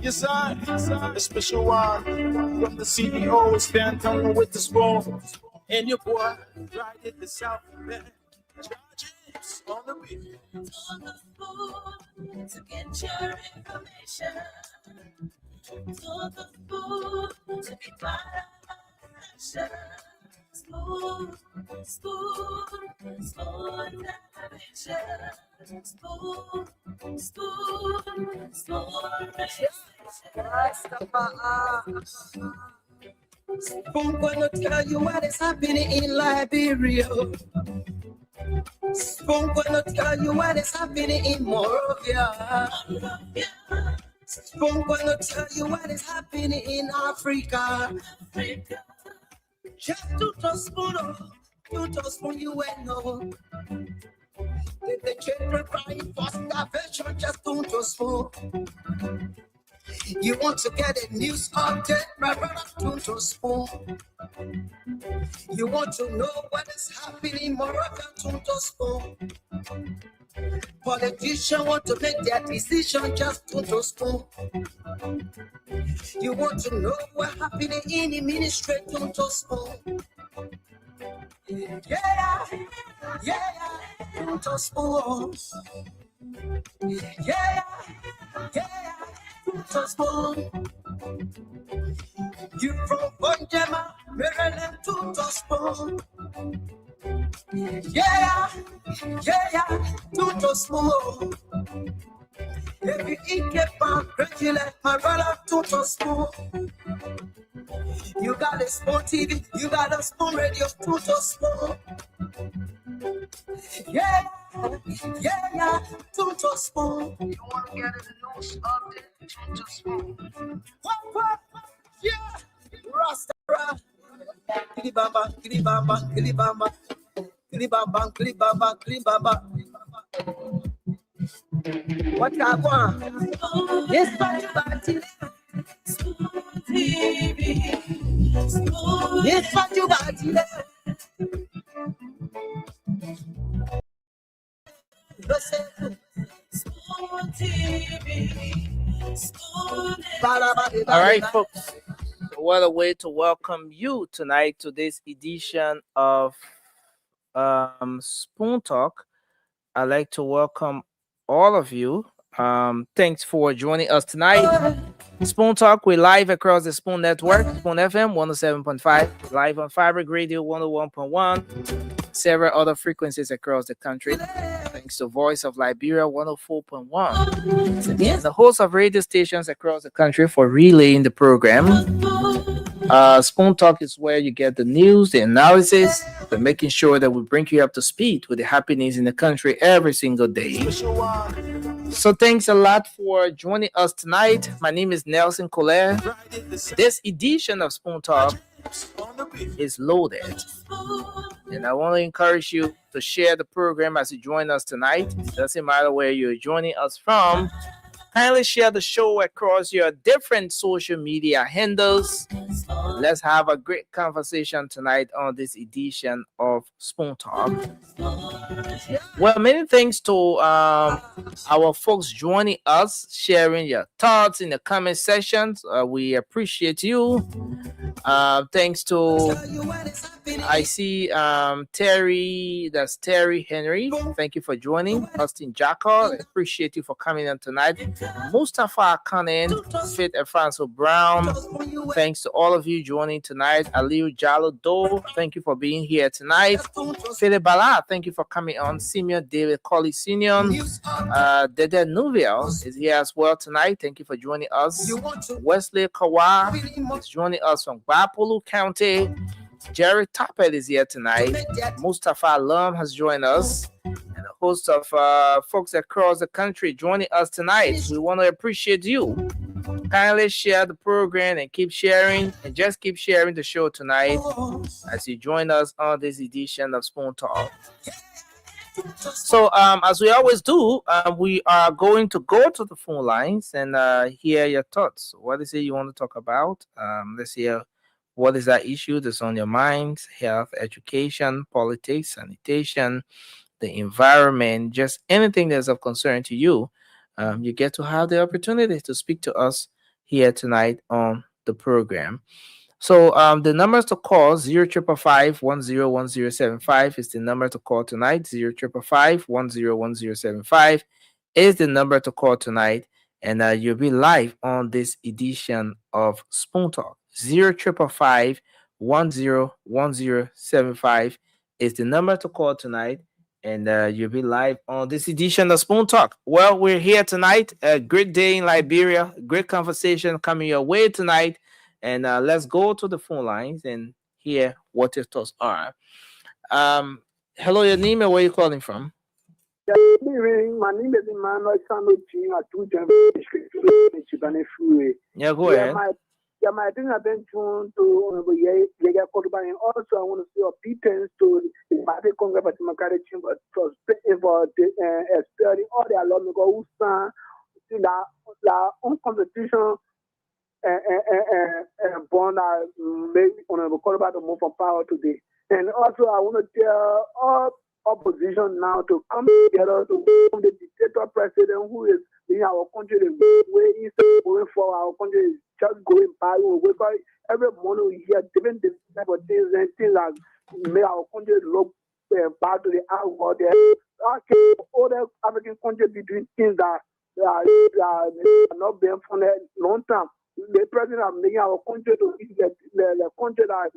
Yes, sir. A special one from the CEO, stand on with the spoon. And your boy, right at the south bend. Charges on the beat. To get your information. To the food, to be part of the Spoon, spoon, spoon, spoon, spoon, spoon gonna tell you what is happening in Liberia. Spoon gonna tell you what is happening in Morovia. Spoon gonna tell you what is happening in Africa. Just to spoon, you will know. The children crying for starvation, just to spoon. You want to get a news update, my brother, to spoon. You want to know what is happening, Morocco, to spoon. Politicians want to make their decision, just to spoon. You want to know what's happening in the ministry, to spoon. Yeah, to spoon. Yeah, to spoon. You from Bonjama, Maryland, to spoon. Yeah, to spoon. If you eat get back, regular, my brother, to spoon. You got a spoon TV, you got a spoon radio, to spoon. Yeah, to spoon. You want to get a news update, to spoon. What? Yeah, Rasta. Kilibamba, kilibamba, kilibamba. Kilibamba, kilibamba, kilibamba. What I want? Yes, but yes, but you got it. All right, folks. What a way to welcome you tonight to this edition of Spoon Talk. I'd like to welcome all of you. Thanks for joining us tonight. Spoon Talk, we're live across the Spoon Network, Spoon FM 107.5, live on Fabric Radio 101.1, several other frequencies across the country. Thanks to Voice of Liberia 104.1, and the host of radio stations across the country for relaying the program. Spoon Talk is where you get the news, the analysis, and making sure that we bring you up to speed with the happenings in the country every single day. So thanks a lot for joining us tonight. My name is Nelson Collier. This edition of Spoon Talk is loaded, and I want to encourage you to share the program as you join us tonight. It doesn't matter where you're joining us from. Kindly share the show across your different social media handles. Let's have a great conversation tonight on this edition of Spoon Talk. Well, many thanks to our folks joining us, sharing your thoughts in the comment sections. We appreciate you. Thanks to, I see Terry, that's Terry Henry. Thank you for joining. Austin Jackal, I appreciate you for coming in tonight. Mustafa Kanin, Fit Alfonso Brown, thanks to all of you joining tonight. Aliu Jalo Do, thank you for being here tonight. Philip Bala, thank you for coming on. Simeon David Colley Senior, Dede Nuviel is here as well tonight. Thank you for joining us. Wesley Kawa is joining us from Bapolu County. Jerry Toppet is here tonight. Mustafa Alam has joined us. And a host of folks across the country joining us tonight. We want to appreciate you. Kindly share the program and keep sharing. And just keep sharing the show tonight as you join us on this edition of Spoon Talk. So, as we always do, we are going to go to the phone lines and hear your thoughts. What is it you want to talk about? Let's hear what is that issue that's on your minds: health, education, politics, sanitation, the environment, just anything that's of concern to you. You get to have the opportunity to speak to us here tonight on the program. So the numbers to call 0555-101075 is the number to call tonight. 0555-101075 is the number to call tonight, and you'll be live on this edition of Spoon Talk. 0555-101075 is the number to call tonight, and you'll be live on this edition of Spoon Talk. Well, we're here tonight. A great day in Liberia. Great conversation coming your way tonight. And let's go to the phone lines and hear what your thoughts are. Hello, your name and where are you calling from? My name is Emmanuel. Yeah, go ahead. My thing I've been tuned to Yekeh Kolubah, and also I want to say obedience to the Party Congress of Democratic Chamber for studying all the alumni who stand la constitution and born make Honorable Kolubah to move from power today. And also I want to tell all opposition now to come together to become the dictator president who is in our country the way instead of going for our country is just going by. Because every morning we hear different type of things and things that make our country look bad to the outward. All the African countries be doing things that are not being for a long time. The president are making our country to be the country that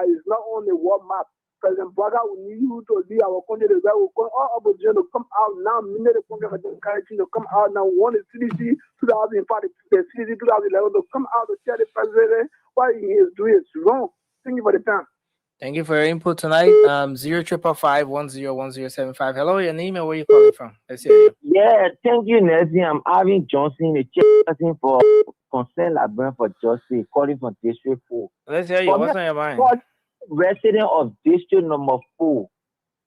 is not on the world map. President Baga, we need you to lead our country the way we call all opposition to come out now. Many of the country are encouraging to come out now. One is CDC 2005, the CDC 2011 to come out to tell the president what he is doing is wrong. Thank you for the time. Thank you for your input tonight. 0555-101075. Hello, your name and where you calling from? Let's hear you. Yeah, thank you, Nancy. I'm Arvin Johnson, the chairperson for Concern Librarian for Justice, calling from District 4. Let's hear you. What's on your mind? Resident of District number 4.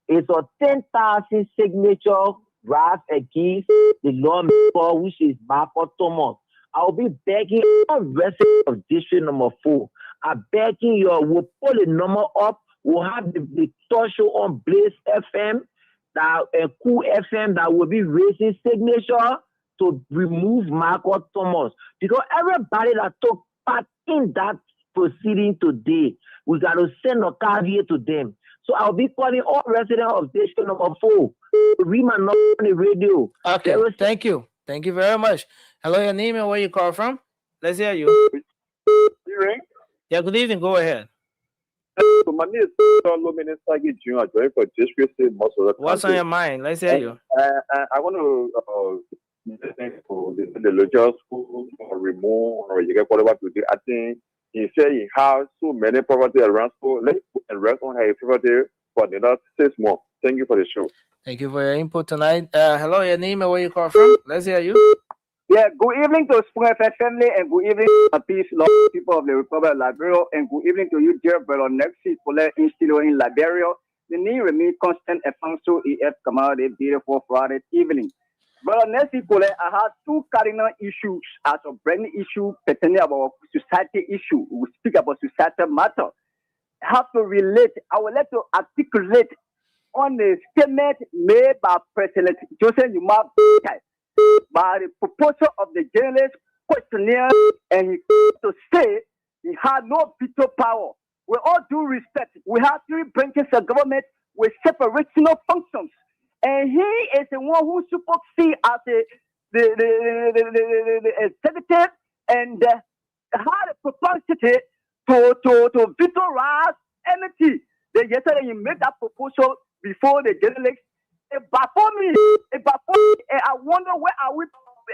It's a 10,000 signature draft against the lawmaker, which is Marco Thomas. I'll be begging all residents of District number 4. I'm begging you, we'll pull the number up. We'll have the talk show on Blaze FM, Cool FM, that will be raising signature to remove Marco Thomas. Because everybody that took part in that proceeding today, we got to send a caveat to them. So I'll be calling all residents of District number 4. Read my number on the radio. Okay, thank you. Thank you very much. Hello, your name and where you call from? Let's hear you. Yeah, good evening. Go ahead. So my name is Minister Junior for District State, most of the What's on your mind? Let's hear you. I want to listen to the religious school or remove or Yekeh Kolubah today. I think he said he has so many property around, so let's rest on his property for the next 6 months. Thank you for the show. Thank you for your input tonight. Hello, your name and where you call from? Let's hear you. Yeah, good evening to Spoon FM family and good evening to peace, Lord, people of the Republic of Liberia, and good evening to you, dear brother Nexus, for instilling in Liberia. The name remains constant and functional EF Kamal, the beautiful Friday evening. Brother Nexus, I have 2 cardinal issues as a brand new issue pertaining about society issue. We speak about societal matter. I have to relate, I would like to articulate on the statement made by President Joseph Yuma by the proposal of the journalist questionnaire, and he to say he had no veto power. With all due respect, we have 3 branches of government with separational functions, and he is the one who supposed to see as the executive and had a propensity to veto anything. Yesterday he made that proposal before the journalist. And I wonder where are we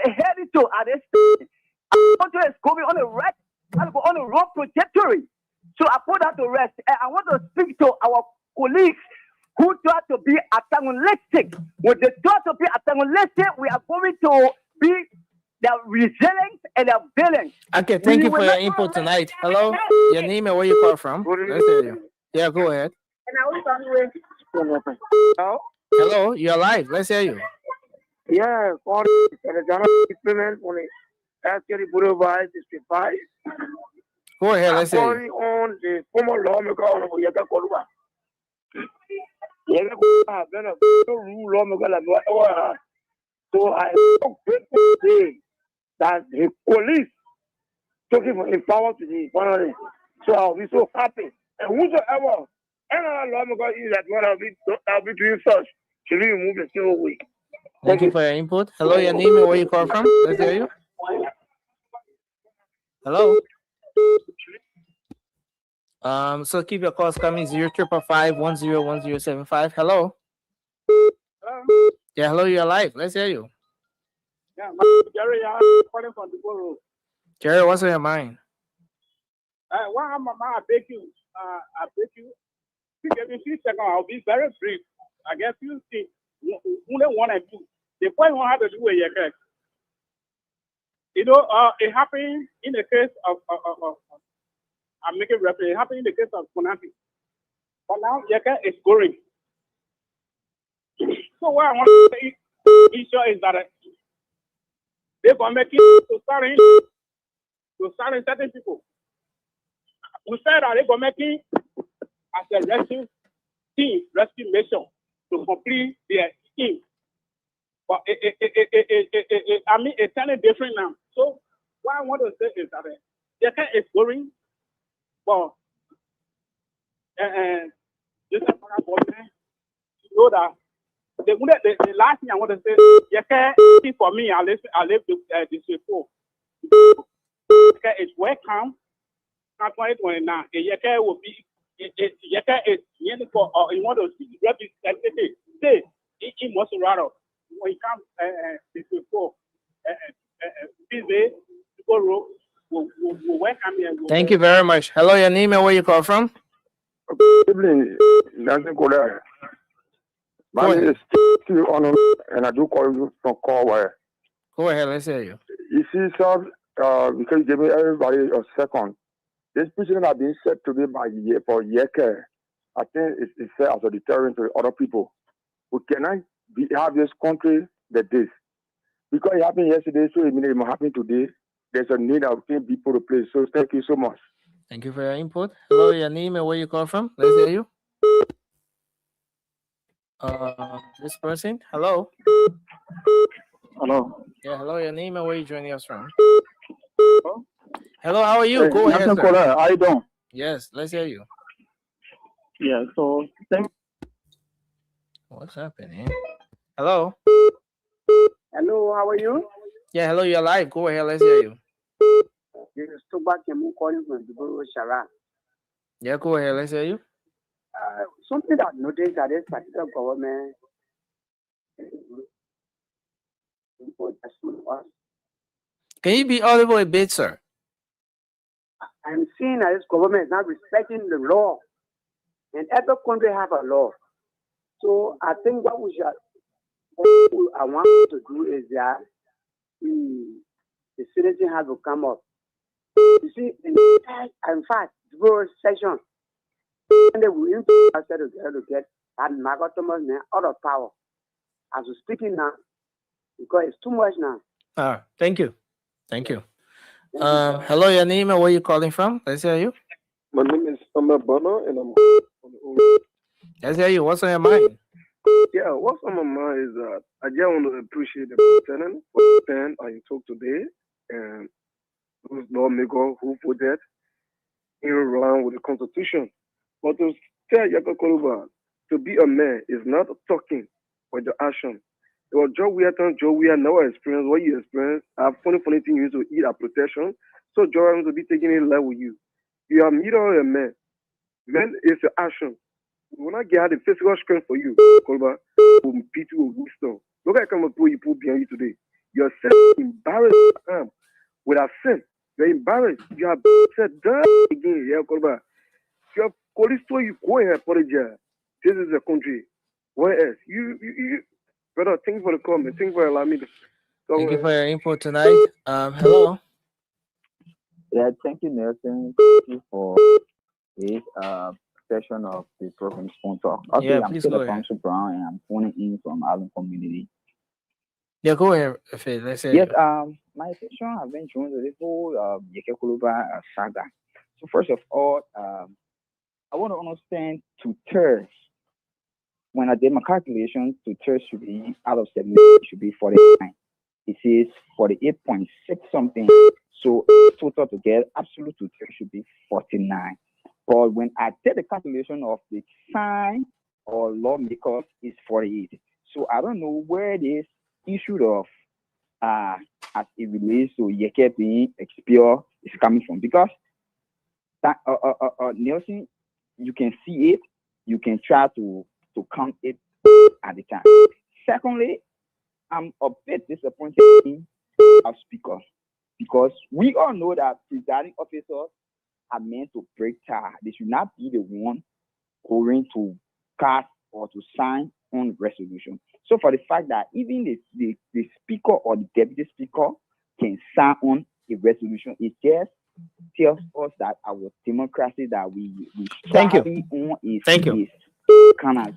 headed to at this stage. Our country is going on the right, on the wrong trajectory. So I put that to rest. And I want to speak to our colleagues who try to be antagonistic. When they try to be antagonistic, we are going to be the resilient and the villain. Okay, thank you for your input tonight. Hello, your name and where you call from? Let's hear you. Yeah, go ahead. Hello, you're live. Let's hear you. Yeah, for the general experiment on the actually Boulevard 65. Go ahead, let's hear you. According on the former lawmaker of Yekeh Kolubah. Yekeh Kolubah has been a rule lawmaker like what. So I say that the police took him in power to the finally. So I'll be so happy. And whosoever any lawmaker is that what I'll be doing such, should we remove the civil week. Thank you for your input. Hello, your name and where you call from? Let's hear you. Hello. So keep your calls coming 0555-101075. Hello. Yeah, hello, you're live. Let's hear you. Yeah, Jerry, I'm calling from the borough. Jerry, what's on your mind? I beg you. Give me 3 seconds. I'll be very brief. I guess you see, only one and two. The point one have to do with Yekeh. You know, it happened in the case of I'm making reference. It happened in the case of Konami. But now Yekeh is going. So what I want to say is that they're going to make it to starting certain people. We said that they're going to make it as a rescue team, rescue mission to complete their scheme. But I mean, it's kind of different now. So what I want to say is that Yekeh is going, but this is government. You know that the last thing I want to say, Yekeh for me, I live this before. Yekeh is welcome. Not 2029. Yekeh will be. Yekeh is for you want to see representative. Say he must rather when he comes this before. Will welcome you. Thank you very much. Hello, your name and where you call from? Good evening, Nancy Koda. My name is Steve Ono, and I do call you from Corway. Go ahead, let's hear you. You see, sir, because you gave me everybody a second. This president has been set today for Yekeh. I think it's set as a deterrent to other people. We cannot have this country like this. Because it happened yesterday, so it may happen today. There's a need of people to play. So thank you so much. Thank you for your input. Hello, your name and where you call from? Let's hear you. This person. Hello. Hello. Yeah, hello, your name and where you joining us from? Hello, how are you? Hey, Go ahead, sir. How you doing? Yes, let's hear you. Yeah, so What's happening? Hello. hello, how are you? Yeah, hello, you're live. Go ahead, let's hear you. This is Tuba Kemu calling from the borough Shara. Yeah, go ahead, let's hear you. Something that noticed that this particular government Can you be audible a bit, sir? I'm seeing that this government is not respecting the law. And every country have a law. So I think what I want to do is that the citizen has to come up. You see, in fact, the session, and they will to get that Margaret Thomas out of power. As we're speaking now, because it's too much now. Thank you. Thank you. Hello, your name and where you calling from? Let's hear you. My name is Summer Bono, and I'm on the old. Let's hear you. What's on your mind? Yeah, what's on my mind is that I just want to appreciate the president for the stand I talk today, and those lawmakers who put that in line with the Constitution. But to tell Yekeh Kolubah to be a man is not talking but the action. It was Joe Weir never experienced what you experience. I have funny thing you used to eat at protection. So Joe has to be taking it life with you. You are middle a man. Man is the action. We will not get the physical strength for you, Kolubah. Will beat you with wisdom. Look at how you put behind you today. You're embarrassed with a sin. You're embarrassed. You have said that again, yeah, Kolubah. You have police told you go ahead, put it there. This is a country. Where else? You brother, thank you for the comment. Thank you for allowing me to Thank you for your input tonight. Hello. Yeah, thank you, Nelson. Thank you for this session of the program Spoon Talk. Okay, Yeah, I'm please still go a ahead. Council Brown and I'm phoning in from Allen Community. Yeah, go ahead, Faith. Let's say Yes, my session has been joined to the whole Yekeh Kolubah saga. So first of all, I want to understand 2/3. When I did my calculations, 2/3 should be out of 70, should be 49. It says 48.6 something. So total to get absolute 2/3 should be 49. But when I did the calculation of the sign or lawmakers is 48. So I don't know where this issue of as it relates to Yekeh being expelled is coming from, because that Nelson, you can see it, you can try to count it at the time. Secondly, I'm a bit disappointed in our speaker, because we all know that presiding officers are meant to break tie. They should not be the one going to cast or to sign on resolution. So for the fact that even the speaker or the deputy speaker can sign on a resolution, it just tells us that our democracy that we Thank you. on is Thank you. is kind of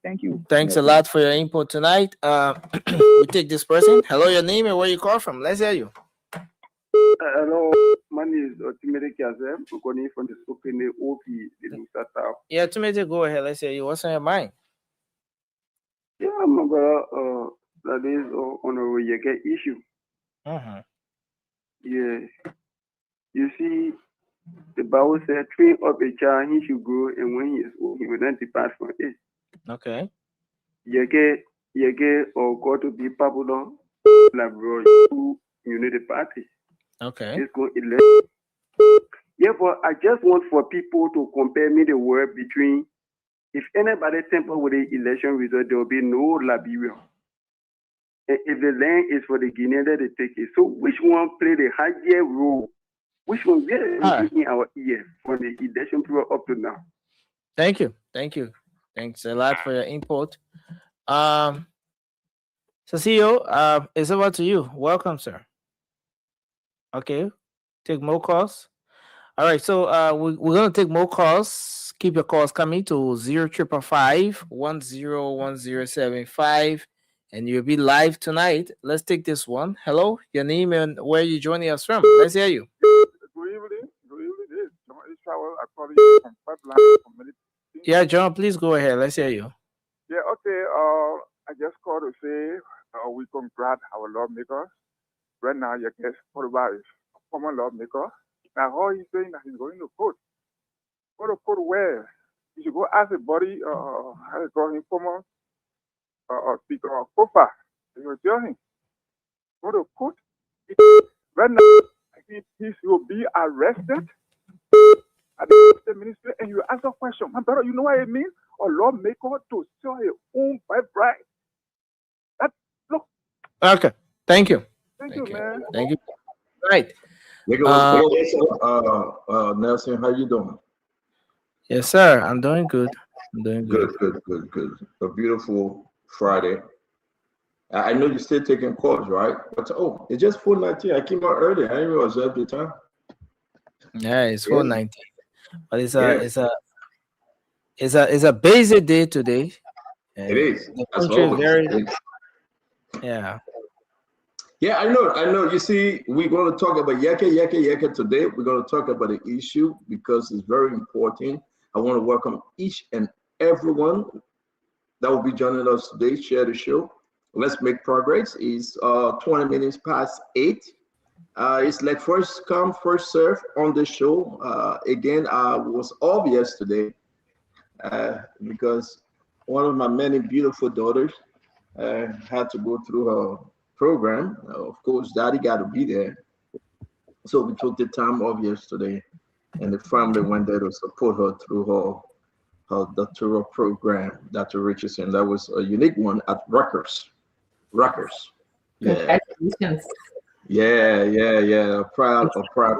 Thank you. Thanks a lot for your input tonight. We take this person. Hello, your name and where you call from. Let's hear you. hello, my name is Timothy Kazem. I'm calling from the spoken OP, the new startup. Yeah, Timothy, go ahead. Let's hear you. What's on your mind? Yeah, I'm gonna that is on a Yekeh issue. Uh-huh. Yeah. You see, the Bible said, train up a child, he should grow, and when he is old, he will not depart from it. Okay. Yekeh or God to be popular, like bro, you need a party. Okay. It's going to elect. Yeah, but I just want for people to compare me the word between, if anybody tamper with the election result, there will be no Liberia. And if the land is for the Guinean, they take it. So which one play the higher role? Which one really in our ear for the election period up to now? Thank you. Thank you. Thanks a lot for your input. So CEO, it's over to you. Welcome, sir. Okay. Take more calls. All right, so we're gonna take more calls. Keep your calls coming to 0555-101075, and you'll be live tonight. Let's take this one. Hello, your name and where you joining us from. Let's hear you. Good evening. Good evening. This is John Israel. I call you from Pipeline Community. Yeah, John, please go ahead. Let's hear you. Yeah, okay. I just called to say we congratulate our lawmakers. Right now, Yekeh Kolubah is a former lawmaker. Now, how he's saying that he's going to court. Go to court where? You should go ask the body, how you call him, former Speaker of Kofa. He will tell him. Go to court. Right now, I think he will be arrested at the ministry, and you ask a question. My brother, you know what I mean? A lawmaker to sell his own birthright. That, look. Okay. Thank you. Thank you, man. Thank you. Right. Nelson, how you doing? Yes, sir. I'm doing good. Good. A beautiful Friday. I know you're still taking calls, right? But it's just 4:19. I came out early. I didn't realize that the time. Yeah, it's 4:19. But it's a busy day today. It is. The country is very. Yeah. Yeah, I know. You see, we're going to talk about Yekeh today. We're going to talk about the issue because it's very important. I want to welcome each and everyone that will be joining us today. Share the show. Let's make progress. It's 20 minutes past 8. It's like first come, first serve on the show. Again, was obvious today because one of my many beautiful daughters had to go through her program. Of course, Daddy got to be there. So we took the time off yesterday, and the family went there to support her through her doctoral program, Dr. Richardson. That was a unique one at Rutgers. Yeah. Congratulations. Yeah. A proud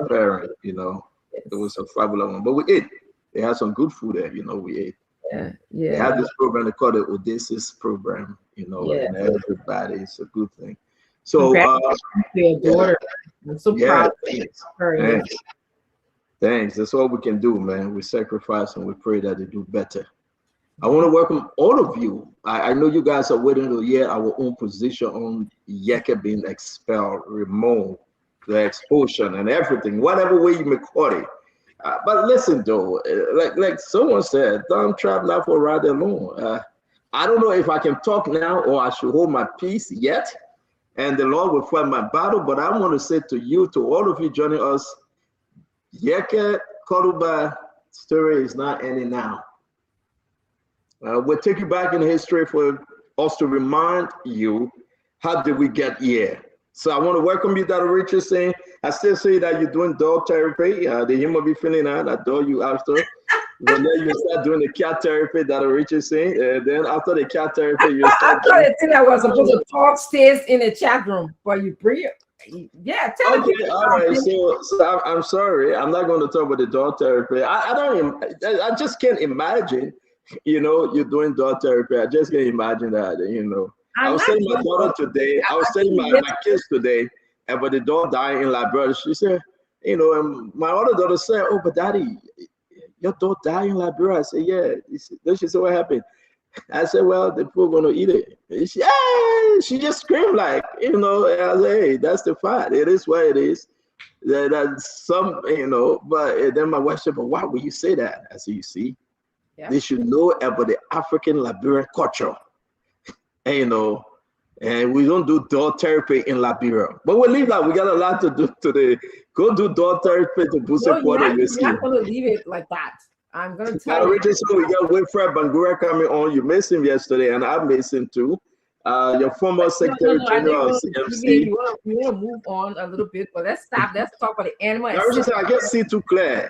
parent, you know. It was a fabulous one. But we ate. They had some good food there. We ate. Yeah, They had this program they call the Odysseus program. And everybody, it's a good thing. So, congratulations to your daughter. I'm so proud thanks. of her. Thanks. That's all we can do, man. We sacrifice and we pray that they do better. I want to welcome all of you. I know you guys are waiting to hear our own position on Yekeh being expelled, removed, the expulsion, and everything, whatever way you may call it. But listen, though, like someone said, don't trap now for rather long. I don't know if I can talk now or I should hold my peace yet, and the Lord will fight my battle. But I want to say to you, to all of you joining us, Yekeh Kolubah story is not ending now. We'll take you back in history for us to remind you, how did we get here? So I want to welcome you, Dr. Richardson. I still say that you're doing dog therapy. The human be feeling that. I adore you after. But then you start doing the cat therapy, Dr. Richardson. And then after the cat therapy, you start I thought the thing I was supposed to talk stays in the chat room, but you bring it. Yeah, tell okay, all right. So I'm sorry. I'm not going to talk about the dog therapy. I just can't imagine, you're doing dog therapy. I just can't imagine that, I was telling my daughter today, I was telling my kids today about the dog dying in Liberia. She said, and my other daughter said, oh, but daddy, your dog died in Liberia. I said, yeah. Then she said, what happened? I said, well, the people are going to eat it. She just screamed like, and I said, hey, that's the fact. It is what it is. That's some, but then my wife said, but why would you say that? I said, you see, they should know about the African Liberian culture. And, and we don't do dog therapy in Liberia. But we'll leave that. We got a lot to do today. Go do dog therapy to boost the quarter. You're not going to leave it like that. I'm going to tell you. Richardson, we got Wilfred Bangura coming on. You missed him yesterday, and I missed him too. Your former Secretary General of CMC. You want to move on a little bit, but let's stop. Let's talk about the animal. I can see too clear.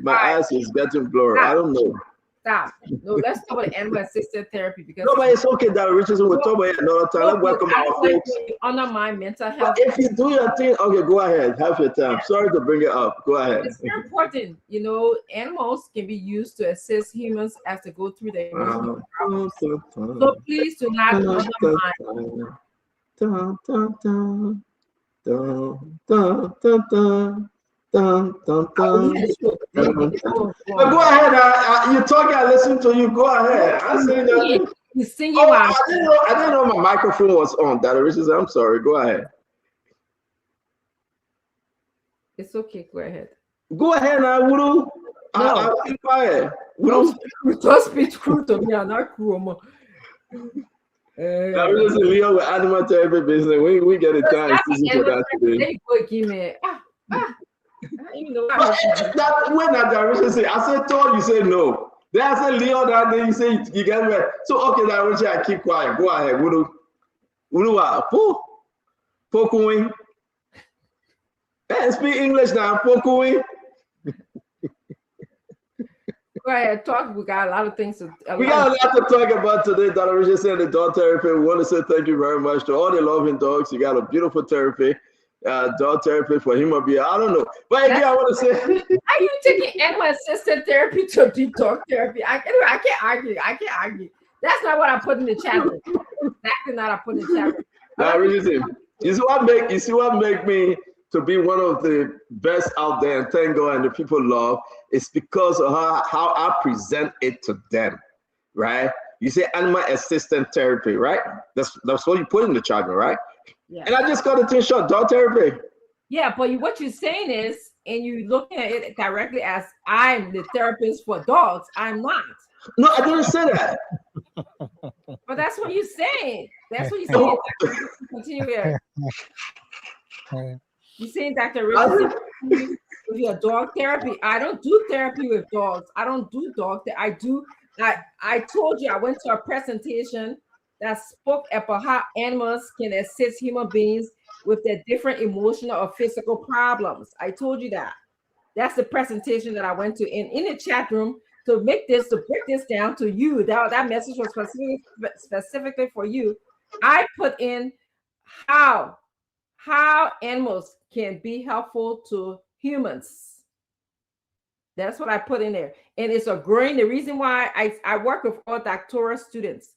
My eyes is getting blurry. I don't know. Stop. No, let's talk about the animal-assisted therapy because no, but it's okay, Dr. Richardson. We'll talk about it another time. Let's welcome our folks. Undermine mental health. If you do your thing, okay, go ahead. Have your time. Sorry to bring it up. Go ahead. It's very important. Animals can be used to assist humans as they go through their emotional problems. So please do not undermine. But go ahead. You talking, I listen to you. Go ahead. I say nothing. You singing. I didn't know my microphone was on. Dr. Richardson, I'm sorry. Go ahead. It's okay. Go ahead. Go ahead now, Wudu. No. I'll be quiet. Don't speak true to me. I'm not cruel. Dr. Richardson, Leo with animal therapy business. We get a time to see for that today. You know, when that direction say, I said, told you say no. Then I said, Leo, that day you say you get wet. So, okay, that direction, I keep quiet. Go ahead. Pokuing. Hey, speak English now. Pokuing. Go ahead, talk. We got a lot of things to. We got a lot to talk about today. Dr. Richardson, the dog therapy. We want to say thank you very much to all the loving dogs. You got a beautiful therapy. Dog therapy for human being. I don't know. But again, I want to say, are you taking animal-assisted therapy to do dog therapy? I can't argue. That's not what I put in the chat room. Exactly not I put in the chat room. Now, you see what make me to be one of the best out there, and thank God, and the people love. It's because of how I present it to them, right? You say animal-assisted therapy, right? That's what you put in the chat room, right? Yeah. And I just got a t-shirt, dog therapy. Yeah, but what you're saying is, and you're looking at it directly as I'm the therapist for dogs. I'm not. No, I didn't say that. But that's what you're saying. That's what you're saying. Continue here. You're saying Dr. Richardson with your dog therapy. I don't do therapy with dogs. I don't do dog therapy. I told you I went to a presentation that spoke about how animals can assist human beings with their different emotional or physical problems. I told you that. That's the presentation that I went to in the chat room to break this down to you. That message was specifically for you. I put in how animals can be helpful to humans. That's what I put in there. And it's a growing, the reason why I work with all doctoral students,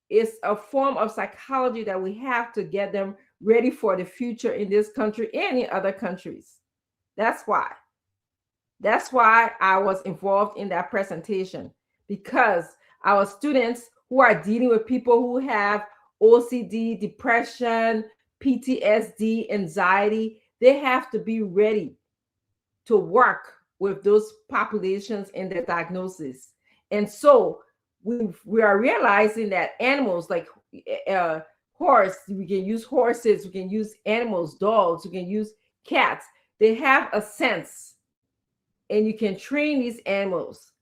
it's a form of psychology that we have to get them ready for the future in this country and in other countries. That's why. That's why I was involved in that presentation, because our students who are dealing with people who have OCD, depression, PTSD, anxiety, they have to be ready to work with those populations in their diagnosis. And so we are realizing that animals like horse, we can use horses, we can use animals, dogs, we can use cats. They have a sense, and you can train these animals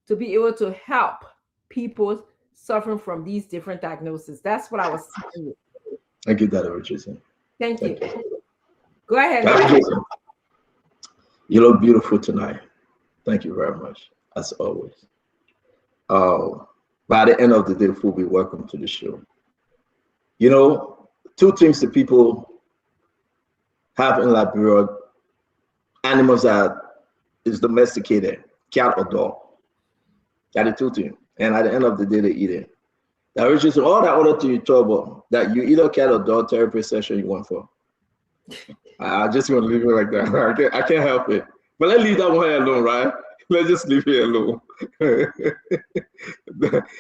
to be able to help people suffering from these different diagnoses. That's what I was saying. Thank you, Dr. Richardson. Thank you. Go ahead. You look beautiful tonight. Thank you very much, as always. By the end of the day, we'll be welcome to the show. You know, two things that people have in Liberia: animals that is domesticated, cat or dog. That is two things. And at the end of the day, they eat it. Now, Richardson, all that other thing you talk about, that you either cat or dog therapy session you want for. I just want to leave it like that. I can't help it. But let's leave that one alone, right? Let's just leave it alone.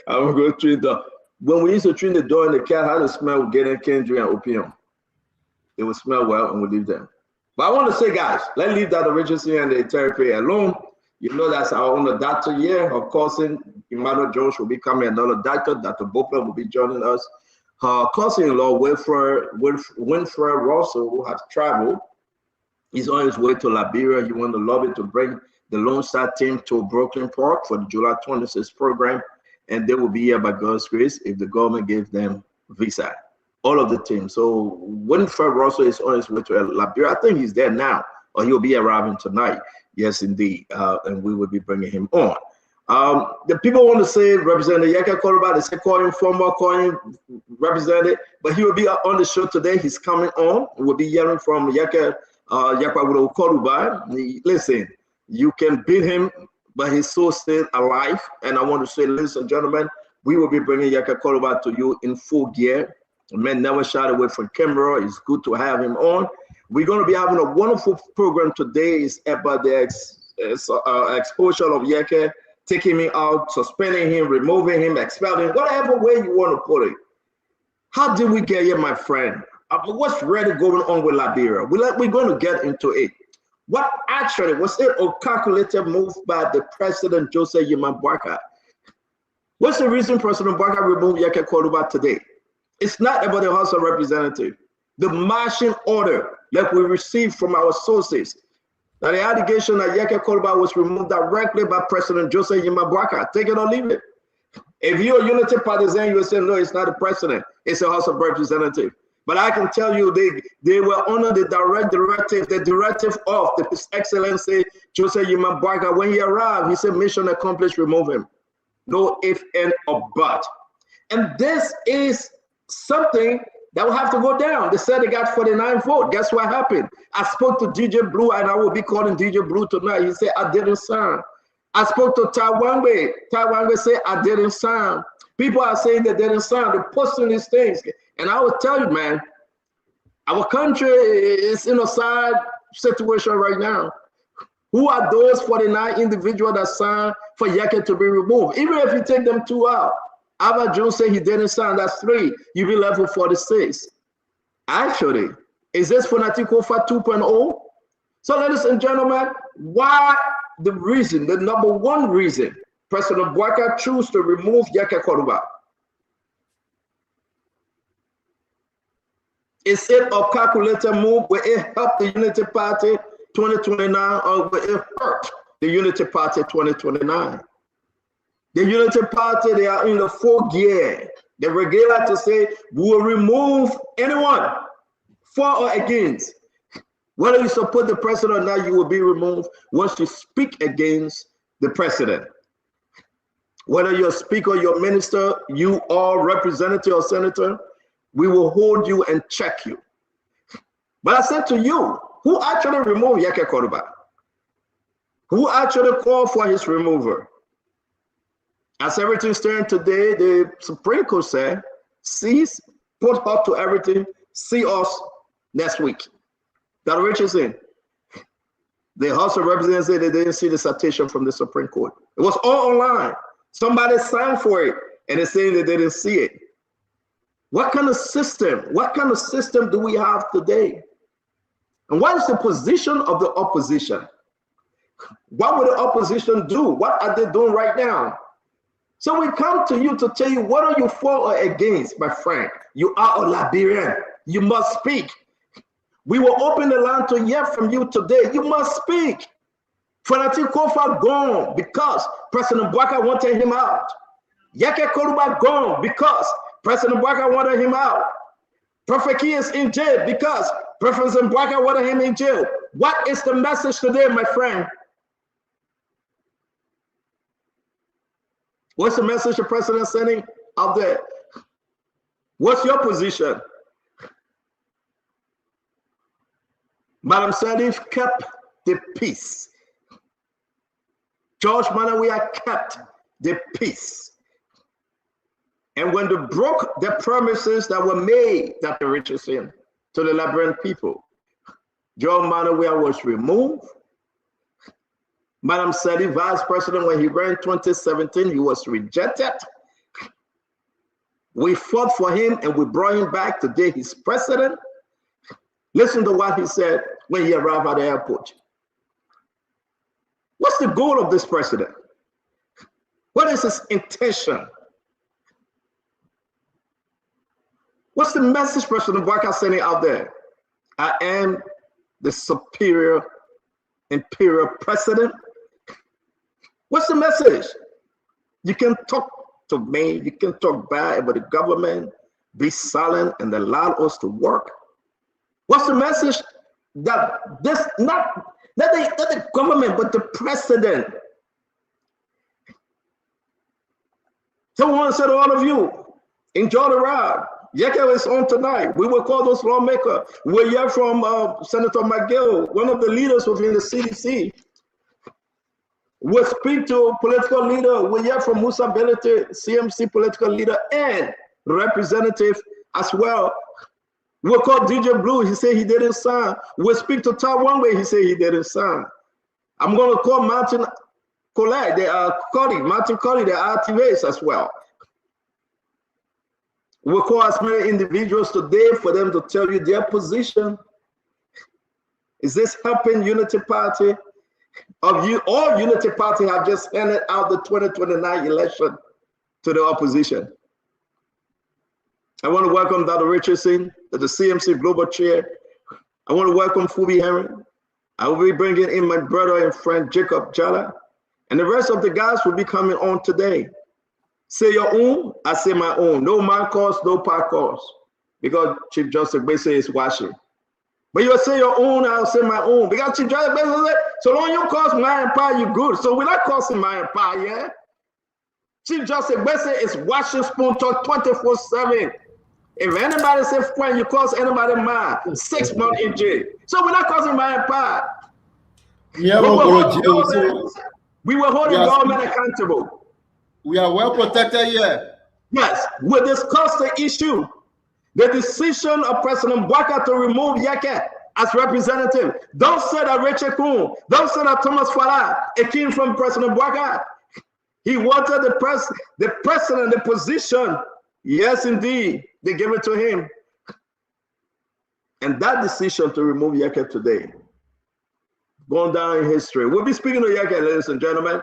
I'm going to treat the. When we used to treat the dog and the cat, how the smell would get in Kendrick and opium. It would smell well and we leave them. But I want to say, guys, let's leave that Richardson and the therapy alone. You know, that's our own doctor here. Of course, Emmanuel Jones will be coming, another doctor. Dr. Bopler will be joining us. Her cousin-in-law, Winfred Russell, who has traveled. He's on his way to Liberia. He wants the lobby to bring the Lone Star team to Brooklyn Park for the July 26th program. And they will be here by God's grace if the government gives them visa. All of the team. So Winfred Russell is on his way to Liberia. I think he's there now, or he'll be arriving tonight. Yes, indeed. And we will be bringing him on. The people want to say Representative Yekeh Kolubah, they say call him former, call him representative, but he will be on the show today. He's coming on. We'll be hearing from Yekeh Kolubah. Listen, you can beat him, but his soul still alive. And I want to say, ladies and gentlemen, we will be bringing Yekeh Kolubah to you in full gear. Man never shied away from camera. It's good to have him on. We're going to be having a wonderful program today. It's about the exposure of Yekeh, taking him out, suspending him, removing him, expelling, whatever way you want to put it. How did we get here, my friend? What's really going on with Liberia? We're going to get into it. What actually was it a calculated move by the President Joseph Boakai? What's the reason President Boakai removed Yekeh Kolubah today? It's not about the House of Representatives. The marching order that we received from our sources. Now, the allegation that Yekeh Kolubah was removed directly by President Joseph Boakai. Take it or leave it. If you're a unity partisan, you will say, no, it's not the president. It's the House of Representatives. But I can tell you they were under the directive of His Excellency Joseph Boakai. When he arrived, he said, mission accomplished, remove him. No if, and, or but. And this is something that will have to go down. They said they got 49 votes. Guess what happened? I spoke to DJ Blue, and I will be calling DJ Blue tonight. He said, I didn't sign. I spoke to Taiwanwe. Taiwanwe said, I didn't sign. People are saying they didn't sign. They're posting these things. And I will tell you, man, our country is in a sad situation right now. Who are those 49 individuals that signed for Yekeh to be removed? Even if you take them two out, Ava Jones said he didn't sign, that's 3. You be left with 46. Actually, is this Fanaticofa 2.0? So, ladies and gentlemen, why the reason, the number one reason President Boakai chose to remove Yekeh Kolubah? Is it a calculated move? Will it help the Unity Party 2029 or will it hurt the Unity Party 2029? The Unity Party, they are in the full gear. They regular to say, we will remove anyone for or against. Whether you support the president or not, you will be removed once you speak against the president. Whether you're a speaker, you're a minister, you are representative or senator, we will hold you and check you. But I said to you, who actually removed Yekeh Kolubah? who actually called for his removal. As everything stands today, the Supreme Court said, cease, put halt to everything, see us next week. That Richardson, the House of Representatives said they didn't see the citation from the Supreme Court. It was all online. Somebody signed for it, and they're saying they didn't see it. What kind of system do we have today? And what is the position of the opposition? What will the opposition do? What are they doing right now? So we come to you to tell you, what are you for or against, my friend? You are a Liberian. You must speak. We will open the line to hear from you today. You must speak. Fanatic Kofa gone because President Bwaka wanted him out. Yekeh Kolubah gone because President Bwaka wanted him out. Prophet Key is in jail because President Bwaka wanted him in jail. What is the message today, my friend? What's the message the president is sending out there? What's your position? Madam Salif kept the peace. George Manawia kept the peace. And when they broke the promises that were made, Dr. Richardson, to the Liberian people, George Manawia was removed. Madam Salif, vice president, when he ran in 2017, he was rejected. We fought for him and we brought him back. Today he's president. Listen to what he said when he arrived at the airport. What's the goal of this president? What is his intention? What's the message President Bwaka sending out there? I am the superior imperial president. What's the message? You can talk to me, you can talk bad about the government, be silent and allow us to work. What's the message that this, not the government, but the president? So I want to say to all of you, enjoy the ride. Yekeh is on tonight. We will call those lawmakers. We'll hear from Senator McGill, one of the leaders within the CDC. We'll speak to political leader. We'll hear from Musa Belete, CMC political leader and representative as well. We'll call DJ Blue. He said he didn't sign. We'll speak to Todd one way. He said he didn't sign. I'm going to call Martin Collette, Martin Colley, the activists as well. We'll call as many individuals today for them to tell you their position. Is this helping Unity Party? All Unity Party have just handed out the 2029 election to the opposition. I want to welcome Dr. Richardson, the CMC Global Chair. I want to welcome Fubi Herring. I will be bringing in my brother and friend Jacob Jala. And the rest of the guys will be coming on today. Say your own, I say my own. No man cause, no par cause. Because Chief Justice basically is watching. But you'll say your own, I'll say my own. Because Chief Justice basically said, so long you cause my empire, you good. So we're not causing my empire, yeah? Chief Justice basically is watching Spoon Talk 24/7. If anybody says when you cause anybody mad, 6 months in jail. So we're not causing my empire. Yeah, we were holding government accountable. We are well protected here. Yes, we discussed the issue. The decision of President Bwaka to remove Yekeh as representative. Don't say that Rachel Kuhn, don't say that Thomas Farah, it came from President Bwaka. He wanted the president, the position. Yes, indeed, they gave it to him. And that decision to remove Yekeh today, going down in history. We'll be speaking to Yekeh, ladies and gentlemen.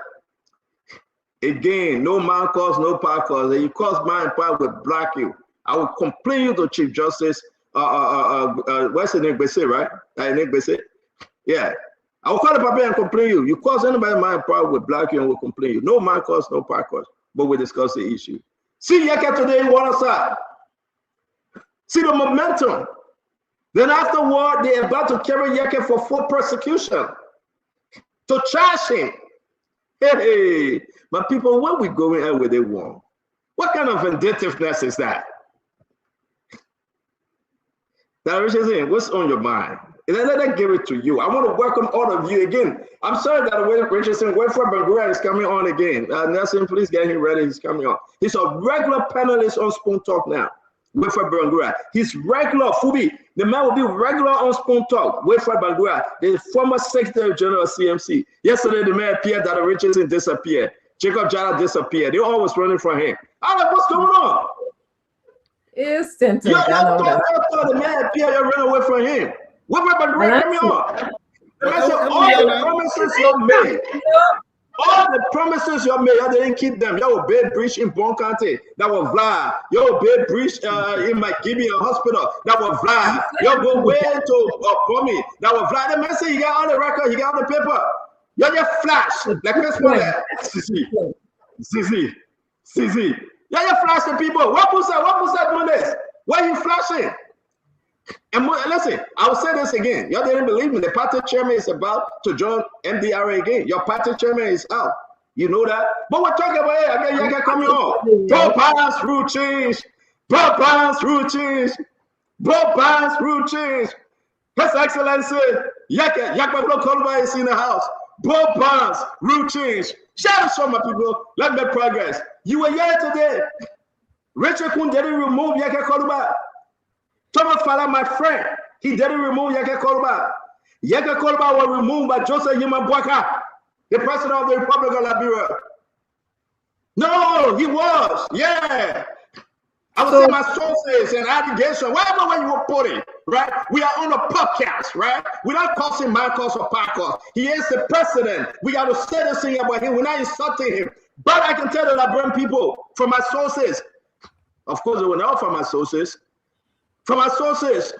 Again, no man cause, no power cause. And you cause my empire will block you. I will complain you to Chief Justice. What's the name? Bese, right? Name Bese? Yeah. I will call the paper and complain you. You cause anybody my empire will block you and will complain you. No man cause, no power cause. But we discuss the issue. See Yekeh today in one side. See the momentum. Then afterward, they're about to carry Yekeh for full persecution. To charge him. Hey, my people, where we going and where they want? What kind of vindictiveness is that? That is saying, what's on your mind? Let them give it to you. I want to welcome all of you again. I'm sorry that Richardson, Wilfred Bangura is coming on again. Nelson, please get him ready. He's coming on. He's a regular panelist on Spoon Talk now. Wilfred Bangura. He's regular, Fubi. The man will be regular on Spoon Talk. Wilfred Bangura, the former Secretary General of CMC. Yesterday, the man appeared that Richardson disappeared. Jacob Jara disappeared. They're always running from him. I'm like, what's going on? It's sentence. Y'all thought the man appeared, you ran away from him. Wilfred Bangura, come on. The man said, all the promises you made. All the promises you made, you didn't keep them. You obeyed breach in Bon County. That was Vlad. You obeyed breach in McGibby Hospital. That was Vlad. You go way to Bomi. That was Vlad. The man said, you got all the record, you got all the paper. You just flash. Like this one. CZ. You just flash the people. What was that doing this? Why are you flashing? And listen, I will say this again. Y'all didn't believe me. The party chairman is about to join MDRA again. Your party chairman is out. You know that? But we're talking about it. Again, you can come on. Pro-pass rule change. Pro-pass rule change. Pro-pass rule change. His Excellency, Yekeh Kolubah is in the house. Pro-pass rule change. Shout out to my people. Let's make progress. You were here today. Richard Kun didn't remove Yekeh Kolubah. Thomas Fala, my friend, he didn't remove Yekeh Kolubah. Yekeh Kolubah was removed by Joseph Yimabwaka, the president of the Republic of Liberia. No, he was. Yeah. I would say my sources and allegation, whatever way you will put it, right? We are on a podcast, right? We're not causing my cause or podcast. He is the president. We got to say this thing about him. We're not insulting him. But I can tell the Liberian people from my sources. Of course, they were not from my sources. From our sources,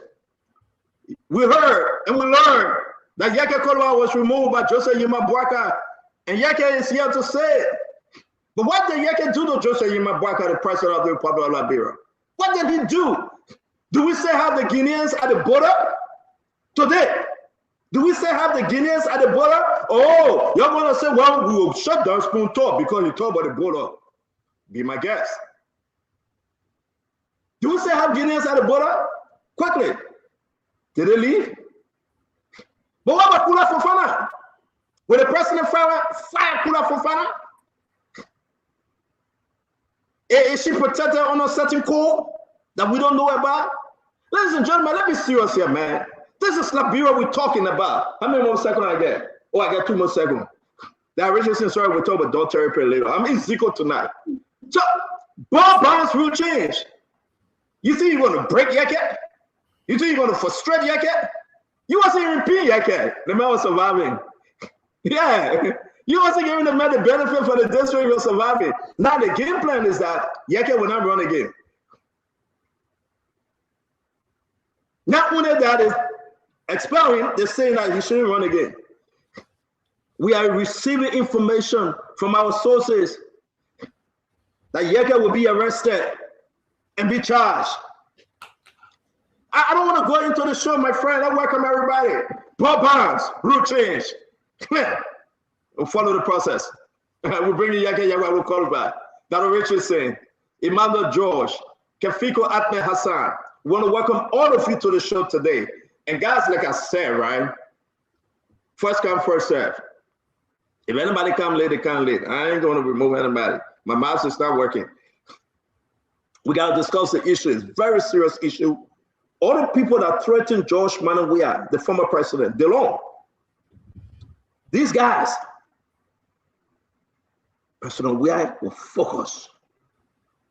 we heard and we learned that Yekeh Kolubah was removed by Joseph Yimabwaka, and Yekeh is here to say it. But what did Yekeh do to Joseph Yimabwaka, the president of the Republic of Liberia? What did he do? Do we still have the Guineans at the border today? Do we still have the Guineans at the border? Oh, you're going to say, well, we will shut down Spoon Talk because you talk about the border. Be my guest. Do we still have Guineans at the border? Quickly. Did they leave? But what about Kula Fofana? Will the president fire Kula Fofana? Is she protected on a certain code that we don't know about? Ladies and gentlemen, let me be serious here, man. This is Liberia we're talking about. How many more seconds I get? Oh, I got 2 more seconds. That Richardson, sorry, we'll talk about Don Terry later. I'm in Zico tonight. So, Bob Barnes will change. You think you're going to break Yekeh? You think you're going to frustrate Yekeh? You wasn't even paying Yekeh. The man was surviving. Yeah. You wasn't giving the man the benefit for the district he was surviving. Now the game plan is that Yekeh will not run again. Not only that is expiring, they're saying that he shouldn't run again. We are receiving information from our sources that Yekeh will be arrested and be charged. I don't want to go into the show, my friend. I welcome everybody. Paul Barnes, root change. We'll follow the process. We'll bring you Yekeh Kolubah. Dr. Richardson, Emmanuel George, Kefiko Atme Hassan. We want to welcome all of you to the show today. And guys, like I said, right? First come, first serve. If anybody come late, they come late. I ain't going to remove anybody. My mouse is not working. We got to discuss the issue. It's a very serious issue. All the people that threatened George Manawia, the former president, DeLong, these guys, President Weah will focus.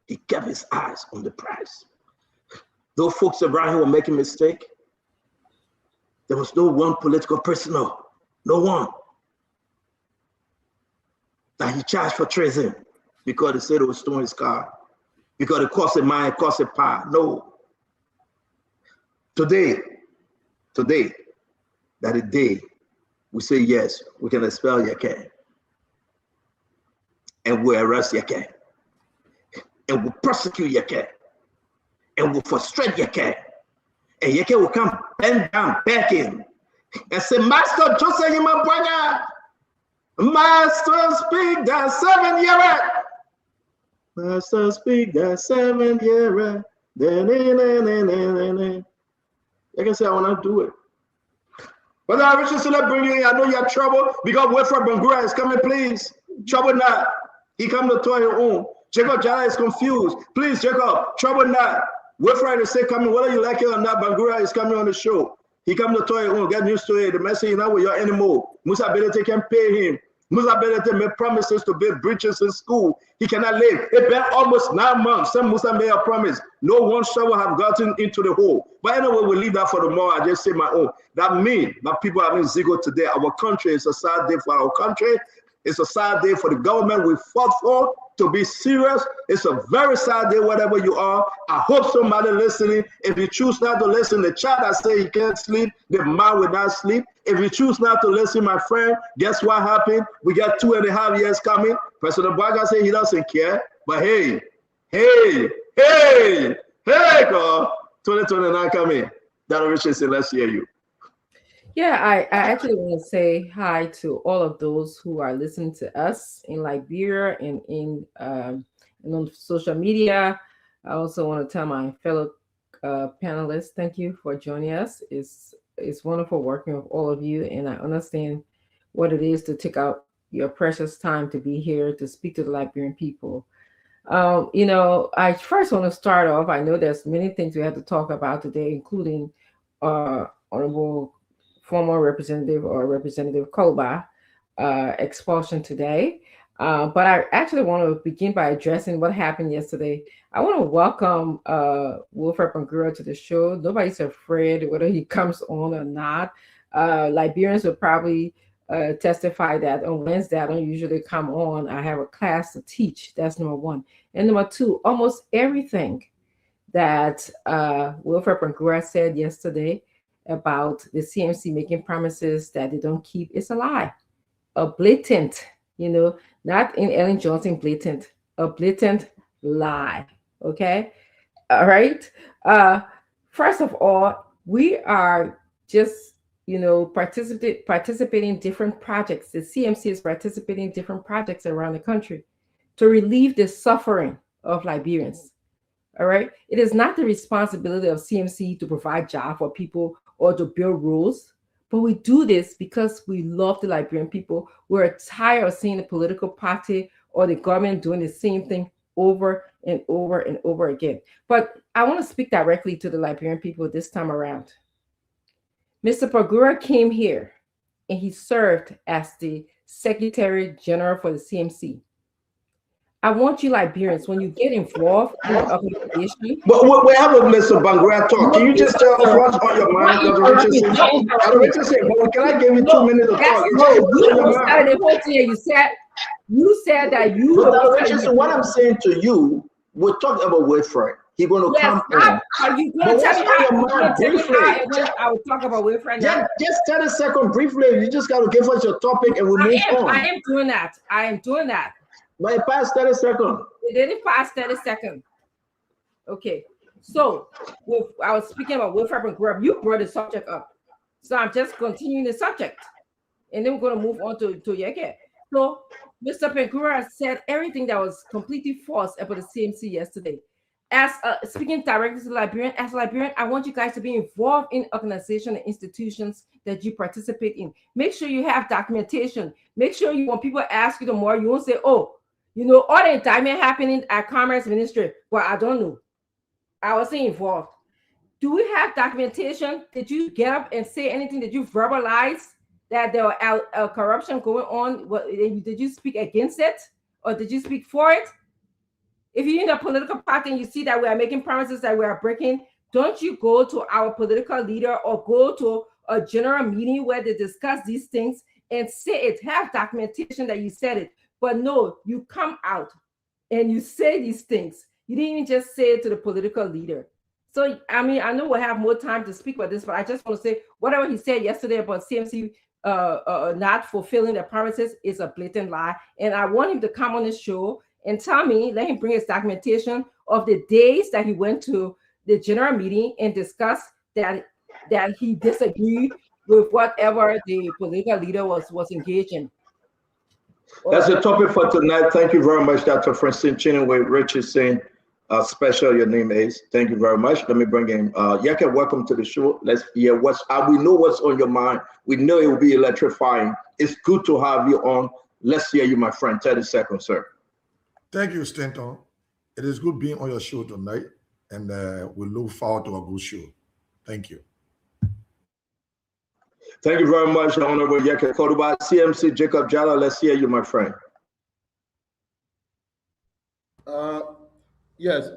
He kept his eyes on the prize. Those folks around here were making a mistake. There was no one political prisoner, no one, that he charged for treason because they said it was stolen his car, because it cost a mine, it cost a power. No. Today, that the day we say yes, we can expel Yekeh, and we'll arrest Yekeh, and we'll prosecute Yekeh, and we'll frustrate Yekeh, and Yekeh will come bend down, back in, and say, Master Joseph Yimabwaka, Master, speak that 7-year. Master, speak that 7-year. Like I said, I want to do it. Brother Richardson, let's bring you in. I know you have trouble because Wilfred Bangura is coming, please. Trouble not. He come to toy your own. Jacob Jala is confused. Please, Jacob, trouble not. Wilfred is say coming, whether you like it or not, Bangura is coming on the show. He come to toy your own. Get used to it. The message is not with you anymore. Musa Belete can pay him. Musa Belete made promises to build bridges in school. He cannot live. It been almost 9 months. Some Musa made a promise. No one shovel have gotten into the hole. But anyway, we'll leave that for tomorrow. I just say my own. That means my people having Zigo today. Our country is a sad day for our country. It's a sad day for the government we fought for to be serious. It's a very sad day, whatever you are. I hope somebody listening. If you choose not to listen, the child that say he can't sleep, the man will not sleep. If you choose not to listen, my friend, guess what happened? We got 2.5 years coming. President Baga said he doesn't care. But hey, God, 2029 coming. Dr. Richardson, let's hear you. Yeah, I actually want to say hi to all of those who are listening to us in Liberia and and on social media. I also want to tell my fellow panelists, thank you for joining us. It's wonderful working with all of you, and I understand what it is to take out your precious time to be here to speak to the Liberian people. I first want to start off. I know there's many things we have to talk about today, including Honorable former Representative Kolubah expulsion today. But I actually want to begin by addressing what happened yesterday. I want to welcome Wilfred Bangura to the show. Nobody's afraid whether he comes on or not. Liberians will probably testify that on Wednesday I don't usually come on. I have a class to teach. That's number one. And number two, almost everything that Wilfred Bangura said yesterday about the CMC making promises that they don't keep is a lie. A blatant, not in Ellen Johnson blatant, a blatant lie. Okay. All right. First of all, we are just, participating in different projects. The CMC is participating in different projects around the country to relieve the suffering of Liberians. All right. It is not the responsibility of CMC to provide jobs for people or to build rules, but we do this because we love the Liberian people. We're tired of seeing the political party or the government doing the same thing over and over and over again. But I want to speak directly to the Liberian people this time around. Mr. Bangura came here and he served as the Secretary General for the CMC. I want you Liberians, when you get involved in the organization. But we have a Mr. Bangura talk. Can you just tell us what's on your mind, Dr. Richardson? Dr. Richardson, but can I give you 2 minutes to talk? You started the whole thing. You said that you. But Dr. Richardson, what I'm saying to you, we're talking about Wilfred. He's going to come on. Are you going to tell me how? I will talk about Wilfred now. Just 30 seconds briefly. You just got to give us your topic and we'll move on. I am doing that. But it passed 30 seconds. It didn't pass 30 seconds. Okay. So I was speaking about Wilfred Bangura. You brought the subject up. So I'm just continuing the subject. And then we're going to move on to Yekeh. So Mr. Bangura said everything that was completely false about the CMC yesterday. As speaking directly to Liberian, I want you guys to be involved in organizations and institutions that you participate in. Make sure you have documentation. Make sure when people ask you tomorrow, you won't say, oh, all the indictment happening at Commerce Ministry. Well, I don't know. I wasn't involved. Do we have documentation? Did you get up and say anything? Did you verbalize that there was corruption going on? Did you speak against it? Or did you speak for it? If you're in a political party and you see that we are making promises that we are breaking, don't you go to our political leader or go to a general meeting where they discuss these things and say it, have documentation that you said it. But no, you come out and you say these things. You didn't even just say it to the political leader. So, I know we'll have more time to speak about this, but I just want to say whatever he said yesterday about CMC not fulfilling their promises is a blatant lie. And I want him to come on the show and tell me, let him bring his documentation of the days that he went to the general meeting and discuss that he disagreed with whatever the political leader was engaged in. That's the topic for tonight. Thank you very much, Dr. Francine Chinenway Richardson. special your name is. Thank you very much. Let me bring in Yekeh, welcome to the show. Let's hear we know what's on your mind. We know it will be electrifying. It's good to have you on. Let's hear you, my friend. 30 seconds, sir. Thank you, Stanton. It is good being on your show tonight, and we look forward to a good show. Thank you. Thank you very much, Honorable Yekeh Kolubah. CMC Jacob Jala, let's hear you, my friend. Yes,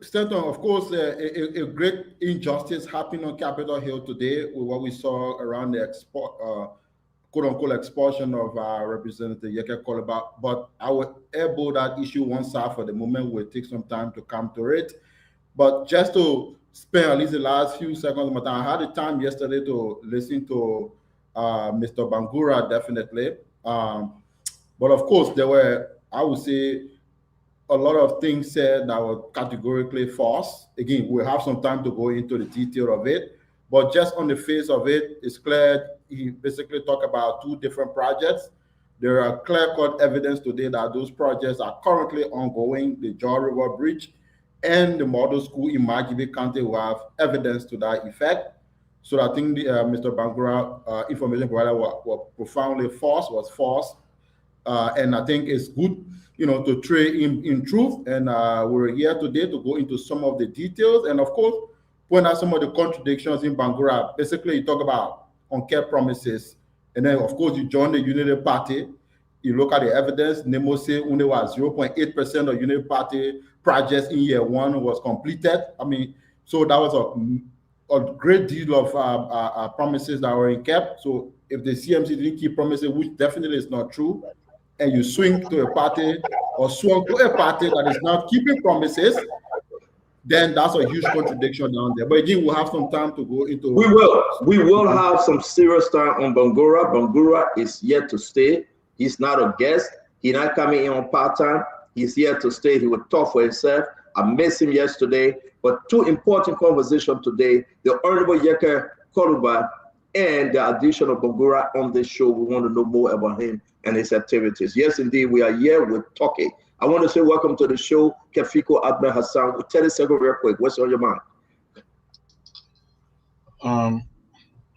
Stanton, of course, a great injustice happened on Capitol Hill today with what we saw around the quote-unquote expulsion of Representative Yekeh Kolubah. But I will elbow that issue one side for the moment. We'll take some time to come to it. But just to spend at least the last few seconds of my time, I had the time yesterday to listen to Mr. Bangura, definitely. But of course, there were, I would say, a lot of things said that were categorically false. Again, we'll have some time to go into the detail of it. But just on the face of it, it's clear he basically talked about two different projects. There are clear-cut evidence today that those projects are currently ongoing. The Jaw River Bridge and the model school in Majibe County will have evidence to that effect. So I think Mr. Bangura information provided was profoundly false, and I think it's good, to trade in truth. And we're here today to go into some of the details and, of course, point out some of the contradictions in Bangura. Basically, you talk about unkept promises, and then, of course, you join the Unity Party. You look at the evidence. Nemo say only was 0.8% of Unity Party projects in year one was completed. I mean, so that was a great deal of promises that were kept. So if the CMC didn't keep promises, which definitely is not true, and you swing to a party or swung to a party that is not keeping promises, then that's a huge contradiction down there. But again, we'll have some time to go into. We will have some serious time on Bangura. Bangura is yet to stay. He's not a guest. He's not coming in on part-time. He's here to stay. He will talk for himself. I missed him yesterday. But two important conversations today, the Honorable Yekeh Kolubah and the addition of Bangura on this show. We want to know more about him and his activities. Yes, indeed, we are here with Toki. I want to say welcome to the show, Kefiko Ahmed Hassan. 30 seconds real quick. What's on your mind?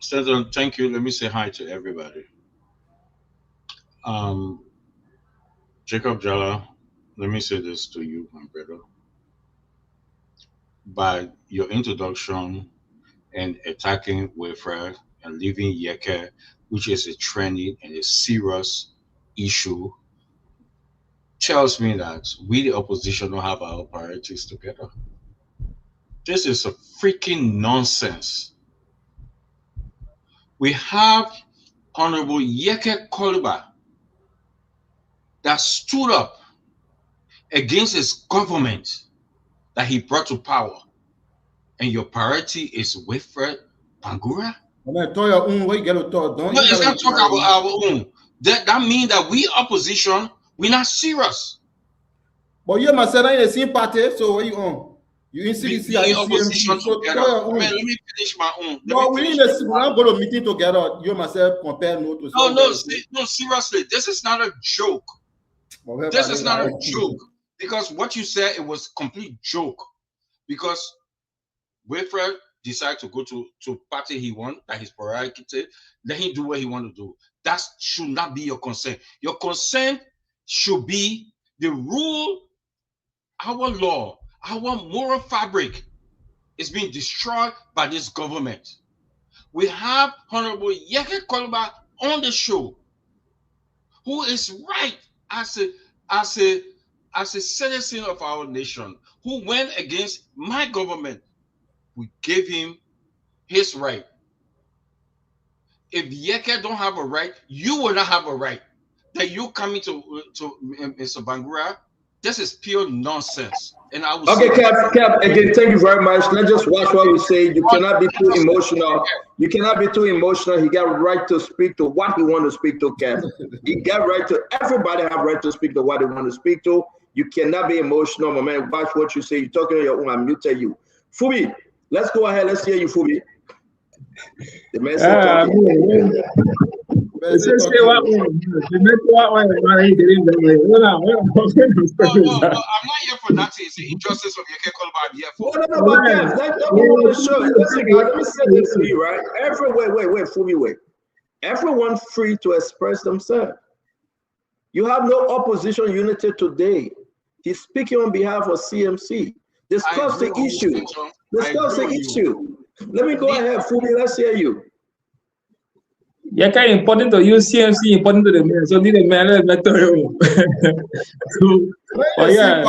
Senator, thank you. Let me say hi to everybody. Jacob Jala, let me say this to you, my brother. By your introduction and attacking welfare and leaving Yekeh, which is a trending and a serious issue, tells me that we, the opposition, don't have our priorities together. This is a freaking nonsense. We have Honorable Yekeh Kolubah that stood up against his government that he brought to power, and your priority is Wilfred Bangura? No, it's not talking about our own. That means that we opposition, we're not serious. But you must say that in the same party, so what you on? You in CDC, we opposition together. Let me finish my own. But we're not going to meeting together. You must say compare notes. No, seriously, this is not a joke. This is not a joke. Because what you said, it was a complete joke. Because Wilfred decided to go to party he won, that his prerogative, let him do what he want to do. That should not be your concern. Your concern should be the rule, our law, our moral fabric is being destroyed by this government. We have Honorable Yekeh Kolubah on the show, who is right as a citizen of our nation, who went against my government. We gave him his right. If Yekeh don't have a right, you will not have a right. That you coming to Mr. Bangura, this is pure nonsense. And I will okay, Cap, again, thank you very much. Let's just watch what we say. You cannot be too emotional. You cannot be too emotional. He got right to speak to what he want to speak to, Cap. He got right to, everybody have right to speak to what they want to speak to. You cannot be emotional, my man. Watch what you say. You're talking on your own. I'm muted you. Fubi, let's go ahead. Let's hear you, Fubi. The man said talking. I'm not here for That is the injustice of Yekeh Kolubah I'm here for. No, but yeah, let me want to show it. Listen, guys, let me say this to you, right? Wait, everyone free to express themselves. You have no opposition unity today. He's speaking on behalf of CMC. Discuss the issue. Discuss the issue. Let me go ahead, Fubi. Let's hear you. Yeah, kind of important to use CMC, important to the man. So need a man let so, oh yeah.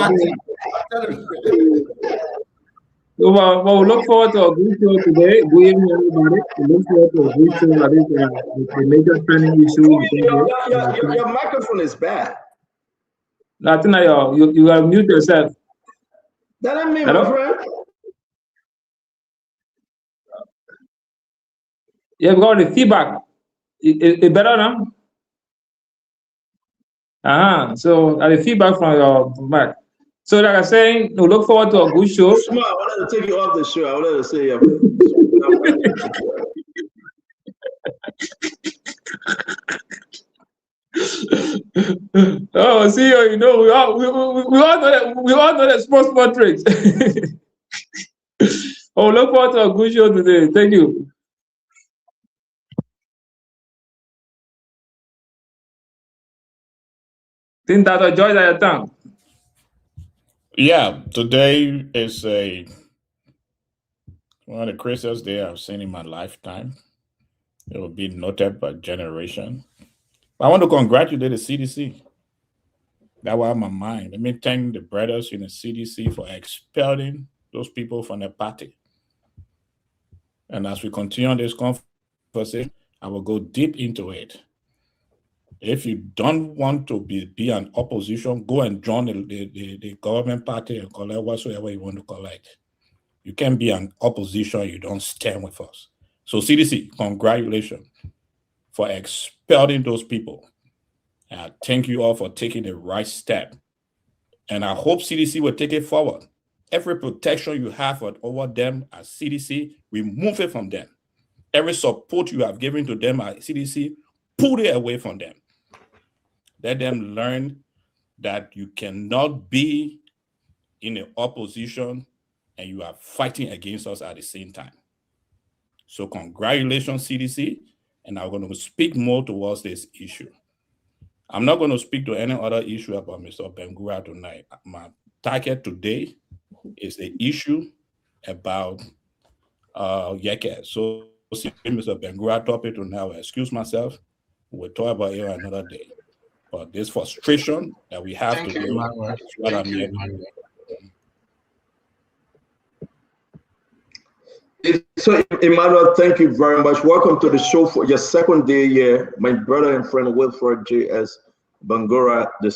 So we'll look forward to a good show today. Good evening, everybody. We look forward to a good show. I think the major trending issue. Your microphone is bad. Latina, you gotta mute yourself. That ain't me, my friend. Yeah, because the feedback. It better now? So the feedback from your back. So like I was saying, we look forward to a good show. Smart, I wanted to take you off the show. I wanted to say oh, see, you know, we all know that sports tricks. Oh, look forward to a good show today. Thank you. Think that joy that your tongue. Yeah, today is one of the craziest days I've seen in my lifetime. It will be noted by generation. I want to congratulate the CDC. That was on my mind. Let me thank the brothers in the CDC for expelling those people from the party. And as we continue on this conversation, I will go deep into it. If you don't want to be an opposition, go and join the government party and collect whatsoever you want to collect. You can be an opposition, you don't stand with us. So CDC, congratulations for expelling those people. And I thank you all for taking the right step. And I hope CDC will take it forward. Every protection you have over them at CDC, remove it from them. Every support you have given to them at CDC, put it away from them. Let them learn that you cannot be in the opposition and you are fighting against us at the same time. So congratulations, CDC, and I'm going to speak more towards this issue. I'm not going to speak to any other issue about Mr. Bengura tonight. My target today is the issue about Yekeh. So Mr. Bengura topic tonight, I will excuse myself. We'll talk about it another day. But this frustration that we have today is what I'm here to do. So, Emmanuel, thank you very much. Welcome to the show for your second day here. My brother and friend Wilfred J.S. Bangura II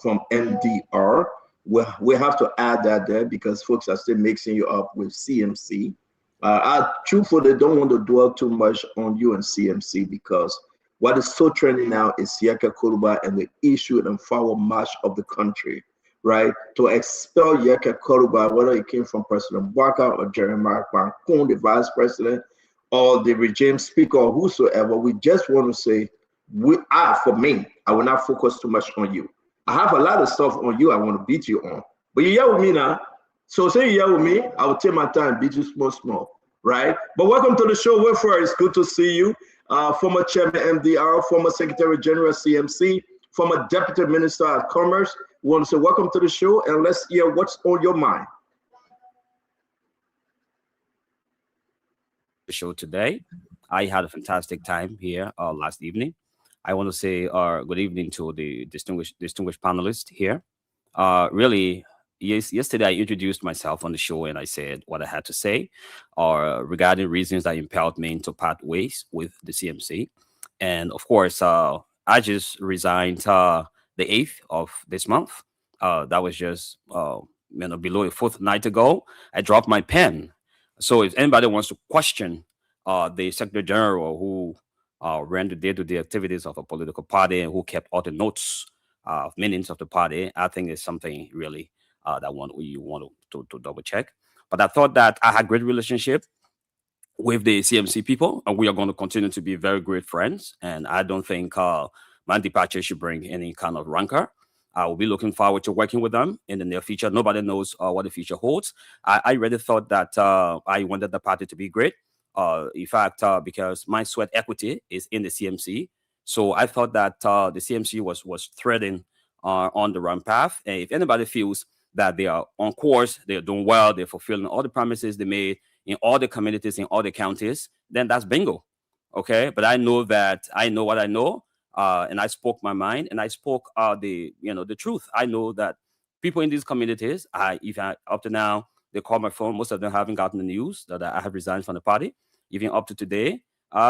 from NDR. We have to add that there because folks are still mixing you up with CMC. I truthfully don't want to dwell too much on you and CMC because what is so trending now is Yekeh Kolubah and the issue and forward march of the country, right? To expel Yekeh Kolubah, whether it came from President Bouaka or Jeremiah Bankun, the vice president, or the regime speaker or whosoever, we just want to say, for me, I will not focus too much on you. I have a lot of stuff on you I want to beat you on. But you yell with me now. So say you yell with me, I will take my time, beat you small, right? But welcome to the show, Wilfred. It's good to see you. Former chairman MDR, former secretary general CMC, former deputy minister of commerce. We want to say welcome to the show and let's hear what's on your mind. The show today. I had a fantastic time here last evening. I want to say good evening to the distinguished panelists here. Really, yesterday I introduced myself on the show and I said what I had to say regarding reasons that impelled me to part ways with the CMC. And of course, I just resigned the 8th of this month. That was just below a fortnight ago. I dropped my pen. So if anybody wants to question the Secretary General who ran the day-to-day activities of a political party and who kept all the notes of meetings of the party, I think it's something really that you want to double check. But I thought that I had great relationship with the CMC people, and we are going to continue to be very great friends. And I don't think my departure should bring any kind of rancor. I will be looking forward to working with them in the near future. Nobody knows what the future holds. I really thought that I wanted the party to be great. In fact, because my sweat equity is in the CMC, so I thought that the CMC was threading on the wrong path. And if anybody feels that they are on course, they're doing well, they're fulfilling all the promises they made in all the communities, in all the counties, then that's bingo. Okay, but I know that I know what I know, and I spoke my mind, and I spoke the truth. I know that people in these communities, up to now, they call my phone. Most of them haven't gotten the news that I have resigned from the party. Even up to today,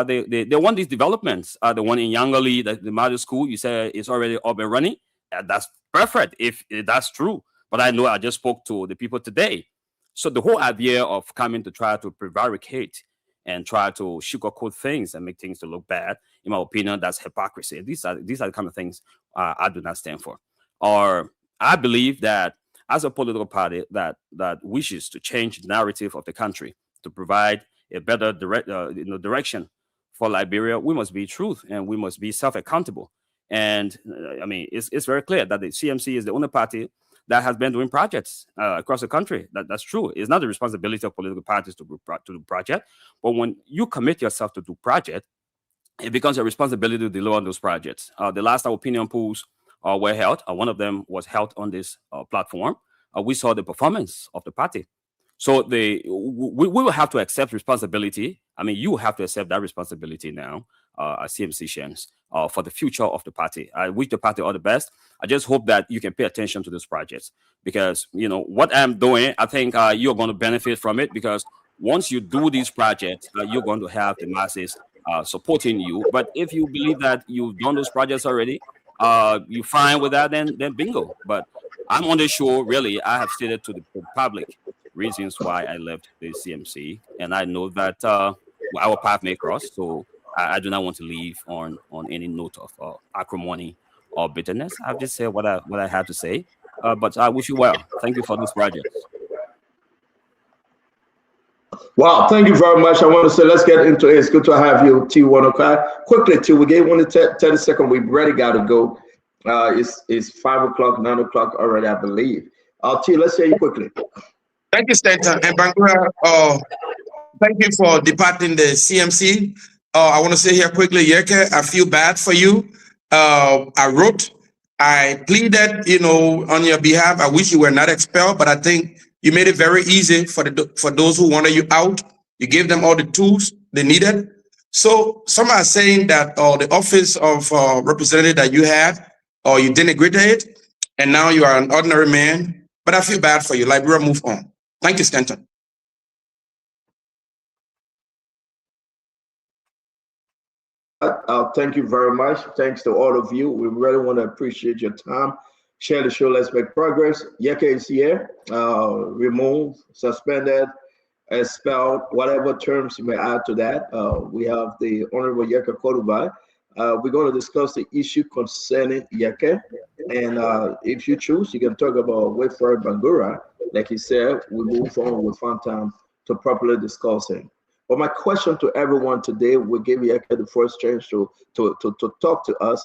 they want these developments. The one in Yangali, the model school, you said it's already up and running. That's perfect if that's true. But I know I just spoke to the people today. So the whole idea of coming to try to prevaricate and try to sugarcoat things and make things to look bad, in my opinion, that's hypocrisy. These are the kind of things I do not stand for. Or I believe that as a political party that wishes to change the narrative of the country to provide a better direction for Liberia, we must be truth and we must be self-accountable. And I mean, it's very clear that the CMC is the only party that has been doing projects across the country. That's true. It's not the responsibility of political parties to do project, but when you commit yourself to do project, it becomes a responsibility to deliver on those projects. The last opinion polls were held. One of them was held on this platform. We saw the performance of the party. So we will have to accept responsibility. I mean, you have to accept that responsibility now, as CMCians, for the future of the party. I wish the party all the best. I just hope that you can pay attention to those projects because, what I'm doing, I think you're going to benefit from it because once you do these projects, you're going to have the masses supporting you. But if you believe that you've done those projects already, you're fine with that, then bingo. But I'm on the show, really, I have stated to the public reasons why I left the CMC, and I know that our path may cross, so I do not want to leave on any note of acrimony or bitterness. I've just said what I had to say, but I wish you well. Thank you for this project. Wow, thank you very much. I want to say, let's get into it. It's good to have you, T105. Quickly, T, we gave 30 seconds. We've already got to go. It's 5 o'clock, 9 o'clock already, I believe. T, let's hear you quickly. Thank you, Stanton. And Bangura, thank you for departing the CMC. I want to say here quickly, Yekeh, I feel bad for you. I pleaded, on your behalf. I wish you were not expelled, but I think you made it very easy for those who wanted you out. You gave them all the tools they needed. So some are saying that the office of representative that you had, you denigrated it, and now you are an ordinary man. But I feel bad for you. Liberia, move on. Thank you, Stanton. Thank you very much. Thanks to all of you. We really want to appreciate your time. Share the show. Let's make progress. Yekeh is here. Removed, suspended, expelled, whatever terms you may add to that. We have the Honorable Yekeh Kolubah. We're going to discuss the issue concerning Yekeh. And if you choose, you can talk about Wilfred Bangura. Like he said, we move on with fun time to properly discussing. But my question to everyone today, we'll give Yekeh the first chance to talk to us.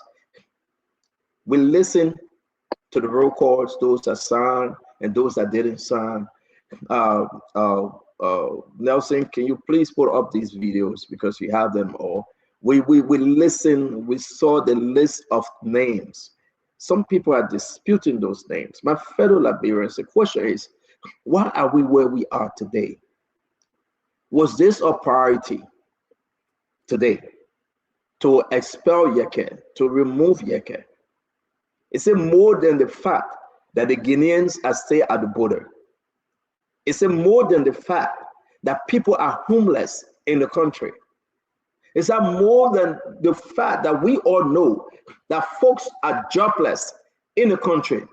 We listen to the roll calls, those that signed and those that didn't sign. Nelson, can you please put up these videos because we have them all. We listened, we saw the list of names. Some people are disputing those names. My fellow Liberians, the question is, why are we where we are today? Was this a priority today to expel Yekeh, to remove Yekeh? Is it more than the fact that the Guineans are still at the border? Is it more than the fact that people are homeless in the country? Is that more than the fact that we all know that folks are jobless in the country?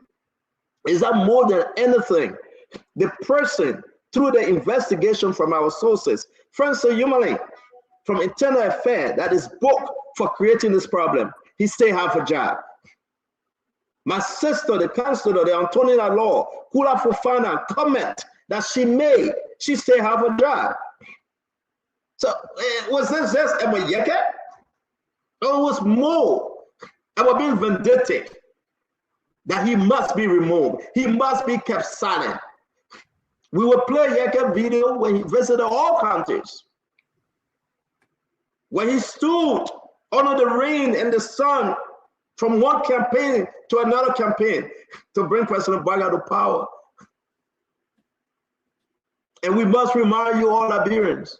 Is that more than anything? The person, through the investigation from our sources, Francis Yumali from Internal Affairs, that is booked for creating this problem, he still have a job. My sister, the counselor, the Antonina Law, Kula Fufana comment that she made, she still have a job. So was this just a Yekeh? Or was more about being vindictive? that he must be removed. He must be kept silent. We will play Yekeh video when he visited all counties, when he stood under the rain and the sun from one campaign to another campaign to bring President Baga to power. And we must remind you all Liberians,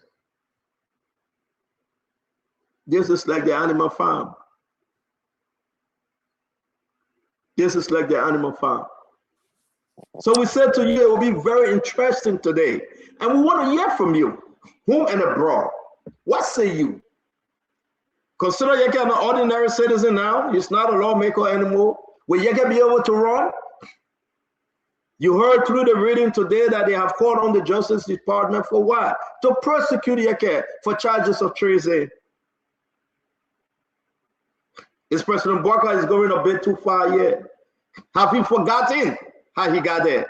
this is like the animal farm. This is like the animal farm. So we said to you, it will be very interesting today. And we want to hear from you, home and abroad. What say you? Consider Yekeh an ordinary citizen now. He's not a lawmaker anymore. Will Yekeh be able to run? You heard through the reading today that they have called on the Justice Department for what? To prosecute Yekeh for charges of treason. Is President Bwaka is going a bit too far yet? Have he forgotten how he got there?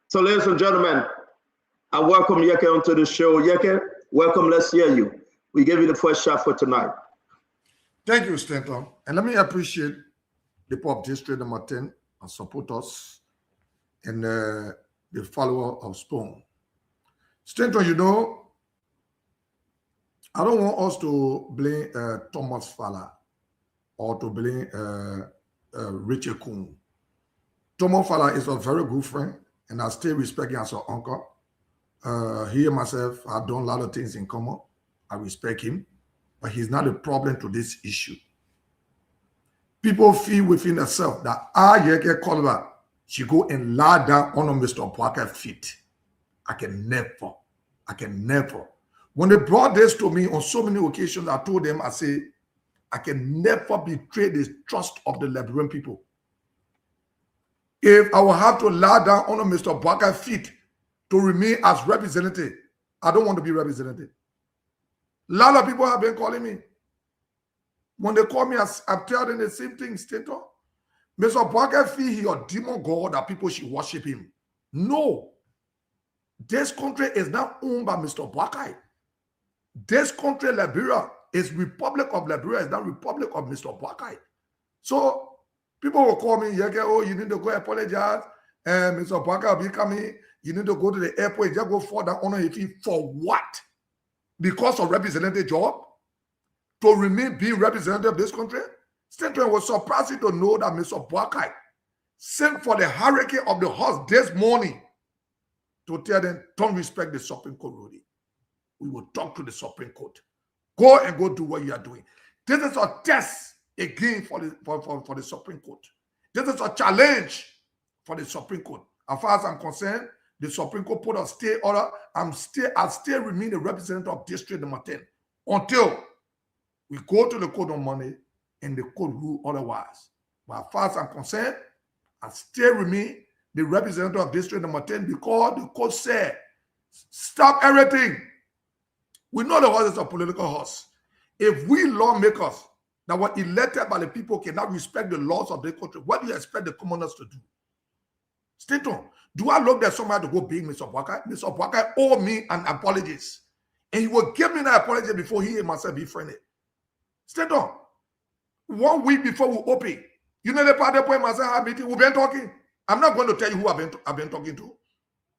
So ladies and gentlemen, I welcome Yekeh onto the show. Yekeh, welcome, let's hear you. We give you the first shot for tonight. Thank you, Stanton. And let me appreciate the Pop District number 10 and support us and the follower of Spoon. Stanton, you know, I don't want us to blame Thomas Fala or to blame Richard Kuhn. Thomas Fala is a very good friend, and I still respect him as an uncle. He and myself have done a lot of things in common. I respect him, but he's not a problem to this issue. People feel within themselves that Yekeh Kolubah should go and lie down on Mr. Bwaka's feet. I can never. When they brought this to me on so many occasions, I told them, I say, I can never betray the trust of the Liberian people. If I will have to lie down on Mr. Bwaka's feet to remain as representative, I don't want to be represented. A lot of people have been calling me. When they call me, I'm telling them the same thing, Stato. Mr. Bwaka feel he a demon god that people should worship him. No. This country is not owned by Mr. Bwaka. This country, Liberia, is Republic of Liberia, is not Republic of Mr. Bwaka. So people will call me, Yekeh, oh, you need to go apologize. And Mr. Bwaka will be coming. You need to go to the airport. Just go for that honor if you for what? Because of representative job? To remain being representative of this country? Stanton was surprised to know that Mr. Bwaka sent for the hierarchy of the house this morning to tell them, don't respect the Supreme Court ruling. We will talk to the Supreme Court. Go and go do what you are doing. This is a test again for the Supreme Court. This is a challenge for the Supreme Court. As far as I'm concerned, the Supreme Court put a stay order. I still remain the representative of District number 10 until we go to the court on Monday and the court rule otherwise. But as far as I'm concerned, I still remain the representative of District number 10 because the court said, stop everything. We know the horse is a political horse. If we lawmakers that were elected by the people cannot respect the laws of the country, what do you expect the commoners to do? Staton, do I look at somebody to go being Mr. Bwaka? Mr. Bwaka owe me an apology. And he will give me an apology before he and myself be friendly. Staton, 1 week before we open, you know the party point myself have meeting, we've been talking. I'm not going to tell you who I've been talking to.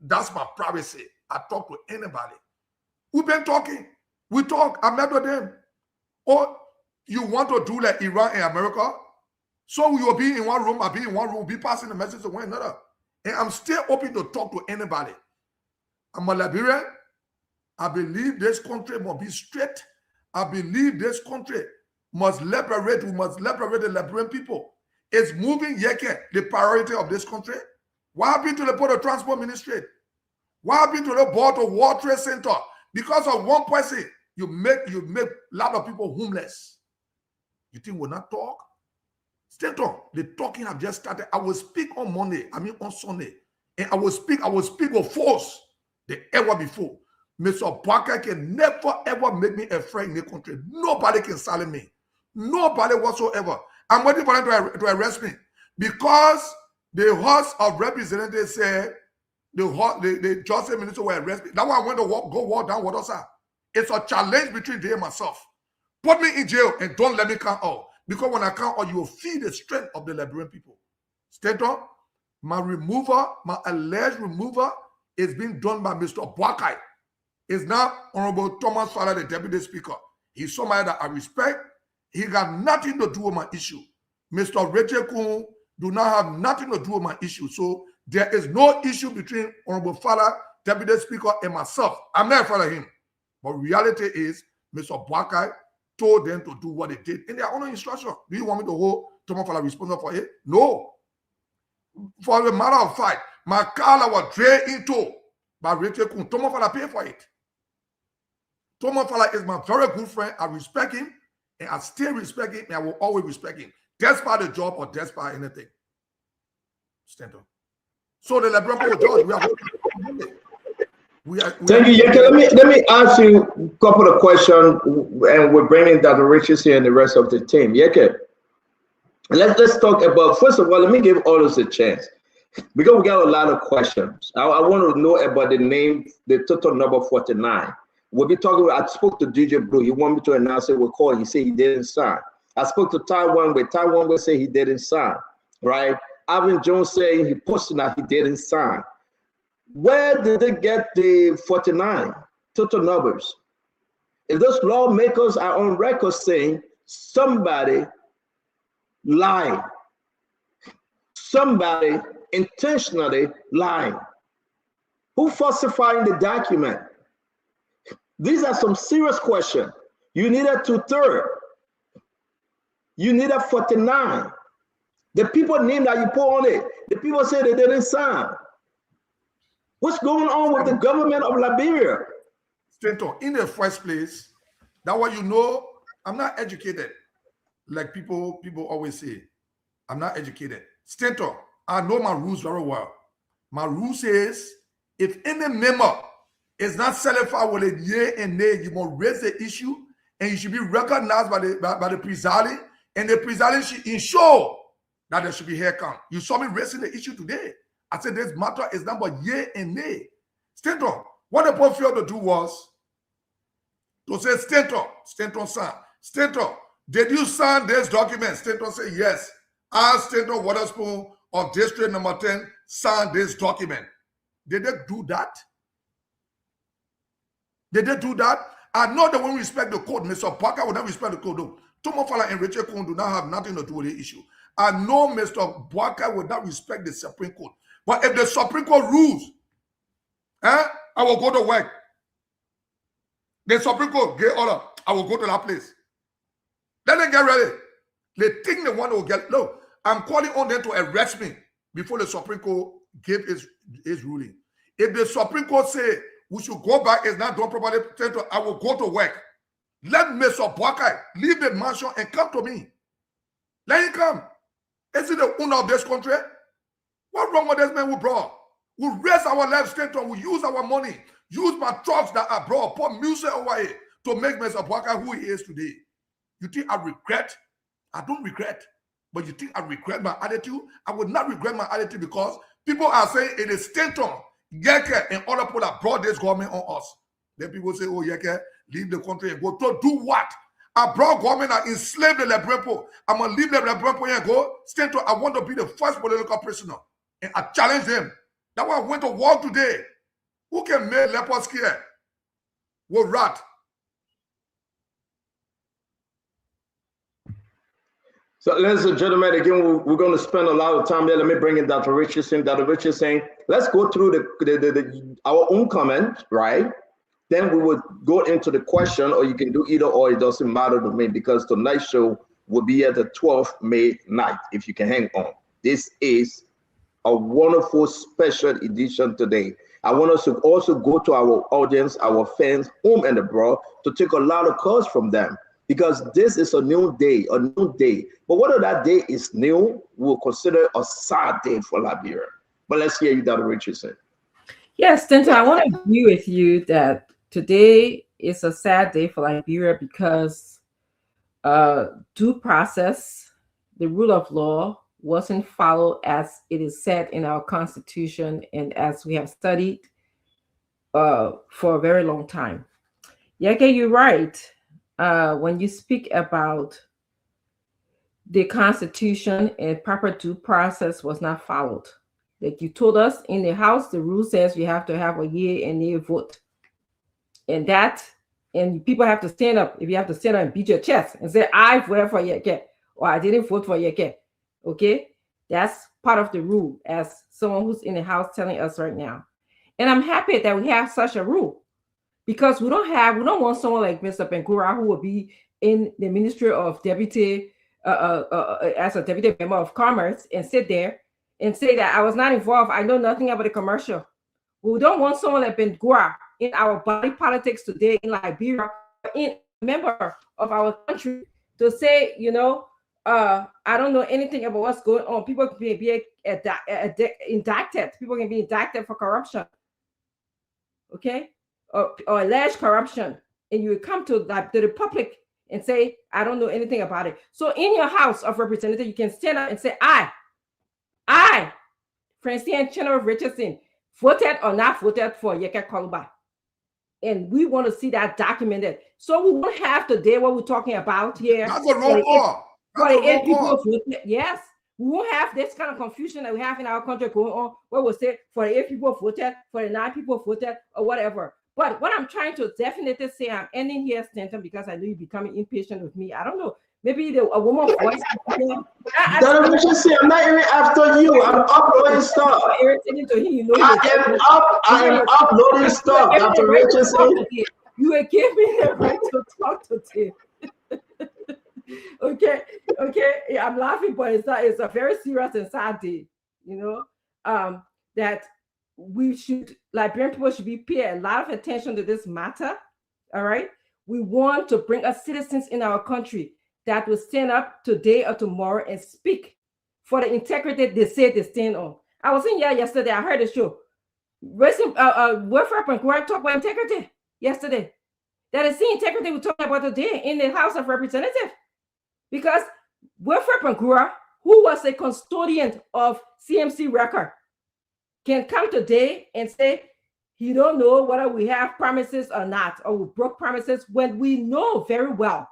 That's my privacy. I talk to anybody. We've been talking. We talk. I met with them. Or you want to do like Iran and America? So we will be in one room, I'll be in one room, we'll be passing the message to one another. And I'm still open to talk to anybody. I'm a Liberian. I believe this country must be straight. I believe this country must liberate. We must liberate the Liberian people. Is moving Yekeh the priority of this country? What happened to the Port of Transport Ministry? What happened to the Board of World Trade Center? Because of one person, you make a lot of people homeless. You think we'll not talk? Stanton, the talking have just started. I will speak on Monday, on Sunday. And I will speak of force than ever before. Mr. Bwaka can never ever make me afraid in the country. Nobody can silence me. Nobody whatsoever. I'm waiting for them to arrest me. Because the House of Representatives said the Justice Minister will arrest me. That's why I went to go walk down with us. It's a challenge between they and myself. Put me in jail and don't let me come out. Because when I come out, you will feel the strength of the Liberian people. Stentor, my alleged removal is being done by Mr. Boakai. It's now Honorable Thomas Fowler, the Deputy Speaker. He's somebody that I respect. He got nothing to do with my issue. Mr. Yekeh Kolubah do not have nothing to do with my issue. So there is no issue between Honorable Fowler, Deputy Speaker, and myself. I'm not in front of him. But reality is, Mr. Boakai told them to do what they did in their own instruction. Do you want me to hold Thomas Fowler responsible for it? No. For the matter of fact, my car was dragged into by Yekeh Kolubah. Thomas Fowler paid for it. Thomas Fowler is my very good friend. I respect him, and I still respect him, and I will always respect him, despite the job or despite anything. Stentor. So the Lebron judge, Thank you, Yekeh. Let me ask you a couple of questions, and we're bringing Dr. Richards here and the rest of the team. Yekeh, let's talk about, first of all, let me give all of us a chance, because we got a lot of questions. I want to know about the name, the total number 49. We'll be talking. I spoke to DJ Blue. He wanted me to announce it. We'll call. He said he didn't sign. I spoke to Taiwan, where Taiwan will say he didn't sign. Right? Alvin Jones saying he posted that he didn't sign. Where did they get the 49 total numbers? If those lawmakers are on record saying somebody lied, somebody intentionally lying, who falsifying the document? These are some serious questions. You needed 2/3. You needed 49. The people name that you put on it, the people say they didn't sign. What's going on with the government of Liberia? Stentor, in the first place, that's why you know I'm not educated. Like people always say, I'm not educated. Stentor, I know my rules very well. My rule says if any member is not certified with a yea and nay, you must raise the issue and you should be recognized by the presiding, and the presiding should ensure that there should be hair count. You saw me raising the issue today. I said this matter is not but yea and nay. Stentor, what the pope failed to do was to say, Stentor signed. Stentor, did you sign this document? Stentor said yes. I, Stentor Waterspoon of District Number 10, signed this document. Did they do that? Did they do that? I know they won't respect the code. Mr. Parker will not respect the code. Though. Thomas Fowler and Yekeh Kolubah do not have nothing to do with the issue. I know Mr. Parker will not respect the Supreme Court. But if the Supreme Court rules, I will go to work. The Supreme Court get order. I will go to that place. Let them get ready. They think they want to get. Look, I'm calling on them to arrest me before the Supreme Court give his ruling. If the Supreme Court say we should go back, it's not done properly, I will go to work. Let Mr. Boakai leave the mansion and come to me. Let him come. Is he the owner of this country? What's wrong with this man we brought? We raise our lives, we use our money, use my trucks that I brought, put music over here to make Mr. Boakai who he is today. You think I regret? I don't regret. But you think I regret my attitude? I would not regret my attitude because people are saying it is Stentor, Yekeh, and other people that brought this government on us. Then people say, oh, Yekeh, leave the country and go. To do what? I brought government and enslaved the Liberian people. I'm going to leave the Liberian people and go. Stentor, I want to be the first political prisoner. And I challenge them. That's why I went to war today. Who can make leopards scared? With rat. So, ladies and gentlemen, again, we're going to spend a lot of time there. Let me bring in Dr. Richardson. Dr. Richardson, let's go through our own comment, right? Then we would go into the question, or you can do either or. It doesn't matter to me because tonight's show will be at the 12th May night, if you can hang on. This is a wonderful special edition today. I want us to also go to our audience, our fans, home and abroad, to take a lot of calls from them. Because this is a new day, a new day. But whether that day is new, we'll consider a sad day for Liberia. But let's hear you, Dr. Richardson. Yes, Stentor, I want to agree with you that today is a sad day for Liberia because due process, the rule of law, wasn't followed as it is said in our Constitution and as we have studied for a very long time. Yekeh, you're right. When you speak about the Constitution and proper due process was not followed. Like you told us in the House, the rule says you have to have a yea and nay vote. And people have to stand up. If you have to stand up and beat your chest and say, I voted for Yekeh, or I didn't vote for Yekeh. Okay? That's part of the rule, as someone who's in the House telling us right now. And I'm happy that we have such a rule, because we don't want someone like Mr. Bengura, who will be in the Ministry of Deputy, as a Deputy Member of Commerce, and sit there and say that I was not involved. I know nothing about the commercial. We don't want someone like Bengura in our body politics today in Liberia, in a member of our country, to say, I don't know anything about what's going on. People can be indicted. People can be indicted for corruption. Okay? Or alleged corruption. And you come to the public and say, I don't know anything about it. So in your House of Representatives, you can stand up and say, I, Francine Chenoweth Richardson, voted or not voted for Yekeh Kolubah. And we want to see that documented. So we won't have today what we're talking about here. That's a roll call. Yes. We won't have this kind of confusion that we have in our country going on, where we'll say 48 people voted, 49 people voted, or whatever. But what I'm trying to definitely say, I'm ending here, Stanton, because I know you're becoming impatient with me. I don't know. Maybe a woman's voice. Dr. Richardson, I'm not even after you. I'm uploading stuff. Irritating to him, I am uploading stuff, Dr. Richardson. You will give me the right to talk to him. Okay. Yeah, I'm laughing, but it's a very serious and sad day. That we should, Liberian people should be paying a lot of attention to this matter. All right. We want to bring us citizens in our country that will stand up today or tomorrow and speak for the integrity they say they stand on. I was in here yesterday. I heard the show. Wilfred Bengura talked about integrity yesterday. That is the integrity we're talking about today in the House of Representatives. Because Wilfred Bengura, who was a custodian of CMC record, can come today and say he don't know whether we have promises or not, or we broke promises, when we know very well.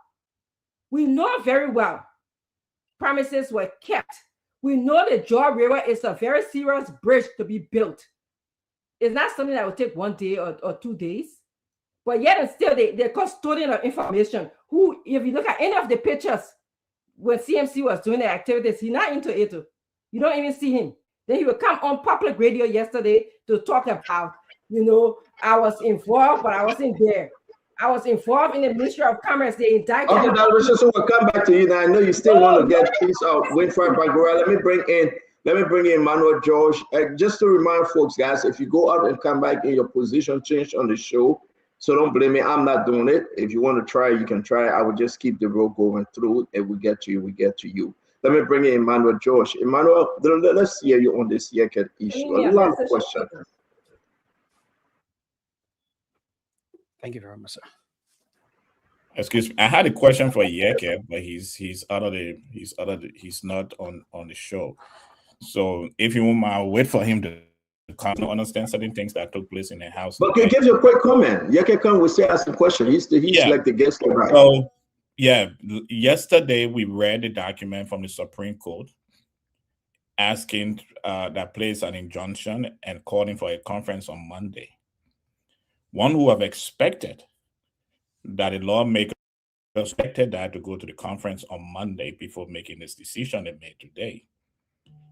We know very well promises were kept. We know the Jaw River is a very serious bridge to be built. It's not something that will take 1 day or 2 days. But yet and still, they're custodian of information, who, if you look at any of the pictures when CMC was doing the activities, he's not into it. You don't even see him. Then he would come on public radio yesterday to talk about, I was involved, but I wasn't there. I was involved in the Ministry of Commerce. They indicted. Okay, Dr. Richardson, we'll come back to you now. I know you still want to get piece of Wilfred Bengura. Let me bring in Emmanuel George. Just to remind folks, guys, if you go out and come back in, your position change on the show. So don't blame me. I'm not doing it. If you want to try, you can try. I will just keep the road going through. If we get to you, we get to you. Let me bring in Emmanuel George. Emmanuel, let's hear you on this Yekeh issue. A lot of questions. Thank you very much, sir. Excuse me. I had a question for Yekeh, but he's not on the show. So if you want, I'll wait for him to come to understand certain things that took place in the House. But can give you a quick comment. Yekeh Khan will say ask a question. He's like the guest. Right? So yesterday we read the document from the Supreme Court asking that placed an injunction and calling for a conference on Monday. One who have expected that the lawmakers expected that to go to the conference on Monday before making this decision they made today.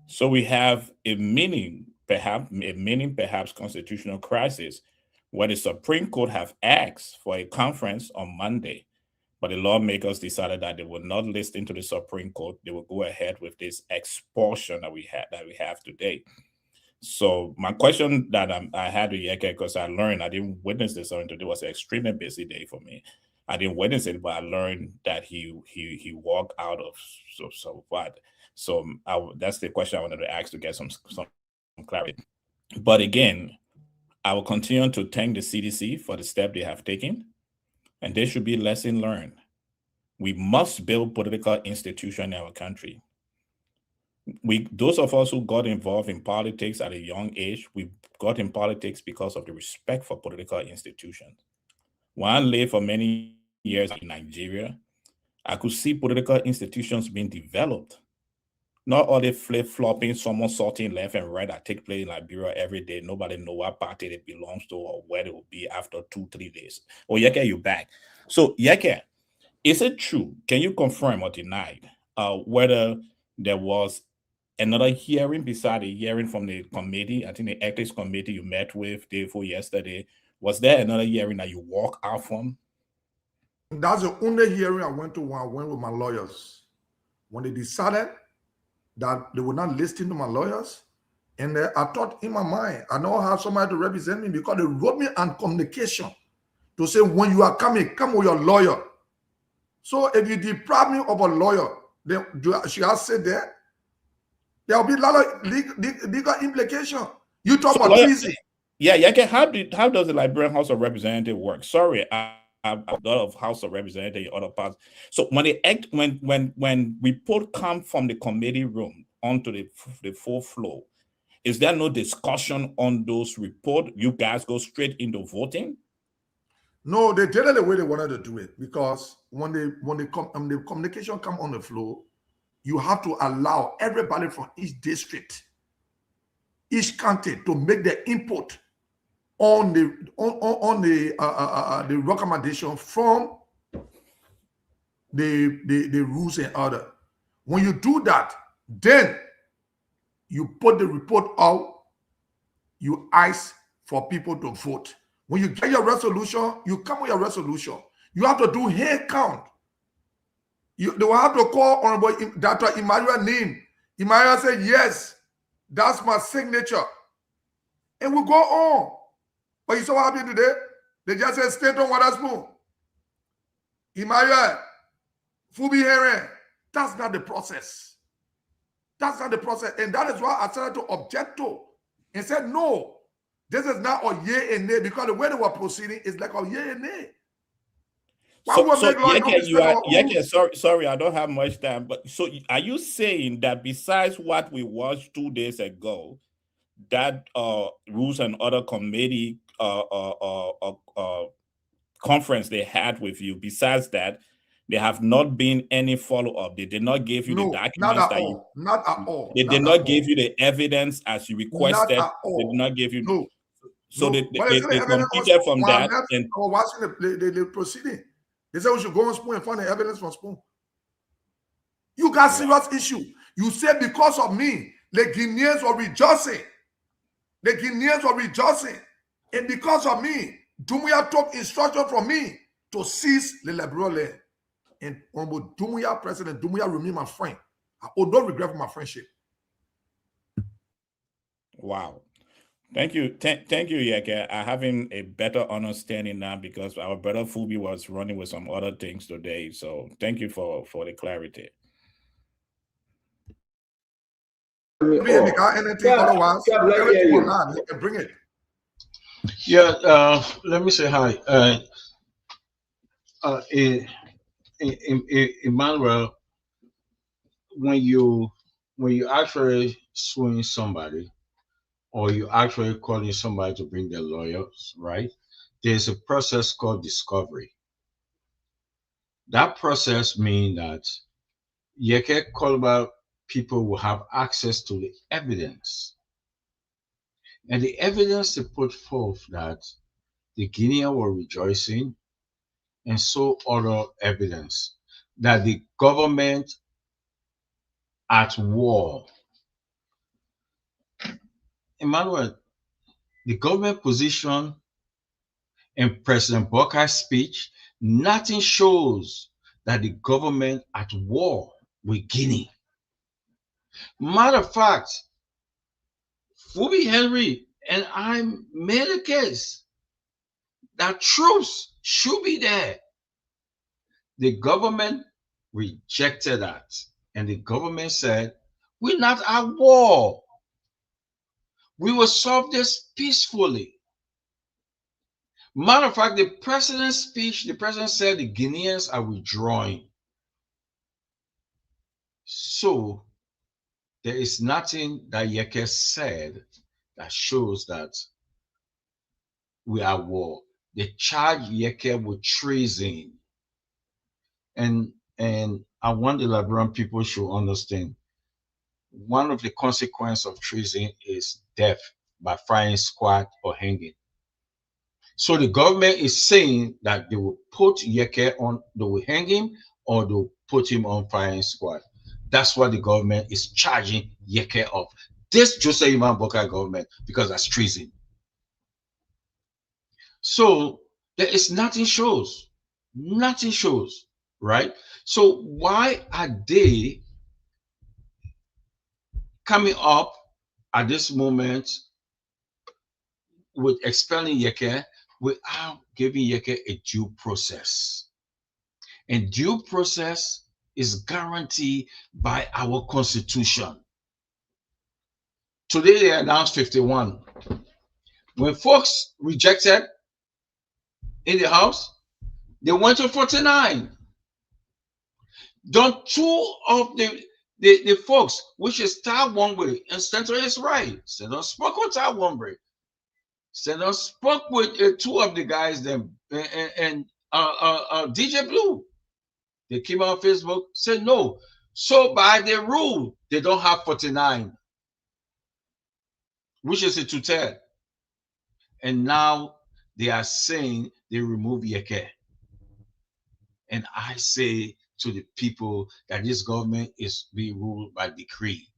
So we have a mini, perhaps constitutional crisis where the Supreme Court have asked for a conference on Monday, but the lawmakers decided that they would not listen to the Supreme Court. They will go ahead with this expulsion that we have today. So my question that I had to Yekeh, because I learned, I didn't witness this on today, was an extremely busy day for me. I didn't witness it, but I learned that he walked out of so what. So that's the question I wanted to ask to get some clarity. But again, I will continue to thank the CDC for the step they have taken, and there should be a lesson learned. We must build political institutions in our country. Those of us who got involved in politics at a young age, we got in politics because of the respect for political institutions. When I lived for many years in Nigeria, I could see political institutions being developed. Not all the flip-flopping, someone sorting left and right that take place in Liberia every day. Nobody know what party it belongs to or where it will be after 2-3 days. Oh, Yekeh, you back. So, Yekeh, is it true? Can you confirm or deny whether there was another hearing beside the hearing from the committee? I think the ethics committee you met with day before yesterday. Was there another hearing that you walk out from? That's the only hearing I went to when I went with my lawyers. When they decided that they were not listening to my lawyers, and I thought in my mind, I don't have somebody to represent me because they wrote me on communication to say, when you are coming, come with your lawyer. So if you deprive me of a lawyer, then should I sit there? There will be a lot of legal implication. You talk about treason. Yeah, Yekeh, how does the Liberian House of Representatives work? Sorry, I have a lot of House of Representatives in other parts. So when report come from the committee room onto the full floor, is there no discussion on those reports? You guys go straight into voting? No, they did it the way they wanted to do it, because when the communication come on the floor, you have to allow everybody from each district, each county, to make their input on the recommendation from the rules and order. When you do that, then you put the report out, you ask for people to vote. When you get your resolution, you come with your resolution. You have to do hand count. They will have to call Honorable Dr. Emmanuel name. Emmanuel said, yes, that's my signature. And we go on. But you saw what happened today? They just said, state on water spoon. Emmanuel, Fubi Heron. That's not the process. That's not the process. And that is why I started to object to and said, no, this is not a yay and nay, because the way they were proceeding is like a yay and nay. Sorry, I don't have much time. But so are you saying that besides what we watched 2 days ago, that Rules and Order Committee conference they had with you, besides that, there have not been any follow-up? They did not give you the documents that you... Not at all. They did not give you the evidence as you requested. Not at all. They did not give you... No. So no. they completed from that. And I was watching the proceeding. They said we should go on Spoon and find the evidence from Spoon. You got serious issue. You said because of me, the Guineans were rejoicing. The Guineans were rejoicing. And because of me, Dumbuya took instruction from me to seize the Liberia land. And Honorable Dumbuya, President Dumbuya, remain my friend. I don't regret for my friendship. Wow. Thank you. Thank you, Yekeh. I'm having a better understanding now because our brother Fubi was running with some other things today. So thank you for the clarity. Bring it. Yeah, let me say hi. Emmanuel, when you actually suing somebody, or you actually calling somebody to bring their lawyers, right? There's a process called discovery. That process means that Yekeh Kolubah people will have access to the evidence. And the evidence they put forth that the Guineans were rejoicing, and so other evidence that the government at war. Emmanuel, the government position in President Bokai's speech, nothing shows that the government at war with Guinea. Matter of fact, Fubi Henry and I made a case that troops should be there. The government rejected that. And the government said, we're not at war. We will solve this peacefully. Matter of fact, the president's speech, the president said the Guineans are withdrawing. So there is nothing that Yekeh said that shows that we are at war. They charge Yekeh with treason. And and I want the Liberian people should understand. One of the consequences of treason is death by firing squad or hanging. So the government is saying that they will put Yekeh on, they will hang him or they will put him on firing squad. That's what the government is charging Yekeh of. This Joseph Imam Boka government, because that's treason. So there is nothing shows, right? So why are they coming up at this moment with expelling Yekeh without giving Yekeh a due process? And due process is guaranteed by our constitution. Today they announced 51. When folks rejected in the House, they went to 49. Don't two of the folks, which is Ty Wongwe, and Senator is right. Senator spoke with Ty Wongwe. Senator spoke with two of the guys, them and DJ Blue. They came on Facebook, said no. So by the rule, they don't have 49, which is a 210. And now they are saying they remove Yekeh. And I say to the people that this government is being ruled by decree.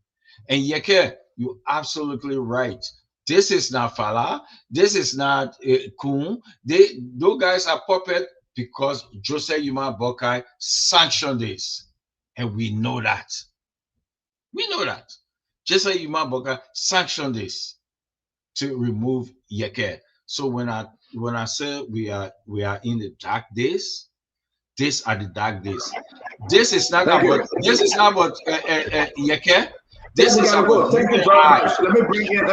And Yekeh, you're absolutely right. This is not Fala. This is not Kun. Those guys are puppet because Joseph Yuma Bokai sanctioned this. And we know that. We know that. Joseph Yuma Bokai sanctioned this to remove Yekeh. So when I say we are in the dark days, these are the dark days. This is not about Yekeh. This is about Thank you very much. Let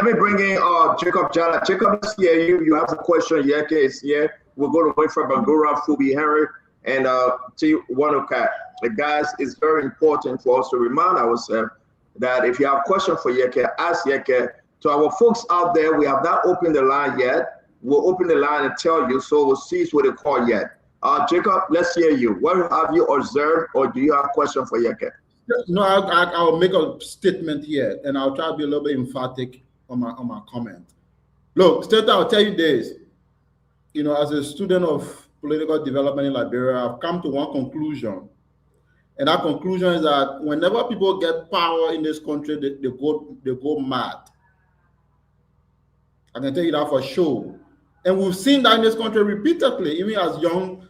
me bring in Jacob Jala. Jacob is here. You have a question. Yekeh is here. We're going to wait for Bangura, Fubi Henry, and T1OK. Guys, it's very important for us to remind ourselves that if you have a question for Yekeh, ask Yekeh. To our folks out there, we have not opened the line yet. We'll open the line and tell you, so we'll cease with the call yet. Jacob, let's hear you. What have you observed, or do you have a question for Yekeh? No, I'll make a statement here, and I'll try to be a little bit emphatic on my comment. Look, State, I'll tell you this. You know, as a student of political development in Liberia, I've come to one conclusion, and that conclusion is that whenever people get power in this country, they go mad. I can tell you that for sure. And we've seen that in this country repeatedly, even as young,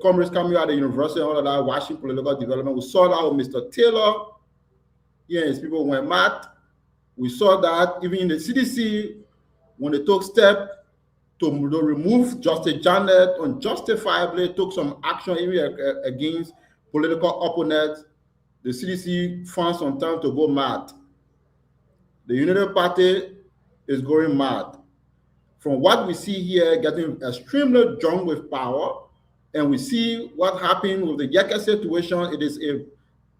comrades coming out of the university and all of that, watching political development. We saw that with Mr. Taylor. Yes, people went mad. We saw that even in the CDC, when they took steps to remove Justice Janet unjustifiably, took some action even against political opponents, the CDC found some time to go mad. The Unity Party is going mad. From what we see here, getting extremely drunk with power, and we see what happened with the Yekeh situation, it is a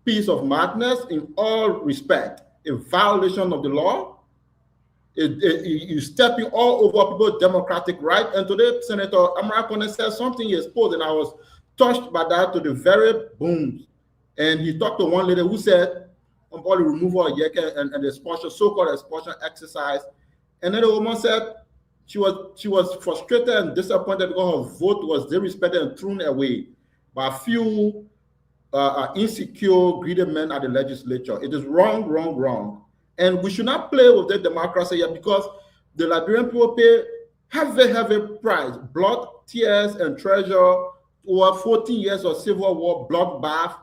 piece of madness in all respect, a violation of the law. You're stepping all over people's democratic right. And today, Senator Amarakone said something he exposed, and I was touched by that to the very bones. And he talked to one lady who said, about the removal of Yekeh and the expulsion, so-called expulsion exercise. And then the woman said she was frustrated and disappointed because her vote was disrespected and thrown away by a few insecure, greedy men at the legislature. It is wrong, wrong, wrong. And we should not play with the democracy yet, because the Liberian people pay heavy, heavy price, blood, tears, and treasure over 14 years of civil war bloodbath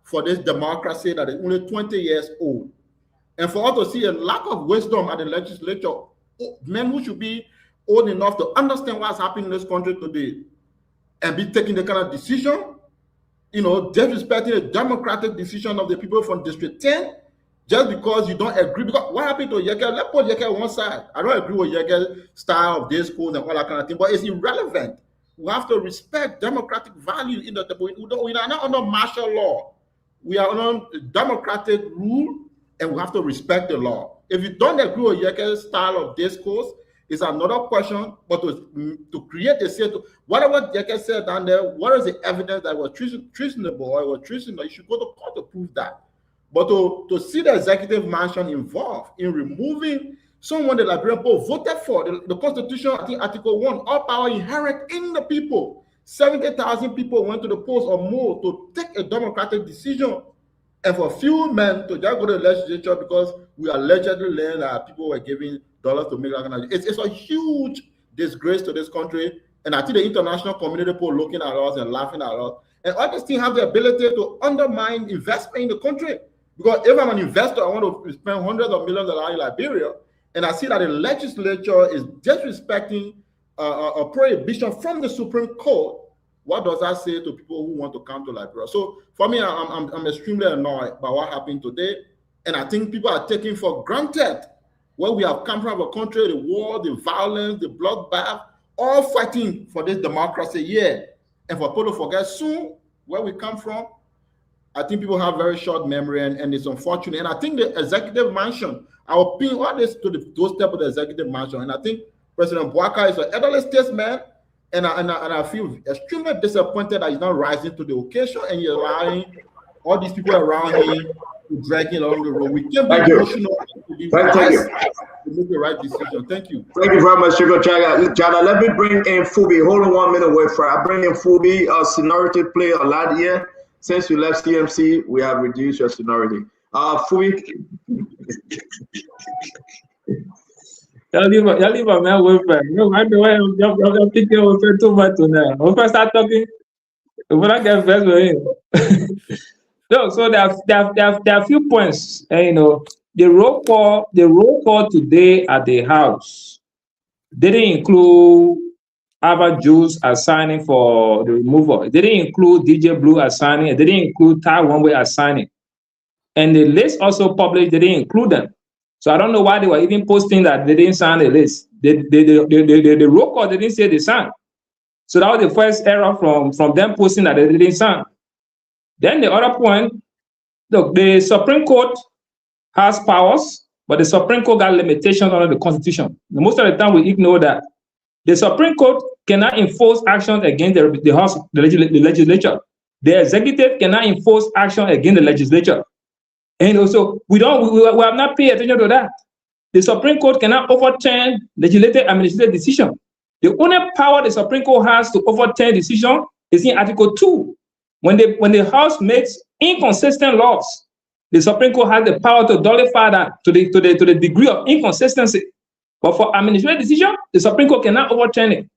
for this democracy that is only 20 years old. And for us to see a lack of wisdom at the legislature, men who should be old enough to understand what's happening in this country today and be taking the kind of decision, disrespecting the democratic decision of the people from District 10, just because you don't agree. Because what happened to Yekeh? Let's put Yekeh on one side. I don't agree with Yekeh's style of discourse and all that kind of thing, but it's irrelevant. We have to respect democratic value in the we are not under martial law. We are under democratic rule, and we have to respect the law. If you don't agree with Yekeh's style of discourse, is another question, but to create a set, whatever Yekeh said down there, what is the evidence that was treasonable or it was treasonable? You should go to court to prove that. But to see the executive mansion involved in removing someone the Liberian people voted for, the Constitution, I think Article 1, all power inherent in the people. 70,000 people went to the polls or more to take a democratic decision. And for few men to just go to the legislature because we allegedly learned that people were giving dollars to make that. It's a huge disgrace to this country. And I think the international community people looking at us and laughing at us. And all these things have the ability to undermine investment in the country. Because if I'm an investor, I want to spend hundreds of millions of dollars in Liberia, and I see that the legislature is disrespecting a prohibition from the Supreme Court. What does that say to people who want to come to Liberia? So for me, I'm extremely annoyed by what happened today. And I think people are taking for granted where we have come from, a country, the war, the violence, the bloodbath, all fighting for this democracy here. And for people to forget soon where we come from, I think people have very short memory, and it's unfortunate. And I think the executive mansion, I will pin all this to the doorstep of the executive mansion. And I think President Bouaka is an elderly statesman, and I feel extremely disappointed that he's not rising to the occasion, and he's allowing all these people around him to drag him along the road. We can't be emotional to be Thank you. to make the right decision. Thank you. Thank you very much, Sugar Jada. Let me bring in Fubi. Hold on 1 minute, wait for I bring in Fubi. Seniority play a lot here. Since you left CMC, we have reduced your seniority. Fubi. Y'all leave a man with her. No, I know I'm thinking of her too much now. When I start talking, when I get first with him. No, so there are a few points. You know, the roll call today at the House didn't include Abba Juice assigning for the removal. It didn't include DJ Blue assigning. It didn't include Ty One Way assigning. And the list also published, they didn't include them. So I don't know why they were even posting that they didn't sign the list. The roll call, they didn't say they signed. So that was the first error from them posting that they didn't sign. Then the other point, look, the Supreme Court has powers, but the Supreme Court got limitations under the Constitution. Most of the time we ignore that. The Supreme Court cannot enforce actions against the House, the legislature. The executive cannot enforce action against the legislature. And also, we have not paid attention to that. The Supreme Court cannot overturn legislative administrative decision. The only power the Supreme Court has to overturn decision is in Article 2. When the House makes inconsistent laws, the Supreme Court has the power to nullify that to the degree of inconsistency. But for administrative decision, the Supreme Court cannot overturn it.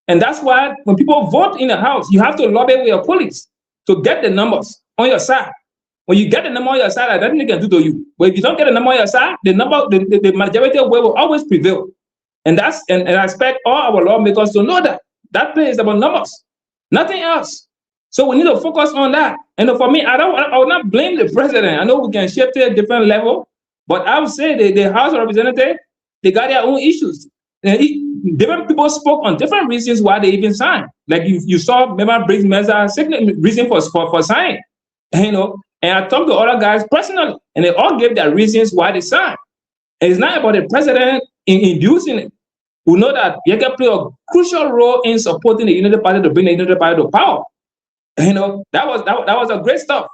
And that's why when people vote in the House, you have to lobby with your colleagues to get the numbers on your side. When you get the number on your side, that's nothing they can do to you. But if you don't get the number on your side, the majority of will always prevail. And I expect all our lawmakers to know that play is about numbers, nothing else. So we need to focus on that. And for me, I will not blame the president. I know we can shift to a different level, but I would say the House of Representatives, they got their own issues. And different people spoke on different reasons why they even signed. Like you saw, remember, Briggs Mezza's reason for signing. And I talked to other guys personally, and they all gave their reasons why they signed. And it's not about the president inducing it. We know that Yekeh played a crucial role in supporting the United Party to bring the United Party to power. That was a great stuff.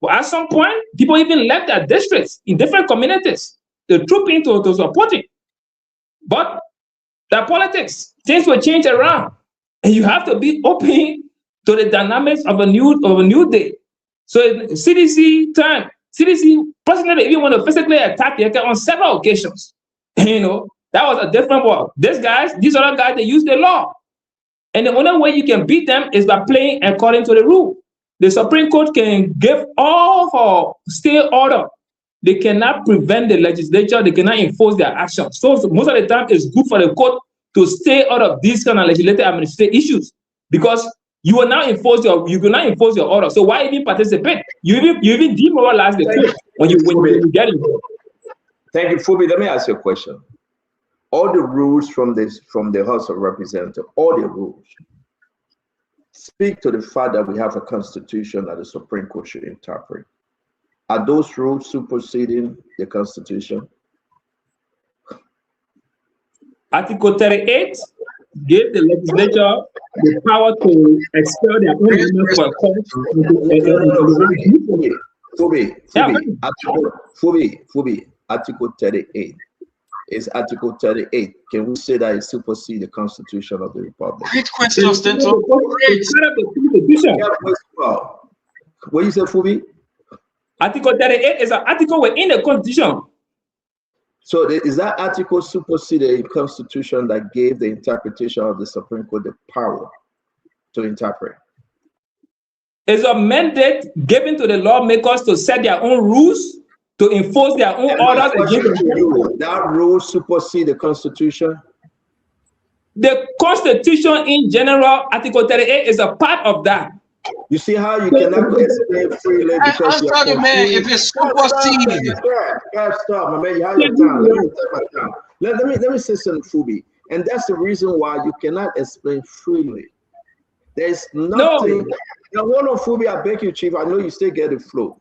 But at some point, people even left their districts in different communities to troop in to support it. But the politics, things will change around, and you have to be open to the dynamics of a new day. So CDC personally even want to physically attack Yekeh on several occasions. That was a different one. These other guys, they use the law. And the only way you can beat them is by playing according to the rule. The Supreme Court can give all for stay order. They cannot prevent the legislature. They cannot enforce their actions. So most of the time, it's good for the court to stay out of these kind of legislative administrative issues, because you will not enforce your order. So why even participate? You even demoralize the court when you get involved. Thank you, Fubi. Let me ask you a question. All the rules from the House of Representatives, all the rules speak to the fact that we have a constitution that the Supreme Court should interpret. Are those rules superseding the Constitution? Article 38 gave the legislature the power to expel their own members for a cause. Article 38 is Article 38. Can we say that it supersedes the Constitution of the Republic? Great question, Stenton. What you said, Fubi? Article 38 is an article within the Constitution. So is that article superseded the Constitution that gave the interpretation of the Supreme Court the power to interpret? It's a mandate given to the lawmakers to set their own rules, to enforce their own orders against them. That rule supersedes the Constitution? The Constitution in general, Article 38 is a part of that. You see how you cannot explain freely because I'm sorry, man. If it's superseded. Stop, my man. You have your time. Let me say something, Fubi. And that's the reason why you cannot explain freely. There's nothing. Now, hold on, Fubi. I beg you, Chief. I know you still get the flow.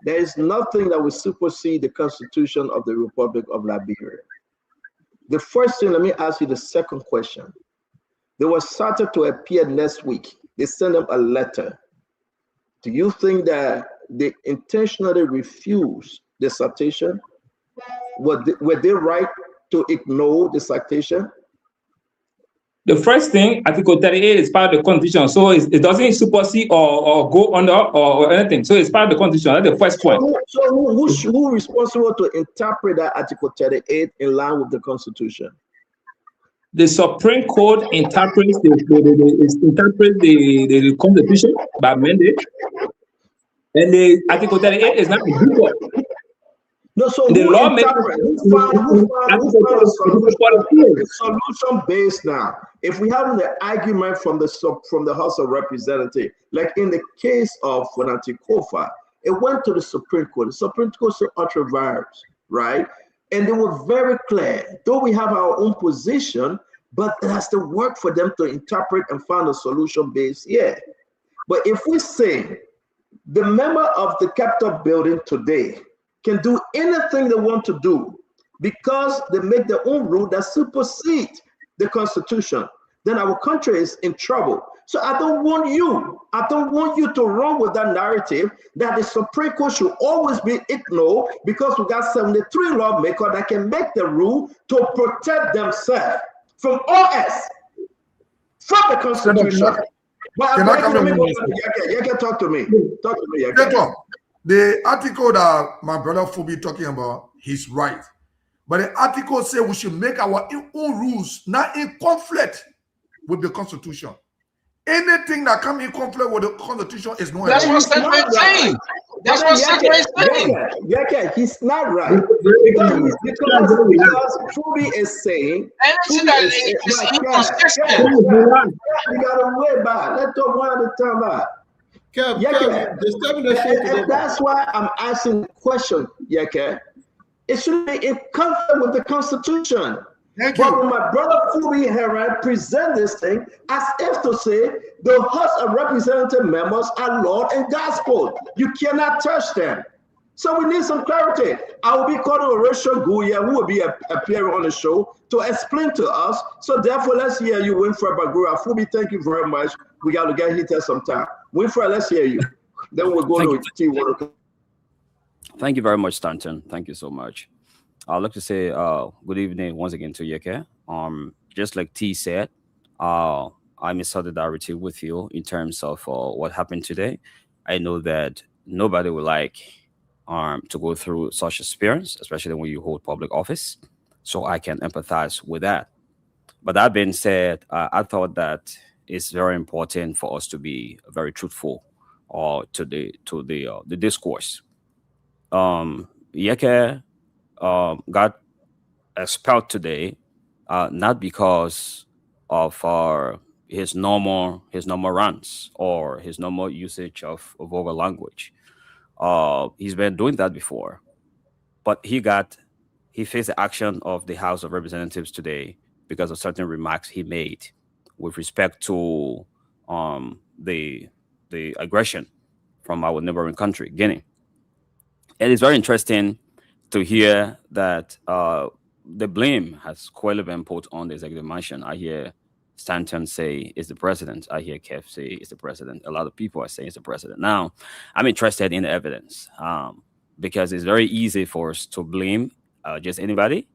There is nothing that will supersede the Constitution of the Republic of Liberia. The first thing, let me ask you the second question. They were started to appear next week. They sent them a letter. Do you think that they intentionally refused the citation? Were they right to ignore the citation? The first thing, Article 38 is part of the Constitution, so it doesn't supersede or go under or anything. So it's part of the Constitution. That's the first point. So who's responsible to interpret that Article 38 in line with the Constitution? The Supreme Court interprets the Constitution by mandate, and the Article 38 is not a default. No, so the lawmakers solution based now. If we have the argument from the House of Representatives, like in the case of Fonanti Kofa, it went to the Supreme Court. The Supreme Court said ultra-virus, right? And they were very clear. Though we have our own position, but it has to work for them to interpret and find a solution based here. But if we say the member of the Capitol building today can do anything they want to do because they make their own rule that supersedes the Constitution, then our country is in trouble. So I don't want you to run with that narrative that the Supreme Court should always be ignored because we got 73 lawmakers that can make the rule to protect themselves from us, from the Constitution. But Yekeh, talk to me. Talk to me, Yekeh. The article that my brother Fubi talking about, he's right. But the article says we should make our own rules, not in conflict with the Constitution. Anything that comes in conflict with the Constitution is no. That's what Sandra saying. That's what Sandra is saying. Yekeh, he's not right. Because Fubi is saying, anything that is inconsistent. You gotta wait back. Let's talk one at a time back. And that's why I'm asking the question, Yekeh. It should be in conflict with the Constitution. But when my brother Fubi Heron present this thing as if to say the House of Representative members are Lord and Gospel. You cannot touch them. So we need some clarity. I will be calling Horatio Guya, who will be appearing on the show, to explain to us. So therefore, let's hear you, Winfred Bagura. Fubi, thank you very much. We got to get here sometime. Winfred, let's hear you. Then we'll go to T1. Thank you very much, Stanton. Thank you so much. I'd like to say good evening once again to Yekeh. Just like T said, I'm in solidarity with you in terms of what happened today. I know that nobody would like to go through such experience, especially when you hold public office. So I can empathize with that. But that being said, I thought that it's very important for us to be very truthful to the discourse. Yekeh got expelled today, not because of his normal rants or his normal usage of vulgar language. He's been doing that before, but he faced the action of the House of Representatives today because of certain remarks he made with respect to the aggression from our neighboring country, Guinea. And it's very interesting to hear that the blame has clearly been put on the executive mansion. I hear Stanton say it's the president. I hear Kev say it's the president. A lot of people are saying it's the president. Now, I'm interested in the evidence because it's very easy for us to blame just anybody.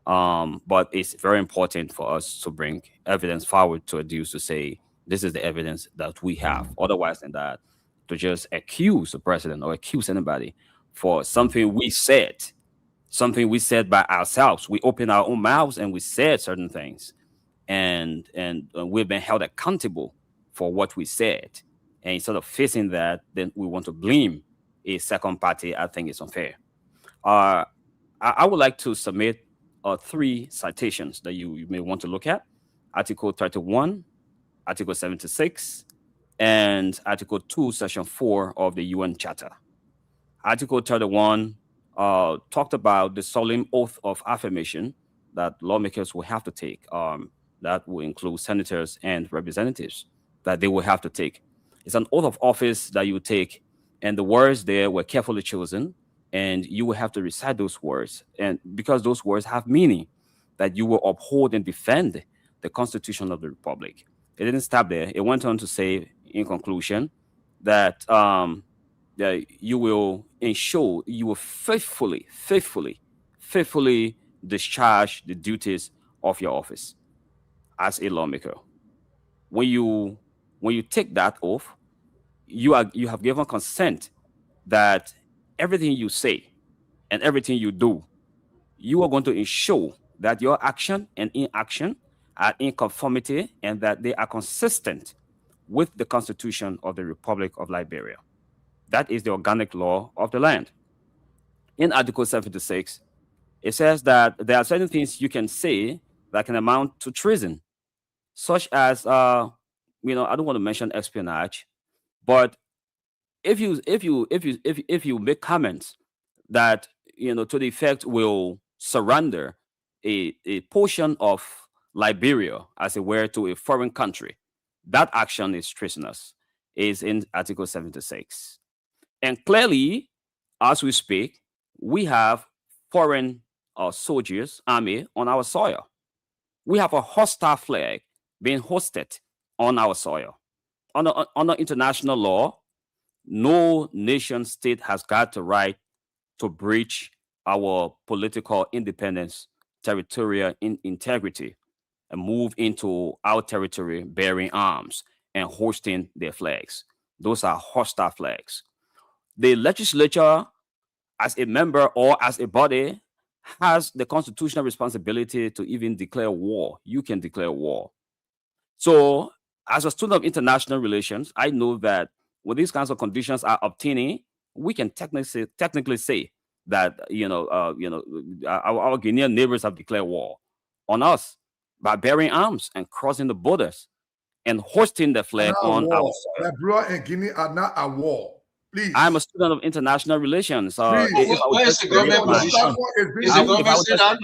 But it's very important for us to bring evidence forward to adduce to say this is the evidence that we have. Otherwise than that, to just accuse the president or accuse anybody for something we said by ourselves. We opened our own mouths and we said certain things, and we've been held accountable for what we said. And instead of facing that, then we want to blame a second party. I think it's unfair. I would like to submit 3 citations that you may want to look at: Article 31, Article 76, and Article 2, Section 4 of the UN Charter. Article 31 talked about the solemn oath of affirmation that lawmakers will have to take. That will include senators and representatives that they will have to take. It's an oath of office that you take, and the words there were carefully chosen, and you will have to recite those words. And because those words have meaning, that you will uphold and defend the Constitution of the Republic. It didn't stop there. It went on to say, in conclusion, that that you will ensure you will faithfully discharge the duties of your office as a lawmaker. When you take that oath, you have given consent that everything you say and everything you do, you are going to ensure that your action and inaction are in conformity and that they are consistent with the Constitution of the Republic of Liberia. That is the organic law of the land. In Article 76, it says that there are certain things you can say that can amount to treason, such as, I don't want to mention espionage, but if you make comments that, to the effect will surrender a portion of Liberia, as it were, to a foreign country, that action is treasonous, is in Article 76. And clearly, as we speak, we have foreign soldiers, army on our soil. We have a hostile flag being hosted on our soil. Under international law, no nation state has got the right to breach our political independence, territorial integrity, and move into our territory bearing arms and hosting their flags. Those are hostile flags. The legislature, as a member or as a body, has the constitutional responsibility to even declare war. You can declare war. So, as a student of international relations, I know that when these kinds of conditions are obtaining, we can technically say that our Guinean neighbors have declared war on us by bearing arms and crossing the borders and hoisting the flag on our soil. Liberia and Guinea are not at war. Please. I'm a student of international relations. Where is the government position? Is the government saying that?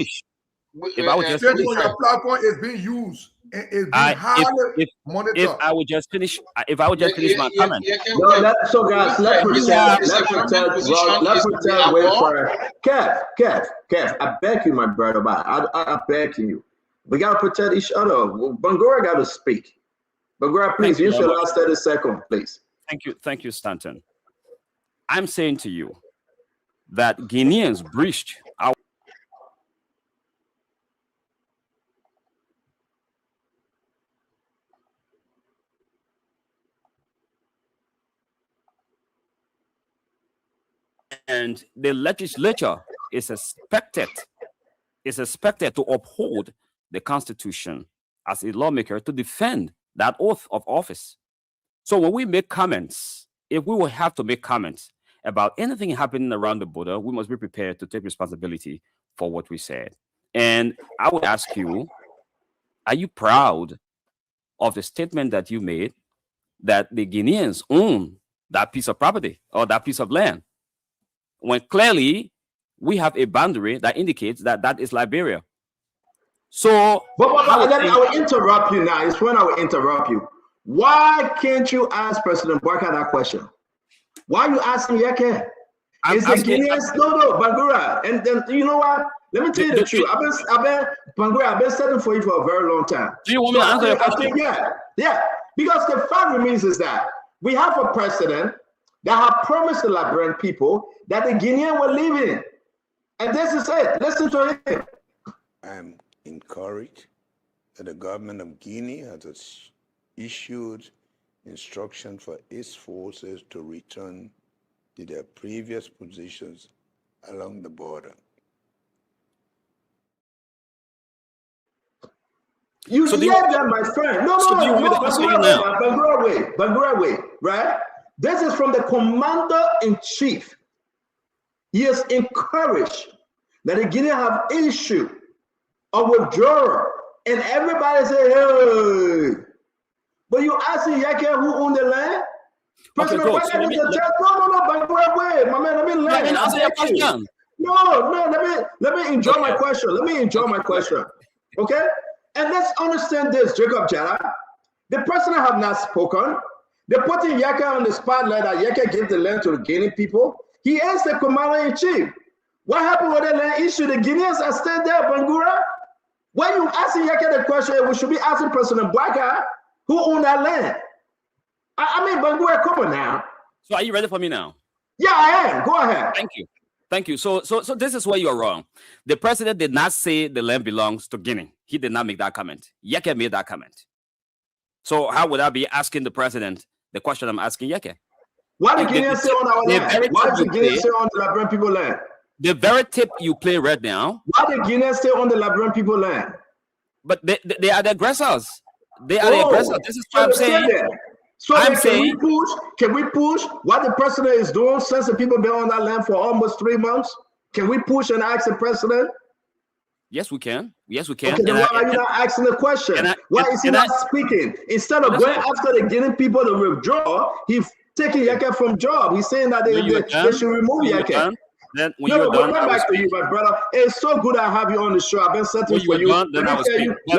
If I would just finish, your platform is being used. It's being highly monitored. If I would just finish my comment. So guys, let's pretend wait for Kev, I beg you, my brother, I beg you. We gotta protect each other. Bangura gotta speak. Bangura, please, you should last 30 seconds, please. Thank you, Stanton. I'm saying to you that Guineans breached our and the legislature is expected to uphold the Constitution as a lawmaker to defend that oath of office. So when we make comments, if we will have to make comments about anything happening around the border, we must be prepared to take responsibility for what we said. And I would ask you, are you proud of the statement that you made that the Guineans own that piece of property or that piece of land, when clearly we have a boundary that indicates that that is Liberia? So, but I will interrupt you now. It's when I will interrupt you. Why can't you ask President Barker that question? Why are you asking Yekeh? It's the Guineans. No, Bangura. And then you know what? Let me tell you the truth. I've been Bangura. I've been studying for you for a very long time. Do you want me to answer your question? Yeah. Because the fact remains is that we have a president that have promised the Liberian people that the Guineans were leaving, and this is it. Listen to him. I'm encouraged that the government of Guinea has issued instruction for its forces to return to their previous positions along the border. You hear that, my friend? No, Bangura way, right? This is from the commander-in-chief. He is encouraged that the Guineans have issued a withdrawal, and everybody say, hey. But you asking Yekeh who own the land? President Biden is the judge. No, Bangura way, my man. Let me land. Let me answer your question. No. Let me enjoy my question. Let me enjoy my question. Okay. And let's understand this, Jacob Jara. The president have not spoken. They're putting Yekeh on the spotlight that Yekeh gave the land to the Guinean people. He is the commander-in-chief. What happened with the land issue? The Guineans are still there, Bangura. When you asking Yekeh the question, we should be asking President Bwaka who owned that land. I mean, Bangura, come on now. So are you ready for me now? Yeah, I am. Go ahead. Thank you. So this is where you are wrong. The president did not say the land belongs to Guinea. He did not make that comment. Yekeh made that comment. So how would I be asking the president the question I'm asking Yekeh? Why the Guineans say on our land? Why the Guineans say on the Liberian people land? The very tip you play right now. Why the Guineans stay on the Liberian people land? But they are the aggressors. They are the aggressors. This is what I'm saying. So can we push what the president is doing since the people been on that land for almost 3 months? Can we push and ask the president? Yes, we can. Okay, then why are you not asking the question? Why is he not speaking? Instead of going after the Guinean people to withdraw, he's taking Yekeh from job. He's saying that they should remove Yekeh. Then when you're done, come back to you, my brother. It's so good I have you on the show. I've been setting for you. Let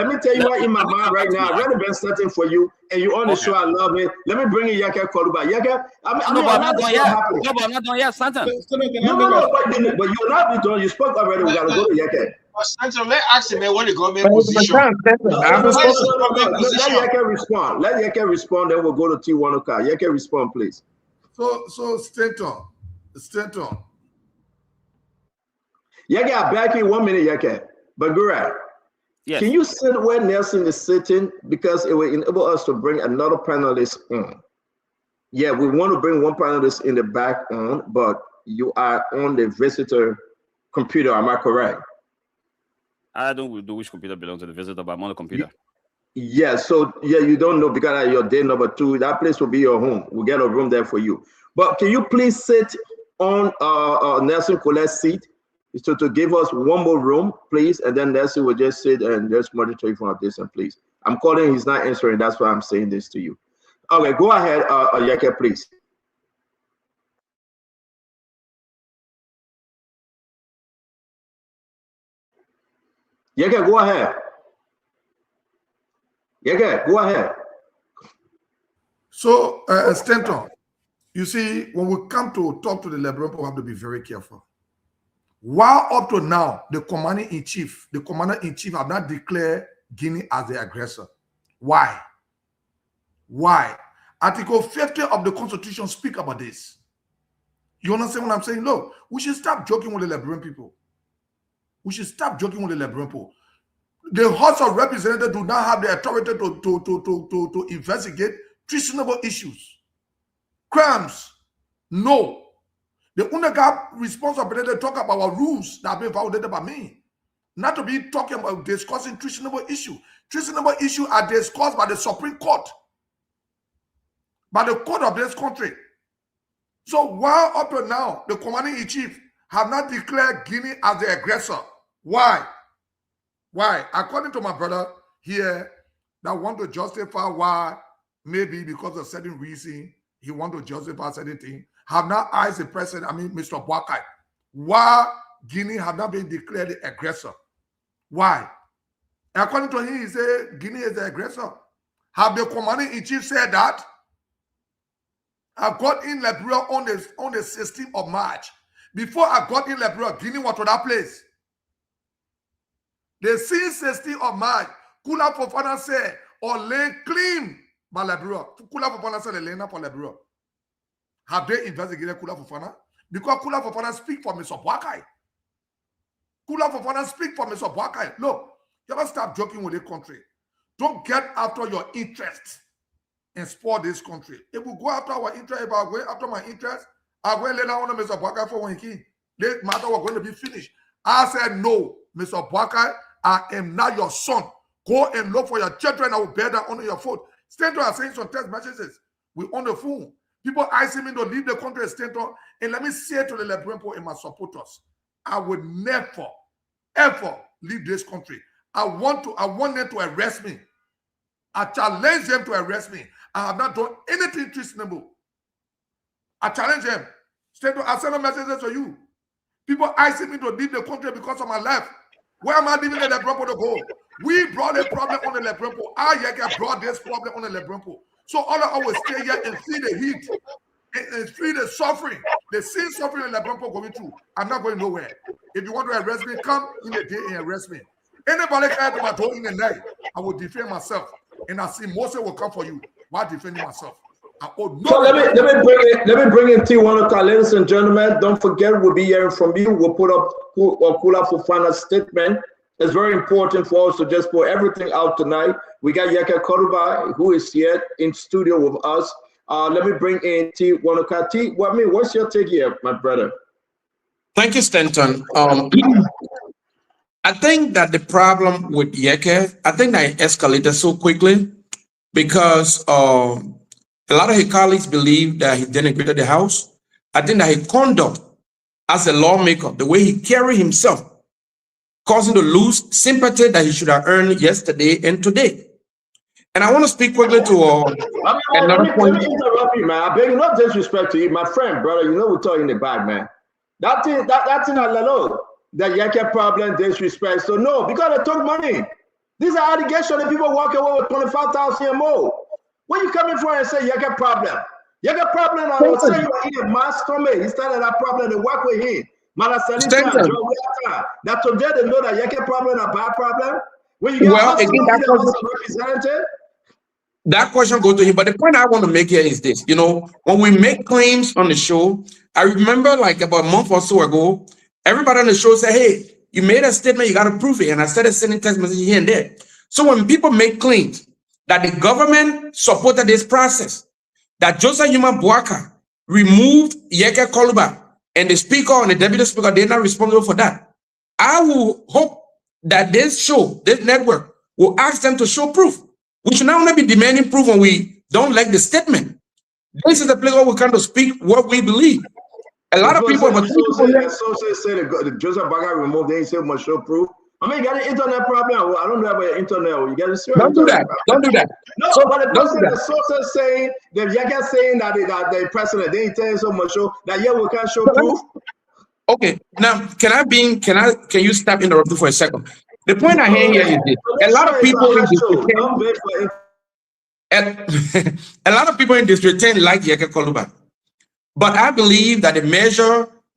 me tell you what in my mind right now. I've already been setting for you, and you on the show. I love it. Let me bring you Yekeh Kolubah. Yekeh, I'm not done yet. Stanton. No, but you're not done. You spoke already. We gotta go to Yekeh. Stanton, let ask him what the government position. Let Yekeh respond. Let Yekeh respond. Then we'll go to T1 car. Yekeh respond, please. So Stanton. Yekeh, I'll back you 1 minute, Yekeh. Bangura, can you sit where Nelson is sitting? Because it will enable us to bring another panelist on. Yeah, we want to bring one panelist in the back on, but you are on the visitor computer. Am I correct? I don't know which computer belongs to the visitor, but I'm on the computer. Yeah, so you don't know because you're day number 2. That place will be your home. We'll get a room there for you. But can you please sit on Nelson Colette's seat? So to give us one more room, please, and then Nelson will just sit and just monitor you from a distance, please. I'm calling, he's not answering. That's why I'm saying this to you. Okay, go ahead, Yekeh, please. Yekeh, go ahead. Yekeh, go ahead. So, Stanton, you see, when we come to talk to the Liberian people, we have to be very careful. While up to now, the commander-in-chief have not declared Guinea as the aggressor. Why? Article 50 of the Constitution speak about this. You understand what I'm saying? Look, we should stop joking with the Liberian people. The House of Representatives do not have the authority to investigate treasonable issues. Crimes, no. The UNEGAP responsibility to talk about rules that have been validated by me. Not to be talking about discussing treasonable issue. Treasonable issues are discussed by the Supreme Court, by the court of this country. So while up to now, the commander-in-chief have not declared Guinea as the aggressor. Why? According to my brother here, that want to justify why, maybe because of certain reason, he want to justify certain thing, have not asked the president, Mr. Bwaka, why Guinea have not been declared the aggressor. Why? According to him, he said Guinea is the aggressor. Have the commander-in-chief said that? I got in Liberia on the 16th of March. Before I got in Liberia, Guinea was to that place. The sin of mine, Kula Fofana said, or lay clean by Liberia. Kula Fofana said, Elena for Liberia. Have they investigated Kula Fofana? Because Kula Fofana speak for Mr. Bwakai. Kula Fofana speak for Mr. Bwakai. Look, you ever stop joking with the country. Don't get after your interest and spoil this country. If we go after our interest, if I go after my interest, I will later on Mr. Bwakai for one key. This matter was going to be finished. I said, no, Mr. Bwakai, I am not your son. Go and look for your children. I will bear that under your foot. Stanton are saying some text messages. We on the phone. People asking me to leave the country, Stanton. And let me say to the Liberian people and my supporters, I would never, ever leave this country. I want them to arrest me. I challenge them to arrest me. I have not done anything treasonable. I challenge them. Stanton, I send a message to you. People asking me to leave the country because of my life. Where am I leaving the Liberian people to go? We brought a problem on the Liberian people. Yekeh brought this problem on the Liberian people. So all of us will stay here and feel the heat and feel the suffering, the same suffering the Liberian people going through. I'm not going nowhere. If you want to arrest me, come in the day and arrest me. Anybody come to my door in the night, I will defend myself. And I see Moses will come for you while defending myself. So let me bring in T1, ladies and gentlemen. Don't forget, we'll be hearing from you. We'll put up Kula Fofana's statement. It's very important for us to just put everything out tonight. We got Yekeh Kolubah, who is here in studio with us. Let me bring in T1. T, what's your take here, my brother? Thank you, Stanton. I think that the problem with Yekeh, I think that it escalated so quickly because a lot of his colleagues believe that he denigrated the House. I think that his conduct as a lawmaker, the way he carried himself, caused him to lose sympathy that he should have earned yesterday and today. And I want to speak quickly to another point. Let me interrupt you, man. I beg you, no disrespect to you, my friend, brother. You know we're talking the back, man. That's in Alalo. The Yekeh problem, disrespect. So no, because they took money. These are allegations that people walk away with 25,000 or more. Where you coming from and say Yekeh problem? Yekeh problem, I will say you in a mass comment. He started that problem to work with him. That today they know that Yekeh problem is a bad problem. When you get representative. That question goes to him, but the point I want to make here is this. You know, when we make claims on the show, I remember like about a month or so ago, everybody on the show said, hey, you made a statement, you got to prove it. And I started sending text messages here and there. So when people make claims that the government supported this process, that Joseph Yuma Bwaka removed Yekeh Kolubah and the speaker and the deputy speaker, they're not responsible for that. I will hope that this show, this network, will ask them to show proof. We should not only be demanding proof when we don't like the statement. This is the place where we come to speak what we believe. A lot of people, but sources say that Joseph Bwaka removed, they say must show proof. I mean, you got an internet problem. I don't have an internet. You got a don't do that. Don't do that. No, so, but the sources saying that Yekeh saying that the president they ain't telling so much show that we can't show proof. Okay, now can you stop interrupting for a second? The point I hear here is this: a lot of people in District 10 like Yekeh Kolubah, but I believe that the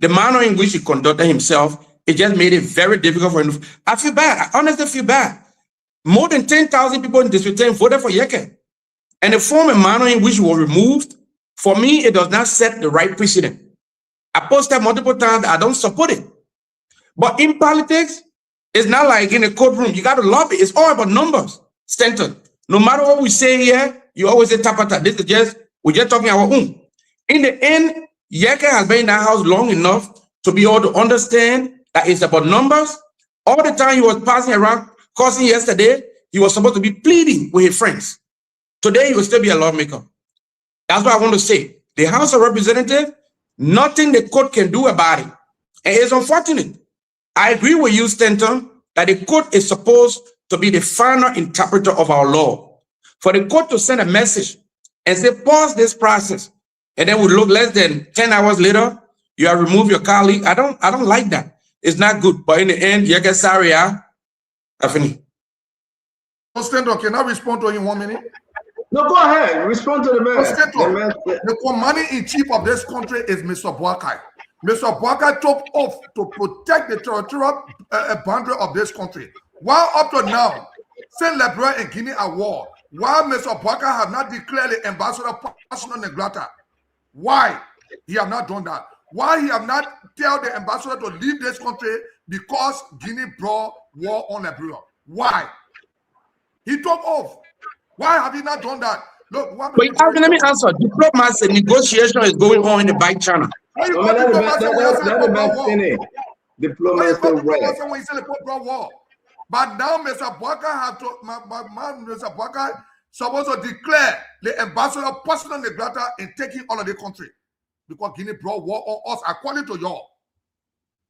manner in which he conducted himself, it just made it very difficult for him. I feel bad. I honestly feel bad. More than 10,000 people in District 10 voted for Yekeh, and the form and manner in which he was removed, for me, it does not set the right precedent. I posted multiple times that I don't support it. But in politics, it's not like in a courtroom. You got to lobby. It's all about numbers. Stanton, no matter what we say here, you always say tapata. This is we're just talking our own. In the end, Yekeh has been in that house long enough to be able to understand that it's about numbers. All the time he was passing around, causing yesterday, he was supposed to be pleading with his friends. Today, he will still be a lawmaker. That's what I want to say. The House of Representatives, nothing the court can do about it. And it's unfortunate. I agree with you, Stanton, that the court is supposed to be the final interpreter of our law. For the court to send a message and say, pause this process, and then we look less than 10 hours later, you have removed your colleague. I don't like that. It's not good. But in the end, Yekeh sorry, I finish. Stanton, can I respond to you in 1 minute? No, go ahead. Respond to the man. The commander-in-chief of this country is Mr. Bwakai. Mr. Barker took oath to protect the territorial boundary of this country. While up to now, Saint Liberia and Guinea are war. While Mr. Barker have not declared the ambassador personal neglect. Why he have not done that? Why he have not tell the ambassador to leave this country because Guinea brought war on Liberia? Why? He took off. Why have he not done that? Look, but let me answer. Diplomacy negotiation is going on in the back channel. Why you call diplomacy when you say the brought war? Why you call diplomacy when you say the brought war? But now Mr. Barker have to, Mr. Barker supposed to declare the ambassador personal neglect in taking all of the country because Guinea brought war on us according to y'all.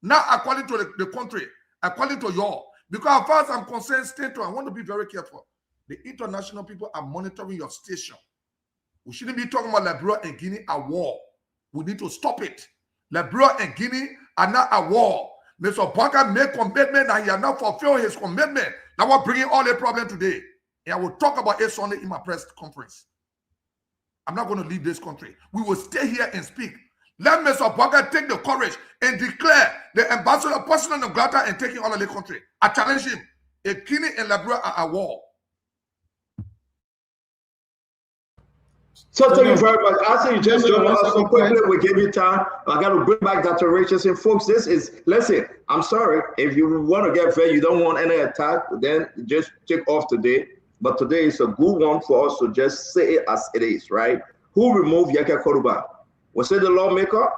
Not according to the country, according to y'all. Because as far as I'm concerned, state, I want to be very careful. The international people are monitoring your station. We shouldn't be talking about Liberia and Guinea at war. We need to stop it. Liberia and Guinea are not at war. Mr. Barker made commitment and he has not fulfilled his commitment. Now we're bringing all the problem today. And I will talk about it Sunday in my press conference. I'm not going to leave this country. We will stay here and speak. Let Mr. Barker take the courage and declare the ambassador personal neglect and taking all of the country. I challenge him. If Guinea and Liberia are at war. So thank you very much. I see you just joined us so quickly. We give you time. I got to bring back Dr. Richardson. Folks, this is, listen, I'm sorry. If you want to get fair, you don't want any attack, then just take off today. But today is a good one for us to just say it as it is, right? Who removed Yekeh Kolubah? Was it the lawmaker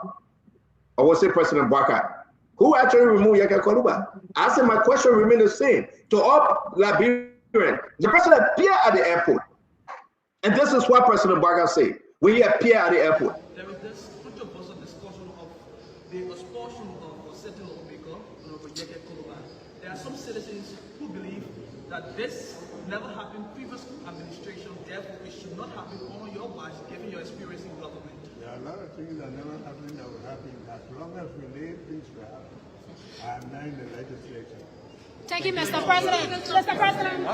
or was it President Barker? Who actually removed Yekeh Kolubah? I said my question remains the same. To all Liberians, the president appeared at the airport. And this is what President Barker said when he appeared at the airport. There is this controversial discussion of the expulsion of a certain lawmaker, Yekeh Kolubah. There are some citizens who believe that this never happened previous administration, therefore it should not happen on your watch, given your experience in government. There are a lot of things that never happened that will happen. As long as we leave things to happen, I am now in the legislature. Thank you, Mr. President. Mr. President.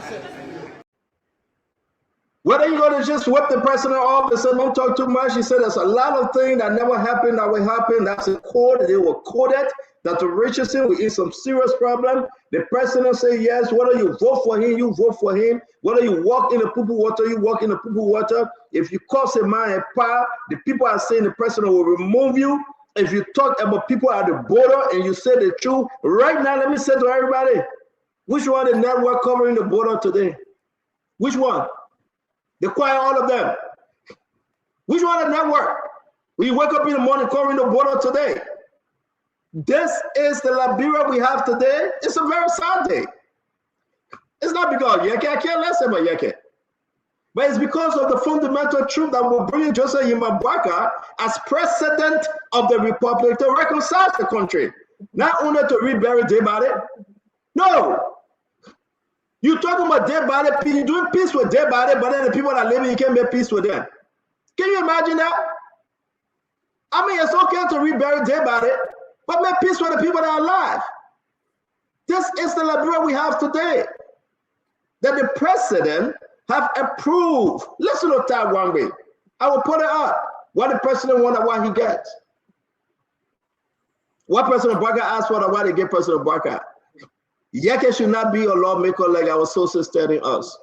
What are you going to just whip the president off and say, don't talk too much? He said there's a lot of things that never happened that will happen. That's a quote. They were quoted. Dr. Richardson will eat some serious problem. The president say yes. Whether you vote for him, you vote for him. Whether you walk in the poo-poo water, you walk in the poo-poo water. If you cause a man a power, the people are saying the president will remove you. If you talk about people at the border and you say the truth, right now, let me say to everybody, which one the network covering the border today? Which one? They quiet all of them. Which one the network? When you wake up in the morning covering the border today. This is the Liberia we have today. It's a very sad day. It's not because Yekeh, I can't less about Yekeh. But it's because of the fundamental truth that will bring Joseph Barker as president of the republic to reconcile the country. Not only to rebury day by day. No. You're talking about dead body, you're doing peace with dead body, but then the people that live, you can't make peace with them. Can you imagine that? I mean, it's okay to rebury dead body, but make peace with the people that are alive. This is the Liberia we have today. That the president have approved. Listen to that one way. I will put it up. What the president wanted, what he gets. What President Barker asked for, why they give President Barker. Yekeh should not be a lawmaker like our sources telling us.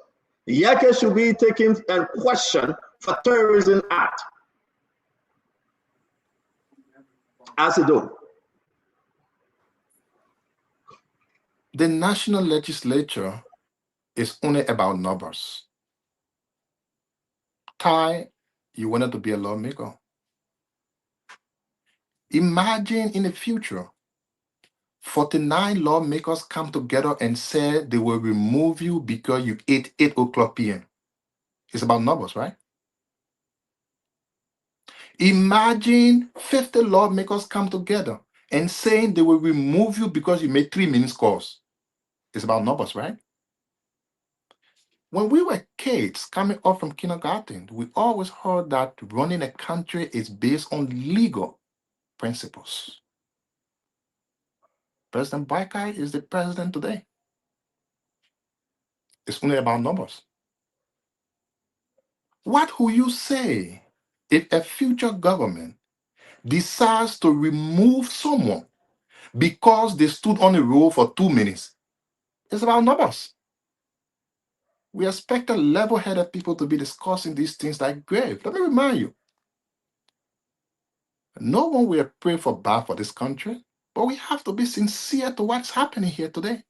Yekeh should be taken and questioned for terrorism act. As it do. The national legislature is only about numbers. Ty, you wanted to be a lawmaker. Imagine in the future, 49 lawmakers come together and say they will remove you because you ate 8 o'clock p.m. It's about numbers, right? Imagine 50 lawmakers come together and saying they will remove you because you made 3 minutes calls. It's about numbers, right? When we were kids coming up from kindergarten, we always heard that running a country is based on legal principles. President Barker is the president today. It's only about numbers. What will you say if a future government decides to remove someone because they stood on a road for 2 minutes, it's about numbers. We expected level-headed people to be discussing these things like grave. Let me remind you, no one will pray for bad for this country, but we have to be sincere to what's happening here today.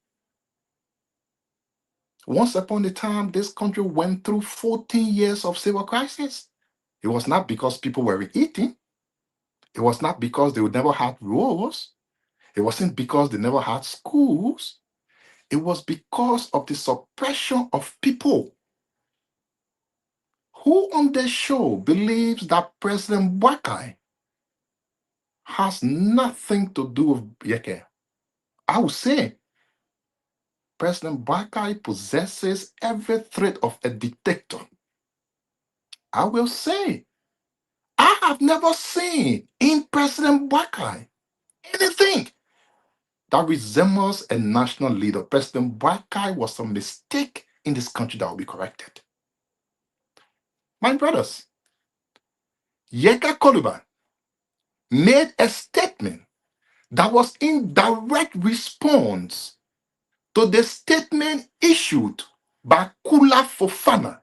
Once upon a time, this country went through 14 years of civil crisis. It was not because people were eating. It was not because they would never had roads. It wasn't because they never had schools. It was because of the suppression of people. Who on the show believes that President Wakai has nothing to do with Yekeh? I would say President Wakai possesses every trait of a dictator. I will say, I have never seen in President Wakai anything that resembles a national leader. President Wakai was a mistake in this country that will be corrected. My brothers, Yekeh Kolubah made a statement that was in direct response to the statement issued by Kula Fofana,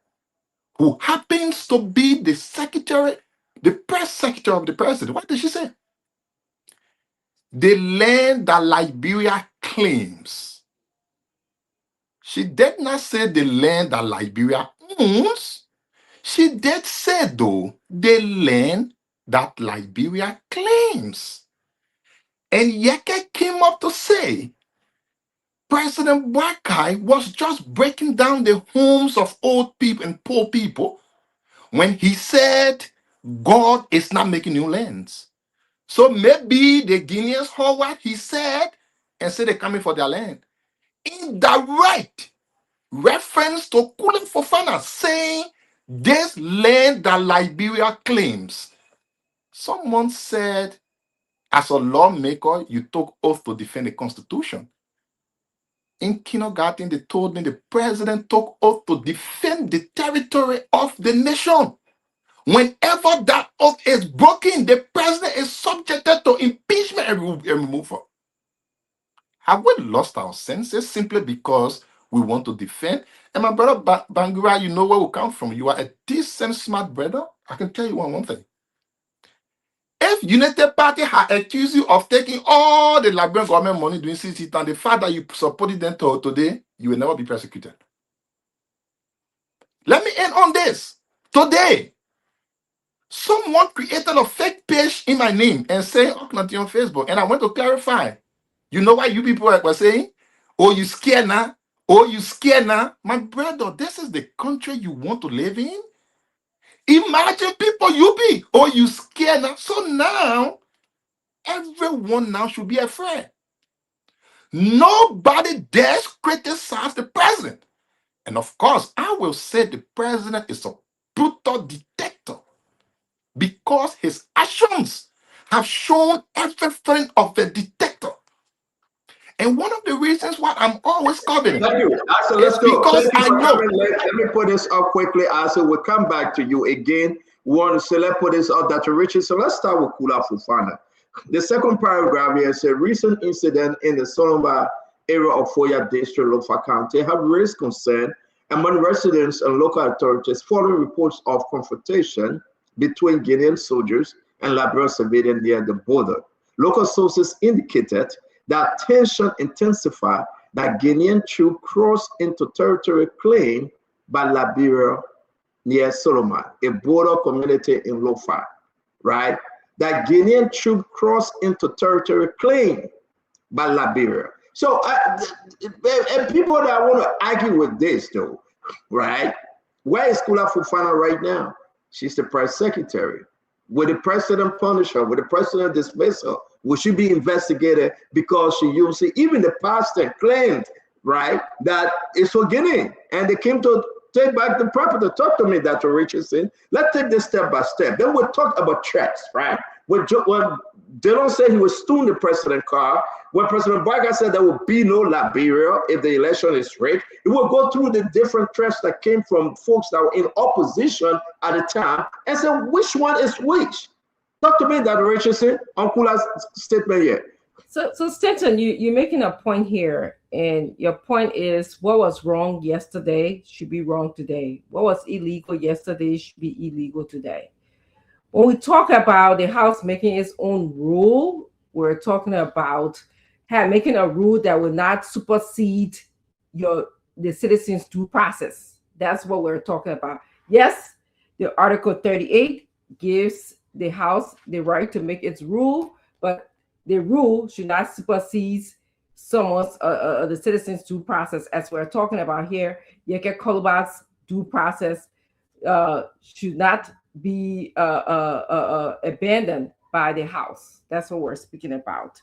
who happens to be the press secretary of the president. What did she say? The land that Liberia claims. She did not say the land that Liberia owns. She did say, though, the land that Liberia claims. And Yekeh came up to say President Wakai was just breaking down the homes of old people and poor people when he said God is not making new lands. So maybe the Guineans heard what he said and said they're coming for their land. In direct reference to Kula Fofana saying this land that Liberia claims. Someone said, as a lawmaker, you took oath to defend the Constitution. In kindergarten, they told me the president took oath to defend the territory of the nation. Whenever that oath is broken, the president is subjected to impeachment and removal. Have we lost our senses simply because we want to defend? And my brother Bangura, you know where we come from. You are a decent, smart brother. I can tell you one thing. If United Party had accused you of taking all the Liberian government money doing CC and the fact that you supported them today, you will never be persecuted. Let me end on this. Today, someone created a fake page in my name and saying Oknati on Facebook, and I went to clarify. You know why you people were saying, oh, you scared now? Oh, you scared now? My brother, this is the country you want to live in? Imagine people you be, oh, you scared now? So now, everyone now should be afraid. Nobody dares criticize the president. And of course, I will say the president is a brutal dictator because his actions have shown everything of a dictator. And one of the reasons why I'm always covering Thank you. Asa, let's go. Because I know. Let me put this up quickly, Asa. We'll come back to you again. We want to say, let's put this up, Dr. Richard. So let's start with Kula Fofana. The second paragraph here says, recent incident in the Solomba area of Foya District, Lofa County, have raised concern among residents and local authorities following reports of confrontation between Guinean soldiers and Liberian civilians near the border. Local sources indicated that tension intensified, that Guinean troops crossed into territory claimed by Liberia near Solomon, a border community in Lofa, right? That Guinean troops crossed into territory claimed by Liberia. So, and people that want to argue with this, though, right? Where is Kula Fofana right now? She's the press secretary. Will the president punish her? Will the president dismiss her? Will she be investigated because she used it? Even the pastor claimed, right, that it's for Guinea. And they came to take back the property. Talk to me, Dr. Richardson. Let's take this step by step. Then we'll talk about threats, right? When they don't say he will stone the president car. When President Vargas said there will be no Liberia if the election is rigged, it will go through the different threats that came from folks that were in opposition at the time and say which one is which. Talk to me, Dr. Richardson, on Kula's statement here. So Stanton, you're making a point here, and your point is what was wrong yesterday should be wrong today. What was illegal yesterday should be illegal today. When we talk about the House making its own rule, we're talking about making a rule that will not supersede the citizens' due process. That's what we're talking about. Yes, the Article 38 gives the House the right to make its rule, but the rule should not supersede someone's the citizens' due process. As we're talking about here, Yekeh Kolubah's due process should not be abandoned by the House. That's what we're speaking about.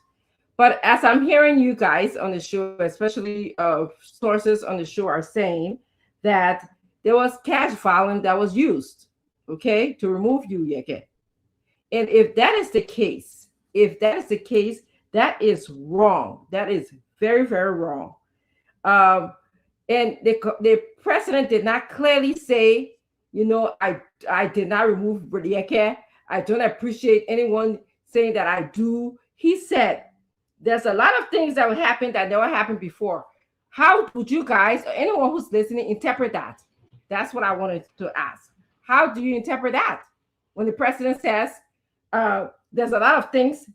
But as I'm hearing you guys on the show, especially sources on the show are saying that there was cash violence that was used, okay, to remove you, Yekeh. And if that is the case, that is wrong. That is very, very wrong. And the president did not clearly say, I did not remove Yekeh. I don't appreciate anyone saying that I do. He said, there's a lot of things that will happen that never happened before. How would you guys, or anyone who's listening, interpret that? That's what I wanted to ask. How do you interpret that? When the president says, there's a lot of things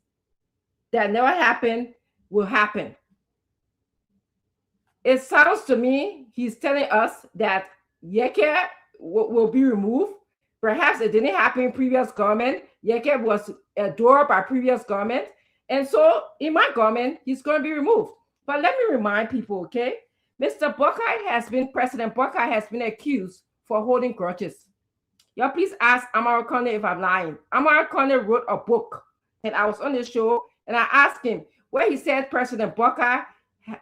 that never happened will happen. It sounds to me, he's telling us that Yekeh will be removed. Perhaps it didn't happen in previous government. Yekeh was adored by previous government. And so in my government, he's going to be removed. But let me remind people, okay? President Buckeye has been accused for holding grudges. Y'all please ask Amara Conner if I'm lying. Amara Conner wrote a book, and I was on the show, and I asked him where he said President Buckeye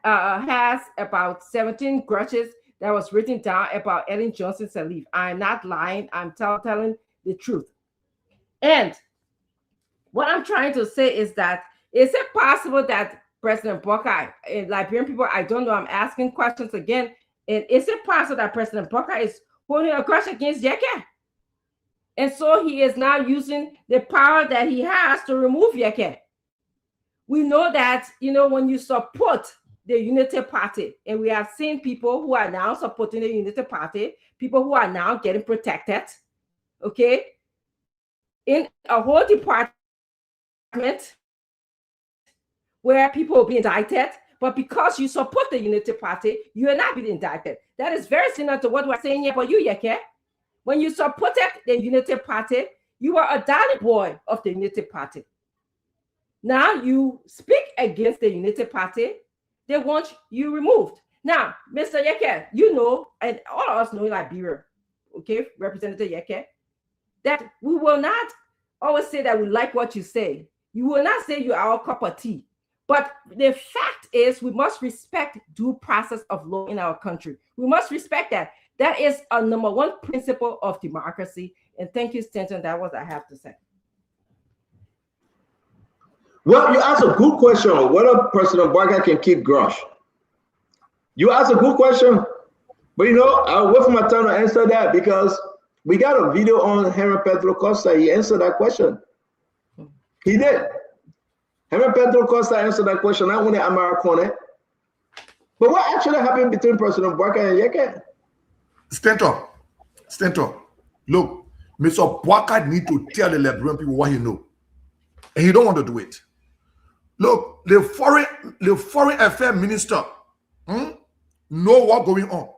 has about 17 grudges that was written down about Ellen Johnson Sirleaf. I'm not lying. I'm telling the truth. And what I'm trying to say is that, is it possible that President Buckeye, and Liberian people, I don't know, I'm asking questions again, and is it possible that President Buckeye is holding a grudge against Yekeh? And so he is now using the power that he has to remove Yekeh. We know that, when you support the Unity Party, and we have seen people who are now supporting the Unity Party, people who are now getting protected, okay, in a whole department where people will be indicted, but because you support the Unity Party, you are not being indicted. That is very similar to what we're saying here for you, Yekeh. When you supported the Unity Party, you were a darling boy of the Unity Party. Now you speak against the Unity Party, they want you removed. Now, Mr. Yekeh, and all of us know in Liberia, okay, Representative Yekeh, that we will not always say that we like what you say. You will not say you are our cup of tea. But the fact is, we must respect due process of law in our country. We must respect that. That is a number one principle of democracy. And thank you, Stanton. That was what I have to say. Well, you asked a good question whether President Buckeye can keep grudge. You asked a good question, but I'll wait for my turn to answer that because we got a video on Henry Pedro Costa. He answered that question. He did. Henry Pedro Costa answered that question, not only Amara Conner. But what actually happened between President Buckeye and Yekeh? Stanton, look, Mr. Buckeye need to tell the Liberian people what he know. And he don't want to do it. Look, the foreign affairs minister know what's going on.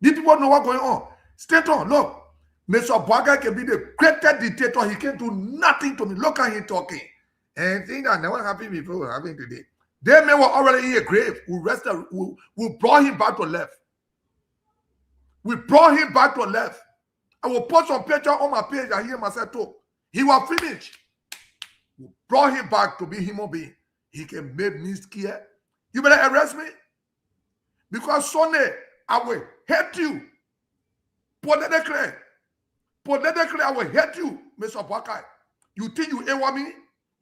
These people know what's going on. Stanton, look, Mr. Buckeye can be the greatest dictator. He can do nothing to me. Look at him talking. And things that never happened before happening today. They may were already in a grave. We brought him back to left. We brought him back to left. I will post some picture on my page. I hear myself talk. He was finished. We brought him back to be human being. He can make me scared. You better arrest me. Because Sunday, I will hate you. Politically, I will hate you, Mr. Buckeye. You think you ain't me?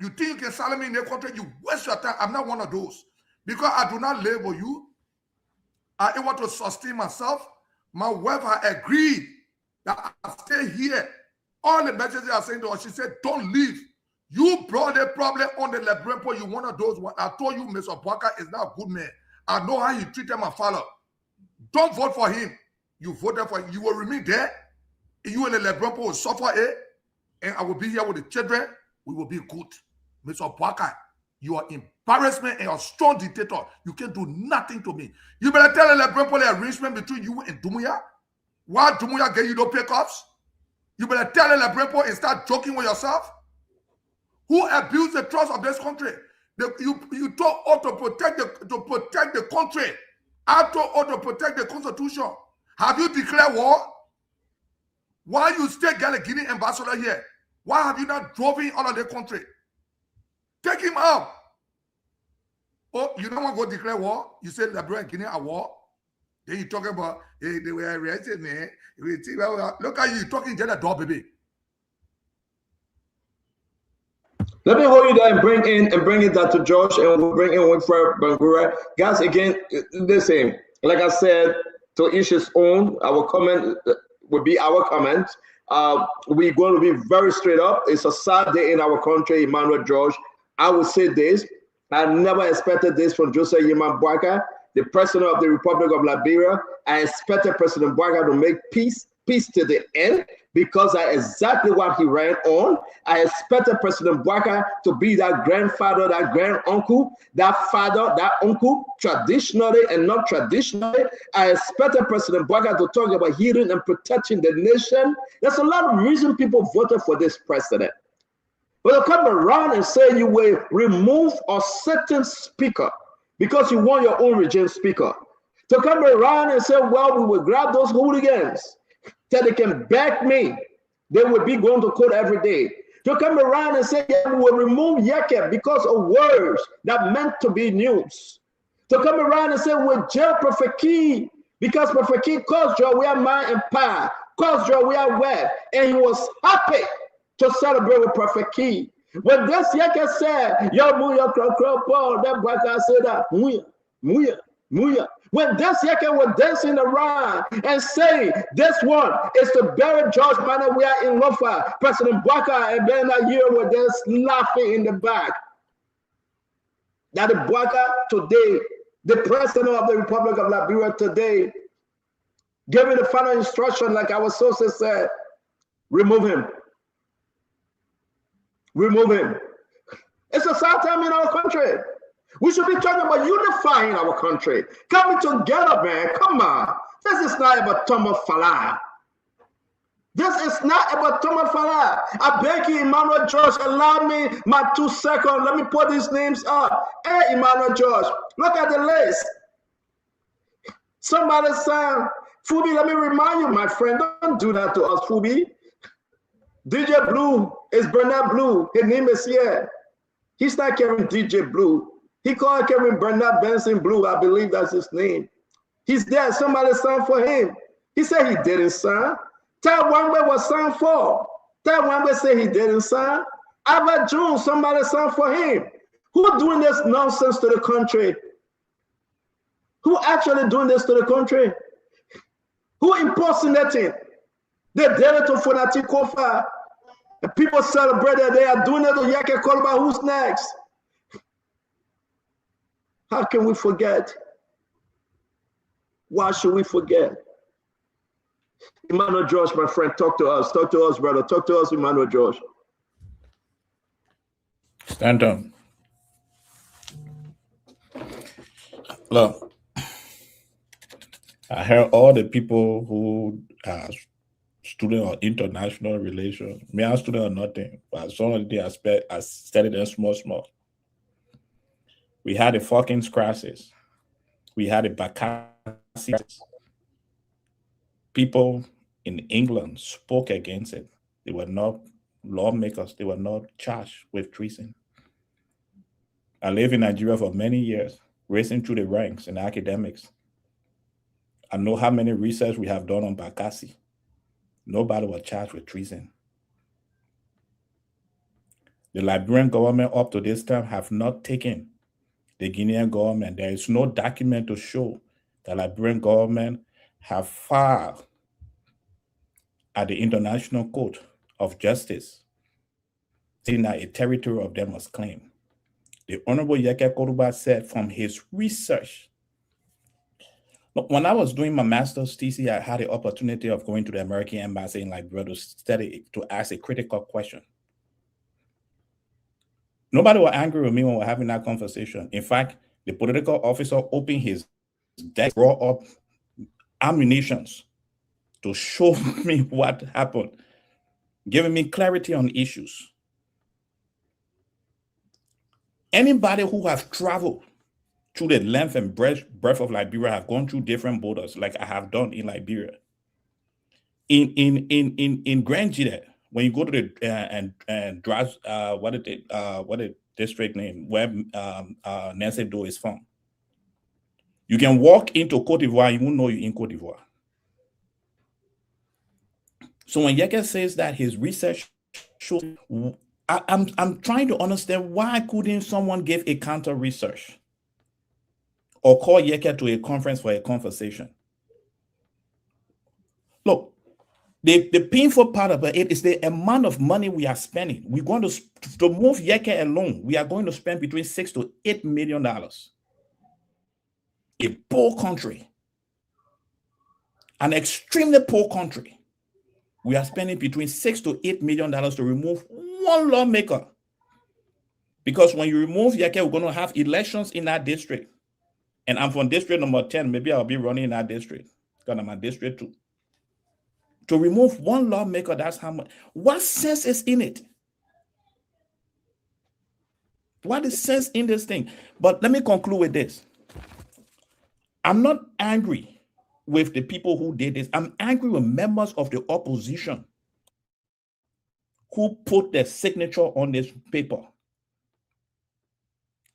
You think you can silence me in the country? You waste your time. I'm not one of those. Because I do not label you. I able to sustain myself. My wife had agreed that I stay here. All the messages are saying to her, she said, don't leave. You brought the problem on the Liberian point. You one of those one. I told you Mr. Bwaka is not a good man. I know how he treated my father. Don't vote for him. You voted for him. You will remain there. You and the Liberian point will suffer it. And I will be here with the children. We will be good. Mr. Bwaka, you are embarrassment and you're a strong dictator. You can't do nothing to me. You better tell the Liberian point the arrangement between you and Dumuya. Why Dumuya get you no pickups? You better tell the Liberian point and start joking with yourself. Who abused the trust of this country? You told all to protect the country. I told all to protect the constitution. Have you declared war? Why you still get a Guinea ambassador here? Why have you not drove in out of the country? Take him out. Oh, you don't want to go declare war? You say Liberia and Guinea are war? Then you talking about hey, they were arrested, man. Look at you talking to the door, baby. Let me hold you there and bring it that to Josh, and we'll bring in Winfred Bangura. Guys, again, listen, like I said, to each his own. Our comment will be our comment. We're going to be very straight up. It's a sad day in our country, Emmanuel George. I will say this. I never expected this from Joseph Yeman Bwaka, the president of the Republic of Liberia. I expected President Bwaka to make peace to the end, because that's exactly what he ran on. I expected President Bwaka to be that grandfather, that grand uncle, that father, that uncle, traditionally and not traditionally. I expected President Bwaka to talk about healing and protecting the nation. There's a lot of reason people voted for this president. But to come around and say you will remove a certain speaker because you want your own regime speaker. To come around and say, well, we will grab those hooligans that they can back me. They will be going to court every day. To come around and say, yeah, we will remove Yekeh because of words that meant to be news. To come around and say, we'll jail Prophet Key because Prophet Key caused you, we are man and power, caused you, we are wet. And he was happy to celebrate with Prophet Key. When this Yekeh said, yo, muya, Paul, that black guy said that, muya. When this Yekeh was dancing around and saying, this one is to bury George Manor, we are in Lofa, President Bwaka and Ben Ayir were just laughing in the back. That the Bwaka today, the president of the Republic of Liberia today, giving the final instruction, like our sources said, remove him. Remove him. It's a sad time in our country. We should be talking about unifying our country, coming together, man. Come on. This is not about Tomo Falah. This is not about Tomo Falah. I beg you, Emmanuel George, allow me my 2 seconds. Let me put these names up. Hey, Emmanuel George, look at the list. Somebody said, Fubi, let me remind you, my friend, don't do that to us, Fubi. DJ Blue is Bernard Blue. His name is here. He's not carrying DJ Blue. He called Kevin Bernard Benson Blue. I believe that's his name. He's there. Somebody signed for him. He said he didn't sign. Ted Wangbe was signed for. Ted Wangbe said he didn't sign. Albert Jones, somebody signed for him. Who doing this nonsense to the country? Who actually doing this to the country? Who impersonating? They did it to Fonati Kofa. The people celebrated. They are doing it to Yekeh Kolubah. Who's next? How can we forget? Why should we forget? Emmanuel George, my friend, talk to us. Talk to us, brother. Talk to us, Emmanuel George. Stand up. Look, I heard all the people who are student of international relations. Me, I'm student of nothing, but some of the aspect I studied them small. We had the fucking crisis. We had the Bakassi. People in England spoke against it. They were not lawmakers. They were not charged with treason. I lived in Nigeria for many years, racing through the ranks in academics. I know how many research we have done on Bakassi. Nobody was charged with treason. The Liberian government up to this time have not taken the Guinean government. There is no document to show the Liberian government have filed at the International Court of Justice saying that a territory of them was claimed. The Honorable Yekeh Kolubah said from his research. Look, when I was doing my master's thesis, I had the opportunity of going to the American embassy in Liberia to study, to ask a critical question. Nobody was angry with me when we were having that conversation. In fact, the political officer opened his desk, brought up ammunitions to show me what happened, giving me clarity on issues. Anybody who has traveled through the length and breadth of Liberia have gone through different borders, like I have done in Liberia. In Grand Jide, when you go to the what the district name where Nancy Doe is from, you can walk into Cote d'Ivoire, you won't know you're in Cote d'Ivoire. So when Yekeh says that his research shows, I'm trying to understand why couldn't someone give a counter research or call Yekeh to a conference for a conversation? Look, the painful part of it is the amount of money we are spending. We're going to move Yekeh alone. We are going to spend between $6 to $8 million. A poor country, an extremely poor country. We are spending between $6 to $8 million to remove one lawmaker. Because when you remove Yekeh, we're going to have elections in that district. And I'm from district number 10. Maybe I'll be running in that district because I'm a district 2. To remove one lawmaker, that's how much. What sense is in it? What is sense in this thing? But let me conclude with this. I'm not angry with the people who did this. I'm angry with members of the opposition who put their signature on this paper.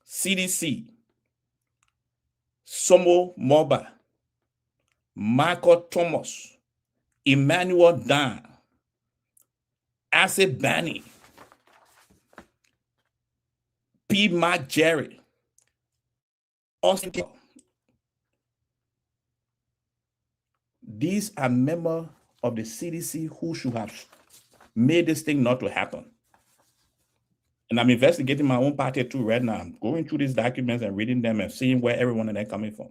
CDC, Somo Moba, Michael Thomas, Emmanuel Dan, Ase Bani, P. Mark Jerry, Austin. These are members of the CDC who should have made this thing not to happen. And I'm investigating my own party too right now. I'm going through these documents and reading them and seeing where everyone is coming from.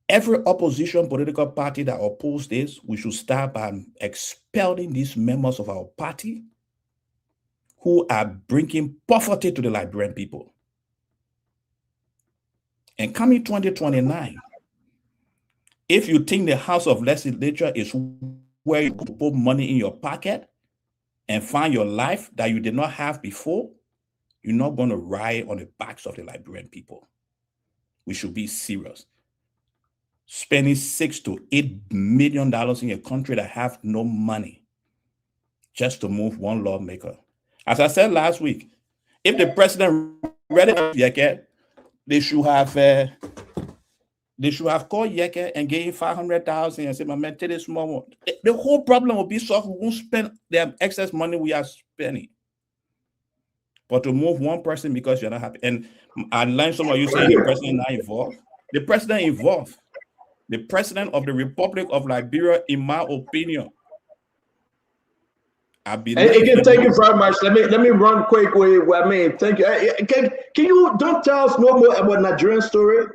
Every opposition political party that opposes this, we should start by expelling these members of our party who are bringing poverty to the Liberian people. And coming 2029, if you think the House of Legislature is where you put money in your pocket and find your life that you did not have before, you're not going to ride on the backs of the Liberian people. We should be serious. Spending $6 to $8 million in a country that have no money just to move one lawmaker. As I said last week, if the president read Yekeh, they should have called Yekeh and gave him $500,000 and said, "My man, take this small one." The whole problem will be solved. We won't spend the excess money we are spending. But to move one person because you're not happy. And I learned some of you saying the president not involved. The president involved. The president of the Republic of Liberia, in my opinion, I believe. Again, thank you very much. Let me run quick with. I mean, thank you. Can you don't tell us no more about Nigerian story?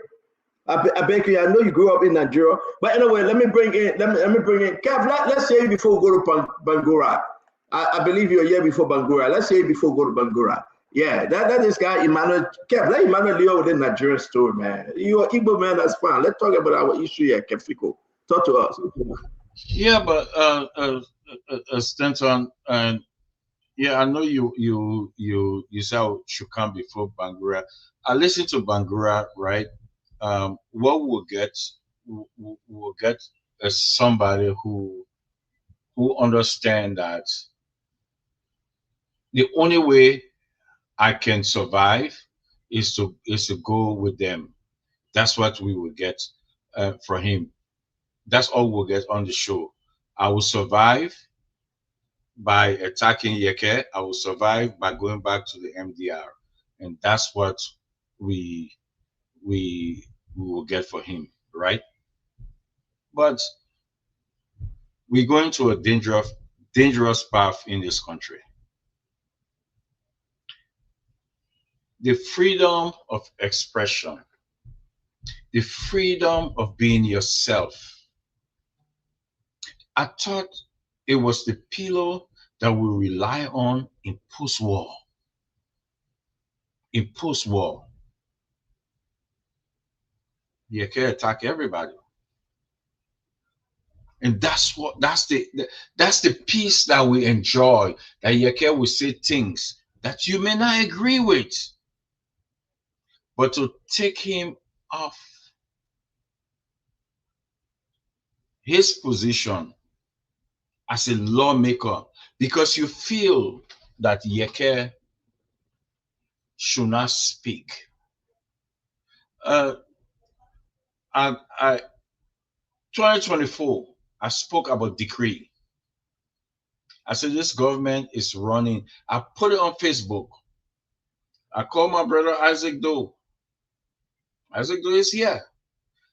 I beg you. I know you grew up in Nigeria, but anyway, let me bring in. Kev, let's say before we go to Bangura. I believe you're here before Bangura. Let's say before we go to Bangura. Yeah, that is guy Emmanuel. Kev, let Emmanuel Leo with the Nigerian story, man. You're Igbo man, that's fine. Let's talk about our issue here, Kefiko. Talk to us. Yeah, but Stanton, and yeah, I know you said I should come before Bangura. I listened to Bangura, right? What we'll get is somebody who understand that the only way I can survive is to go with them. That's what we will get for him. That's all we'll get on the show. I will survive by attacking Yekeh. I will survive by going back to the MDR, and that's what we will get for him, right? But we're going to a dangerous path in this country. the freedom of expression, the freedom of being yourself. I thought it was the pillow that we rely on in post-war. In post-war, Yekeh attack everybody. And that's the peace that we enjoy, that Yekeh will say things that you may not agree with, but to take him off his position as a lawmaker because you feel that Yekeh should not speak. I 2024, I spoke about decree. I said this government is running. I put it on Facebook. I called my brother Isaac Doe. Isaac Doe is here.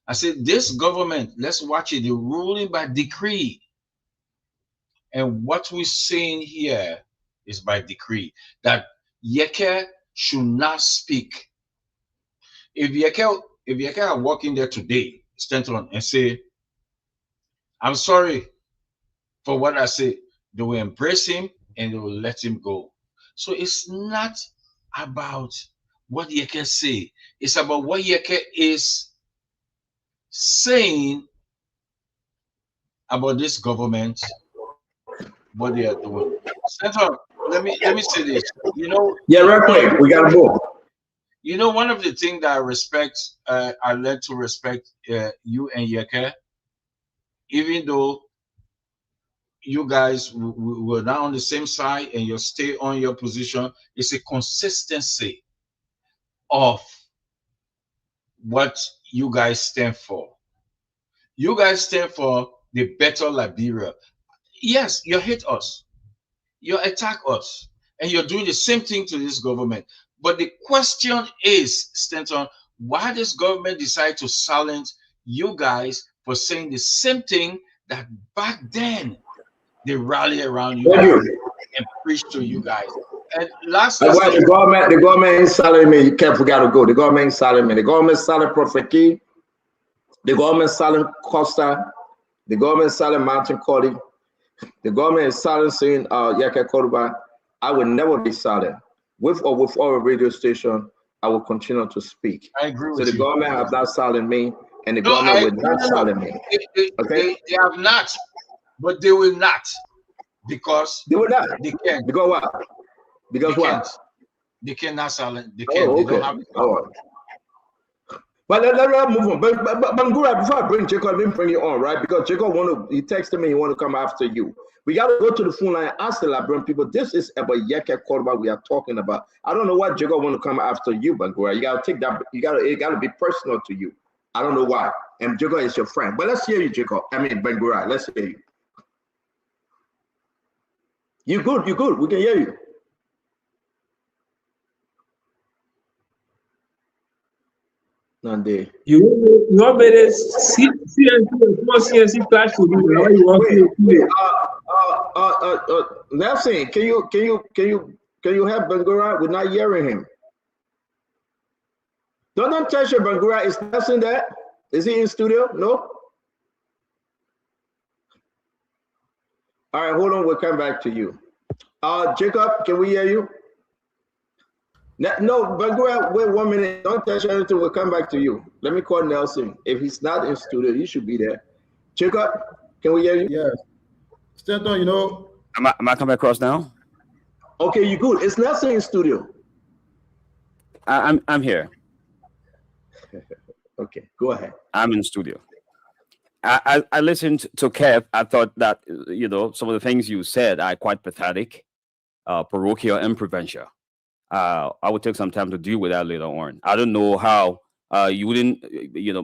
I said this government, let's watch it. They're ruling by decree. And what we're saying here is by decree that Yekeh should not speak. If Yekeh walk in there today, stand on and say, I'm sorry for what I said, they will embrace him and they will let him go. So it's not about what Yekeh say. It's about what Yekeh is saying about this government, what they are doing. Senator, let me say this. You know, Yeah, real quick, we gotta move. You know, one of the things that I respect, I learned to respect you and Yekeh, even though you guys were not on the same side and you stay on your position, it's a consistency of what you guys stand for. You guys stand for the better Liberia. Yes, you hate us, you attack us, and you're doing the same thing to this government. But the question is, Stanton, why this government decide to silence you guys for saying the same thing that back then they rally around you guys and preach to you guys? And lastly, the government ain't silent me. You can't forget to go. The government ain't silent me. The government silent Prophet Key. The government silent Costa. The government silent Mountain Cody. The government is silencing Yekeh Kolubah. I will never be silent. With or without a radio station, I will continue to speak. I agree with you. So the government have not silenced me, and the government will not silence me. They have not, but they will not, because they will not. They can. Because what? Because they what? Can't. They cannot silence. They can't. Okay. They don't have the power. But let move on. But Bangura, before I bring Jacob, let me bring you on, right? Because Jacob he texted me, he want to come after you. We got to go to the phone line, ask the Liberian people. This is about Yekeh Kolubah we are talking about. I don't know why Jacob want to come after you, Bangura. You got to take that. It got to be personal to you. I don't know why. And Jacob is your friend. But let's hear you, Jacob. I mean, Bangura. Let's hear you. You good? You good? We can hear you. Nande. You want me to CNC clash to do? Nelson, can you help Bangura? We're not hearing him. Don't touch your Bangura. Is Nelson there? Is he in studio? No. All right, hold on. We'll come back to you. Jacob, can we hear you? No, Bangura, wait 1 minute. Don't touch anything. We'll come back to you. Let me call Nelson. If he's not in studio, he should be there. Jacob, can we hear you? Yes. Stanton, you know. Am I coming across now? Okay, you good. It's Nelson in studio. I'm here. Okay, go ahead. I'm in studio. I listened to Kev. I thought that, some of the things you said are quite pathetic, parochial, and provincial. I would take some time to deal with that later on. I don't know how you wouldn't,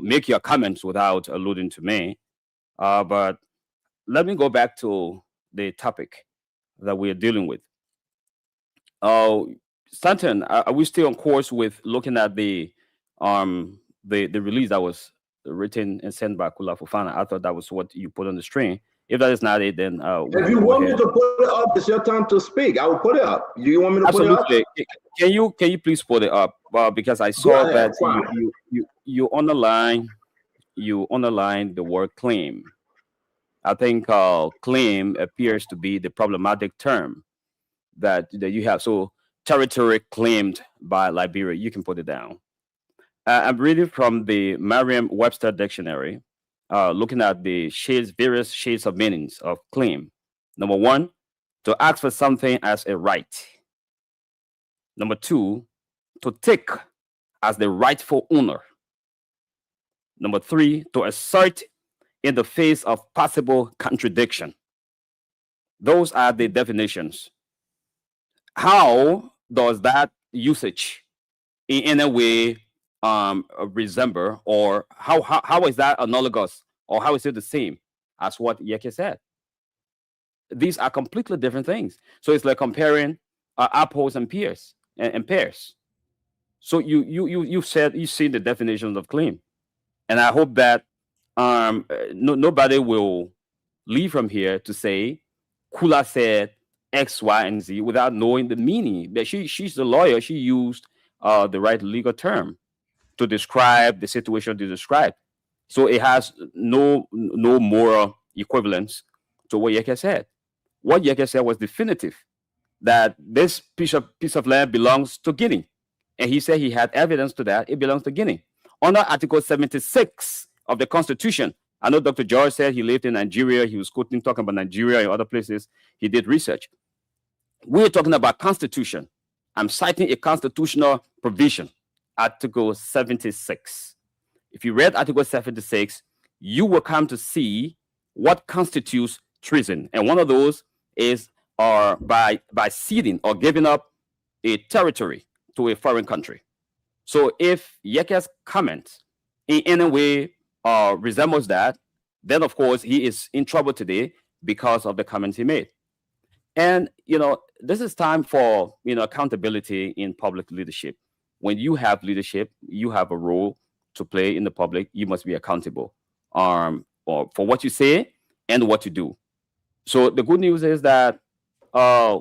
make your comments without alluding to me. But let me go back to the topic that we are dealing with. Stanton, are we still on course with looking at the release that was written and sent by Kula Fofana? I thought that was what you put on the screen. If that is not it, then if you want me to put it up, it's your time to speak. I will put it up. Do you want me to put it up? Absolutely. Can you please put it up? Because I saw that you underline the word claim. I think claim appears to be the problematic term that you have. So territory claimed by Liberia. You can put it down. I'm reading from the Merriam-Webster dictionary, looking at the various shades of meanings of claim. Number one, to ask for something as a right. Number two, to take as the rightful owner. Number three, to assert in the face of possible contradiction. Those are the definitions. How does that usage in any way resemble, or how is that analogous, or how is it the same as what Yekeh said? These are completely different things. So it's like comparing apples and pears and pears. So you said you see the definitions of claim, and I hope that nobody will leave from here to say Kula said X, Y, and Z without knowing the meaning. But she's the lawyer. She used the right legal term to describe the situation to describe. So it has no moral equivalence to what Yekeh said. What Yekeh said was definitive, that this piece of land belongs to Guinea. And he said he had evidence to that. It belongs to Guinea. Under Article 76 of the Constitution, I know Dr. George said he lived in Nigeria. He was talking about Nigeria and other places. He did research. We're talking about Constitution. I'm citing a constitutional provision, Article 76. If you read Article 76, you will come to see what constitutes treason. And one of those is by ceding or giving up a territory to a foreign country. So if Yekeh's comment in any way resembles that, then of course he is in trouble today because of the comments he made. And this is time for accountability in public leadership. When you have leadership, you have a role to play in the public. You must be accountable or for what you say and what you do. So the good news is that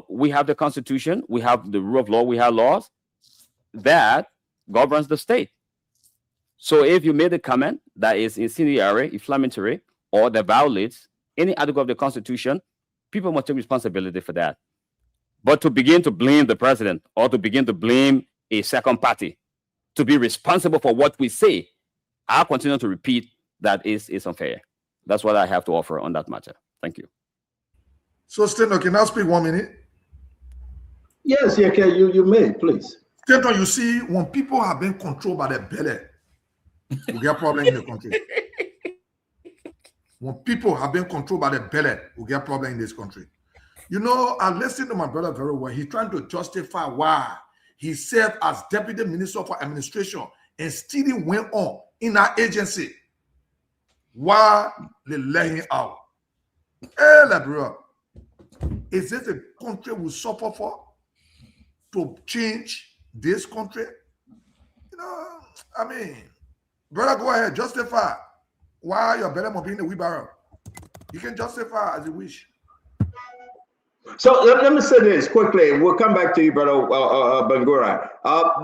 we have the Constitution, we have the rule of law, we have laws that governs the state. So if you made a comment that is incendiary, inflammatory, or that violates any article of the Constitution, people must take responsibility for that. But to begin to blame the president or to begin to blame a second party to be responsible for what we say, I'll continue to repeat that is unfair. That's what I have to offer on that matter. Thank you. So, Steno, can I speak 1 minute? Yes, Yekeh, you may, please. Steno, you see, when people have been controlled by their belly, we get problem in the country. When people have been controlled by their belly, we get problem in this country. I listened to my brother very well. He's trying to justify why he served as Deputy Minister for Administration and stealing went on in our agency. Why they let him out? Hey, bro, is this a country we suffer for to change this country? Brother, go ahead, justify why your belly must be in the wheelbarrow. You can justify as you wish. So let me say this quickly. We'll come back to you, brother Bangura.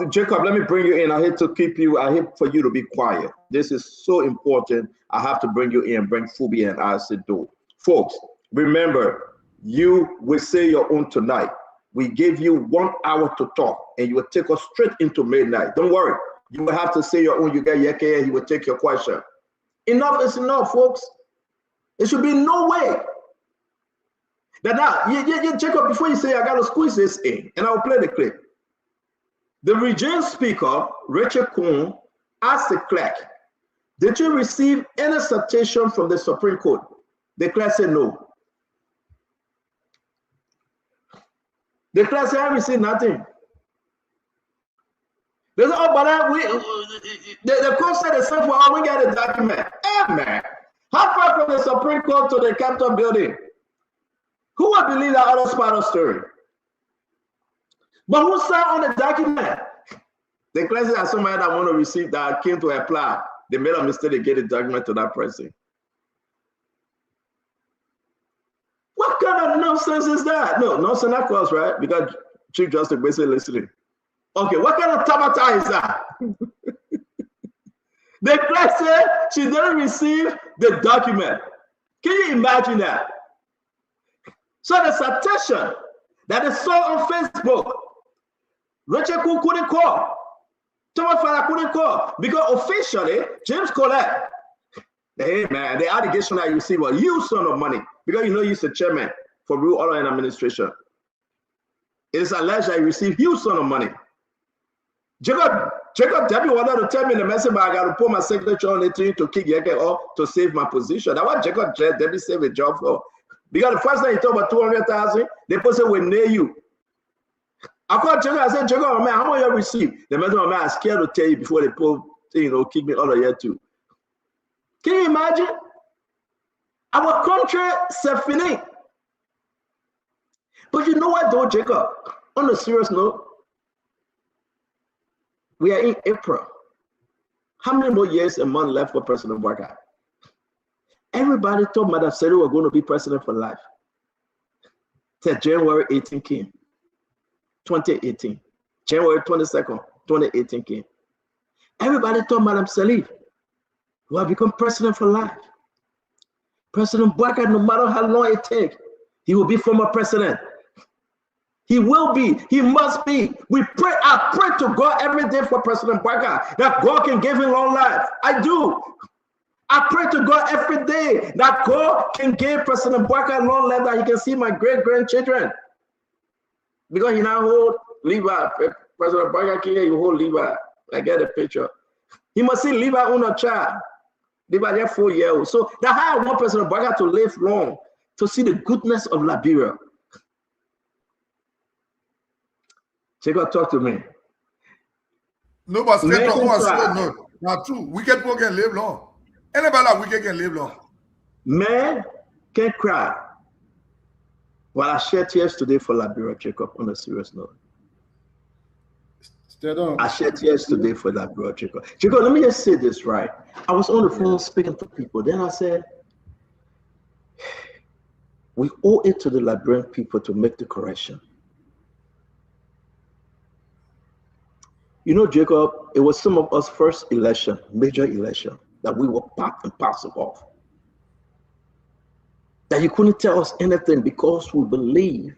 Jacob, let me bring you in. I hate to keep you. I hate for you to be quiet. This is so important. I have to bring you in, bring Fubi and Asido. Folks, remember, you will say your own tonight. We gave you 1 hour to talk, and you will take us straight into midnight. Don't worry. You will have to say your own. You get Yekeh, he will take your question. Enough is enough, folks. It should be no way. Now, Jacob, before you say, I got to squeeze this in, and I'll play the clip. The region speaker, Rachel Kuhn, asked the clerk, did you receive any citation from the Supreme Court? The clerk said no. The clerk said, I received nothing. They said, oh, but the court said the same for all, we got a document. Hey, man, how far from the Supreme Court to the Capitol building? Who would believe that other part of the story? But who signed on the document? The class is somebody that want to receive that came to apply. They made a mistake to get the document to that person. nonsense is that? No, nonsense, of course, right? Because Chief Justice basically listening. Okay, what kind of tabata is that? The class said she didn't receive the document. Can you imagine that? So the citation that is saw on Facebook, Rachel couldn't call. Thomas Farah couldn't call because officially James Collette, hey man, the allegation that you see was huge sum of money because you know he's the chairman for Blue Order and Administration. It is alleged that he received huge sum of money. Jacob Debbie wanted to tell me in the message, but I got to put my signature on it to kick Yekeh off to save my position. That's what Jacob Debbie saved a job for. Because the first time he talked about 200,000, the person will nail you. I called Jacob, I said, Jacob, man, how much you receive? The messenger, man, I'm scared to tell you before they pull, kick me out of here too. Can you imagine? Our country, c'est fini. But you know what though, Jacob? On a serious note, we are in April. How many more years a month left for President Bouakai? Everybody thought Madam Seri was going to be president for life. Till January 18 came. 2018. January 22nd, 2018 came. Everybody thought Madam Salif will become president for life. President Bouakai, no matter how long it takes, he will be former president. He will be. He must be. We pray. I pray to God every day for President Bouakai that God can give him long life. I do. I pray to God every day that God can give President Bouakai long life, that he can see my great-grandchildren. Because he now hold Levi. President Bouakai here, you hold Levi. I get the picture. He must see Levi on a child. Levi, they're 4 years old. So that's how I want President Bouakai to live long, to see the goodness of Liberia. Jacob, talk to me. No, but straight up, no. Not true. Wicked people can live long. Anybody like wicked can live long. Man can cry. Well, I shed tears today for Liberia, Jacob, on a serious note. I shed tears today for Liberia, Jacob. Jacob, let me just say this, right? I was on the phone speaking to people. Then I said, we owe it to the Liberian people to make the correction. You know, Jacob, it was some of us first election, major election, that we were part and parcel of. That you couldn't tell us anything because we believe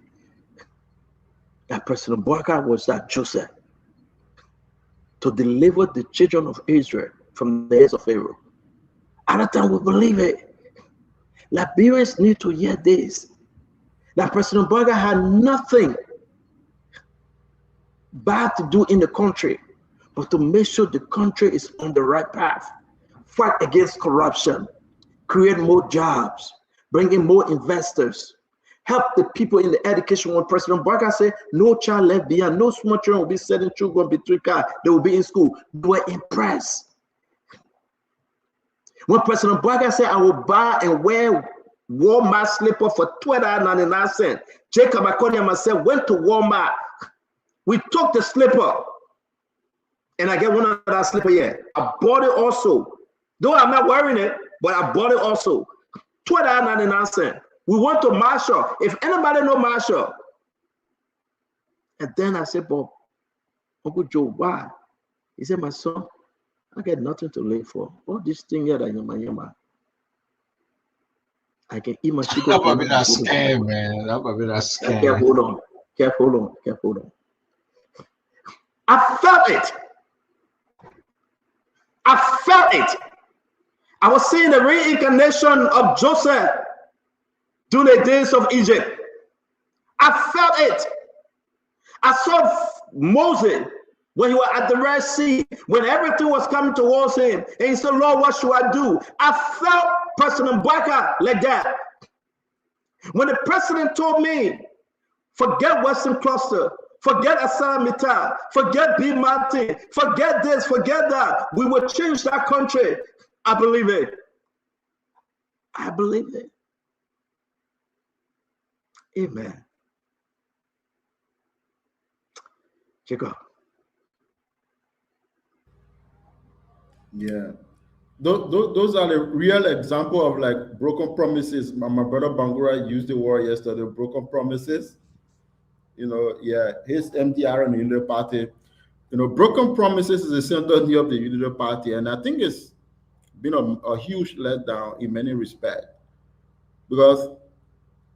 that President Bouakai was that Joseph to deliver the children of Israel from the hands of Pharaoh. At the time we believe it. Liberians need to hear this. That President Bouakai had nothing bad to do in the country, but to make sure the country is on the right path, fight against corruption, create more jobs, bring in more investors, help the people in the education. When President Bouakai said, no child left behind, no small children will be setting children between cars, they will be in school. They were impressed. When President Bouakai said, I will buy and wear Walmart slipper for $12.99, Jacob, I called him and myself, went to Walmart. We took the slipper, and I get one of that slipper here. I bought it also. Though I'm not wearing it, but I bought it also. $12.99. We went to Marshall. If anybody know Marshall. And then I said, Bob, Uncle Joe, why? He said, my son, I get nothing to live for. All this thing here that yama. I can eat my chicken. That might be that scam, man. That might be that scam. Careful on. I felt it. I was seeing the reincarnation of Joseph during the days of Egypt. I felt it. I saw Moses when he was at the Red Sea, when everything was coming towards him, and he said, Lord, what should I do? I felt President Bouakai like that. When the president told me, forget Western Cluster, forget Asalamita, forget B. Martin, forget this, forget that. We will change that country. I believe it. Amen. Jacob. Yeah. those are the real example of like broken promises. My brother Bangura used the word yesterday, broken promises. You know, yeah, his MDR and the Unity Party. You know, broken promises is the center of the Unity Party, and I think it's been a huge letdown in many respects. Because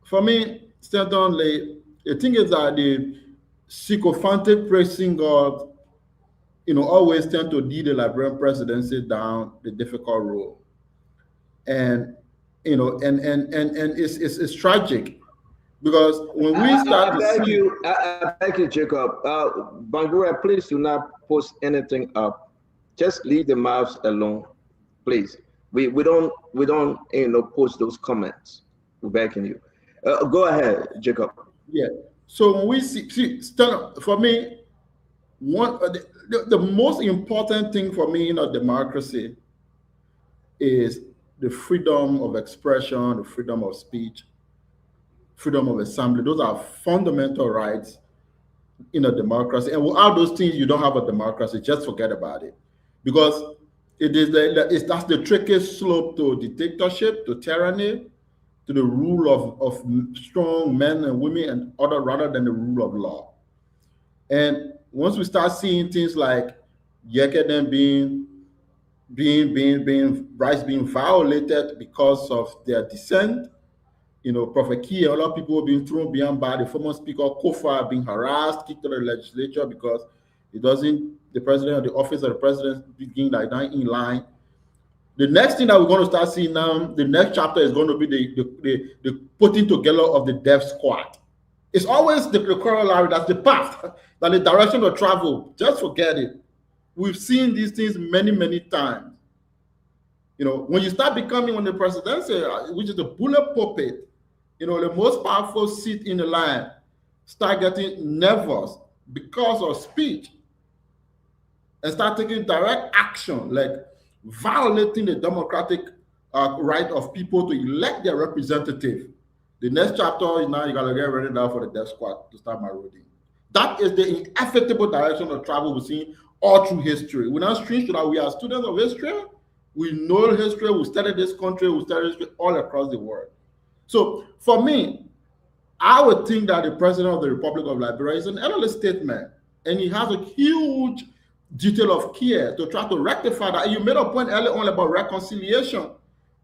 for me, certainly, the thing is that the sycophantic praising God, you know, always tend to lead the Liberian presidency down the difficult road. And you know, and it's tragic because when we start I beg you, Jacob. Bangura, please do not post anything up. Just leave the mouths alone, please. We don't post those comments. We're begging you. Go ahead, Jacob. Yeah. So when we see for me, one the most important thing for me in a democracy is the freedom of expression, the freedom of speech, freedom of assembly. Those are fundamental rights in a democracy. And without those things, you don't have a democracy. Just forget about it, because that's the trickiest slope to dictatorship, to tyranny, to the rule of strong men and women and other rather than the rule of law. And once we start seeing things like Yekeh then rights being violated because of their dissent, you know, Prophet Key, a lot of people being thrown behind bar, the former speaker Kofa being harassed, kicked to the legislature because the president of the office of the president being like that in line. The next thing that we're going to start seeing now, the next chapter is going to be the putting together of the death squad. It's always the corollary, that's the path, that the direction of travel. Just forget it. We've seen these things many, many times. You know, when you start becoming on the presidency, which is the bullet puppet, you know, the most powerful seat in the line, start getting nervous because of speech and start taking direct action, like violating the democratic right of people to elect their representative. The next chapter is now you gotta get ready now for the death squad to start marauding. That is the inevitable direction of travel we've seen all through history. We're not strange to that. We are students of history. We know history. We studied this country. We studied history all across the world. So for me, I would think that the president of the Republic of Liberia is an elderly statesman, and he has a huge detail of care to try to rectify that. You made a point earlier on about reconciliation.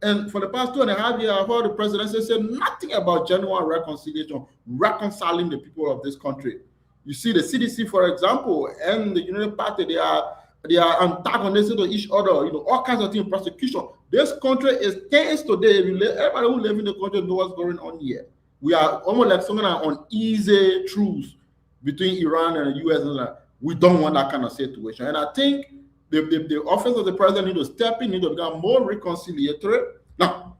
And for the past 2.5 years, I've heard the presidency say nothing about genuine reconciliation, reconciling the people of this country. You see the CDC, for example, and the Unity Party, they are antagonistic to each other, you know, all kinds of things, prosecution. This country is tense today. Everybody who lives in the country knows what's going on here. We are almost like some kind of uneasy truce between Iran and the US. And we don't want that kind of situation. And I think the office of the president need to step in, need to become more reconciliatory. Now,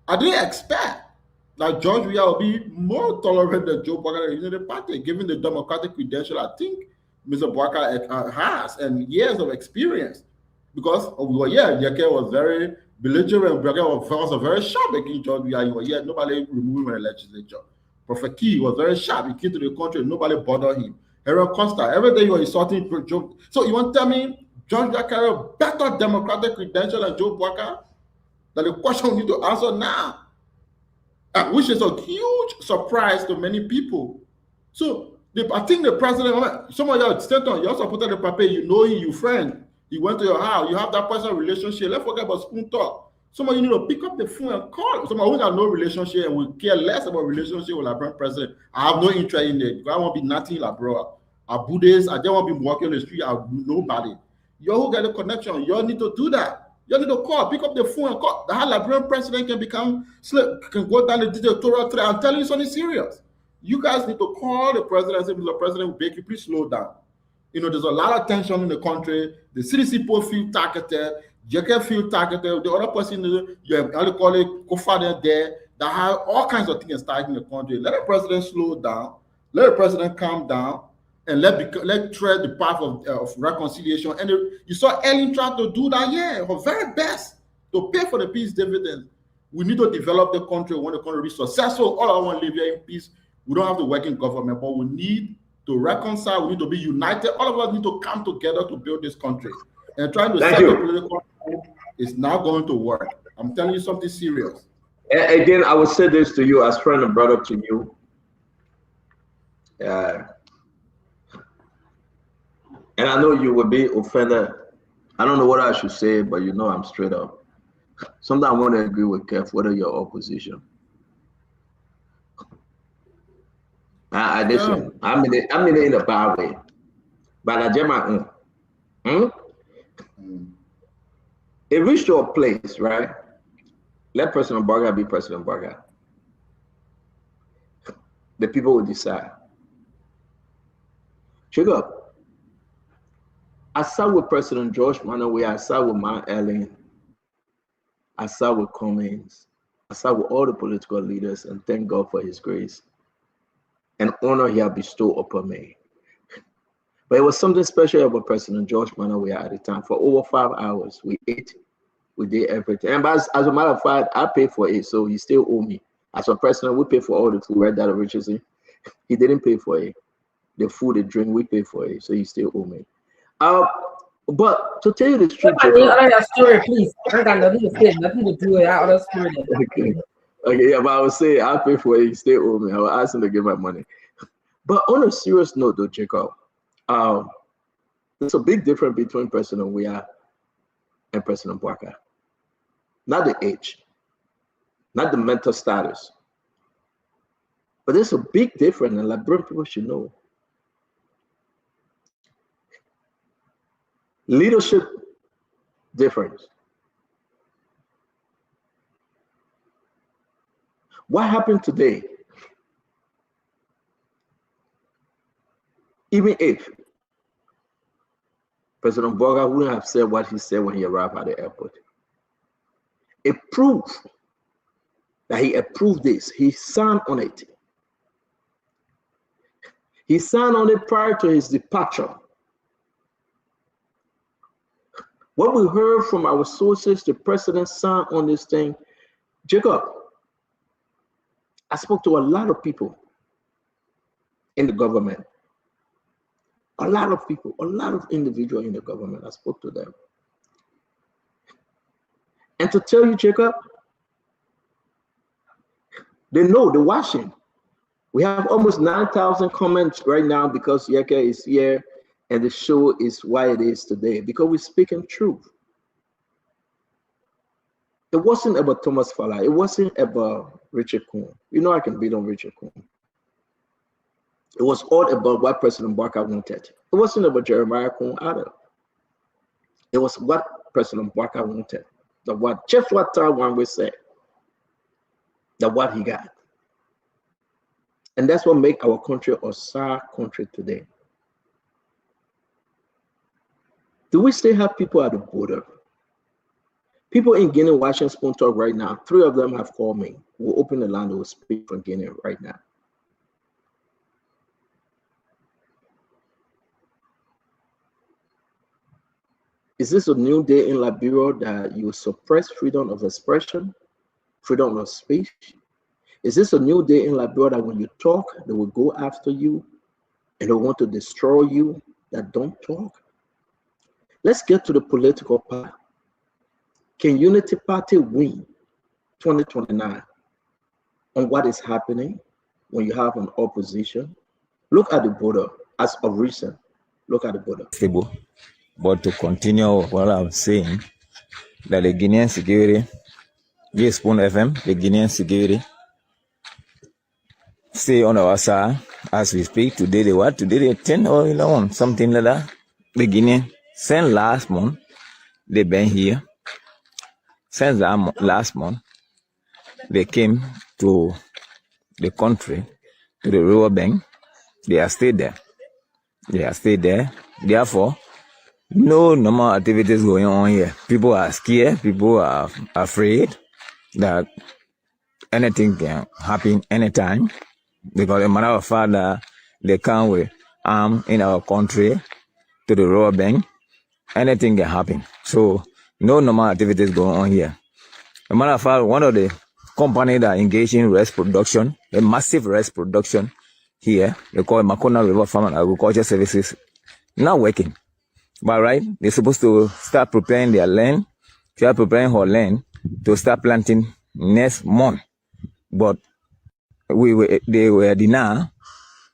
I didn't expect that George Weah will be more tolerant than Joe Biden in the party, given the democratic credential I think Mr. Bwaka has and years of experience. Because, Yekeh was very belligerent, Bwaka was very sharp against George Weah. Nobody removed him from the legislature. Prophet Key was very sharp. He came to the country, nobody bothered him. Aaron Costa, every day you were insulting Joe. So you want to tell me George Weah carried a better democratic credential than Joe Bwaka? That the question we need to answer now, which is a huge surprise to many people. So I think the president, some of your statement, you also put on the paper, you know him, you friend, he went to your house, you have that personal relationship. Let's forget about spoon talk. Some of you need to pick up the phone and call. Some of you have no relationship and will care less about relationship with our president. I have no interest in it because I want to be nothing like bro. I Buddhist, I don't want to be walking on the street, I'm nobody. You who get a connection, you all need to do that. You need to call, pick up the phone and call. The Liberian president can can go down the dictatorial trail. I'm telling you something serious. You guys need to call the president and say, Mr. President, beg you, please slow down. You know, there's a lot of tension in the country. The CDC people feel targeted. Yekeh feel targeted. The other person, you have call it co-father there, that have all kinds of things starting in the country. Let the president slow down. Let the president calm down. And let tread the path of reconciliation. And you saw Ellen try to do that, her very best to pay for the peace dividend. We need to develop the country. We want the country to be successful. All I want to live here in peace. We don't have to work in government, but we need to reconcile. We need to be united. All of us need to come together to build this country. And trying to set the political It's not going to work. I'm telling you something serious. And again, I would say this to you as friend and brother to you. And I know you will be offended. I don't know what I should say, but you know I'm straight up. Sometimes I want to agree with Kev, whether you're opposition. I listen. I'm in it in a bad way. But I just my own. It reached to a place, right? Let President Barga be President Barga. The people will decide. Check up. I sat with President George Manaway, I sat with Mount Ellen, I sat with Cummings, I sat with all the political leaders, and thank God for his grace and honor he had bestowed upon me. But it was something special about President George Manaway at the time. For over 5 hours, we ate, we did everything. And as a matter of fact, I paid for it, so he still owe me. As a president, we pay for all the food, right, that Richardson. He didn't pay for it. The food, the drink, we pay for it, so he still owe me. But to tell you the truth, story, please. I got nothing to say, nothing to do with that other story. Okay, yeah, but I would say I pay for it, he still owe me. I will ask him to give my money. But on a serious note, though, Jacob, there's a big difference between President Weah and President Barker. Not the age, not the mental status, but there's a big difference, and Liberian people should know. Leadership difference. What happened today? Even if President Barga wouldn't have said what he said when he arrived at the airport, it proved that he approved this. He signed on it. He signed on it prior to his departure. What we heard from our sources, the president signed on this thing. Jacob, I spoke to a lot of people in the government. A lot of people, a lot of individuals in the government. I spoke to them. And to tell you, Jacob, they know, they're watching. We have almost 9,000 comments right now because Yekeh is here and the show is why it is today, because we're speaking truth. It wasn't about Thomas Fala. It wasn't about Richard Kuhn. You know I can beat on Richard Kuhn. It was all about what President Barker wanted. It wasn't about Jeremiah Kuhn either. It was what President Barker wanted. Just what Taiwan would say. That what he got. And that's what makes our country a sad country today. Do we still have people at the border? People in Guinea watching Spoon Talk right now, 3 of them have called me. We'll open the line, we'll speak from Guinea right now. Is this a new day in Liberia that you suppress freedom of expression, freedom of speech? Is this a new day in Liberia that when you talk, they will go after you and they want to destroy you that don't talk? Let's get to the political part. Can Unity Party win 2029 on what is happening when you have an opposition? Look at the border as of recent. Look at the border. But to continue what I'm saying, that the Guinean security, yes, Spoon FM, the Guinean security, stay on our side as we speak. Today they what? Today they 10 or 11, something like that. The Guinean, since last month, they've been here. Since last month, they came to the country, to the river bank. They are still there. They are still there. Therefore, no normal activities going on here. People are scared. People are afraid that anything can happen anytime. Because a matter of fact that they come with arms in our country to the river bank, anything can happen. So no normal activities going on here. As a matter of fact, one of the companies that engage in rice production, a massive rice production here, they call it Makona River Farm and Agriculture Services, not working. But right, they're supposed to start preparing their land She are preparing her land to start planting next month. But they were denied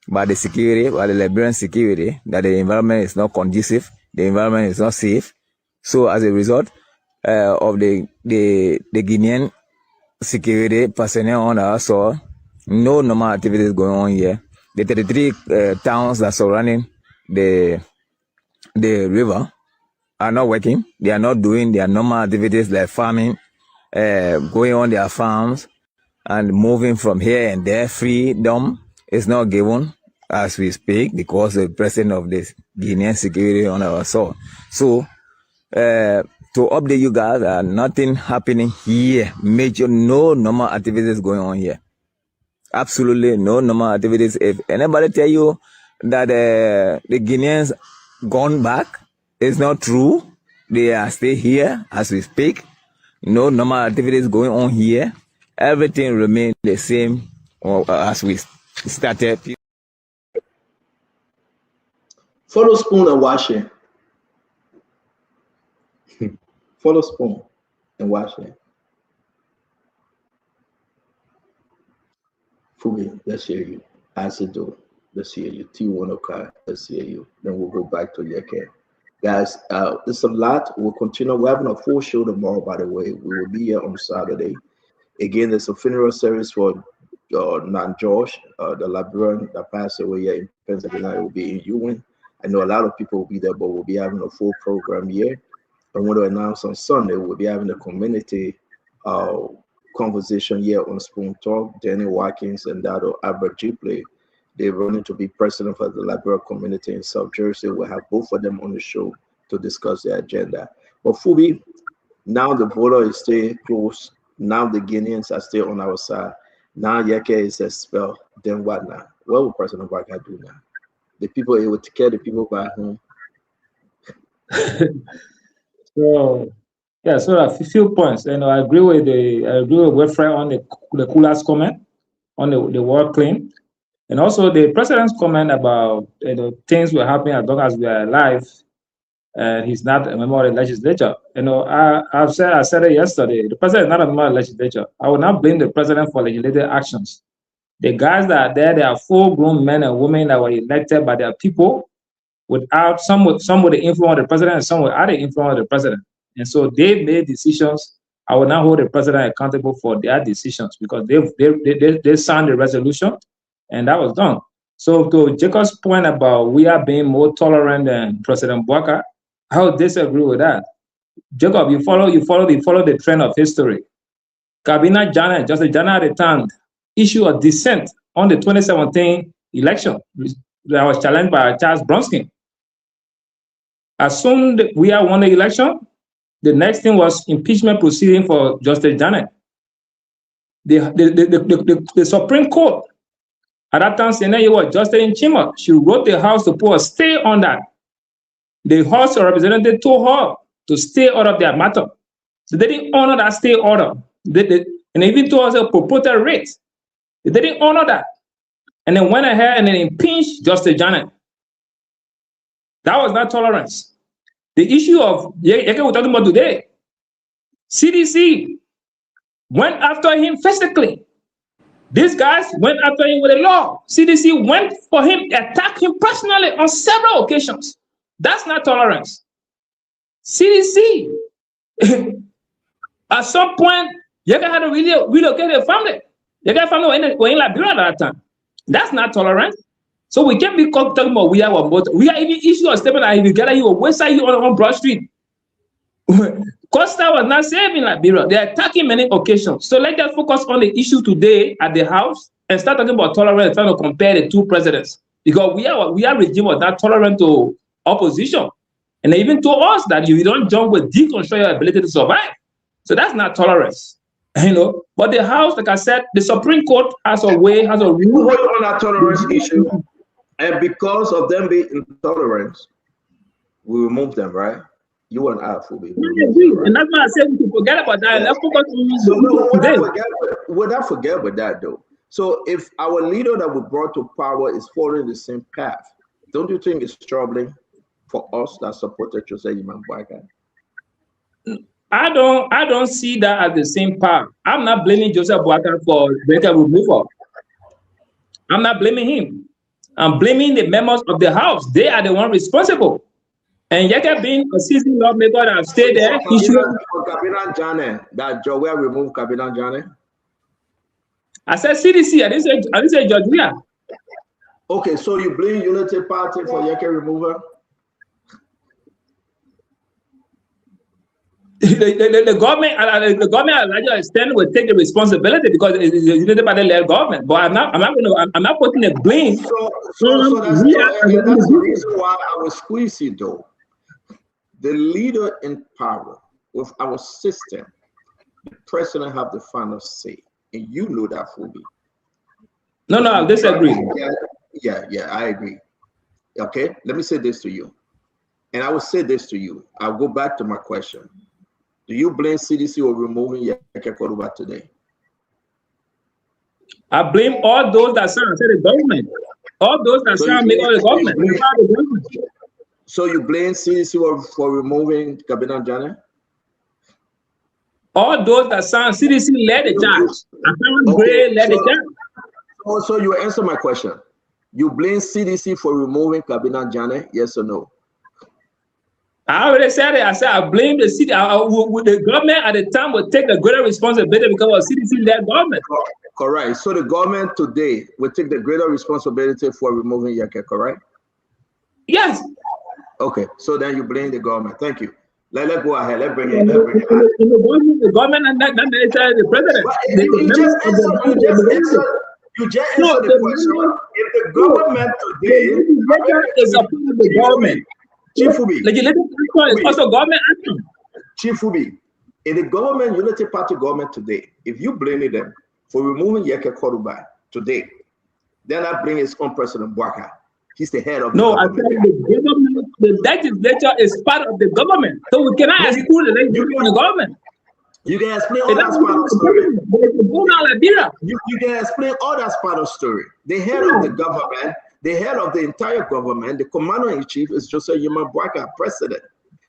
by the security, by the Liberian security, that the environment is not conducive, the environment is not safe. So as a result of the Guinean security personnel on our soil, no normal activities going on here. The 33 towns that surrounding the river are not working. They are not doing their normal activities like farming, going on their farms and moving from here and there. Freedom is not given as we speak because of the presence of this Guinean security on our soil. So to update you guys, nothing happening here. Major, no normal activities going on here. Absolutely no normal activities. If anybody tell you that the Guineans gone back, it's not true. They are still here as we speak. No normal activities going on here. Everything remains the same as we started. Follow spoon and wash it. Follow spoon and wash it. Fugi, let's hear you. Asido, let's hear you. T1 let's hear you. Then we'll go back to Yekeh. Guys, it's a lot. We'll continue. We're having a full show tomorrow, by the way. We will be here on Saturday. Again, there's a funeral service for Nan George, the Liberian that passed away here in Pennsylvania. It will be in Ewing. I know a lot of people will be there, but we'll be having a full program here. I want to announce on Sunday, we'll be having a community conversation here on Spoon Talk. Danny Watkins and Dado Albert Gipley, they're running to be president for the Liberian community in South Jersey. We'll have both of them on the show to discuss their agenda. But Fubi, now the border is still closed. Now the Guineans are still on our side. Now Yekeh is expelled. Then what now? What will President Waka do now? The people able to care the people back home. So a few points. And I agree with Wilfred on the cooler's comment on the war claim, and also the president's comment about things will happen as long as we are alive, and he's not a member of the legislature. I said it yesterday. The president is not a member of the legislature. I will not blame the president for legislative actions. The guys that are there, they are full-grown men and women that were elected by their people, without some with the influence of the president and some without the influence of the president. And so they made decisions. I will not hold the president accountable for their decisions because they signed the resolution and that was done. So to Jacob's point about we are being more tolerant than President Bouaka, I would disagree with that. Jacob, you follow the trend of history. Kabina Janet, Justice Janet at the time, issued a dissent on the 2017 election that was challenged by Charles Bronski. As soon as we won the election, the next thing was impeachment proceeding for Justice Janet. The Supreme Court at that time, Senator was Justice Nchima. She wrote the House to put a stay on that. The House of Representatives told her to stay out of their matter. So they didn't honor that stay order. And they even told us a proposed rate. They didn't honor that. And then went ahead and then impeached Justice Janet. That was not tolerance. The issue of Yekeh we're talking about today, CDC went after him physically. These guys went after him with a law. CDC went for him, attacked him personally on several occasions. That's not tolerance. CDC, at some point, Yekeh had to relocate their family. Yekeh family were in Liberia at that time. That's not tolerance. So we can't be talking about we are even issue a statement that if you gather you will waste you on Broad Street. Costa was not saving Liberia. They're attacking many occasions. So let's just focus on the issue today at the House and start talking about tolerance, trying to compare the two presidents. Because we are regime was not tolerant to opposition. And they even told us that if you don't jump with deconstruct your ability to survive. So that's not tolerance. But the House, like I said, the Supreme Court has a way, has a rule. We hold on that tolerance issue. And because of them being intolerant, we remove them, right? You and I, Fubi. Right? And that's why I said we can forget about that. Let's focus on we'll not forget about that, though. So if our leader that we brought to power is following the same path, don't you think it's troubling for us that supported Jose Imam Bouaka? I don't see that as the same part. I'm not blaming Joseph Boakai for Yekeh removal. I'm not blaming him. I'm blaming the members of the House. They are the one responsible. And Yekeh being a seasoned lawmaker that stayed there, he should. Kabinet Jane, that Joe will remove Kabinet Jane. I said CDC. I didn't say George Weah. Okay, so you blame Unity Party for Yekeh removal? The government, the government at a larger extent will take the responsibility because it's a Unity Party-led government. But I'm not putting the blame. So that's the reason why I was squeezing though. The leader in power with our system, the president have the final say, and you know that for me. No, I disagree. Yeah, I agree. Okay, let me say this to you, and I will say this to you. I'll go back to my question. Do you blame CDC for removing Yekeh Kolubah today? I blame all those that sound the government. All those that sound make all the government. So you blame CDC for removing Kabinet Jane? All those that sound CDC led the charge. Led the charge. So you answer my question. You blame CDC for removing Kabinet Jane? Yes or no? I already said it. I said I blame the city. The government at the time will take the greater responsibility because of CDC-led government. Correct. So the government today will take the greater responsibility for removing Yekeh, correct? Yes. Okay. So then you blame the government. Thank you. Let's go ahead. Let's bring it. The government and not necessarily the president. You just answered the question. If the government today is a part of the government. Chief Fubi. Legislative action is also government action. Chief Fubi, in the government, Unity Party government today, if you blame them for removing Yekeh Kolubah today, then I bring his own president, Boakai. He's the head of the government. I said the government, the legislature is part of the government. So we cannot exclude the legislature from the government. You can explain all that's part of the story. You can explain all that's part of the story. The head of the government, the head of the entire government, the commander-in-chief is Joseph Boakai, president.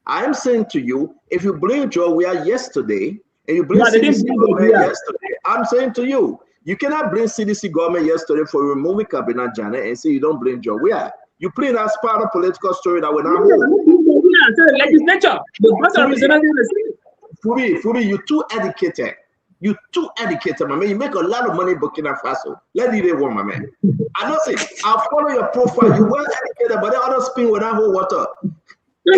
I am saying to you, if you blame Joe Weah yesterday, and you blame CDC government yesterday, I'm saying to you, you cannot blame CDC government yesterday for removing Kabinet Jane and say you don't blame Joe Weah. You play that part of political story that will not move. Legislature, Fubi, you're too educated. You too educated, my man. You make a lot of money in Burkina Faso. Let me do one, my man. I don't say I'll follow your profile. You well educated, but the other spin without whole water. The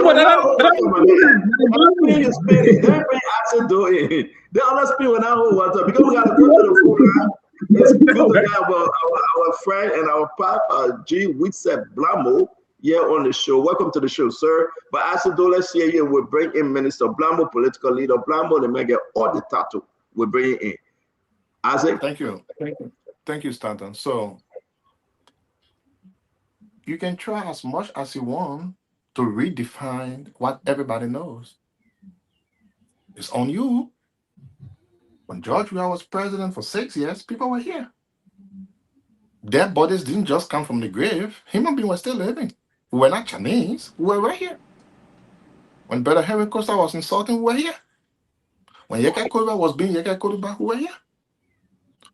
other spin without whole water because we gotta go to the program. It's good to have our friend and our pop, G. Witsep Blamo, here on the show. Welcome to the show, sir. But as a do, let's hear you. We'll bring in Minister Blamo, political leader Blamo, and make all the tattoo. We'll bring it in. Isaac? Thank you, Stanton. So you can try as much as you want to redefine what everybody knows. It's on you. When George Weah was president for 6 years, people were here. Dead bodies didn't just come from the grave. Human beings were still living. We were not Chinese. We were right here. When Brother Henry Costa was insulting, we were here. When Yekeh Kolubah was being Yekeh Kolubah, who were here?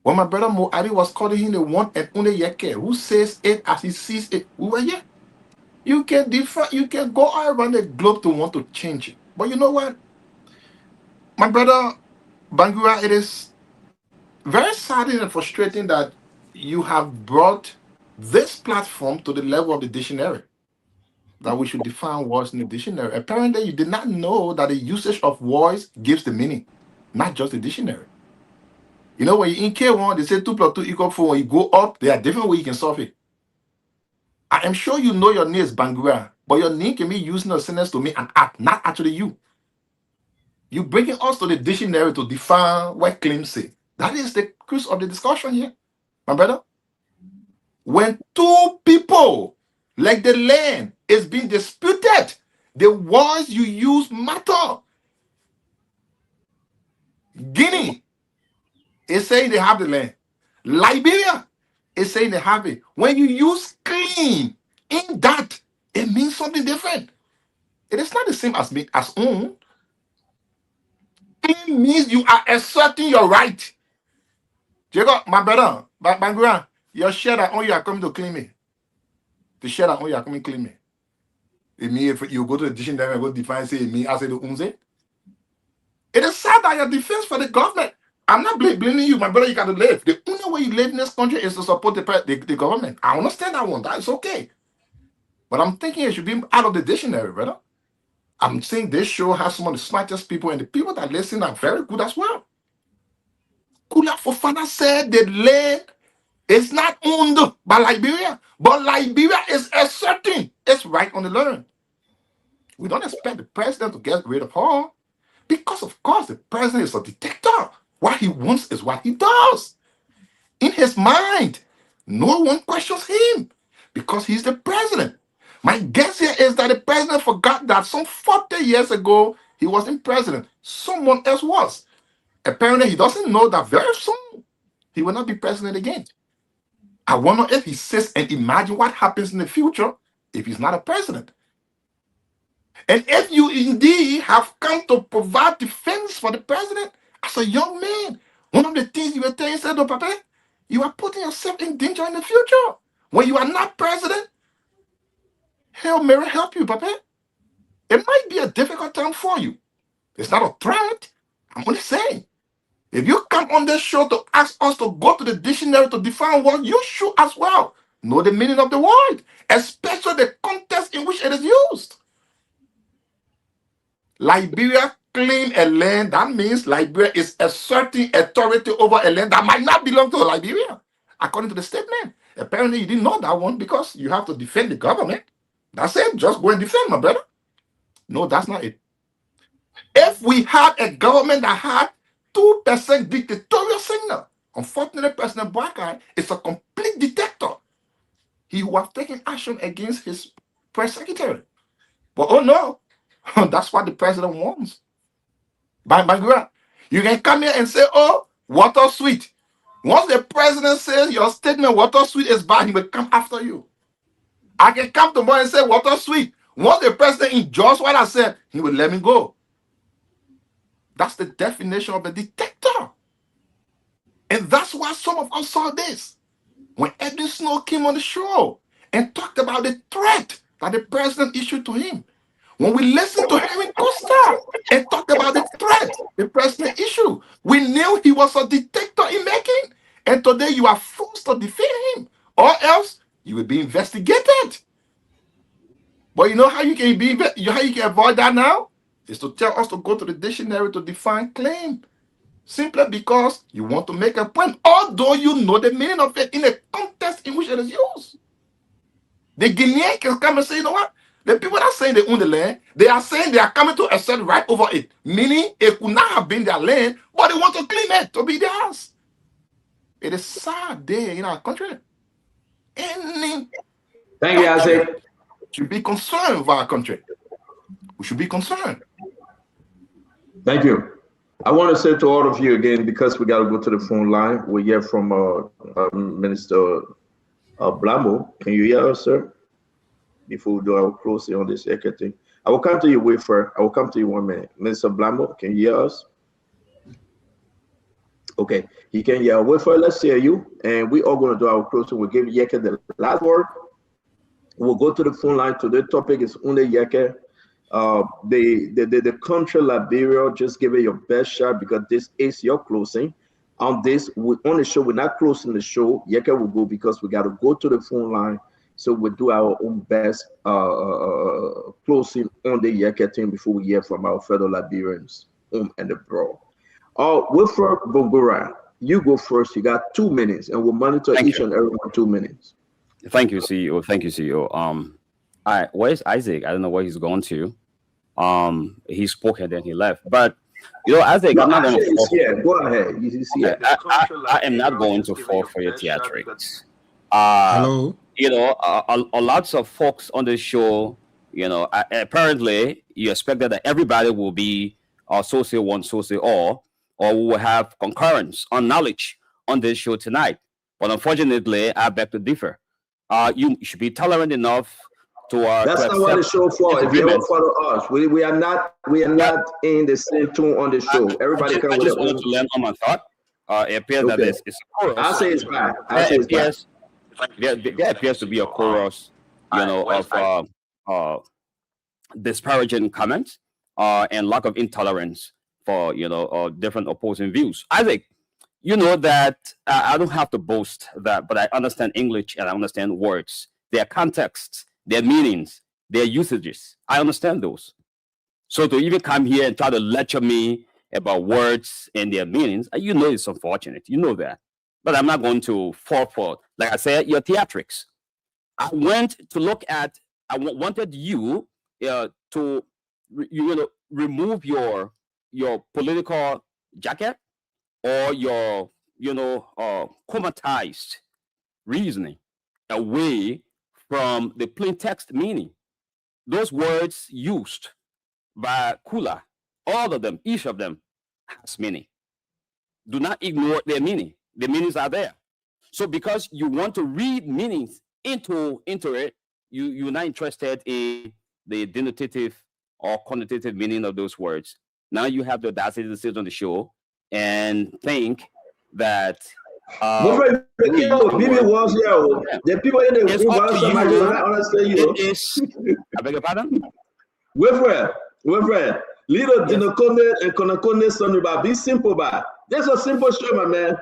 When my brother Moadi was calling him the one and only Yekeh, who says it as he sees it, who were here? You can go all around the globe to want to change it. But you know what? My brother Bangura, it is very saddening and frustrating that you have brought this platform to the level of the dictionary. That we should define words in the dictionary. Apparently, you did not know that the usage of words gives the meaning, not just the dictionary. You know, when you in K1, they say 2 + 2 = 4. When you go up, there are different ways you can solve it. I am sure you know your name is Bangura, but your name can be used in a sentence to mean an act, not actually you. You bringing us to the dictionary to define what claims say. That is the crux of the discussion here, my brother. When two people, like the land, is being disputed, the words you use matter. Guinea is saying they have the land. Liberia is saying they have it. When you use clean in that, it means something different. It is not the same as own. claim means you are asserting your right. Jacob, my brother, Bangura, your share that only you are coming to claim me. The share that only you are coming to claim me. If you go to the dictionary and go define, say me, I say the unze. It is sad that your defense for the government. I'm not blaming you, my brother. You got to live. The only way you live in this country is to support the government. I understand that one. That's okay. But I'm thinking it should be out of the dictionary, brother. I'm saying this show has some of the smartest people, and the people that listen are very good as well. Kula Fofana said the land is not owned by Liberia, but Liberia is asserting its right on the land. We don't expect the president to get rid of her because, of course, the president is a dictator. What he wants is what he does. In his mind, no one questions him because he's the president. My guess here is that the president forgot that some 40 years ago, he wasn't president. Someone else was. Apparently, he doesn't know that very soon, he will not be president again. I wonder if he sits and imagine what happens in the future if he's not a president. And if you indeed have come to provide defense for the president as a young man, one of the things you were telling said, "Oh, Papa, you are putting yourself in danger in the future. When you are not president, Hail Mary help you, Papa. It might be a difficult time for you. It's not a threat. I'm only saying. If you come on this show to ask us to go to the dictionary to define what you should as well know the meaning of the word, especially the context in which it is used. Liberia claim a land. That means Liberia is asserting authority over a land that might not belong to Liberia, according to the statement. Apparently, you didn't know that one because you have to defend the government. That's it. Just go and defend, my brother. No, that's not it. If we had a government that had 2% dictatorial signal, unfortunately, President Boakai is a complete dictator. He who have taken action against his press secretary. But oh no, that's what the president wants. Bangura, you can come here and say, "Oh, water sweet." Once the president says your statement, "water sweet," is bad, he will come after you. I can come tomorrow and say, "water sweet." Once the president enjoys what I said, he will let me go. That's the definition of a dictator. And that's why some of us saw this. When Edwin Snow came on the show and talked about the threat that the president issued to him. When we listened to Henry Costa and talked about the threat the president issued, we knew he was a dictator in making. And today you are forced to defend him, or else you will be investigated. But you know how you can avoid that now? Is to tell us to go to the dictionary to define claim. Simply because you want to make a point, although you know the meaning of it in a context in which it is used. The Guinean can come and say, "You know what? The people that are saying they own the land, they are saying they are coming to assert right over it. Meaning it could not have been their land, but they want to claim it to be theirs." It is sad day in our country. Thank you, Isaac. Should be concerned with our country. We should be concerned. Thank you. I want to say to all of you again, because we got to go to the phone line. We hear from Minister Blambo. Can you hear us, sir? Before we do our closing on this Yekeh thing, I will come to you, Wafer. I will come to you 1 minute. Minister Blambo, can you hear us? Okay, you can hear Wafer. Let's hear you. And we are going to do our closing. We'll give Yekeh the last word. We'll go to the phone line. Today's topic is only Yekeh. The country Liberia, just give it your best shot because this is your closing. On this, on the show, we're not closing the show. Yekeh will go because we got to go to the phone line. So we'll do our own best closing on the Yekeh thing before we hear from our fellow Liberians home and abroad. Wilfred Bongora, you go first. You got 2 minutes, and we'll monitor each and every 2 minutes. Thank you, CEO. Thank you, CEO. Where's Isaac? I don't know where he's going to. He spoke and then he left. But you know, Isaac, I'm not going to. Yeah, go ahead. I am not going to fall for your theatrics. Hello. You know, a lots of folks on the show. You know, apparently you expected that everybody will be so say one, so say all, or we will have concurrence on knowledge on this show tonight. But unfortunately, I beg to differ. You should be tolerant enough That's not what the show for. If you don't follow us, we are not in the same tune on the show. Everybody I just wanted to land on my thought. It appears that it's a chorus. I'll say it's back. There appears to be a chorus, of disparaging comments and lack of intolerance for different opposing views. Isaac, you know that I don't have to boast that, but I understand English and I understand words, their contexts, their meanings, their usages. I understand those. So to even come here and try to lecture me about words and their meanings, it's unfortunate. You know that. But I'm not going to fall for, like I said, your theatrics. I went to look at, I wanted you to remove your political jacket or your comatized reasoning away from the plain text meaning. Those words used by Kula, all of them, each of them has meaning. Do not ignore their meaning. The meanings are there. So because you want to read meanings into it, you're not interested in the denotative or connotative meaning of those words. Now you have the audacity to sit on the show and think that the people in the room I beg your pardon? Wilfred, little Dinokone and Konakone son, be simple, but there's a simple show, my man.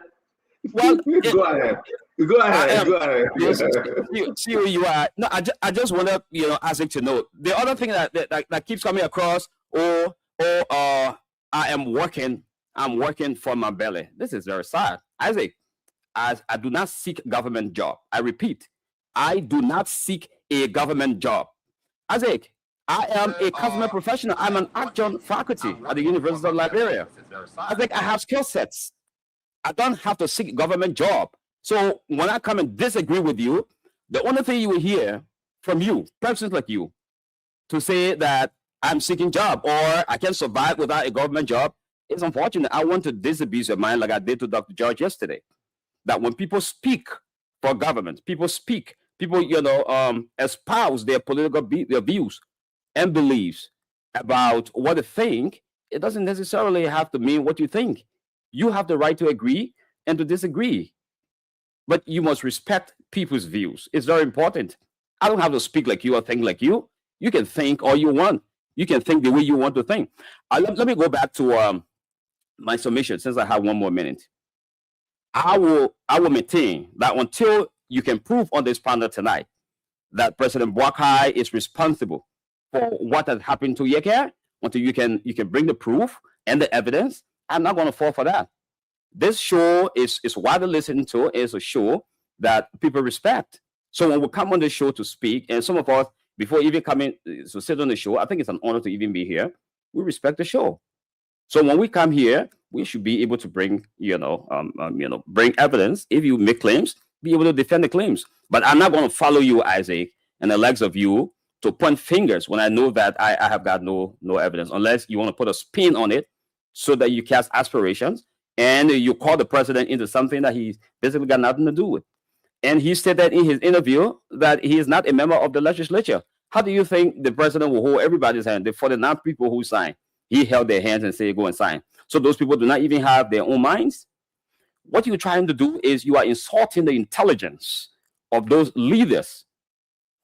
Well, go ahead. See who you are. No, I just want to, Isaac, to know the other thing that keeps coming across. I am working. I'm working for my belly. This is very sad, Isaac. I do not seek government job. I repeat, I do not seek a government job. Isaac, I am a customer professional. I'm an adjunct faculty at the University of Liberia. Isaac, I have skill sets. I don't have to seek a government job. So when I come and disagree with you, the only thing you will hear from you, persons like you, to say that I'm seeking job or I can survive without a government job, is unfortunate. I want to disabuse your mind like I did to Dr. George yesterday. That when people speak for government, people espouse their political their views and beliefs about what they think, it doesn't necessarily have to mean what you think. You have the right to agree and to disagree. But you must respect people's views. It's very important. I don't have to speak like you or think like you. You can think all you want. You can think the way you want to think. Let me go back to my submission since I have 1 more minute. I will maintain that until you can prove on this panel tonight that President Boakai is responsible for what has happened to Yekeh, until you can bring the proof and the evidence, I'm not going to fall for that. This show is widely listened to. It's a show that people respect. So when we come on the show to speak, and some of us, before even coming to sit on the show, I think it's an honor to even be here. We respect the show. So when we come here, we should be able to bring, bring evidence. If you make claims, be able to defend the claims. But I'm not going to follow you, Isaac, and the likes of you to point fingers when I know that I have got no evidence, unless you want to put a spin on it so that you cast aspirations and you call the president into something that he's basically got nothing to do with. And he said that in his interview that he is not a member of the legislature. How do you think the president will hold everybody's hand? The 49 people who signed, he held their hands and said, go and sign. So those people do not even have their own minds. What you're trying to do is you are insulting the intelligence of those leaders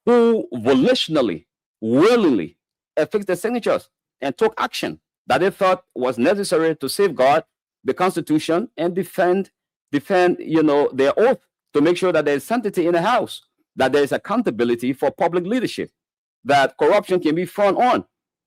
who volitionally, willingly affixed their signatures and took action that they thought was necessary to safeguard the Constitution and defend their oath, to make sure that there is sanctity in the house, that there is accountability for public leadership, that corruption can be frowned on.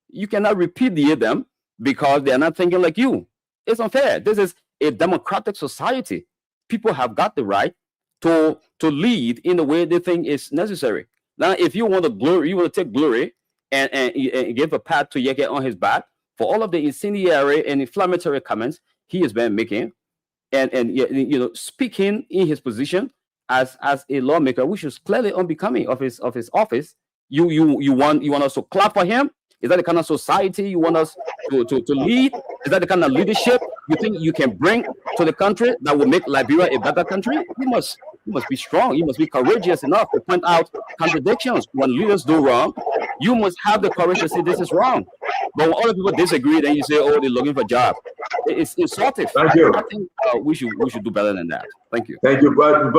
You cannot repudiate them because they are not thinking like you. It's unfair. This is a democratic society. People have got the right to lead in the way they think is necessary. Now, if you want to take glory and give a pat to Yekeh on his back for all of the incendiary and inflammatory comments he has been making, and speaking in his position as a lawmaker, which is clearly unbecoming of his office. You want us to clap for him? Is that the kind of society you want us to lead? Is that the kind of leadership you think you can bring to the country that will make Liberia a better country? You must be strong. You must be courageous enough to point out contradictions. When leaders do wrong, you must have the courage to say this is wrong. But when other people disagree, then you say, "Oh, they're looking for a job." It's insultive. Thank you. I think we should do better than that. Thank you. Thank you, but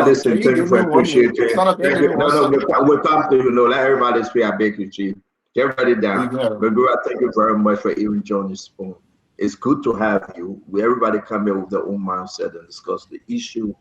listen, thank you for appreciating. Thank you. No, we'll come to you. No, let everybody speak. I beg you, Chief. Get ready down. Bagura, thank you very much for even joining the spoon. It's good to have you. Everybody come here with their own mindset and discuss the issue.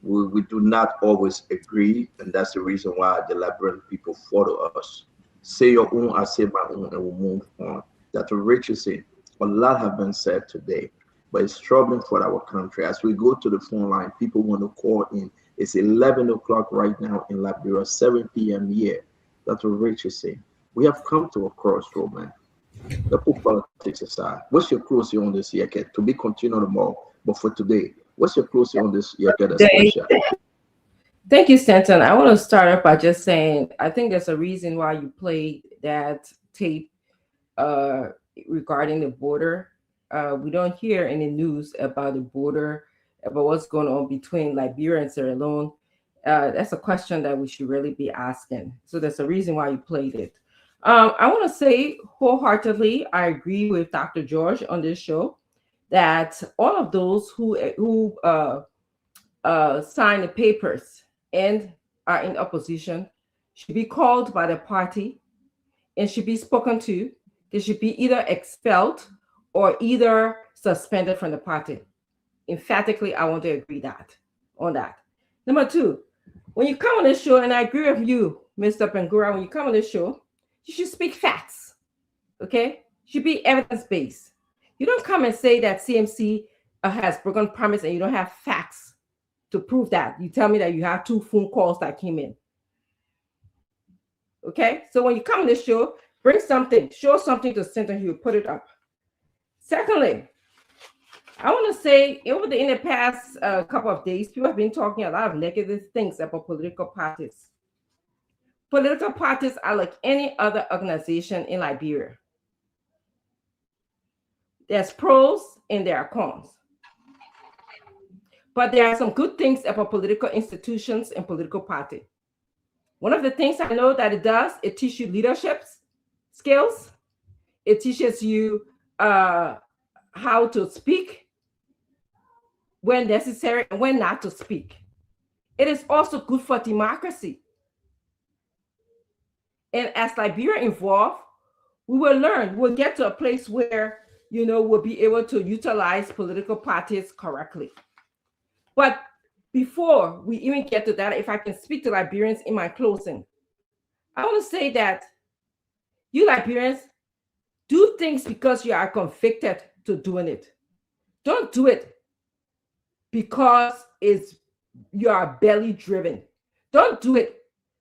We do not always agree, and that's the reason why the Liberian people follow us. Say your own, I say my own, and we'll move on. That's what Rich is saying. A lot have been said today, but it's troubling for our country. As we go to the phone line, people want to call in. It's 11 o'clock right now in Liberia, 7 p.m. here. That's what Rich is saying. We have come to a crossroad, man. The put politics aside. What's your closing on this, Yekeh? To be continued tomorrow, but for today, what's your closing on this, Yekeh? Thank you, Stanton. I want to start off by just saying I think there's a reason why you played that tape regarding the border. We don't hear any news about the border, about what's going on between Liberia and Sierra Leone. That's a question that we should really be asking. So there's a reason why you played it. I want to say wholeheartedly, I agree with Dr. George on this show that all of those who sign the papers and are in opposition should be called by the party and should be spoken to. They should be either expelled or either suspended from the party. Emphatically, I want to agree on that. Number two, when you come on this show, and I agree with you, Mr. Pangura, when you come on this show, you should speak facts, okay? You should be evidence-based. You don't come and say that CMC has broken promise and you don't have facts to prove that. You tell me that you have 2 phone calls that came in. Okay? So when you come on this show, bring something, show something to Center Hill, put it up. Secondly, I want to say in the past couple of days, people have been talking a lot of negative things about political parties. Political parties are like any other organization in Liberia. There's pros and there are cons. But there are some good things about political institutions and political party. One of the things I know that it does, it teaches you leadership skills. It teaches you how to speak when necessary and when not to speak. It is also good for democracy. And as Liberia evolves, we will learn, we'll get to a place where, we'll be able to utilize political parties correctly. But before we even get to that, if I can speak to Liberians in my closing, I want to say that you Liberians do things because you are convicted to doing it. Don't do it because you are belly driven. Don't do it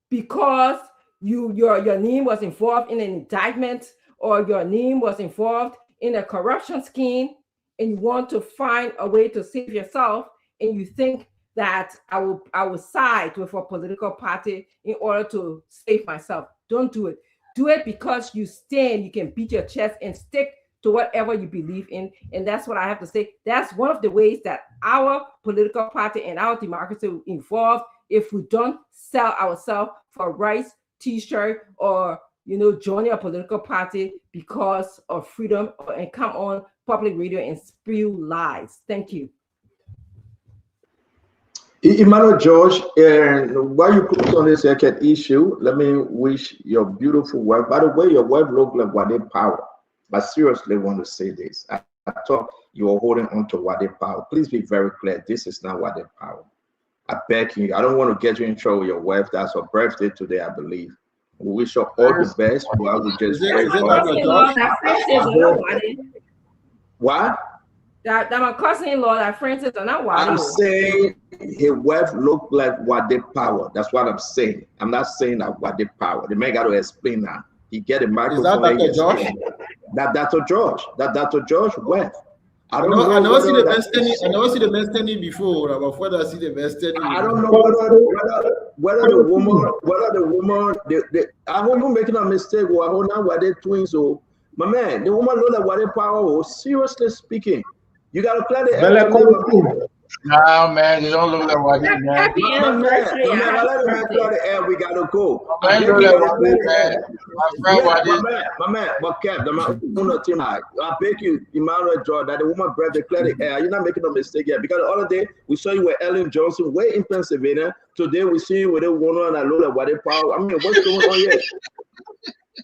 because your name was involved in an indictment or your name was involved in a corruption scheme and you want to find a way to save yourself and you think that I will side with a political party in order to save myself. Don't do it. Do it because you can beat your chest and stick to whatever you believe in. And that's what I have to say. That's one of the ways that our political party and our democracy will evolve if we don't sell ourselves for rice, t-shirt, or joining a political party because of freedom and come on public radio and spew lies. Thank you. Emmanuel George, and while you close on this Yekeh issue, let me wish your beautiful wife. By the way, your wife looks like Wade Power. I seriously want to say this. I thought you were holding on to Wade Power. Please be very clear. This is not Wade Power. I beg you. I don't want to get you in trouble with your wife. That's her birthday today, I believe. We wish her all the best. Well, we just what? That my cousin-in-law, that Francis, are not Wade. I'm saying his wife looked like Wade Power. That's what I'm saying. I'm not saying that Wade Power. The man got to explain that. He get a microphone. Is that Dr. George? That Dr. George. That Dr. George wife. I never see the Mesteni before. Before I see the Mesteni. I don't know whether the woman, I hope you're making a mistake. Or I hope not Wade twins. So, my man, the woman look like Wade Power. Seriously speaking. You gotta clear the Nah, man, you don't look like what you man. Happy anniversary and happy birthday. We gotta go. Man, look like what you man. My friend, what is my man, but Cap, I beg you, Emmanuel Jordan, that the woman breath declare the air. You're not making a mistake yet. Because the other day we saw you with Ellen Johnson, way in Pennsylvania. Today we see you with a woman and Lola what power. I mean, what's going on here?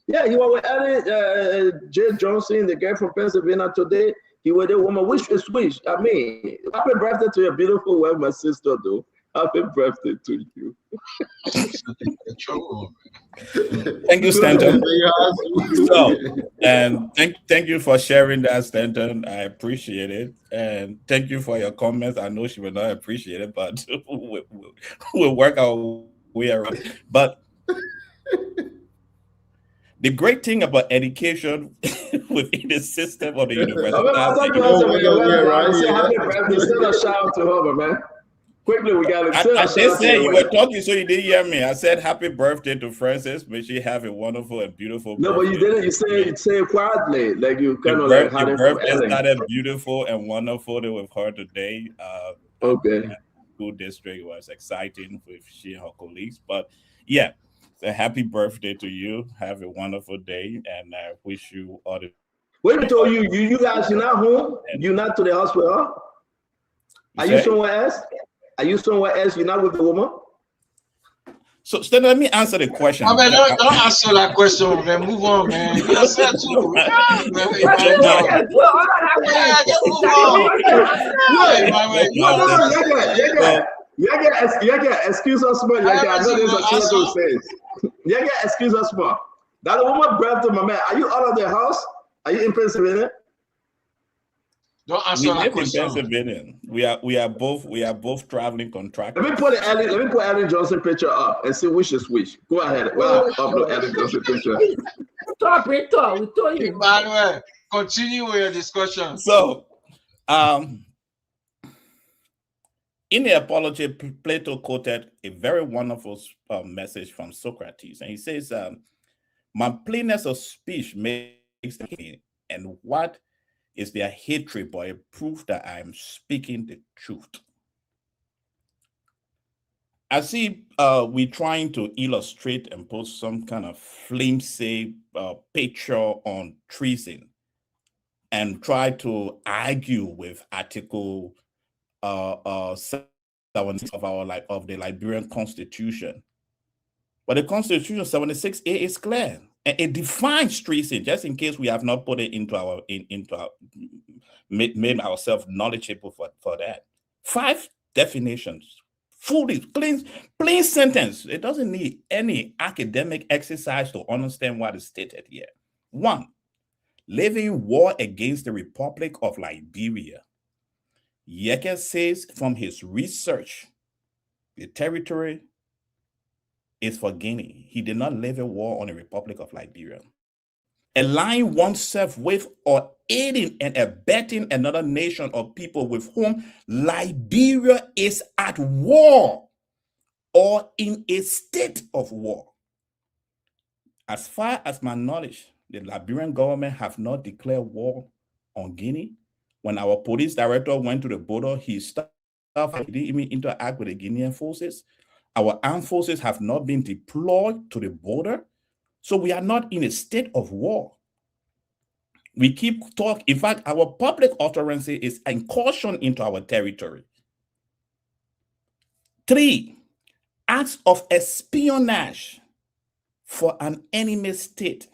Yeah, you were with Ellen J. Johnson, the girl from Pennsylvania today. You were the woman. Which is which? I mean, happy birthday to your beautiful wife, my sister, though. Happy birthday to you. Thank you, Stanton. So, and thank you for sharing that, Stanton. I appreciate it. And thank you for your comments. I know she will not appreciate it, but we'll work our way around. But the great thing about education within the system of the university. Happy birthday. Send a shout out to her, man. Quickly, we got to. I did say you were talking, so you didn't hear me. I said happy birthday to Francis. May she have a wonderful and beautiful birthday. No, but you didn't. You say it quietly, like you kind of like had it from Ellen. Started beautiful and wonderful day with her today. Okay. School district was exciting with she and her colleagues, but yeah. So happy birthday to you. Have a wonderful day, and I wish you all the. Wait, I told you guys, you're not home. You're not to the hospital. Are you somewhere else? Are you somewhere else? You're not with the woman. So let me answer the question. I mean, don't answer that question, man. Move on, man. You answer too. Yekeh, excuse us, man. Yekeh, I know this is what you say. Yekeh, excuse us, man. That woman birthday, my man. Are you out of the house? Are you in Pennsylvania? Don't answer that question. In Pennsylvania. We are both traveling contractors. Let me put Ellen Johnson picture up and see which is which. Go ahead. Well, upload Ellen Johnson picture. Talk. We told you. Emmanuel, continue with your discussion. So, in the apology, Plato quoted a very wonderful message from Socrates, and he says, "My plainness of speech makes them hate, and what is their hatred but a proof that I am speaking the truth." I see we're trying to illustrate and post some kind of flimsy picture on treason and try to argue with Article 7 of the Liberian Constitution. But the Constitution 76A is clear. And it defines treason, just in case we have not put it into our made ourselves knowledgeable for that. 5 definitions, fully plain sentence. It doesn't need any academic exercise to understand what is stated here. 1, living war against the Republic of Liberia. Yekeh says from his research, the territory is for Guinea. He did not live a war on the Republic of Liberia. Aligning oneself with or aiding and abetting another nation or people with whom Liberia is at war or in a state of war. As far as my knowledge, the Liberian government have not declared war on Guinea. When our police director went to the border, he didn't even interact with the Guinean forces. Our armed forces have not been deployed to the border. So we are not in a state of war. We keep talking. In fact, our public utterance is incursion into our territory. 3, acts of espionage for an enemy state.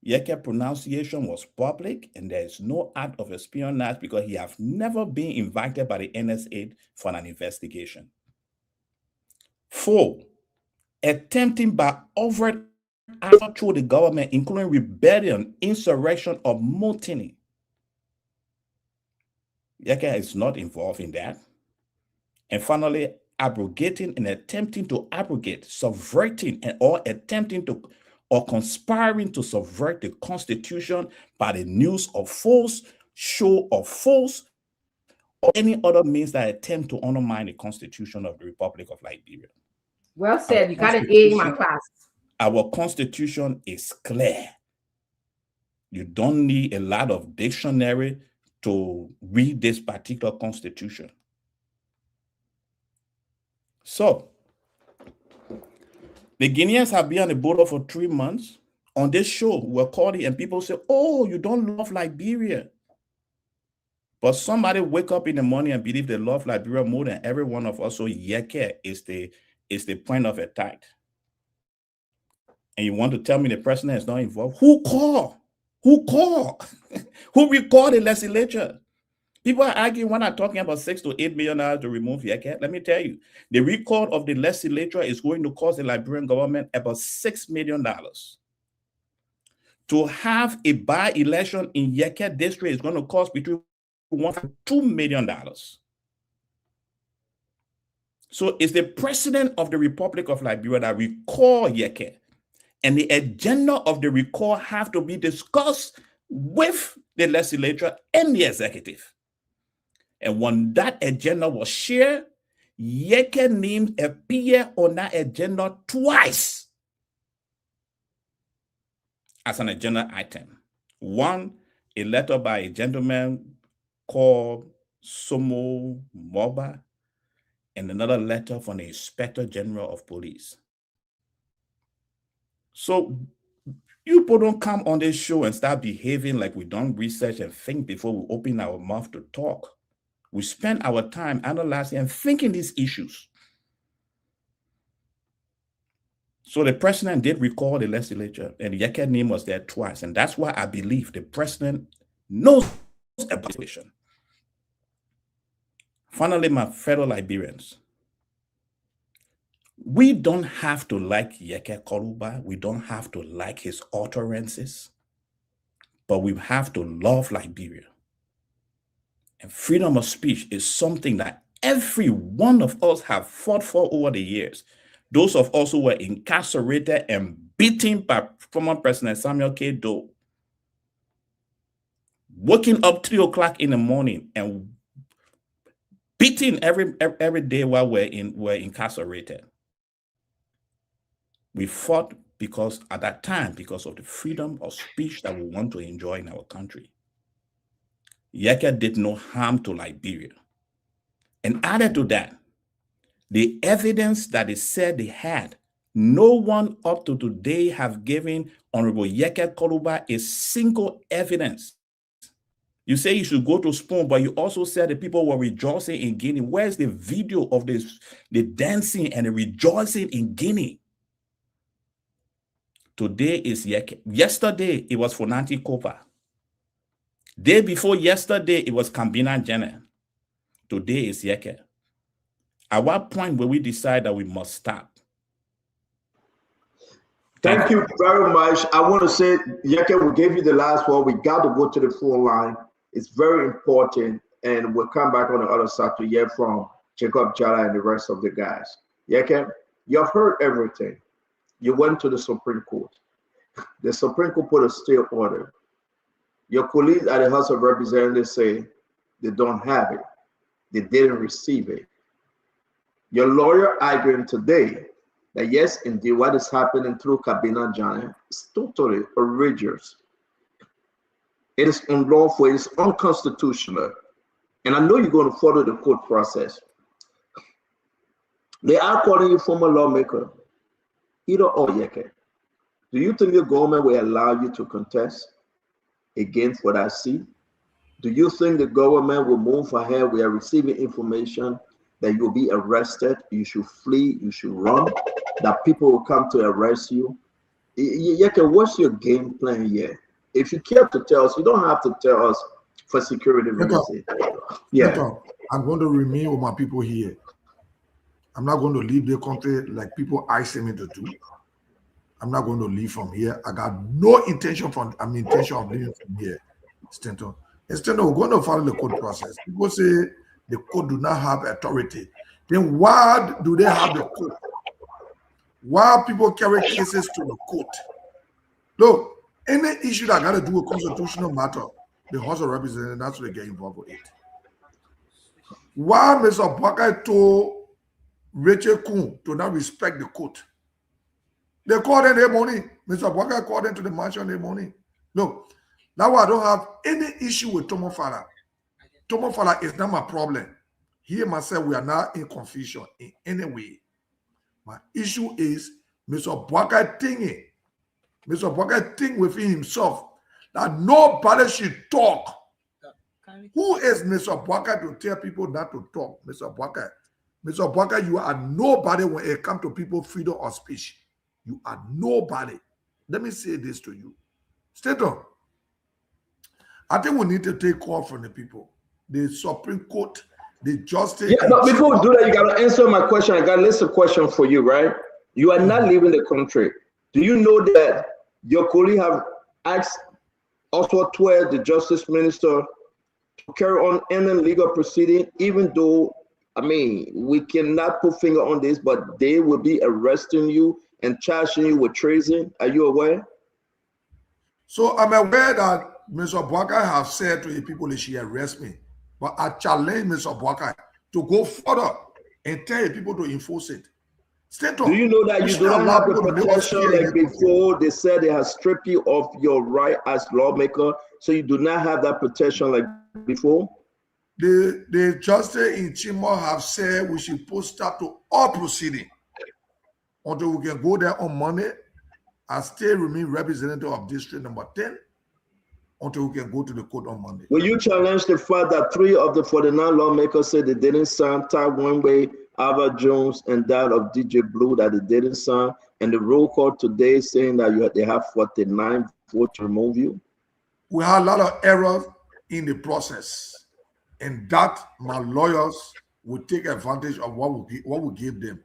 Yekeh pronunciation was public, and there is no act of espionage because he has never been invited by the NSA for an investigation. 4, attempting by overt action through the government, including rebellion, insurrection, or mutiny. Yekeh is not involved in that. And finally, abrogating and attempting to abrogate, subverting, or attempting to or conspiring to subvert the Constitution by the use of force, show of force, or any other means that attempt to undermine the Constitution of the Republic of Liberia. Well said. You got an A in my class. Our Constitution is clear. You don't need a lot of dictionary to read this particular constitution. So, the Guineans have been on the border for 3 months. On this show, we're calling and people say, oh, you don't love Liberia. But somebody wake up in the morning and believe they love Liberia more than every one of us. So Yekeh is the point of attack. And you want to tell me the president is not involved? Who called? Who called? Who recorded the legislature? People are arguing when I'm talking about $6 to $8 million to remove Yekeh. Let me tell you, the record of the legislature is going to cost the Liberian government about $6 million. To have a by-election in Yekeh district is going to cost between $1 and $2 million. So it's the president of the Republic of Liberia that recall Yekeh. And the agenda of the recall have to be discussed with the legislature and the executive. And when that agenda was shared, Yekeh names appear on that agenda twice as an agenda item. One, a letter by a gentleman called Somo Moba, and another letter from the Inspector General of Police. So you people don't come on this show and start behaving like we don't research and think before we open our mouth to talk. We spend our time analyzing and thinking these issues. So the president did recall the legislature, and Yekeh name was there twice. And that's why I believe the president knows about the situation. Finally, my fellow Liberians, we don't have to like Yekeh Kolubah. We don't have to like his utterances, but we have to love Liberia. And freedom of speech is something that every one of us have fought for over the years. Those of us who were incarcerated and beaten by former President Samuel K. Doe, waking up 3 o'clock in the morning and beaten every day while we're incarcerated. We fought because at that time, because of the freedom of speech that we want to enjoy in our country. Yekeh did no harm to Liberia. And added to that, the evidence that they said they had, no one up to today have given Honorable Yekeh Kolubah a single evidence. You say you should go to Spoon, but you also said the people were rejoicing in Guinea. Where's the video of this, the dancing and the rejoicing in Guinea? Today is Yekeh. Yesterday, it was Fonanti Kopa. Day before yesterday, it was Kambina Jenner. Today is Yekeh. At what point will we decide that we must stop? Thank you very much. I want to say, Yekeh, we gave you the last one. We got to go to the phone line. It's very important. And we'll come back on the other side to hear from Jacob Jala and the rest of the guys. Yekeh, you've heard everything. You went to the Supreme Court. The Supreme Court put a stay order. Your colleagues at the House of Representatives say they don't have it. They didn't receive it. Your lawyer arguing today that yes, indeed, what is happening through Kabina Jana is totally outrageous. It is unlawful, it is unconstitutional. And I know you're going to follow the court process. They are calling you former lawmaker, either or, Yekeh. Do you think the government will allow you to contest against what I see? Do you think the government will move ahead? We are receiving information that you'll be arrested, you should flee, you should run, that people will come to arrest you. Yekeh, what's your game plan here? If you care to tell us, you don't have to tell us for security reasons. Yeah. I'm going to remain with my people here. I'm not going to leave the country like people asking me to do. I'm not going to leave from here. I got no intention of leaving from here. Instead, we're going to follow the court process. People say the court do not have authority. Then why do they have the court? Why people carry cases to the court? Look, any issue that got to do with constitutional matter, the House of Representatives, that's what they get involved with it. Why Mr. Baka told Rachel Kuhn to not respect the court? They called in their money. Mr. Baka called into the mansion their money. Look, now I don't have any issue with Tomo Farah. Tomofala is not my problem. He and myself, we are not in confusion in any way. My issue is Mr. Bwaka thinking. Mr. Bwaka think within himself that nobody should talk. Who is Mr. Bwaka to tell people not to talk? Mr. Bwaka. Mr. Bwaka, you are nobody when it comes to people freedom of speech. You are nobody. Let me say this to you. Stay on. I think we need to take call from the people. The Supreme Court, the justice. Yeah, but before we do that, you gotta answer my question. I got a list of questions for you, right? You are not leaving the country. Do you know that your colleague have asked Oswald Twelve, the Justice Minister, to carry on any legal proceeding, even though, I mean, we cannot put finger on this, but they will be arresting you and charging you with treason? Are you aware? So I'm aware that Mr. Bwaka have said to the people that she arrest me, but I challenge Mr. Bwaka to go further and tell the people to enforce it. Do you know that you do not have the protection like before? They said they have stripped you of your right as lawmaker, so you do not have that protection like before? The justice in Chimo have said we should put stop to all proceeding until we can go there on Monday and still remain representative of district number 10 until we can go to the court on Monday. Will you challenge the fact that 3 of the 49 lawmakers said they didn't sign Ty Wimway, Alva Jones, and that of DJ Blue that they didn't sign, and the roll call today saying that they have 49 votes to remove you? We have a lot of errors in the process, and that my lawyers will take advantage of what we give them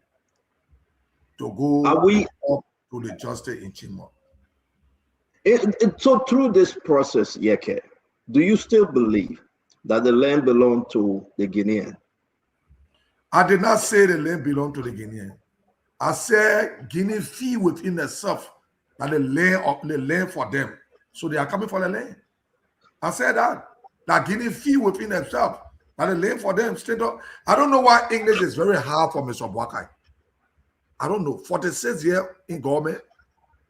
to go up to the justice in Chimo. So through this process, Yekeh, do you still believe that the land belonged to the Guinean? I did not say the land belonged to the Guinean. I said Guinea fee within itself that the land for them. So they are coming for the land. I said that Guinea fee within themselves that the land for them. I don't know why English is very hard for Mr. Bwaka. I don't know. 46 years in government,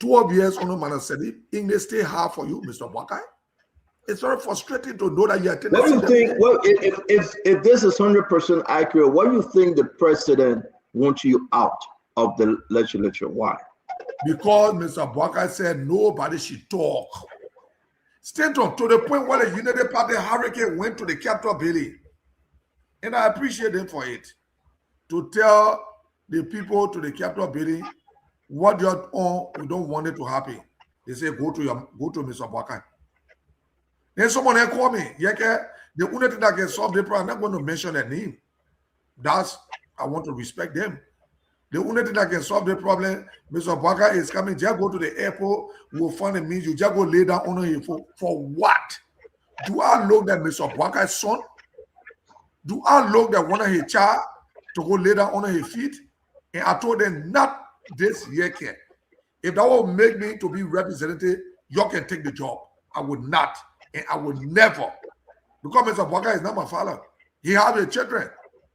12 years on the Manasedi, English stay hard for you, Mr. Bwaka. It's very frustrating to know that you are telling. What do you think? Well, if this is 100% accurate, what do you think the president wants you out of the legislature? Why? Because Mr. Bwaka said nobody should talk. Stand up to the point where the United Party hurricane went to the Capitol building. And I appreciate them for it. To tell the people to the Capitol building what you're on, we don't want it to happen. They say go to Mr. Bwaka. Then someone else call me. Yekeh, the only thing that can solve the problem, I'm not going to mention their name. I want to respect them. The only thing that can solve the problem, Mr. Bwaka is coming. Just go to the airport. We'll find a means. You just go lay down on him for what? Do I look at Mr. Bwaka's son? Do I look at one of his child to go lay down on his feet? And I told them, not this Yekeh. If that will make me to be representative, you can take the job. I would not. And I would never. Because Mr. Bwaka is not my father. He has his children.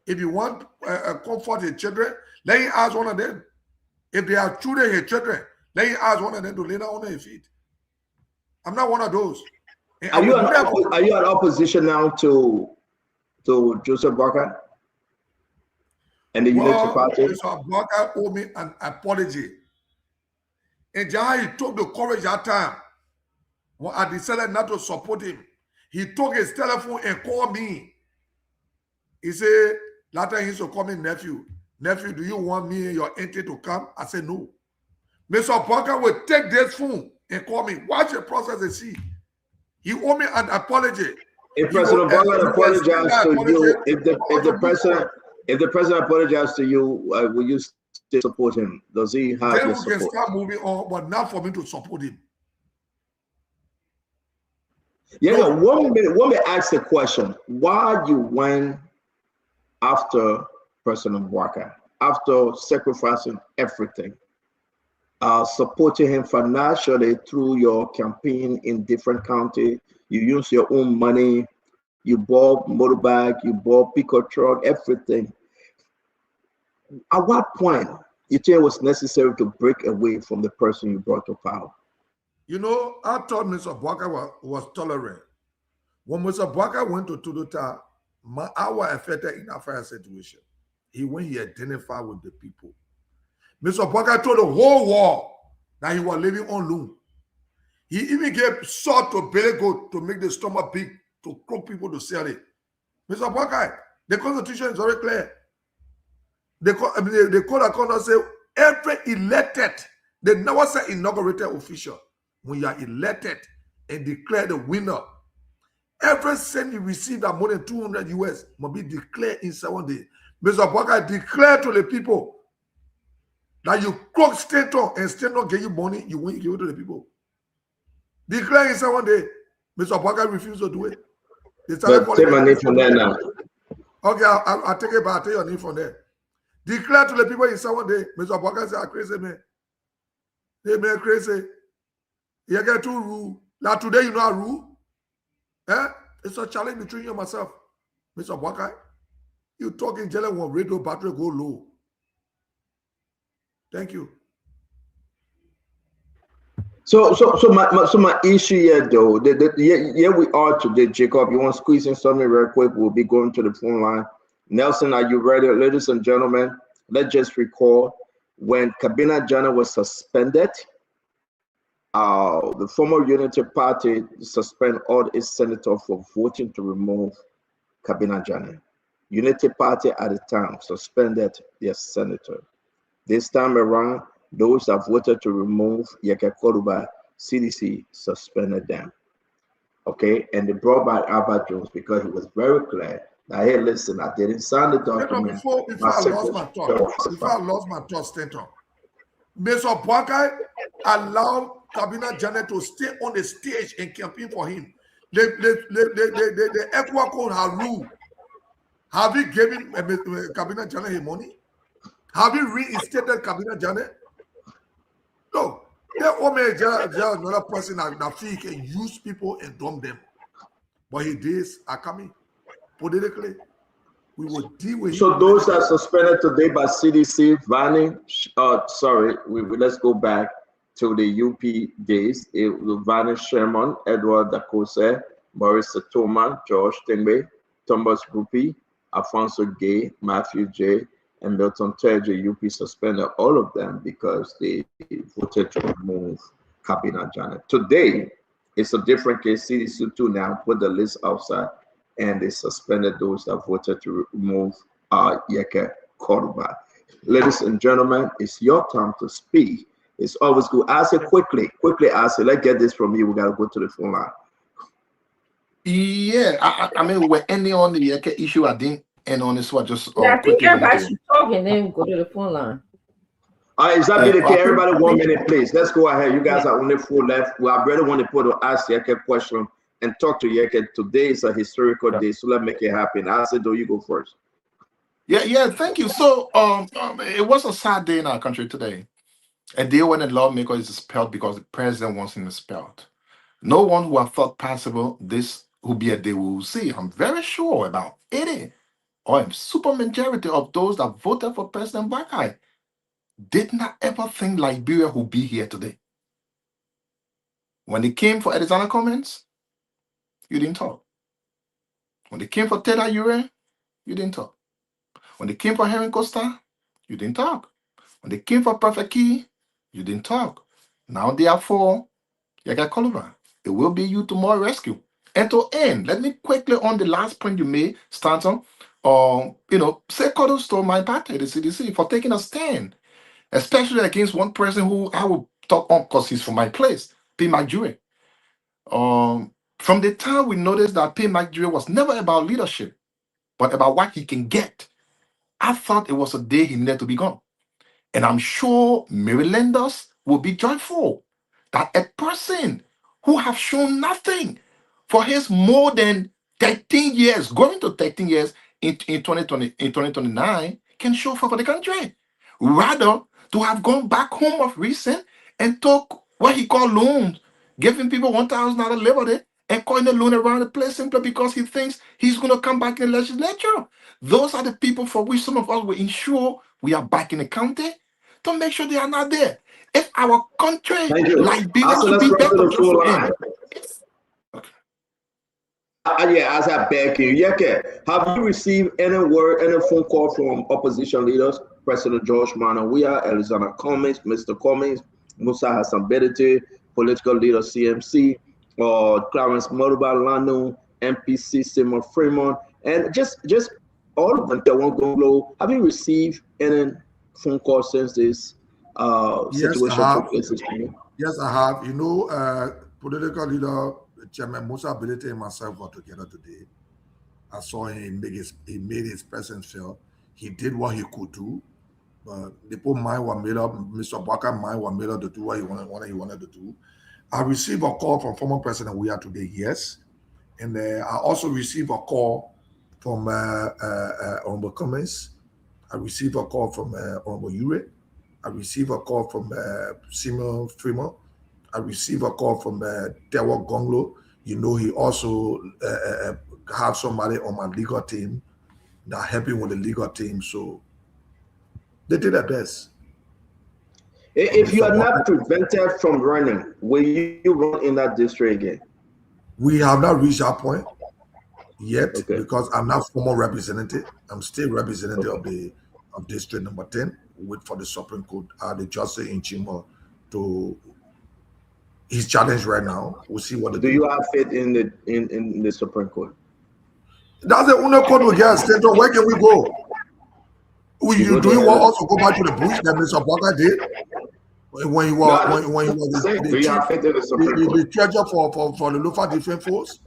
If you want comfort his children, let him ask one of them. If they are children, his children, let him ask one of them to lay down on his feet. I'm not one of those. Are you an opposition now to Joseph Bwaka and the United Party? Mr. Bwaka owed me an apology. And Jai, he took the courage that time. When I decided not to support him, he took his telephone and called me. He said, last time he used to call me nephew. Nephew, do you want me and your auntie to come? I said, no. Mr. Bwaka will take this phone and call me. Watch the process and see. He owed me an apology. If President Bwaka apologized to you, if the president apologized to you, will you still support him? Does he have then your we support? can start moving on, but not for me to support him. Yeah, no, one minute ask the question. Why you went after President Bwaka, after sacrificing everything, supporting him financially through your campaign in different counties? You use your own money, you bought motorbike, you bought pickup truck, everything. At what point you think it was necessary to break away from the person you brought to power? You know, I thought Mr. Bwaka was tolerant. When Mr. Bwaka went to Tudota, our affected in a fire situation. When he identified with the people. Mr. Parker told the whole world that he was living on loan. He even gave salt to belly goat to make the stomach big, to cook people to sell it. Mr. Parker, the Constitution is very clear. The code of conduct say every elected, they never say inaugurated official. When you are elected and declared the winner, every cent you receive that more than 200 US must be declared in 7 days. Mr. Parker, declare to the people that you cook state on and state on give you money, you won't give it to the people. Declare in 7 days. Mr. Parker refused to do it. They started But take my name from there now. Okay, I'll take it back. I'll take your name from there. Declare to the people in 7 days. Mr. Parker said, crazy man. They man crazy. You get to rule. Now today you know how rule. It's a challenge between you and myself. Mr. Parker, you talking jelly when radio battery go low. Thank you. So my issue here though, here we are today, Jacob. You want to squeeze in something real quick? We'll be going to the phone line. Nelson, are you ready? Ladies and gentlemen, let's just recall when Kabina Jana was suspended, the former Unity Party suspended all its senators for voting to remove Kabina Jana. Unity Party at the time suspended their senator. This time around, those that voted to remove Yekeh Kolubah, CDC suspended them. Okay, and they brought back Albert Jones because he was very clear that, hey, listen, I didn't sign the document. Before I lost my thought, Stanton, Mr. Parker allowed Kabina Janet to stay on the stage and campaign for him. The Equa Code Haru, have you given Kabina Janet his money? Have you reinstated Kabina Janet? No. There is another person that he can use people and dump them. But his days are coming. Politically, we will deal with So him. those that suspended today by CDC, let's go back to the UP days. It was Vani Sherman, Edward Dakose, Maurice Toma, George Tengbe, Thomas Gupi, Alfonso Gay, Matthew J., and Milton Terje. UP suspended all of them because they voted to remove Kabina Janet. Today, it's a different case. CDC2 now put the list outside, and they suspended those that voted to remove Yekeh Kolubah. Ladies and gentlemen, it's your time to speak. It's always good. Ask it quickly. Ask it. Let's get this from you. We got to go to the phone line. Yeah, I mean, were any on the Yekeh issue? I didn't end on this one. Just I think everybody should talk and then go to the phone line. All right, is that be the case? Everybody, 1 minute, please. Let's go ahead. You guys are only 4 left. Well, I really want to put ask Yekeh a question and talk to Yekeh. Today is a historical day, so let's make it happen. I said, you go first. Yeah, thank you. So, it was a sad day in our country today. A day when a lawmaker is expelled because the president wants him expelled. No one who have thought possible this would be a day we will see. I'm very sure about 80 or a super majority of those that voted for President Bakai did not ever think Liberia would be here today. When it came for Edisana comments, you didn't talk. When it came for Teda Ure, you didn't talk. When it came for Henry Costa, you didn't talk. When it came for Prophet Key, you didn't talk. Now therefore, Yekeh Kolubah, it will be you tomorrow rescue. And to end, let me quickly on the last point you made, Stanton, say kudos to my party, the CDC, for taking a stand, especially against one person who I will talk on because he's from my place, P. McJury. From the time we noticed that P. McJury was never about leadership, but about what he can get, I thought it was a day he needed to be gone. And I'm sure Marylanders will be joyful that a person who have shown nothing for his more than 13 years, going to 13 years in 2029, can show for the country. Rather, to have gone back home of recent and took what he called loans, giving people $1,000 liberty and calling the loan around the place simply because he thinks he's going to come back in the legislature. Those are the people for which some of us will ensure we are back in the county to make sure they are not there. If our country, Liberia, should be better, just to end. Yeah, as I beg you, Yekeh, have you received any word, any phone call from opposition leaders, President George Manawia, Alexander Cummings, Mr. Cummings, Musa Hassan Bedete, political leader CMC, or Clarence Moruba Lanu, MPC Simon Fremont, and just all of them that won't go low? Have you received any phone call since this Yes, I situation have. took place this morning? Yes, I have. You know, political leader Chairman Musa Bedete and myself got together today. I saw him he made his presence felt. He did what he could do, but they put mind was made up. Mr. Baka mind was made up to do what he wanted to do. I received a call from former President Weah today, yes, and I also received a call from Honorable Cummings. I received a call from Honorable Ure. I received a call from Simon Fremont. I received a call from Tewa Gonglo. You know, he also have somebody on my legal team that helping with the legal team. So they did their best. If you are not prevented from running, will you run in that district again? We have not reached that point yet because I'm not former representative. I'm still representative of district number 10 for the Supreme Court. The justice in Chimo to his challenge right now. We'll see what. Do you have faith in the Supreme Court? That's the only court we get. Where can we go? Do you want us to go back to the bush that Mr. Parker did when he was the treasurer for the local defense force?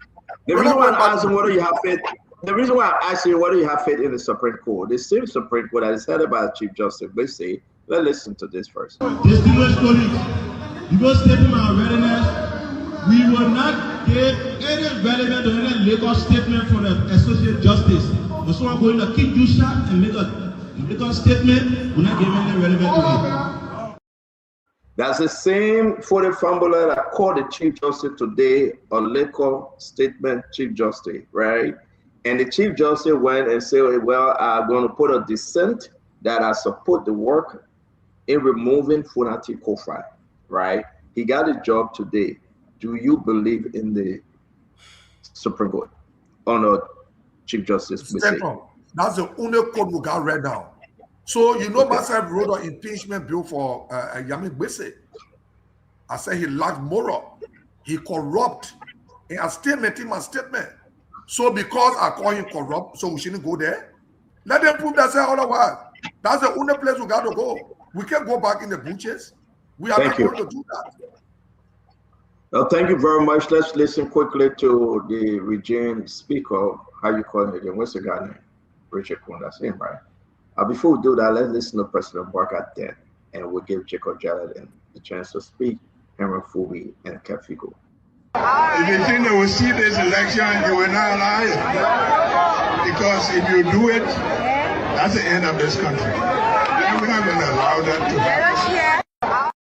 The reason why I'm asking whether you have faith. The reason why I'm asking whether you have faith in the Supreme Court, the same Supreme Court that is headed by the Chief Justice, let's listen to this first. Distinguished colleagues, before stating our readiness, we will not give any relevant or any legal statement from the Associate Justice. If someone going to kick you shot and make a legal statement, we're not giving any relevant to it. That's the same for the formula that called the Chief Justice today a legal statement, Chief Justice, right? And the Chief Justice went and said, well, I'm going to put a dissent that I support the work in removing Funati Kofi, right? He got a job today. Do you believe in the Supreme Court on a Chief Justice? That's the only code we got right now. So, you know, myself wrote an impeachment bill for Yami Gbese. I said he lacked moral. He corrupt. And I still made him a statement. So because I call him corrupt, so we shouldn't go there? Let them prove themselves otherwise. That's the only place we got to go. We can't go back in the bushes. We are not going to do that. Well, thank you very much. Let's listen quickly to the region speaker. How you call him again? What's the guy name? Richard Kuhn. That's him, right? Before we do that, let's listen to President Barker then, and we'll give Jacob Jalad the chance to speak, Henry Fubi, and Kafigo. If you think they will see this election, you will not lie. Because if you do it, that's the end of this country. And we're not going to allow that to happen.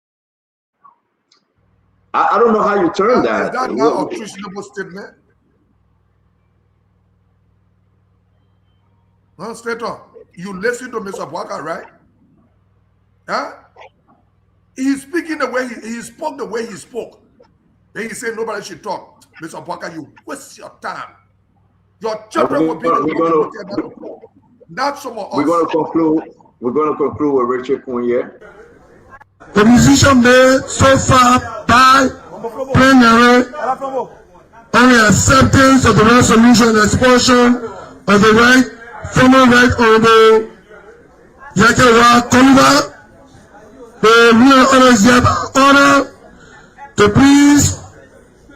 I don't know how you turn that. Is that not a treasonable statement? No, straight on. You listen to Mr. Walker, right? Huh? He's speaking the way he spoke the way he spoke. Then he said nobody should talk. Mr. Walker, you waste your time. Your children will be not some of us. We're going to conclude with Richard Kuhn. The decision made so far by plenary on the acceptance of the resolution and expulsion of the former Right Honorable Yekeh Kolubah, the real honors order to please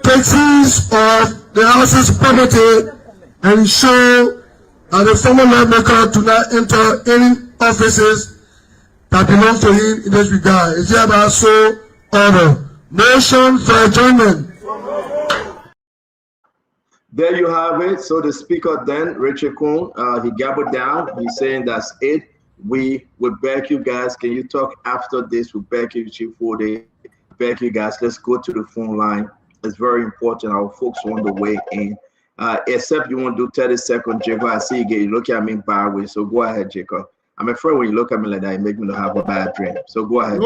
take seize of the House's property and ensure that the former lawmaker do not enter any offices that belong to him in this regard. Is hereby so ordered. Motion for adjournment. There you have it. So the speaker then, Richard Kuhn, he gabbled down. He's saying that's it. We would beg you guys. Can you talk after this? We beg you, Chief Fode. Beg you guys. Let's go to the phone line. It's very important. Our folks on the way in. Except you want to do 30 seconds, Jacob. I see you look at me bad way. So go ahead, Jacob. I'm afraid when you look at me like that, it makes me have a bad dream. So go ahead.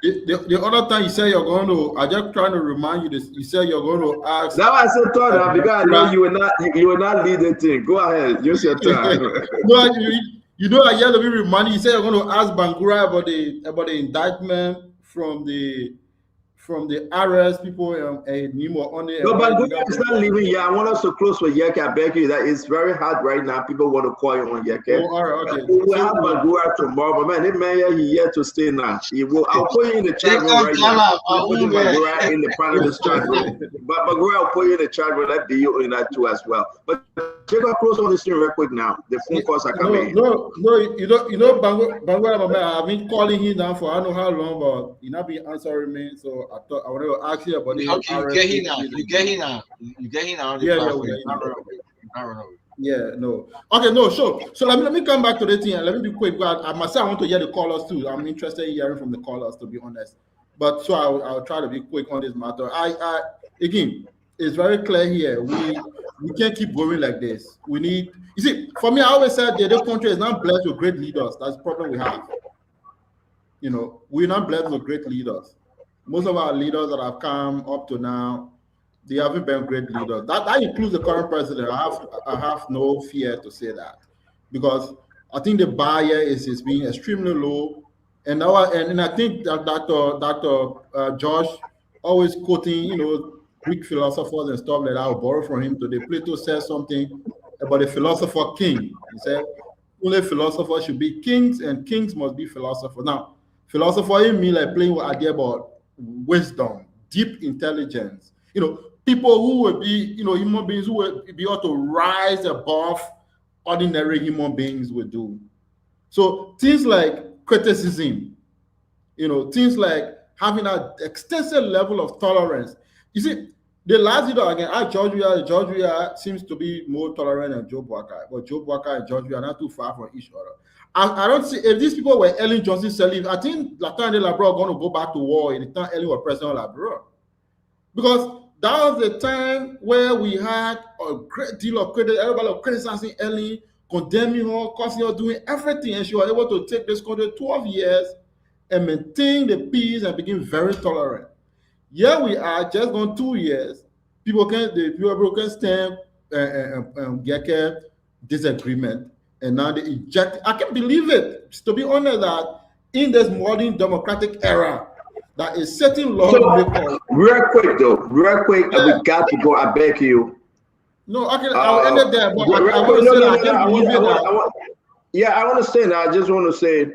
The other time you said you're going to, I just trying to remind you this. You said you're going to ask. Now I said turn now because I know you will not lead the thing. Go ahead, use your time. No, you know, I yet to be reminded. You said you're going to ask Bangura about the indictment from the arrest people and Nemo on the. No, Bangura is not leaving yet. I want us to close with Yekeh. I beg you, that it's very hard right now. People want to call you on Yekeh. Oh, all right, okay. We'll have Bangura tomorrow, but man, that man he here to stay now. He will. I'll put you in the chat room right now. I'll put Bangura in the panelist chat room. But Bangura, I'll put you in the chat room. Let you in that too as well. But check out close on the stream real quick now. The phone calls are coming. No, you know, Bangura, I've been calling him now for I don't know how long, but he not been answering me. So I thought I wanted to ask you about You get him now. You get him now. You get him now. Yeah, no. Okay, no, sure. So let me come back to the thing and let me be quick. I myself want to hear the callers too. I'm interested in hearing from the callers, to be honest. But so I'll try to be quick on this matter. I again, it's very clear here. We can't keep going like this. We need. You see, for me, I always said the country is not blessed with great leaders. That's the problem we have. You know, we're not blessed with great leaders. Most of our leaders that have come up to now, they haven't been great leaders. That includes the current president. I have no fear to say that, because I think the bar here is being extremely low, and I think that Dr. Josh always quoting Greek philosophers and stuff like that. I'll borrow from him today. Plato says something about a philosopher king. He said only philosophers should be kings, and kings must be philosophers. Now, philosopher in me like playing with idea about wisdom, deep intelligence. People who will be, human beings who will be able to rise above ordinary human beings will do. So things like criticism, things like having an extensive level of tolerance. You see, the last leader again, Georgia seems to be more tolerant than Joe Boakai, but Joe Boakai and Georgia are not too far from each other. I don't see, if these people were Ellen Johnson Sirleaf, I think Latin de Labrador are going to go back to war in the time Ellen was president of Labrador. Because that was the time where we had a great deal of credit, everybody was criticizing Ellen, condemning her, causing her doing everything, and she was able to take this country 12 years and maintain the peace and become very tolerant. Here we are, just gone 2 years, people can stand Yekeh disagreement. And now they eject. I can't believe it, to be honest, that in this modern democratic era, that is setting law. So, real quick, and we got to go. I beg you. No, okay, I'll end it there. But I understand. I just want to say,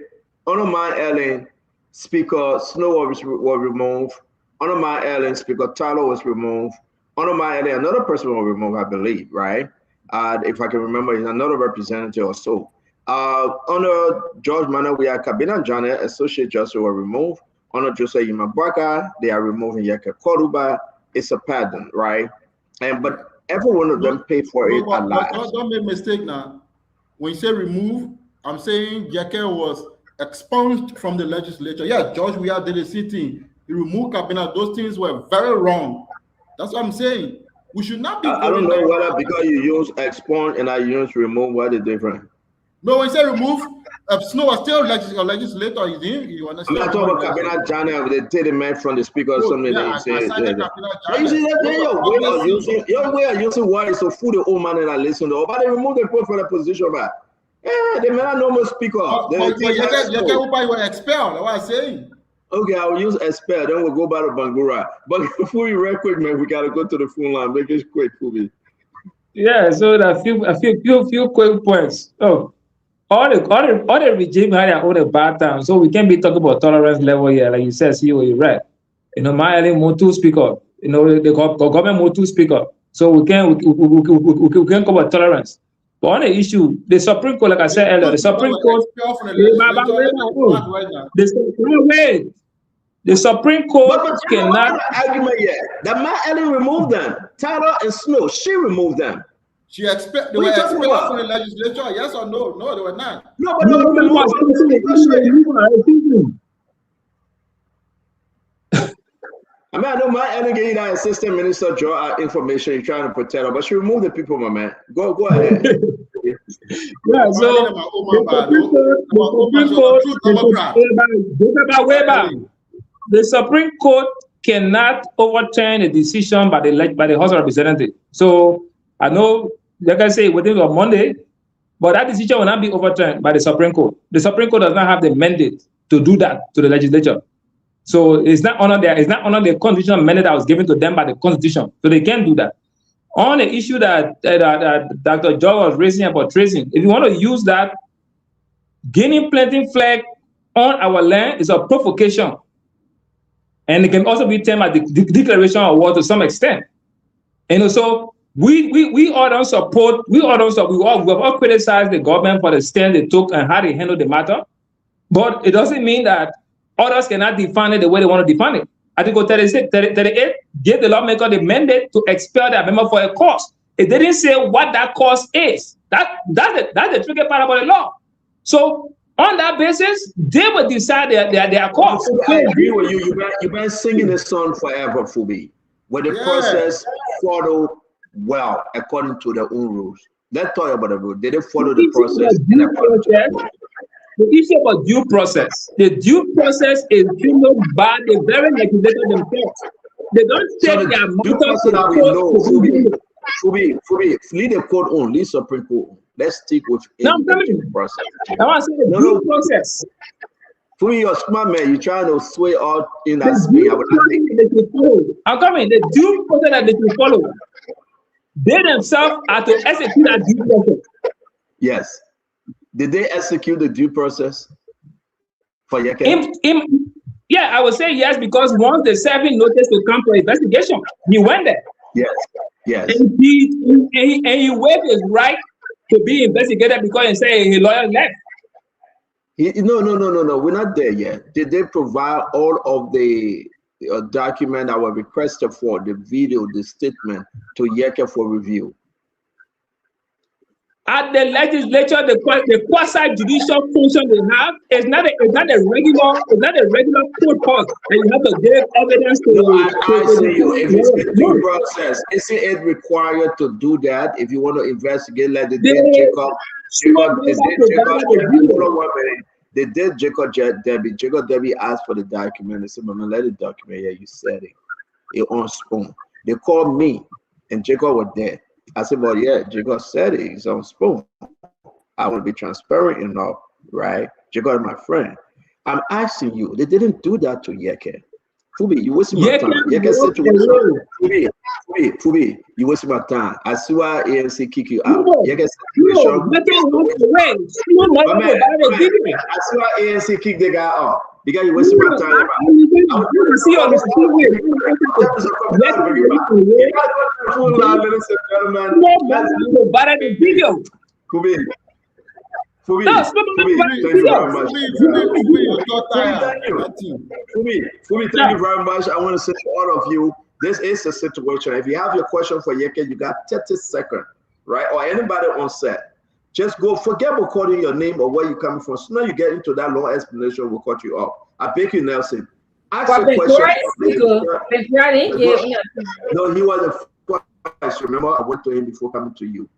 under my Ellen, Speaker Snow was removed. Under my Ellen, Speaker Tyler was removed. Under my Ellen, another person was removed, I believe, right? If I can remember, is another representative or so. Under George Manor, we have Kabina Janet, Associate Justice, were removed. Under Joseph Yimabwaka, they are removing Yekeh Kolubah. It's a pattern, right? But every one of them paid for it a lot. Don't make a mistake now. When you say remove, I'm saying Yekeh was expunged from the legislature. Yeah, George Weah did the sitting. He removed Kabina. Those things were very wrong. That's what I'm saying. We should not be. I don't know whether because you use expunge and I use remove, what is different? No, when you say remove, Snow was still a legislator. You understand? I'm not talking about Kabina Jana. They take the man from the speaker or something. Yeah, You see that? Your way of using what is so fool the old man and I listen to. But they remove the people from the position back. Yeah, they may not know more speaker. Yekeh were expelled. That's what I'm saying. Okay, I'll use expel, then we'll go back to Bangura. But before we real quick, man, we gotta go to the phone line. Make it quick, Fubi. Yeah, so a few quick points. Oh, all the regime had their own bad times, so we can't be talking about tolerance level here, like you said, CEO, you're right. My Ellen more to speak up. The government more to speak up. So we can't talk about tolerance. But on the issue, the Supreme Court, like I said earlier, the Supreme Court. The Supreme Court cannot argument yet. The man Ellen removed them. Tyler and Snow, she removed them. They were expelled from the legislature. Yes or no? No, they were not. No, but no. I mean, I know my Ellen getting that assistant minister draw out information. You're trying to protect her, but she removed the people, my man. Go ahead. Yeah, so the Supreme Court cannot overturn a decision by the House of Representatives. So I know, like I say, within on Monday, but that decision will not be overturned by the Supreme Court. The Supreme Court does not have the mandate to do that to the legislature. So it's not under the constitutional mandate that was given to them by the Constitution. So they can't do that. On the issue that Dr. George was raising about tracing, if you want to use that, Guinea planting flag on our land is a provocation. And it can also be termed as the declaration of war to some extent. And so we all don't support, we have all criticized the government for the stand they took and how they handled the matter. But it doesn't mean that others cannot define it the way they want to define it. Article 38 gave the lawmaker the mandate to expel that member for a cause. It didn't say what that cause is. That's the tricky part about the law. So on that basis, they will decide their cause. I agree with you. You've been singing this song forever, Fubi. Where the process followed well according to their own rules. Let's talk about the rule. Did they follow the process? The issue about due process. The due process is followed by the very legislature themselves. They don't take their matters to the court. Fubi, leave the court on, leave Supreme Court. Let's stick with the process. I want to say the due process. Fubi, you're smart man. You're trying to sway out in that speed. I'm coming. The due process that they should follow. They themselves are to execute that due process. Yes. Did they execute the due process for Yekeh? Yeah, I would say yes, because once the serving notice to come for investigation, he went there. Yes. And he waived his right to be investigated because he said his lawyer left. No. We're not there yet. Did they provide all of the document that were requested for, the video, the statement to Yekeh for review? At the legislature, the quasi-judicial function they have is not a regular court cause, and you have to give evidence to. I see you. If it's a due process, isn't it required to do that if you want to investigate? Like they did Jacob Debbie. Jacob Debbie asked for the document. They said, "Mama, let the document." Yeah, you said it. It on spoon. They called me, and Jacob was there. I said, well, yeah, Jacob said it. He's on spoon. I want to be transparent enough, right? Jacob is my friend. I'm asking you, they didn't do that to Yekeh. Fubi, you wasting my time. Yekeh said to Fubi, you wasting my time. I see why ANC kick you out. Yekeh said I see why ANC kick the guy out. Because you wasting my time. Fubi, thank you very much. I want to say to all of you, this is a situation. If you have your question for Yekeh, you got 30 seconds, right? Or anybody on set. Just go, forget recording your name or where you're coming from. So now you get into that long explanation, we'll cut you off. I beg you, Nelson. Ask a question. No, he was the first. Remember, I went to him before coming to you.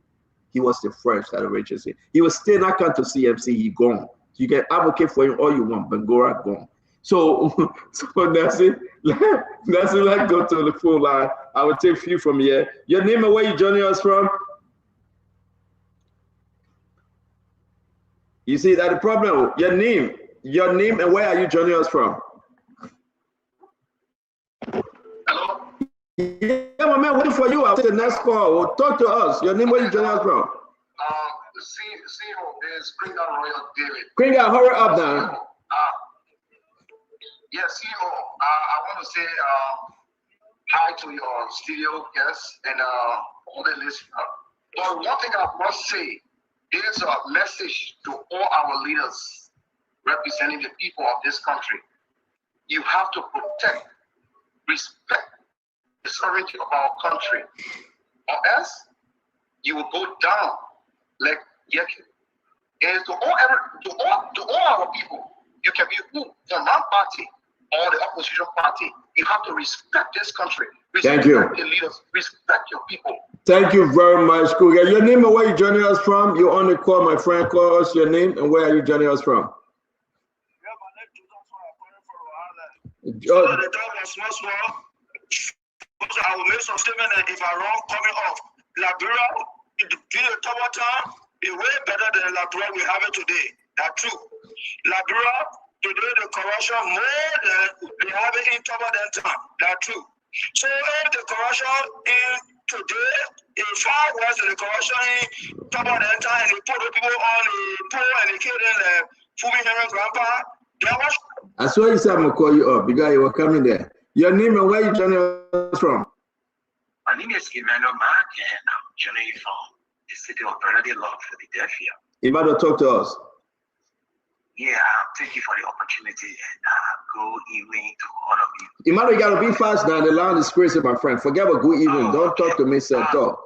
He was the first at the agency. He was still not come to CMC. He gone. You can advocate for him all you want. Bangora gone. So Nelson, let's go to the full line. I will take a few from here. Your name and where you joining us from? You see that the problem? Your name and where are you joining us from? Hello? Yeah, my man, waiting for you. I'll take the next call. Well, talk to us. Your name, where you joining us from? CEO is Kringa Royal David. Kringa, hurry up now. Yes, CEO. I want to say hi to your studio guests and all the listeners. But one thing I must say, there's a message to all our leaders representing the people of this country. You have to protect, respect the sovereignty of our country, or else you will go down like Yekeh. And to all our people, you can be who from one party or the opposition party. You have to respect this country. Respect the leaders. Respect your people. Thank you very much, Kuga. Your name and where you joining us from? You're on the call, my friend. Call us your name and where are you joining us from? So the talk was small. I will make some statement that if I'm wrong, coming off. Liberia, in the Tower Town, is way better than Liberia we have it today. That's true. Liberia, today the corruption more than they have it in Tower Town. That's true. So if the corruption in today is far worse than the corruption in Tower Town, and they put the people on the pole and they kill them, Fumi Henry Grandpa, then what? I saw you said I'm gonna call you up because you were coming there. Your name and where you joining us from? My name is Emmanuel Mark, and I'm joining from the city of Bernardine, Philadelphia. Emmanuel, talk to us. Yeah, thank you for the opportunity, and good evening to all of you. Emmanuel, you gotta be fast now. The line is crazy, my friend. Forget about good evening. Don't talk to me, sir. Talk.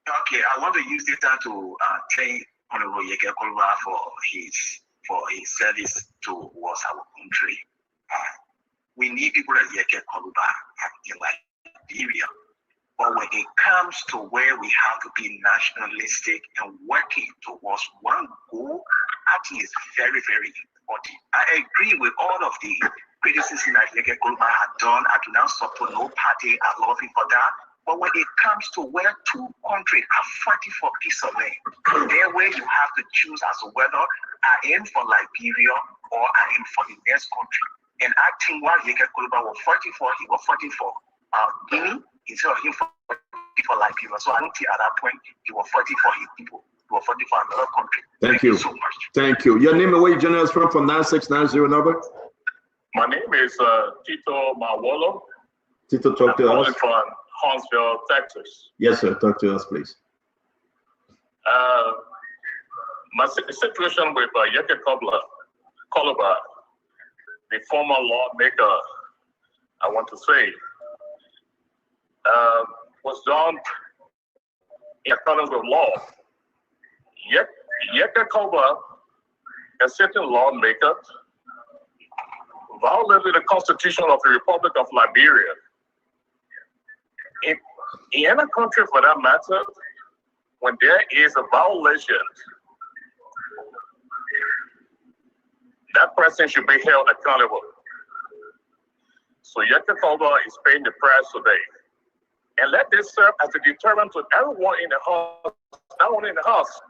Okay, I want to use this time to thank Honorable Yekeh Kolubah for his service towards our country. We need people like Yekeh Kolubah in Liberia. But when it comes to where we have to be nationalistic and working towards one goal, I think it's very, very important. I agree with all of the criticism that Yekeh Kolubah had done. I do not support no party. I love him for that. But when it comes to where two countries are fighting for peace of land, there where you have to choose as to whether I am for Liberia or I am for the next country. And I think what Yekeh Kolubah was fighting for, he was fighting for Guinea instead of him fighting for Liberia. So I don't think at that point he was fighting for his people. He was fighting for another country. Thank you so much. Thank you. Your name and where you joining us from 9690 number? My name is Tito Mawolo. Tito, talk to us. I'm from Huntsville, Texas. Yes, sir. Talk to us, please. My situation with Yekeh Kolubah, the former lawmaker, I want to say, was done in accordance with law. Yekeh Kolubah, a certain lawmaker, violated the Constitution of the Republic of Liberia. In any country, for that matter, when there is a violation, that person should be held accountable. So Yekeh Kolubah is paying the price today. And let this serve as a deterrent to everyone in the house, not only in the house,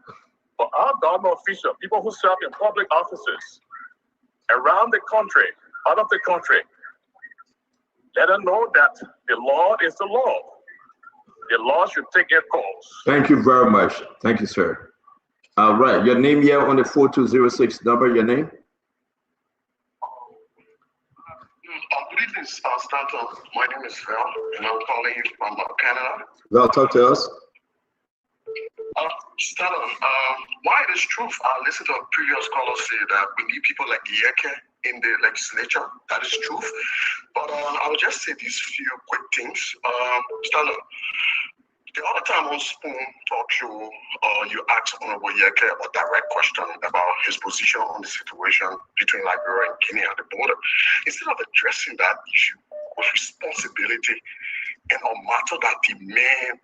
but our government officials, people who serve in public offices around the country, out of the country. Let them know that the law is the law. The law should take its course. Thank you very much. Thank you, sir. All right. Your name here on the 4206 number, your name? Good evening, Stanton. My name is Phil, and I'm calling you from Canada. Well, talk to us. Stanton, why it is truth? I listened to a previous caller say that we need people like Yekeh in the legislature. That is truth. But I'll just say these few quick things. Stanton, the other time on Spoon Talk Show, you asked Honorable Yekeh a direct question about his position on the situation between Liberia and Guinea at the border. Instead of addressing that issue with responsibility and a matter that demand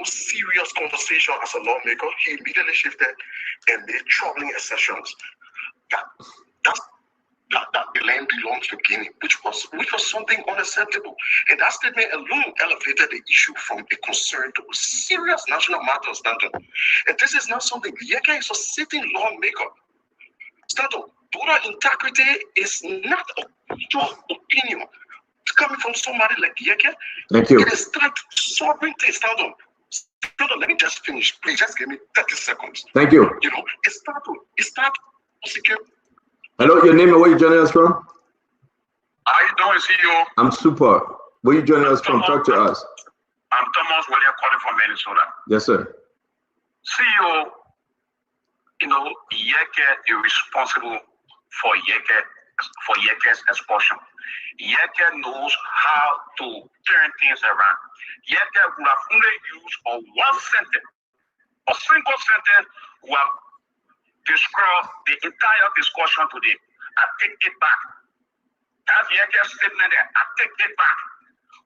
serious conversation as a lawmaker, he immediately shifted and made troubling assertions that the land belongs to Guinea, which was something unacceptable. And that statement alone elevated the issue from a concern to a serious national matter, Stanton. And this is not something, Yekeh is a sitting lawmaker. Stanton, border integrity is not your opinion. It's coming from somebody like Yekeh. Thank you. It is like sovereignty, Stanton. Stanton, let me just finish. Please just give me 30 seconds. Thank you. You know, it's not secure. Hello, your name and where you joining us from? How you doing, CEO? I'm super. Where you joining us from? Talk to us. I'm Thomas William calling from Minnesota. Yes, sir. CEO, Yekeh is responsible for Yekeh's expulsion. Yekeh knows how to turn things around. Yekeh would have only used a single sentence would have described the entire discussion today. I take it back. That's Yekeh's statement there. I take it back.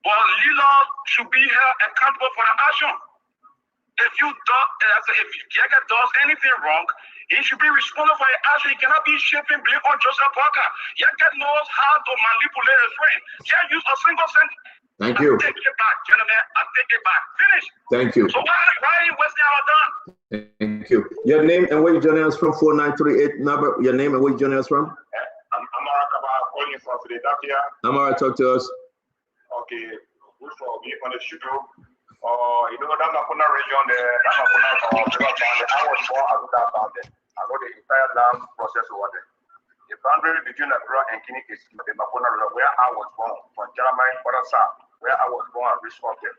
But Lila should be held accountable for the action. if Yekeh does anything wrong, he should be responsible for his action. He cannot be shifting blame on Joseph Parker. Yekeh knows how to manipulate his friend. Just use a single sentence. Thank you. I take it back, gentlemen. I take it back. Finish. Thank you. So why are you wasting our time? Thank you. Your name and where you joining us from? 4938 number. Your name and where you joining us from? I'm Amara calling from Philadelphia. Amara, talk to us. Okay, good for me on the studio. You know that Nakuna region there, that Nakuna I was born about it. I know the entire land process over there. The boundary between Abura and Guinea is the Nakuna region where I was born, from Jeremiah, where I was born at risk of death.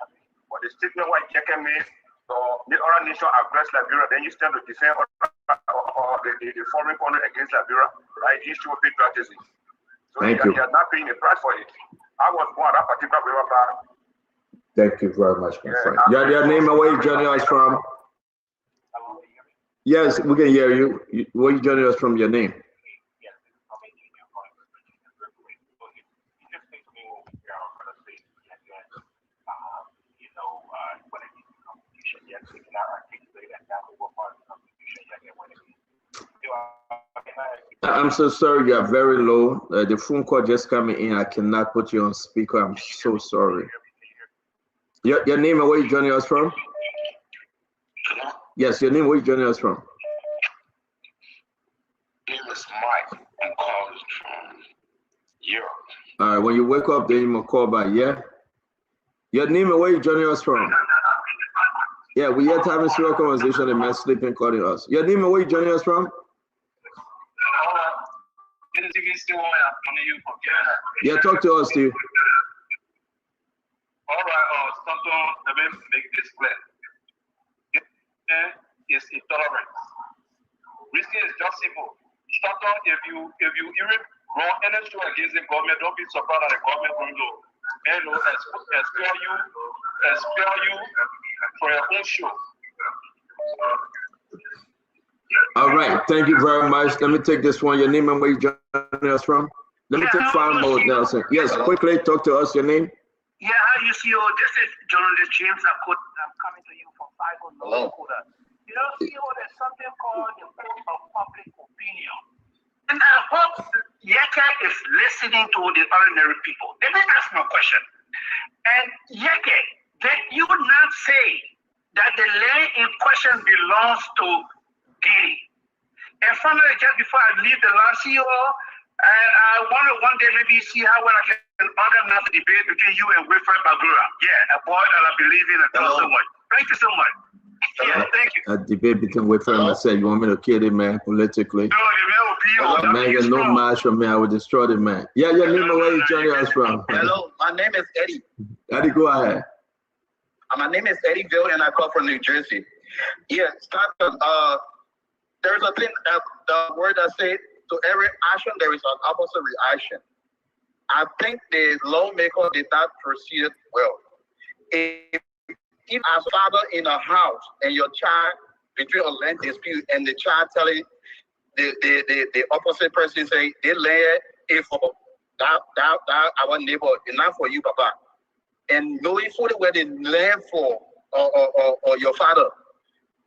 But the statement what Yekeh made, so the other nation aggress Liberia, then you stand to defend the foreign country against Liberia, right? These two big strategies. So Thank you. He are not paying the price for it. I was born at that particular river bar. Thank you very much, my friend. Your name and where you joining us from? Yes, we can hear you. Where you joining us from? Your name? I'm so sorry, you are very low. The phone call just coming in. I cannot put you on speaker. I'm so sorry. Your name and where you joining us from? Yes, your name, where you joining us from? Name is Mike. I'm calling from Europe. All right, when you wake up, then you will call back, yeah? Your name and where you joining us from? Yeah, we yet having a serious conversation and man sleeping calling us. Your name and where you joining us from? Yeah, talk to us, Steve. All right, something, let me make this clear. Is intolerant. Risky is just simple. Sometimes if you even run any show against the government, don't be surprised that the government will expel you for your own show. All right, thank you very much. Let me take this one. Your name and where you joining us from? Let me take 5 more, Nelson. Yes, quickly talk to us. Your name? Yeah, how you see? This is journalist James. I'm coming to you from 509 Koda. You know, there's something called the court of public opinion. And I hope Yekeh is listening to the ordinary people. Let me ask my question. And Yekeh, did you not say that the land in question belongs to Guinea? And finally, just before I leave the land, CEO, and I want to one day maybe see how well I can organize a debate between you and Wilfred Bagura. Yeah, a boy that I believe in and trust so much. Thank you so much. Yeah, thank you. A debate between Wilfred and myself. You want me to kill the man politically? No, the man will be man, there's no match for me. I will destroy the man. Yeah, your name and where you joining us from? Hello, my name is Eddie. Eddie, go ahead. My name is Eddie Bill, and I come from New Jersey. Yeah, there's a thing, the word I say, to every action, there is an opposite reaction. I think the lawmaker did not proceed well. If as father in a house and your child between a land dispute and the child telling the opposite person say they land it for that our neighbor, and not for you, Papa. And knowing fully where they land for or your father,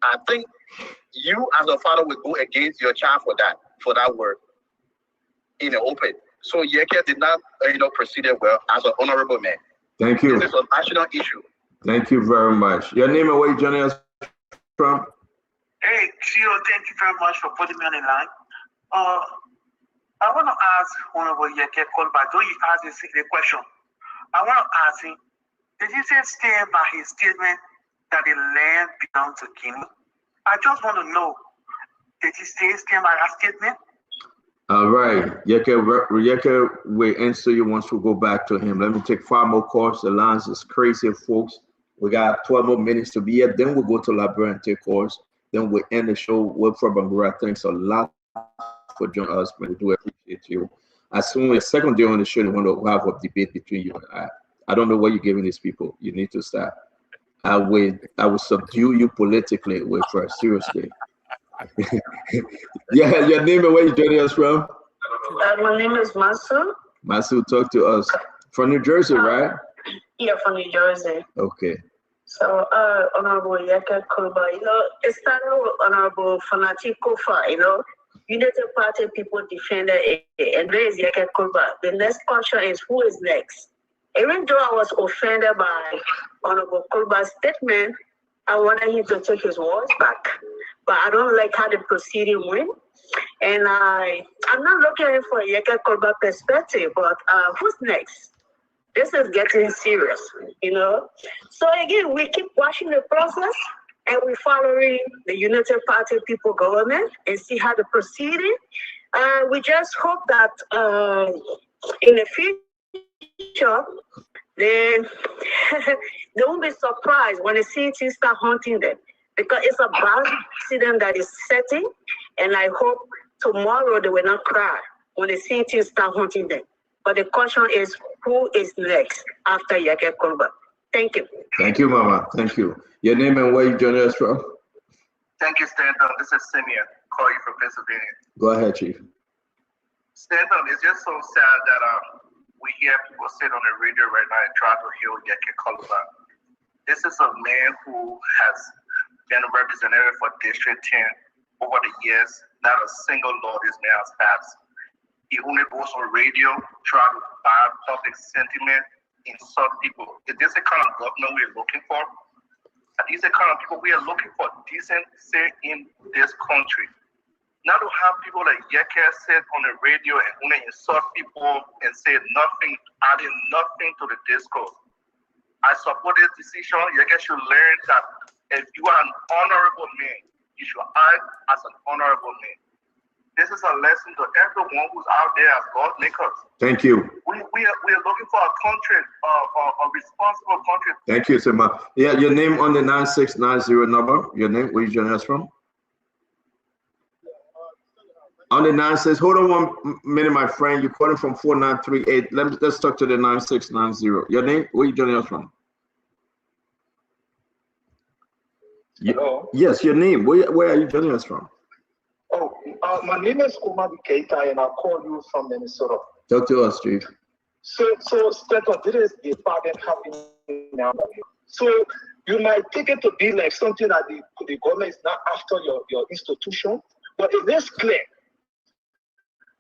I think you as a father would go against your child for that word in the open. So Yekeh did not proceed well as an honorable man. Thank you. This is a national issue. Thank you very much. Your name and where you joining us from? Hey, Theo, thank you very much for putting me on the line. I want to ask Honorable Yekeh Kolubah, though you asked the question, I want to ask him, did he say stand by his statement that the land belongs to Guinea? I just want to know, did he stand by that statement? All right, Yekeh will answer you once we go back to him. Let me take 5 more calls. The lines is crazy, folks. We got 12 more minutes to be here. Then we'll go to Library and take calls. Then we'll end the show. Wilfred Bagura, thanks a lot for joining us, man. We do appreciate you. As soon as second day on the show, we want to have a debate between you and I. I don't know what you're giving these people. You need to stop. I will subdue you politically, Wilfred, seriously. Yeah, your name and where you joining us from? My name is Masu. Masu, talk to us. From New Jersey, right? Yeah, from New Jersey. Okay. So, Honorable Yekeh Kolubah, it started with Honorable Fanatic Kofa, United Party people defended it, and there is Yekeh Kolubah. The next question is, who is next? Even though I was offended by Honorable Kolubah's statement, I wanted him to take his words back. But I don't like how the proceeding went. And I'm not looking for a Yekeh Kolubah perspective, but who's next? This is getting serious, So again, we keep watching the process and we're following the United Party people government and see how the proceeding. We just hope that in the future, they won't be surprised when the CT start hunting them, because it's a bad accident that is setting, and I hope tomorrow they will not cry when the CT start hunting them. But the question is, who is next after Yekeh Kolubah? Thank you. Thank you, Mama. Thank you. Your name and where you joining us from? Thank you, Stanton. This is Simeon, call you from Pennsylvania. Go ahead, Chief. Stanton, it's just so sad that we hear people sit on the radio right now and try to heal Yekeh Kolubah. This is a man who has been a representative for District 10 over the years. Not a single law this man has passed. He only goes on radio, try to buy public sentiment, insult people. Is this the kind of governor we're looking for? Are these the kind of people we are looking for decency in this country? Not to have people like Yekeh sit on the radio and only insult people and say nothing, adding nothing to the discourse. I support this decision. Yekeh should learn that if you are an honorable man, you should act as an honorable man. This is a lesson to everyone who's out there as God makers. Thank you. We are looking for a country, a responsible country. Thank you, Sima. Yeah, your name on the 9690 number. Your name, where you joining us from? On the 96, hold on 1 minute, my friend. You're calling from 4938. Let's talk to the 9690. Your name, where you joining us from? Hello. Yes, your name. Where are you joining us from? Oh, my name is Kumar Keita, and I call you from Minnesota. Talk to us, Chief. So Stephen, this is the pattern happening now. So you might take it to be like something that the government is not after your institution, but it is clear.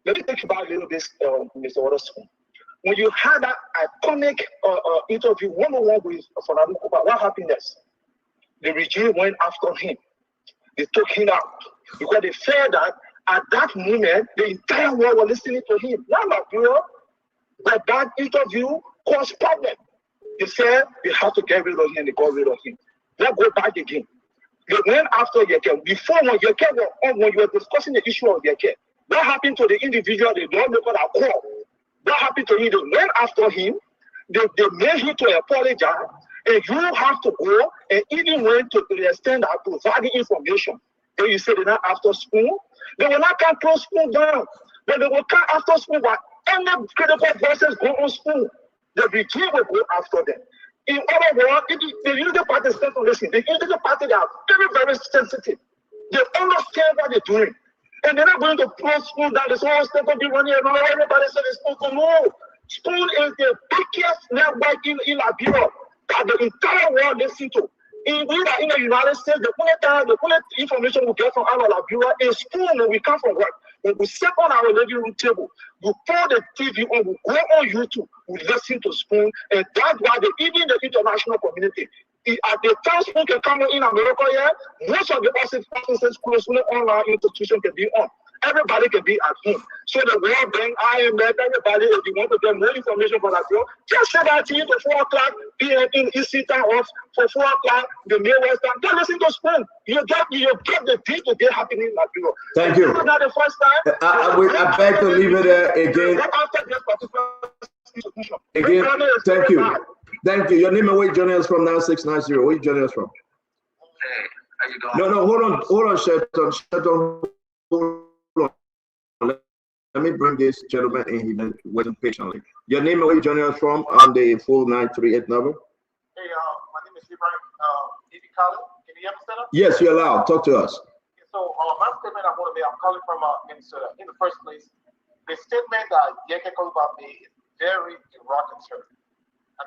Let me take you back a little bit, Mr. Waterspoon. When you had that iconic interview one-on-one with Fanatic Kofa, what happened next? The regime went after him. They took him out because they feared that at that moment the entire world was listening to him. Not like you, but that interview caused problem. They said we have to get rid of him. They got rid of him. Let's go back again. They went after Yekeh. Before, when Yekeh was on, when you were discussing the issue of Yekeh, what happened to the individual? They don't look at our call. What happened to him? They went after him. They made him to apologize. And you have to go and even went to the extent of providing information. Then you say they're not after school. They will not come close school down. But they will come after school while any critical voices go on school. The regime will go after them. In other words, the Unity Party is not listening. The Unity Party, they are very, very sensitive. They understand what they're doing. And they're not going to close school down. This whole stuff will be running around. Everybody says it's school. No. School is the biggest network in Liberia that the entire world listens to. In the United States, the only information we get from our Liberia is school when we come from work. When we sit on our living room table, we pour the TV on, we go on YouTube, we listen to Spoon, and that's why even the international community, at the time Spoon can come in America here, most of the offices, schools, online institutions can be on. Everybody can be at home. So the World Bank, IMF, everybody, if you want to get more information for that, just say that to you to 4 o'clock p.m. in East Time or for 4 o'clock the Midwest time. Don't listen to Spoon. You get the day-to-day happening in Liberia. Thank you. This is not the first time. I beg to leave it there again. After this particular institution. Again, thank you. Thank you. Your name and where you joining us from 9690. Where you joining us from? Hey, how you doing? No, hold on, Shelton. Let me bring this gentleman in. He's been waiting patiently. Your name and where you joining us from on the 4938 number? Hey, my name is Ibrahim. Yekeh Kolubah. Can you hear me, Senator? Yes, you're allowed. Talk to us. So, my statement I want to make, I'm calling from Minnesota. In the first place, the statement that Yekeh Kolubah made is very derogatory.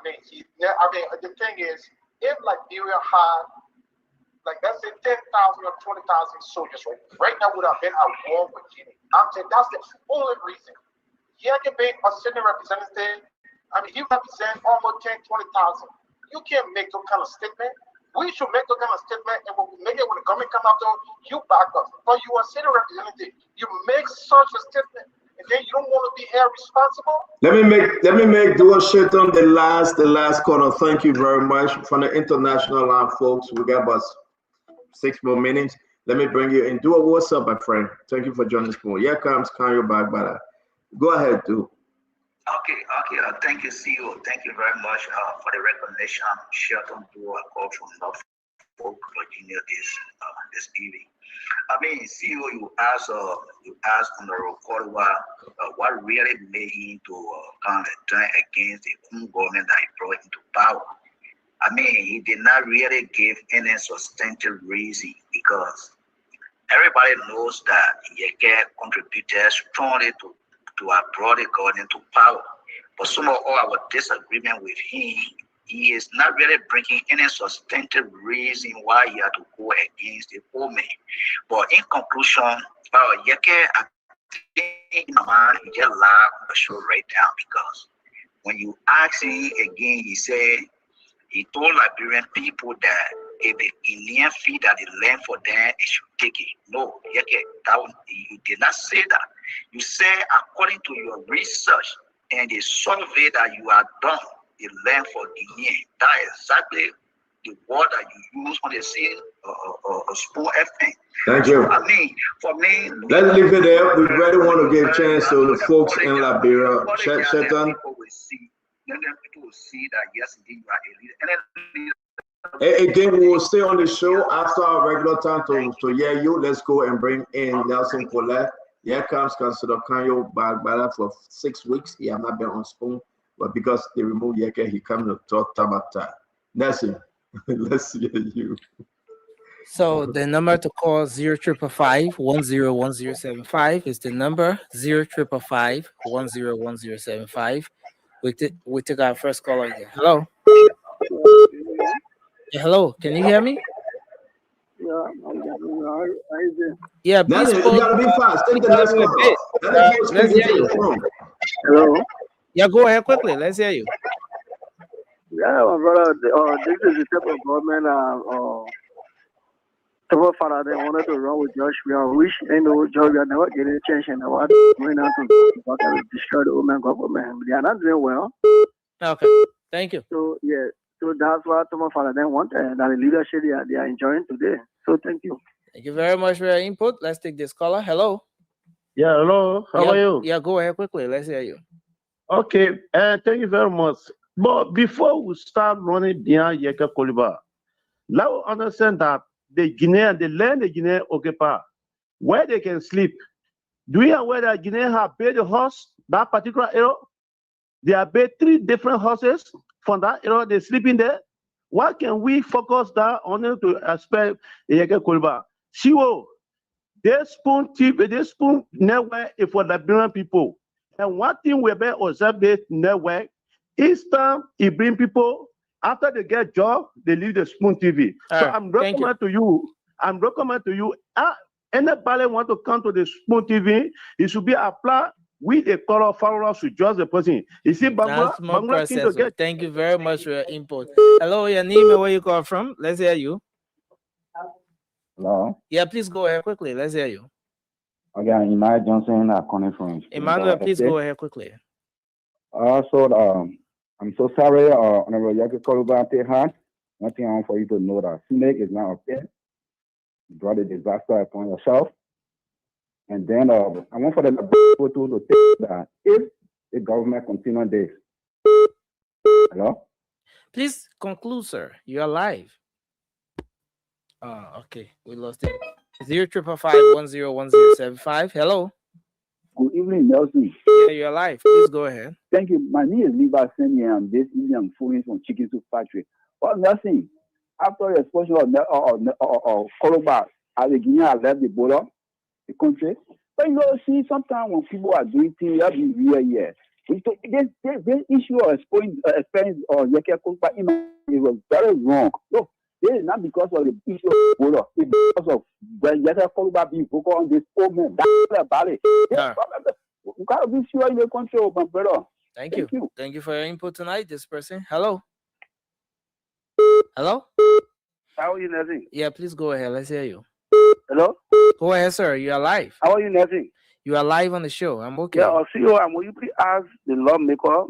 The thing is, if Liberia had, like, let's say 10,000 or 20,000 soldiers, right now would have been at war with Guinea. I'm saying that's the only reason. Yekeh being a senior representative, I mean, he represents almost 10, 20,000. You can't make that kind of statement. We should make that kind of statement, and when we make it, when the government come after you, back up. But you are senior representative. You make such a statement, and then you don't want to be held responsible. Let me make dual shit on the last corner. Thank you very much from the international line, folks. We got about 6 more minutes. Let me bring you in. Do a what's up, my friend. Thank you for joining us. Here comes Kanyo back, but go ahead, do. Okay. Thank you, CEO. Thank you very much for the recognition. Shelton do a call from Norfolk, Virginia this evening. I mean, CEO, you asked on the record what really made him to kind of turn against the government that he brought into power. I mean, he did not really give any substantial reason, because everybody knows that Yekeh contributed strongly to have brought the government to power. But some of our disagreement with him, he is not really bringing any substantive reason why he had to go against the old man. But in conclusion, Yekeh, I think in my mind, he just lied on the show right now, because when you ask him again, he said he told Liberian people that if the Guinean fee that they lend for them, it should take it. No, Yekeh, you did not say that. You say according to your research and the survey that you have done, the land for Guinea. That is exactly the word that you use on the scene Spoon FM. Thank you. I mean, for me, let's leave it there. We really want to give a chance to the folks in Liberia. Shelton. People will see that yes, indeed, you are a leader. And then again, we will stay on the show after our regular time to hear you. Let's go and bring in Nelson Colette. Here comes Councilor Kanyo Bagbala for 6 weeks. He has not been on Spoon, but because they removed Yekeh, he comes to talk Tabata. Nelson, let's hear you. So the number to call 0555-101075 is the number 0555-101075. We take our first caller here. Hello. Yeah, hello. Can you hear me? Yeah, please. You gotta be fast. Take the next call. Let's hear you. Hello. Yeah, go ahead quickly. Let's hear you. Yeah, my brother. This is the type of government. Some father they wanted to run with Josh. We wish Josh are never getting a chance and what going on to destroy the woman government. They are not doing well. Okay. Thank you. So yeah. So that's what some father they want, and that the leadership they are enjoying today. So thank you. Thank you very much for your input. Let's take this caller. Hello. Yeah, hello. How are you? Yeah, go ahead quickly. Let's hear you. Okay, thank you very much. But before we start running behind Yekeh Kolubah, let us understand that the Guinean, the land the Guinea occupy, where they can sleep. Do you know where the Guinean have paid the horse, that particular area? They have paid 3 different horses from that area, they sleep in there. Why can we focus that on it to expect Yekeh Kolubah? CEO, this Spoon TV, this Spoon network is for Liberian people. And one thing we better observe this network, each time it bring people, after they get job, they leave the Spoon TV. So I'm recommend to you, anybody want to come to the Spoon TV, it should be applied with a color followers to judge the person. You see, Bangla thank you very much for your input. Hello, your name, where you call from? Let's hear you. Hello. Yeah, please go ahead quickly. Let's hear you. Okay, Emmanuel Johnson, calling from. Emmanuel, please go ahead quickly. I'm so sorry, Honorable Yekeh Kolubah Tehan. One thing I want for you to know that snake is not okay. You brought a disaster upon yourself. And then I want for the people to take that if the government continue this. Hello? Please conclude, sir. You are live. Okay, we lost it. 0555-101075. Hello. Good evening, Nelson. Yeah, you're live. Please go ahead. Thank you. My name is Liva Seni, and this evening I'm phoning from Chicken Soup Factory. Well, Nelson, after the expulsion of Kolubah, as the Guinean left the border, the country. But you know, see, sometimes when people are doing things, you have to be real here. This issue of experience or Yekeh Kolubah it was very wrong. No, this is not because of the issue of Ebola. It's because of when Yekeh Kolubah being focused on this old man. That's about it. We gotta be sure in the control, my brother. Thank you. Thank you for your input tonight. This person. Hello. Hello. How are you, Nelson? Yeah, please go ahead. Let's hear you. Hello. Go ahead, sir. You are live. How are you, Nelson? You are live on the show. I'm okay. Yeah, I'll see you. Will you please ask the lawmaker?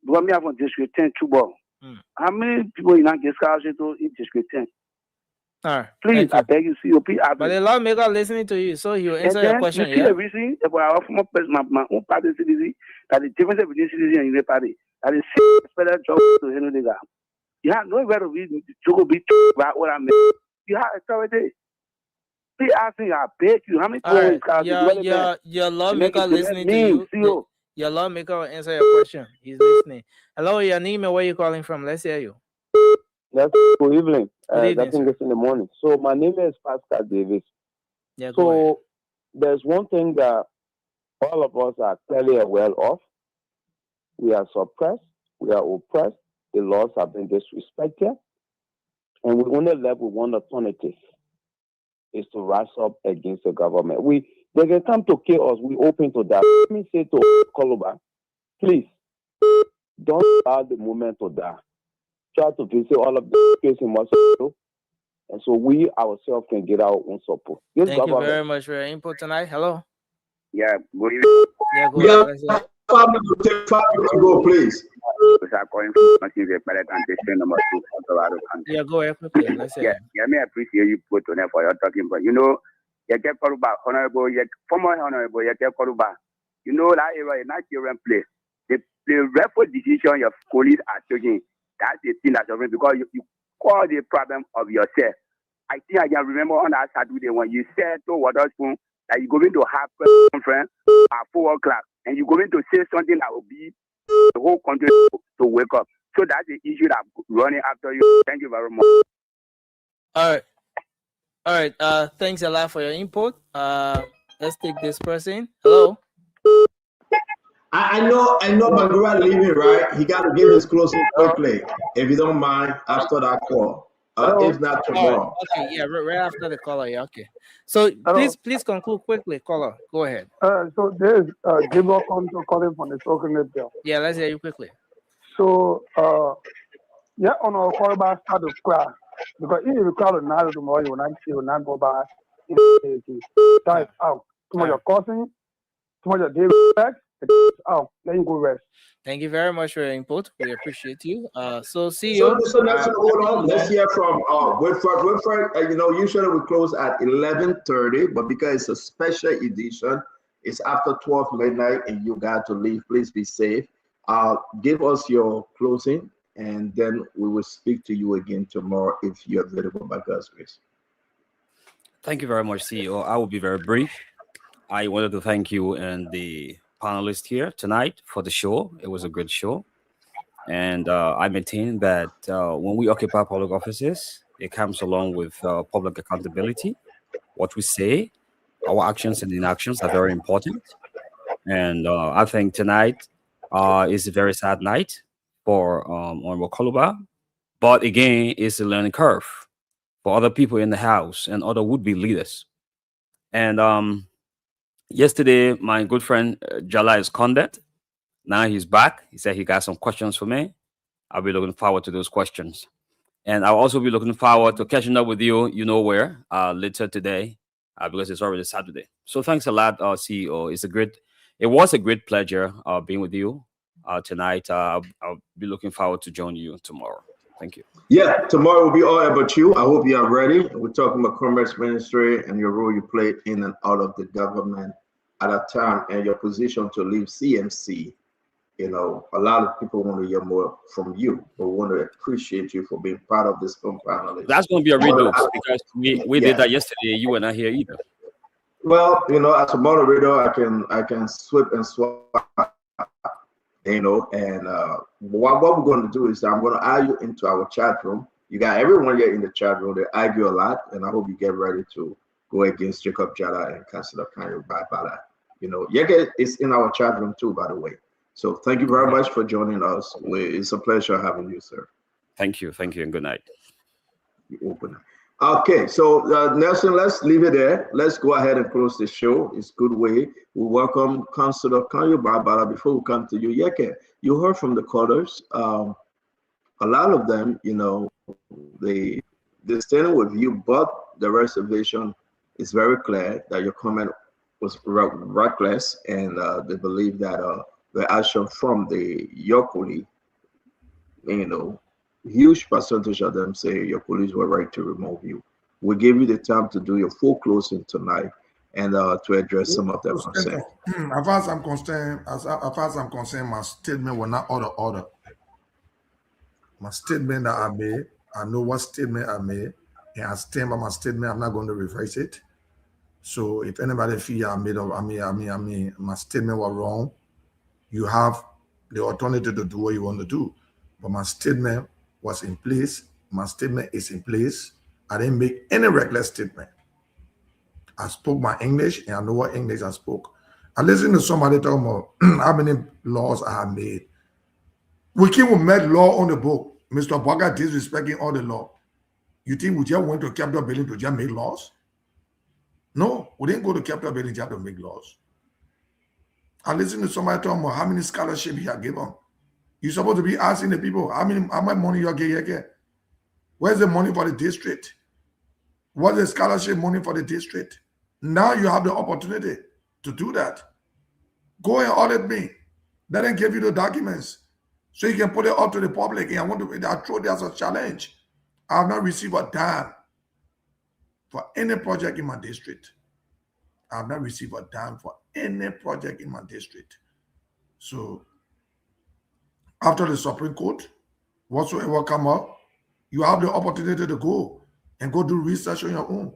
Do me have on District 10 Chuba? How many people in that discussion to District 10? All right. Please, I beg you, see you. Please ask. But the lawmaker listening to you, so he will answer your question. You see the reason about our former president, my own party citizen, that the difference between citizen and the party, that is special job to handle the guy. You have no way to be to be about what I mean. You have authority. Please ask me, I beg you, how many people your lawmaker listening to you? Your lawmaker will answer your question. He's listening. Hello, your name and where you calling from? Let's hear you. Yes, good evening. Good evening, I think it's in the morning. So my name is Pascal Davis. Yeah, so there's one thing that all of us are clearly aware of. We are suppressed. We are oppressed. The laws have been disrespected. And we only left with one alternative, is to rise up against the government. They can come to kill us. We open to that. Let me say to Kolubah, please, don't allow the movement to die. Try to visit all of the cases in Moscow, and so we ourselves can get our own support. Thank you very much for your input tonight. Hello. Yeah, good evening. Yeah, go ahead. To go, please. Yeah, go ahead quickly. Let's yeah, me appreciate you put on there for your talking, but you know, Yekeh Kolubah, former Honorable Yekeh Kolubah, you know that area is not your place. The reference decision your colleagues are taking, that's the thing that's over because you call the problem of yourself. I think I can remember on that Saturday when you said to Waterspoon that you're going to have a conference at 4 o'clock and you're going to say something that will be the whole country to wake up. So that's the issue that I'm running after you. Thank you very much. All right. Thanks a lot for your input. Let's take this person. Hello. I know Magura leaving, right? He got to give his closing quickly, if you don't mind, after that call. If not tomorrow. Okay, yeah, right after the caller. Yeah, okay. So please conclude quickly, caller. Go ahead. So there's Gabriel calling from the Token Network. Yeah, let's hear you quickly. So yeah, on our call back start to cry because if you call now tomorrow, you will not go back. That is out. Too much of causing, too much of daily effect. Oh, let you go rest. Thank you very much for your input. We appreciate you. So see you. So hold on. Let's hear from Wilfred. Usually we close at 11:30, but because it's a special edition, it's after 12 midnight, and you got to leave. Please be safe. Give us your closing, and then we will speak to you again tomorrow if you're available by God's grace. Thank you very much, CEO. I will be very brief. I wanted to thank you and the panelists here tonight for the show. It was a good show. And I maintain that when we occupy public offices, it comes along with public accountability. What we say, our actions and inactions are very important. And I think tonight is a very sad night for Honorable Kolubah. But again, it's a learning curve for other people in the House and other would-be leaders. And yesterday, my good friend Jala is condemned. Now he's back. He said he got some questions for me. I'll be looking forward to those questions. And I'll also be looking forward to catching up with you, where, later today, because it's already Saturday. So thanks a lot, CEO. It was a great pleasure being with you tonight. I'll be looking forward to join you tomorrow. Thank you. Yeah, tomorrow will be all about you. I hope you are ready. We're talking about Commerce Ministry and your role you played in and out of the government at a time and your position to leave CMC. A lot of people want to hear more from you, but we want to appreciate you for being part of this film panel. That's going to be a redux because we did that yesterday. You were not here either. Well, as a moderator, I can sweep and swap. And what we're going to do is I'm going to add you into our chat room. You got everyone here in the chat room. They argue a lot, and I hope you get ready to go against Jacob Jada and Councilor Kanye Bala. Yekeh is in our chat room too, by the way. So thank you very much for joining us. It's a pleasure having you, sir. Thank you, and good night. Okay, so Nelson, let's leave it there. Let's go ahead and close the show. It's a good way. We welcome Councilor Kolubah. Before we come to you, Yekeh, you heard from the callers. A lot of them, you know, they're standing with you, but the reservation is very clear that your comment was reckless, and they believe that the action from your colleague, you know, huge percentage of them say your police were right to remove you. We gave you the time to do your full closing tonight and to address some of their concerns. As far as I'm concerned, my statement was not order. My statement that I made, I know what statement I made, and I stand by my statement. I'm not going to reverse it. So if anybody feel my statement was wrong, you have the authority to do what you want to do. But my statement was in place. My statement is in place. I didn't make any reckless statement. I spoke my English, and I know what English I spoke. I listened to somebody talking about how many laws I have made. We made law on the book. Mr. Barker disrespecting all the law. You think we just went to Capitol Building to just make laws? No, we didn't go to Capitol Building just to make laws. I listened to somebody talking about how many scholarships he had given. You're supposed to be asking the people, how much money you get? Where's the money for the district? What's the scholarship money for the district? Now you have the opportunity to do that. Go and audit me. Let them give you the documents so you can put it up to the public. And I throw it as a challenge. I have not received a dime for any project in my district. I have not received a dime for any project in my district. So after the Supreme Court, whatsoever come up, you have the opportunity to go and go do research on your own.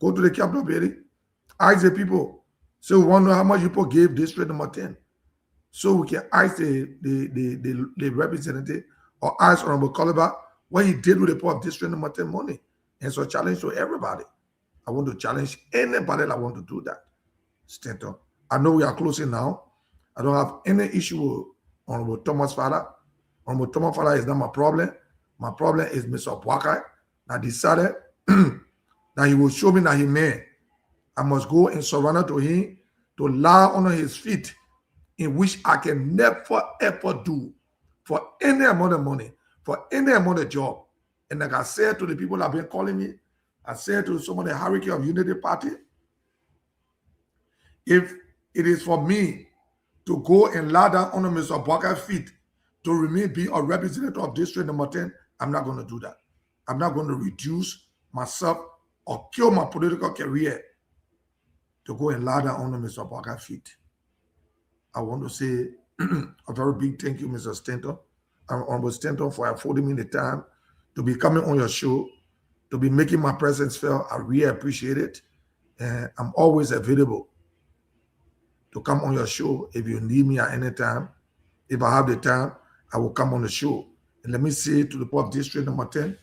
Go to the Capitol Building, ask the people. So we want to know how much people gave district number 10. So we can ask the representative or ask Honorable Kolubah what he did with the poor district number 10 money. And so challenge to everybody. I want to challenge anybody that want to do that. Stand up. I know we are closing now. I don't have any issue with Honorable Thomas Father. Honorable Thomas Father is not my problem. My problem is Mr. Bwakai that decided that he will show me that he may. I must go and surrender to him to lie under his feet, in which I can never ever do for any amount of money, for any amount of job. And like I said to the people that have been calling me, I said to some of the hierarchy of Unity Party, if it is for me to go and lie down under Mr. Bwakai's feet to remain be a representative of District number 10, I'm not going to do that. I'm not going to reduce myself or kill my political career to go and lie down under Mr. Bwakai's feet. I want to say a very big thank you, Mr. Stanton, and Honorable Stanton, for affording me the time to be coming on your show, to be making my presence felt. I really appreciate it. And I'm always available to come on your show if you need me at any time. If I have the time, I will come on the show. And let me say to the Port District number 10,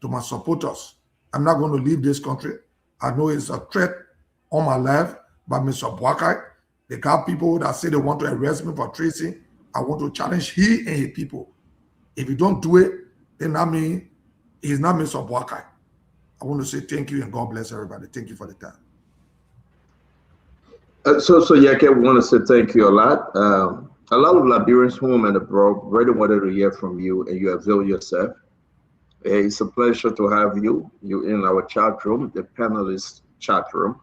to my supporters, I'm not going to leave this country. I know it's a threat on my life by Mr. Bwakai. They got people that say they want to arrest me for tracing. I want to challenge he and his people. If you don't do it, then that means he's not Mr. Bwakai. I want to say thank you and God bless everybody. Thank you for the time. So Yekeh, we want to say thank you a lot. A lot of Liberians home and abroad really wanted to hear from you, and you avail yourself. It's a pleasure to have you. You're in our chat room, the Panelist chat room.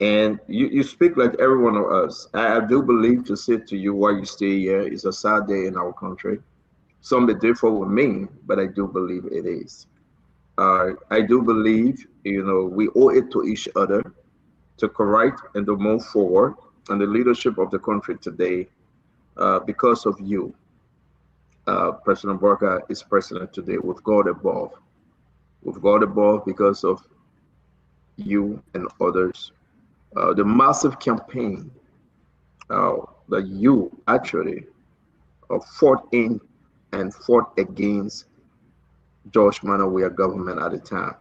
And you speak like every one of us. I do believe, to say to you while you stay here, it's a sad day in our country. Some may differ with me, but I do believe it is. I do believe, we owe it to each other to correct and to move forward. And the leadership of the country today, because of you, President Barker is president today with God above. With God above because of you and others. The massive campaign that you actually fought in and fought against George Manawia government at the time.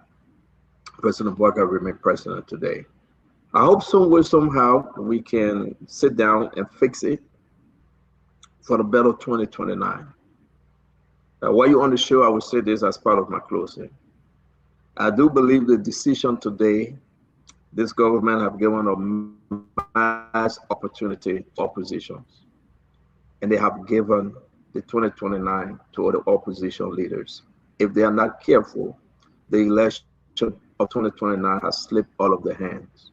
President Barker remained president today. I hope some way, somehow, we can sit down and fix it for the better 2029. While you're on the show, I will say this as part of my closing. I do believe the decision today, this government have given a mass opportunity to oppositions, and they have given the 2029 to the opposition leaders. If they are not careful, the election of 2029 has slipped out of their hands.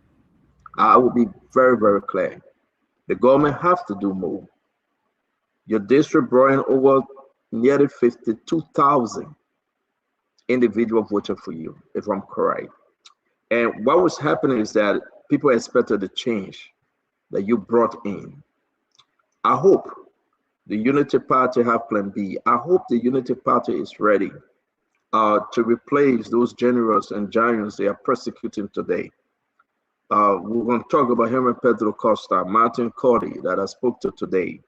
I will be very, very clear. The government have to do more. Your district brought in over nearly 52,000 individual voted for you, if I'm correct. And what was happening is that people expected the change that you brought in. I hope the Unity Party have plan B. I hope the Unity Party is ready to replace those generals and giants they are persecuting today. We're going to talk about Henry Pedro Costa, Martin Cody that I spoke to today.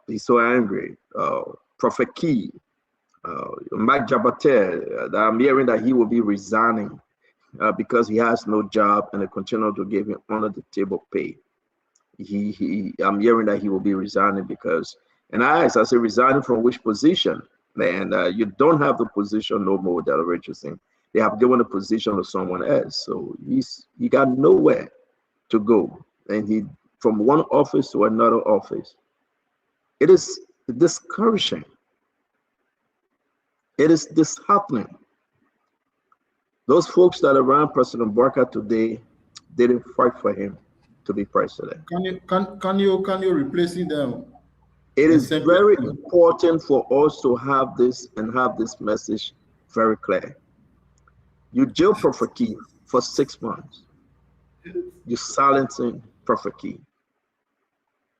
He's so angry. Prophet Key, Mike Jabate, I'm hearing that he will be resigning because he has no job and they continue to give him under the table pay. I'm hearing that he will be resigning because, and I asked, I said, resigning from which position? Man, you don't have the position no more, Del Richardson. They have given the position to someone else. So he got nowhere to go. And he, from one office to another office. It is discouraging. It is disheartening. Those folks that around President Barker today didn't fight for him to be president. Can you replacing them? It is very important for us to have this and have this message very clear. You jail Prophet Key for 6 months. You silencing Prophet Key.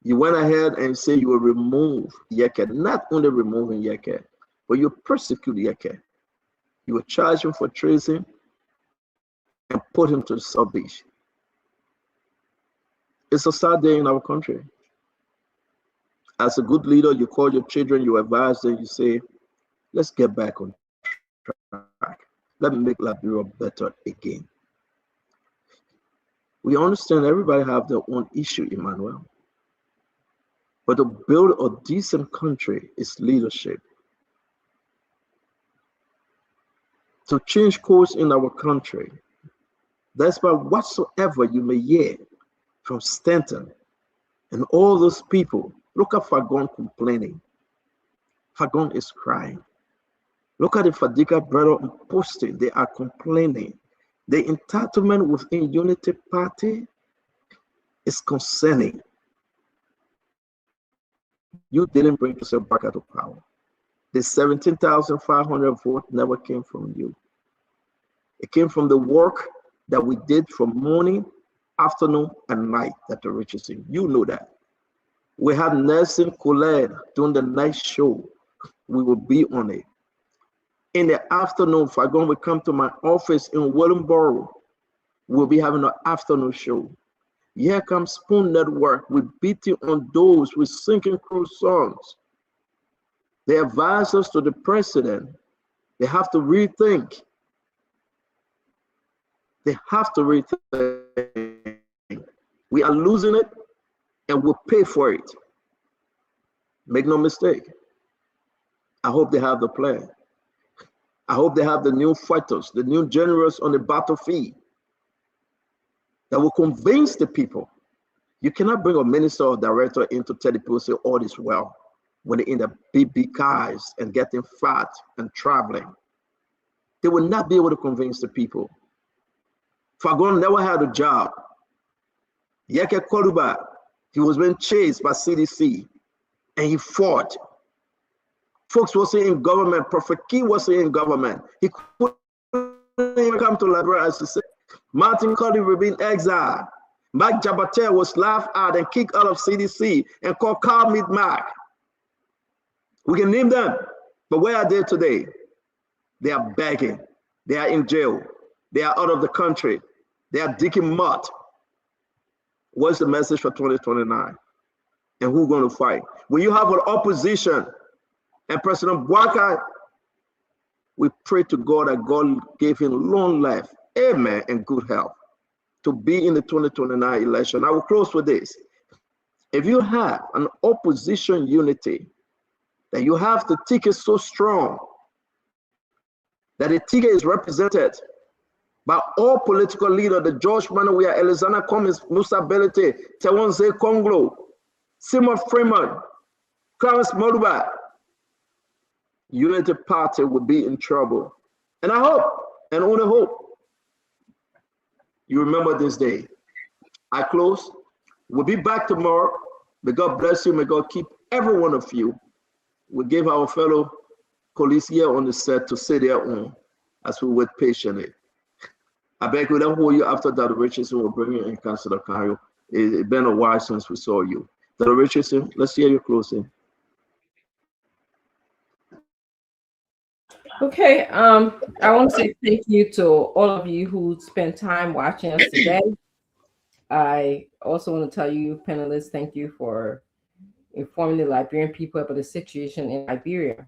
You went ahead and said you will remove Yekeh, not only removing Yekeh, but you persecute Yekeh. You will charge him for treason and put him to the South Beach. It's a sad day in our country. As a good leader, you call your children, you advise them, you say, let's get back on track. Let me make Liberia better again. We understand everybody have their own issue, Emmanuel. But to build a decent country is leadership. To change course in our country, that's why whatsoever you may hear from Stanton and all those people, look at Fagon complaining. Fagon is crying. Look at the Fadika brother posting, they are complaining. The entitlement within Unity Party is concerning. You didn't bring yourself back to power. The 17,500 vote never came from you. It came from the work that we did from morning, afternoon, and night that the Richardson. You know that. We had Nelson Collette doing the night show. We will be on it. In the afternoon, Fagon will come to my office in Williamboro. We'll be having an afternoon show. Here comes Spoon Network. We're beating on doors with sinking crew songs. They advise us to the president. They have to rethink. They have to rethink. We are losing it and we'll pay for it. Make no mistake. I hope they have the plan. I hope they have the new fighters, the new generals on the battlefield that will convince the people. You cannot bring a minister or director in to tell the people, say, all is well, when they're in the big cars and getting fat and traveling. They will not be able to convince the people. Fagon never had a job. Yekeh Kolubah, he was being chased by CDC and he fought. Folks were saying in government, Prophet Key was saying in government. He couldn't even come to Liberia, as he said. Martin Cody will be in exile. Mike Jabate was laughed at and kicked out of CDC and called Carl Meet Mac. We can name them, but where are they today? They are begging. They are in jail. They are out of the country. They are digging mud. What's the message for 2029? And who's going to fight? When you have an opposition and President Bouaka, we pray to God that God gave him long life, amen, and good health to be in the 2029 election. I will close with this. If you have an opposition unity, that you have the ticket so strong that the ticket is represented by all political leaders, the George Manawia, Alexander Cummings, Musa Belete, Tewonze Konglo, Simon Freeman, Clarence Moduba, Unity Party would be in trouble. And I hope, and only hope, you remember this day. I close. We'll be back tomorrow. May God bless you. May God keep every one of you. We give our fellow colleagues here on the set to say their own as we wait patiently. I beg we don't hold you after Dr. Richardson will bring you in, Councilor Cario. It's been a while since we saw you. Dr. Richardson, let's hear your closing. Okay, I want to say thank you to all of you who spent time watching us today. I also want to tell you, panelists, thank you for informing the Liberian people about the situation in Liberia.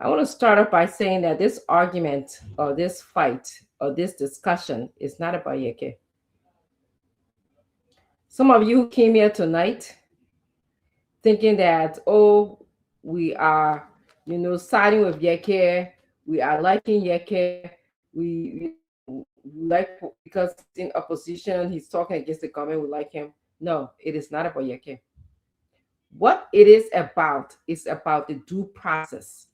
I want to start off by saying that this argument or this fight or this discussion is not about Yekeh. Some of you came here tonight thinking that, oh, we are, siding with Yekeh, we are liking Yekeh, we like, because in opposition, he's talking against the government, we like him. No, it is not about Yekeh. What it is about the due process.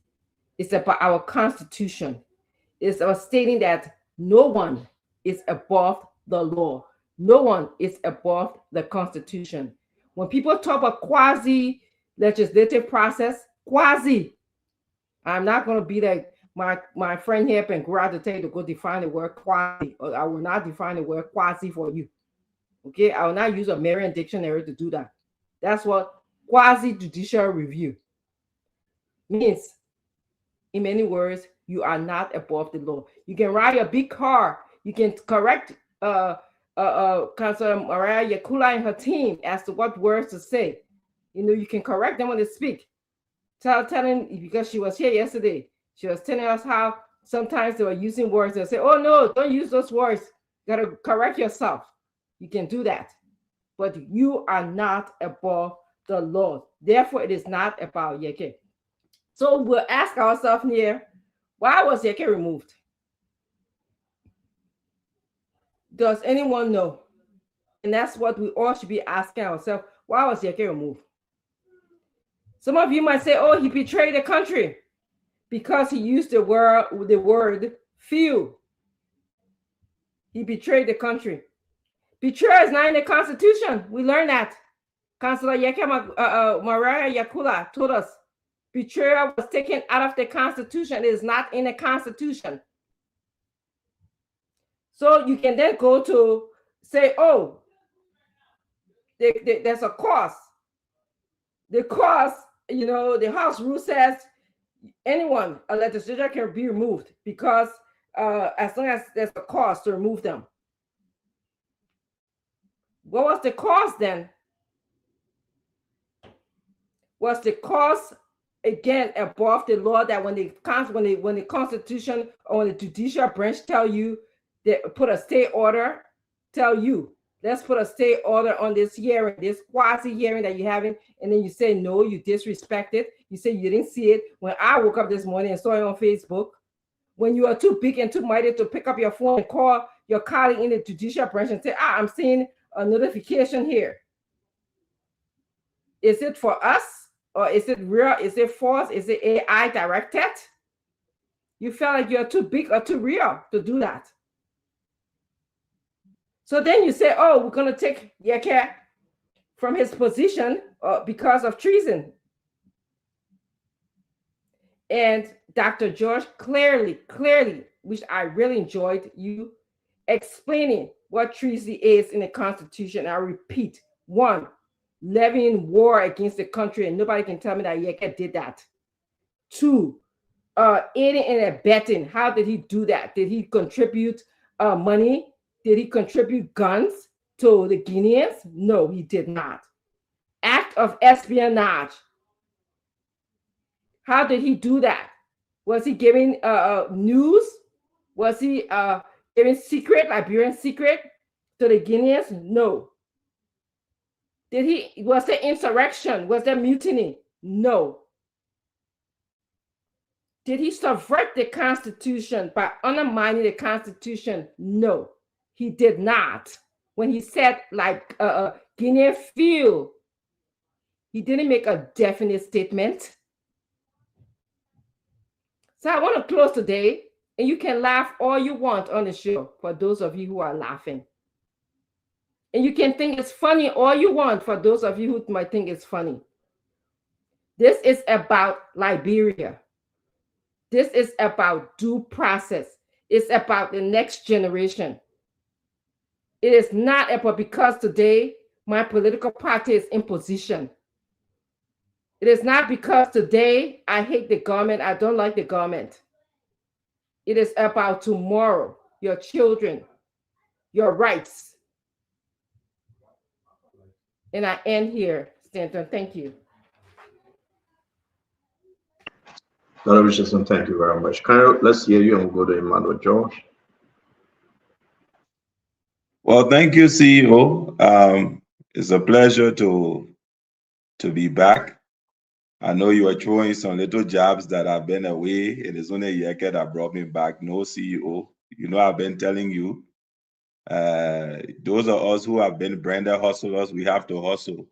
It's about our Constitution. It's about stating that no one is above the law. No one is above the Constitution. When people talk about quasi-legislative process, I'm not going to be like my friend here and go out to tell you to go define the word quasi, or I will not define the word quasi for you. Okay, I will not use a Merriam dictionary to do that. That's what quasi-judicial review means. In many words, you are not above the law. You can ride a big car. You can correct Councilor Mariah Yakula and her team as to what words to say. You can correct them when they speak. Telling, because she was here yesterday, she was telling us how sometimes they were using words and say, oh no, don't use those words. You gotta correct yourself. You can do that. But you are not above the law. Therefore, it is not about Yekeh. So we'll ask ourselves here, why was Yekeh removed? Does anyone know? And that's what we all should be asking ourselves. Why was Yekeh removed? Some of you might say, oh, he betrayed the country because he used the word few. He betrayed the country. Betrayal is not in the Constitution. We learned that. Councilor Yekeh Mariah Yakula told us betrayal was taken out of the Constitution. It is not in the Constitution. So you can then go to say, oh, there's a cause. The cause, the House rule says anyone, a legislator, can be removed because as long as there's a cause to remove them. What was the cause then? Was the cause again above the law that when the Constitution or when the judicial branch tell you they put a stay order, tell you, let's put a stay order on this hearing, this quasi hearing that you're having, and then you say no, you disrespect it. You say you didn't see it. When I woke up this morning and saw it on Facebook, when you are too big and too mighty to pick up your phone and call your colleague in the judicial branch and say, I'm seeing a notification here. Is it for us? Or is it real? Is it false? Is it AI directed? You felt like you're too big or too real to do that. So then you say, oh, we're going to take Yekeh from his position because of treason. And Dr. George clearly, which I really enjoyed you explaining what treason is in the Constitution. I repeat, 1, levying war against the country, and nobody can tell me that Yekeh did that. 2, aiding and abetting. How did he do that? Did he contribute money? Did he contribute guns to the Guineans? No, he did not. Act of espionage. How did he do that? Was he giving news? Was he giving secret, Liberian secret to the Guineans? No. Was there insurrection? Was there mutiny? No. Did he subvert the Constitution by undermining the Constitution? No, he did not. When he said, like, Guinea feel, he didn't make a definite statement. So I want to close today, and you can laugh all you want on the show for those of you who are laughing. And you can think it's funny all you want for those of you who might think it's funny. This is about Liberia. This is about due process. It's about the next generation. It is not about because today my political party is in position. It is not because today I hate the government, I don't like the government. It is about tomorrow, your children, your rights. And I end here, Stanton. Thank you. Dr. Richardson, thank you very much. Let's hear you and we'll go to Emmanuel George. Well, thank you, CEO. It's a pleasure to be back. I know you are throwing some little jabs that I've been away. It is only Yekeh that brought me back. No, CEO. You know, I've been telling you, those of us who have been branded hustlers, we have to hustle.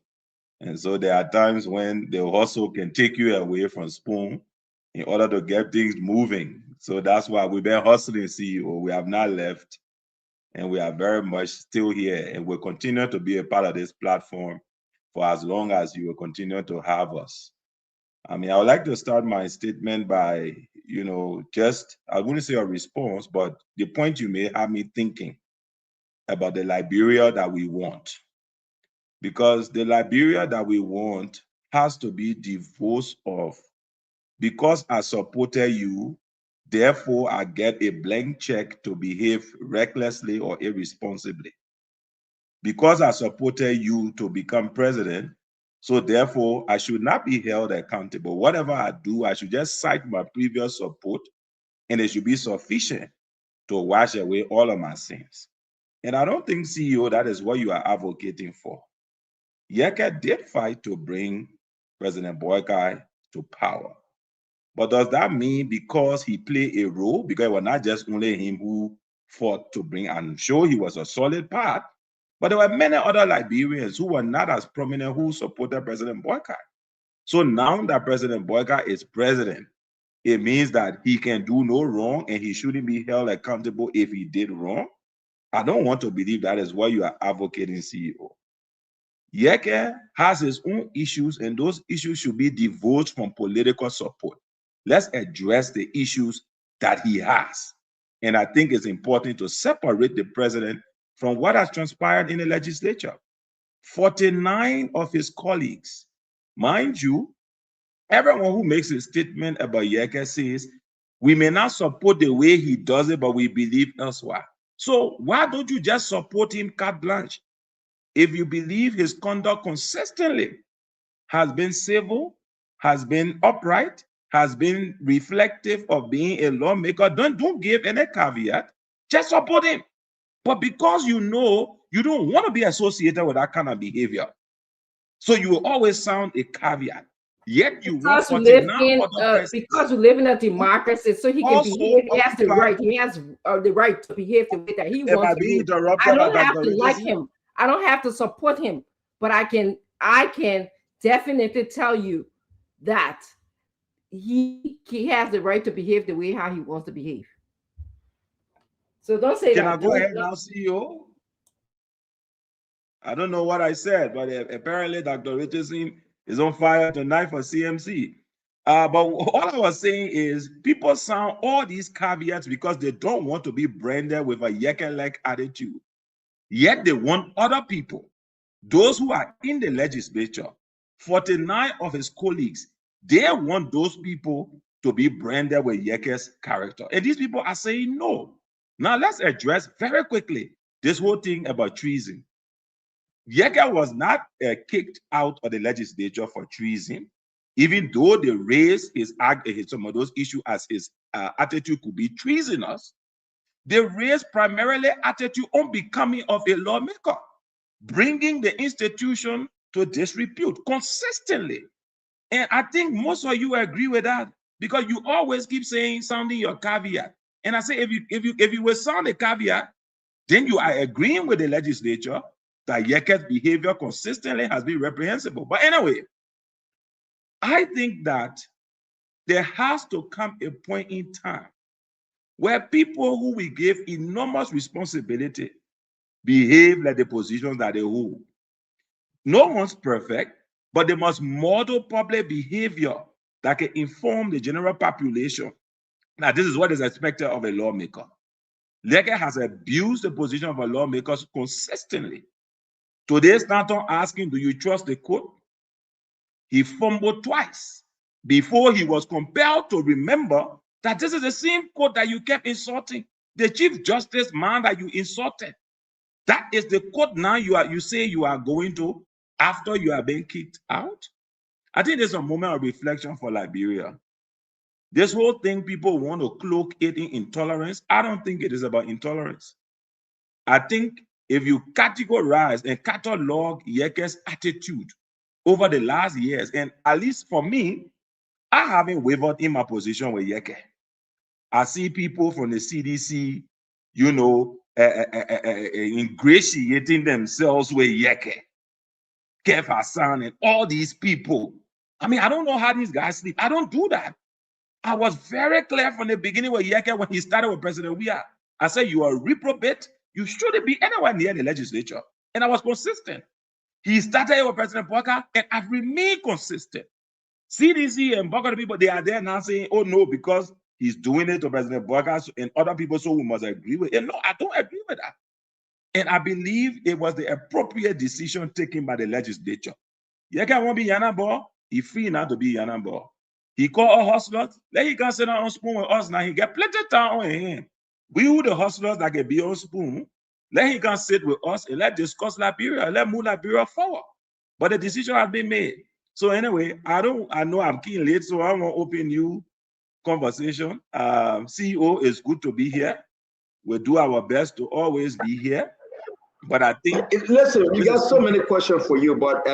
And so there are times when the hustle can take you away from spoon in order to get things moving. So that's why we've been hustling, CEO. We have not left. And we are very much still here, and we'll continue to be a part of this platform for as long as you will continue to have us. I mean, I would like to start my statement by, you know, just, I wouldn't say a response, but the point you made had me thinking about the Liberia that we want. Because the Liberia that we want has to be divorced of, because I supported you, therefore, I get a blank check to behave recklessly or irresponsibly. Because I supported you to become president, so therefore, I should not be held accountable. Whatever I do, I should just cite my previous support, and it should be sufficient to wash away all of my sins. And I don't think, CEO, that is what you are advocating for. Yekeh did fight to bring President Boykai to power. But does that mean because he played a role, because it was not just only him who fought to bring, I'm sure he was a solid part, but there were many other Liberians who were not as prominent who supported President Boykai. So now that President Boykai is president, it means that he can do no wrong and he shouldn't be held accountable if he did wrong. I don't want to believe that is what you are advocating, CEO. Yekeh has his own issues, and those issues should be divorced from political support. Let's address the issues that he has. And I think it's important to separate the president from what has transpired in the legislature. 49 of his colleagues, mind you, everyone who makes a statement about Yekeh says, we may not support the way he does it, but we believe elsewhere. So why don't you just support him carte blanche? If you believe his conduct consistently has been civil, has been upright, has been reflective of being a lawmaker, don't give any caveat, just support him. But because you know you don't want to be associated with that kind of behavior, so you will always sound a caveat. Yet you because you live in because you live in a democracy, so he can behave. He has the right. He has the right to behave the way that he wants to behave. I don't have to like him. I don't have to support him, but I can definitely tell you that he has the right to behave the way how he wants to behave. So don't say that. Can I go ahead now, CEO? I don't know what I said, but apparently Dr. Richardson is on fire tonight for CMC. But all I was saying is people sound all these caveats because they don't want to be branded with a Yekeh-like attitude. Yet they want other people, those who are in the legislature, 49 of his colleagues, they want those people to be branded with Yekeh's character. And these people are saying no. Now let's address very quickly this whole thing about treason. Yekeh was not kicked out of the legislature for treason, even though they raised some of those issues as his attitude could be treasonous. They raised primarily attitude unbecoming of a lawmaker, bringing the institution to disrepute consistently. And I think most of you agree with that because you always keep sounding your caveat. And I say, if you will sound a caveat, then you are agreeing with the legislature that Yekeh's behavior consistently has been reprehensible. But anyway, I think that there has to come a point in time where people who we give enormous responsibility behave like the positions that they hold. No one's perfect, but they must model public behavior that can inform the general population. Now, this is what is expected of a lawmaker. Yekeh has abused the position of a lawmaker consistently. Today, Stanton asking, do you trust the court? He fumbled twice before he was compelled to remember that this is the same court that you kept insulting. The Chief Justice man that you insulted. That is the court now you say you are going to after you have been kicked out. I think there's a moment of reflection for Liberia. This whole thing, people want to cloak it in intolerance. I don't think it is about intolerance. I think if you categorize and catalog Yekeh's attitude over the last years, and at least for me, I haven't wavered in my position with Yekeh. I see people from the CDC, you know, ingratiating themselves with Yekeh, Kev Hassan, and all these people. I mean, I don't know how these guys sleep. I don't do that. I was very clear from the beginning with Yekeh when he started with President Weah. I said, you are a reprobate. You shouldn't be anywhere near the legislature. And I was consistent. He started with President Bokar, and I've remained consistent. CDC and Bokar people, they are there now saying, oh no, because he's doing it to President Bokar and other people, so we must agree with it. And no, I don't agree with that. And I believe it was the appropriate decision taken by the legislature. Yekeh won't be Yanabo. He's free now to be Yanabo. He called all hustlers. Let he can sit on spoon with us now. He get plenty of time on him. We who the hustlers that can be on spoon, let he can sit with us and let's discuss Liberia, let move Liberia forward. But the decision has been made. So anyway, I know I'm keen late, so I want to open new conversation. CEO, it's good to be here. We'll do our best to always be here. But I think listen, we got so many questions for you, but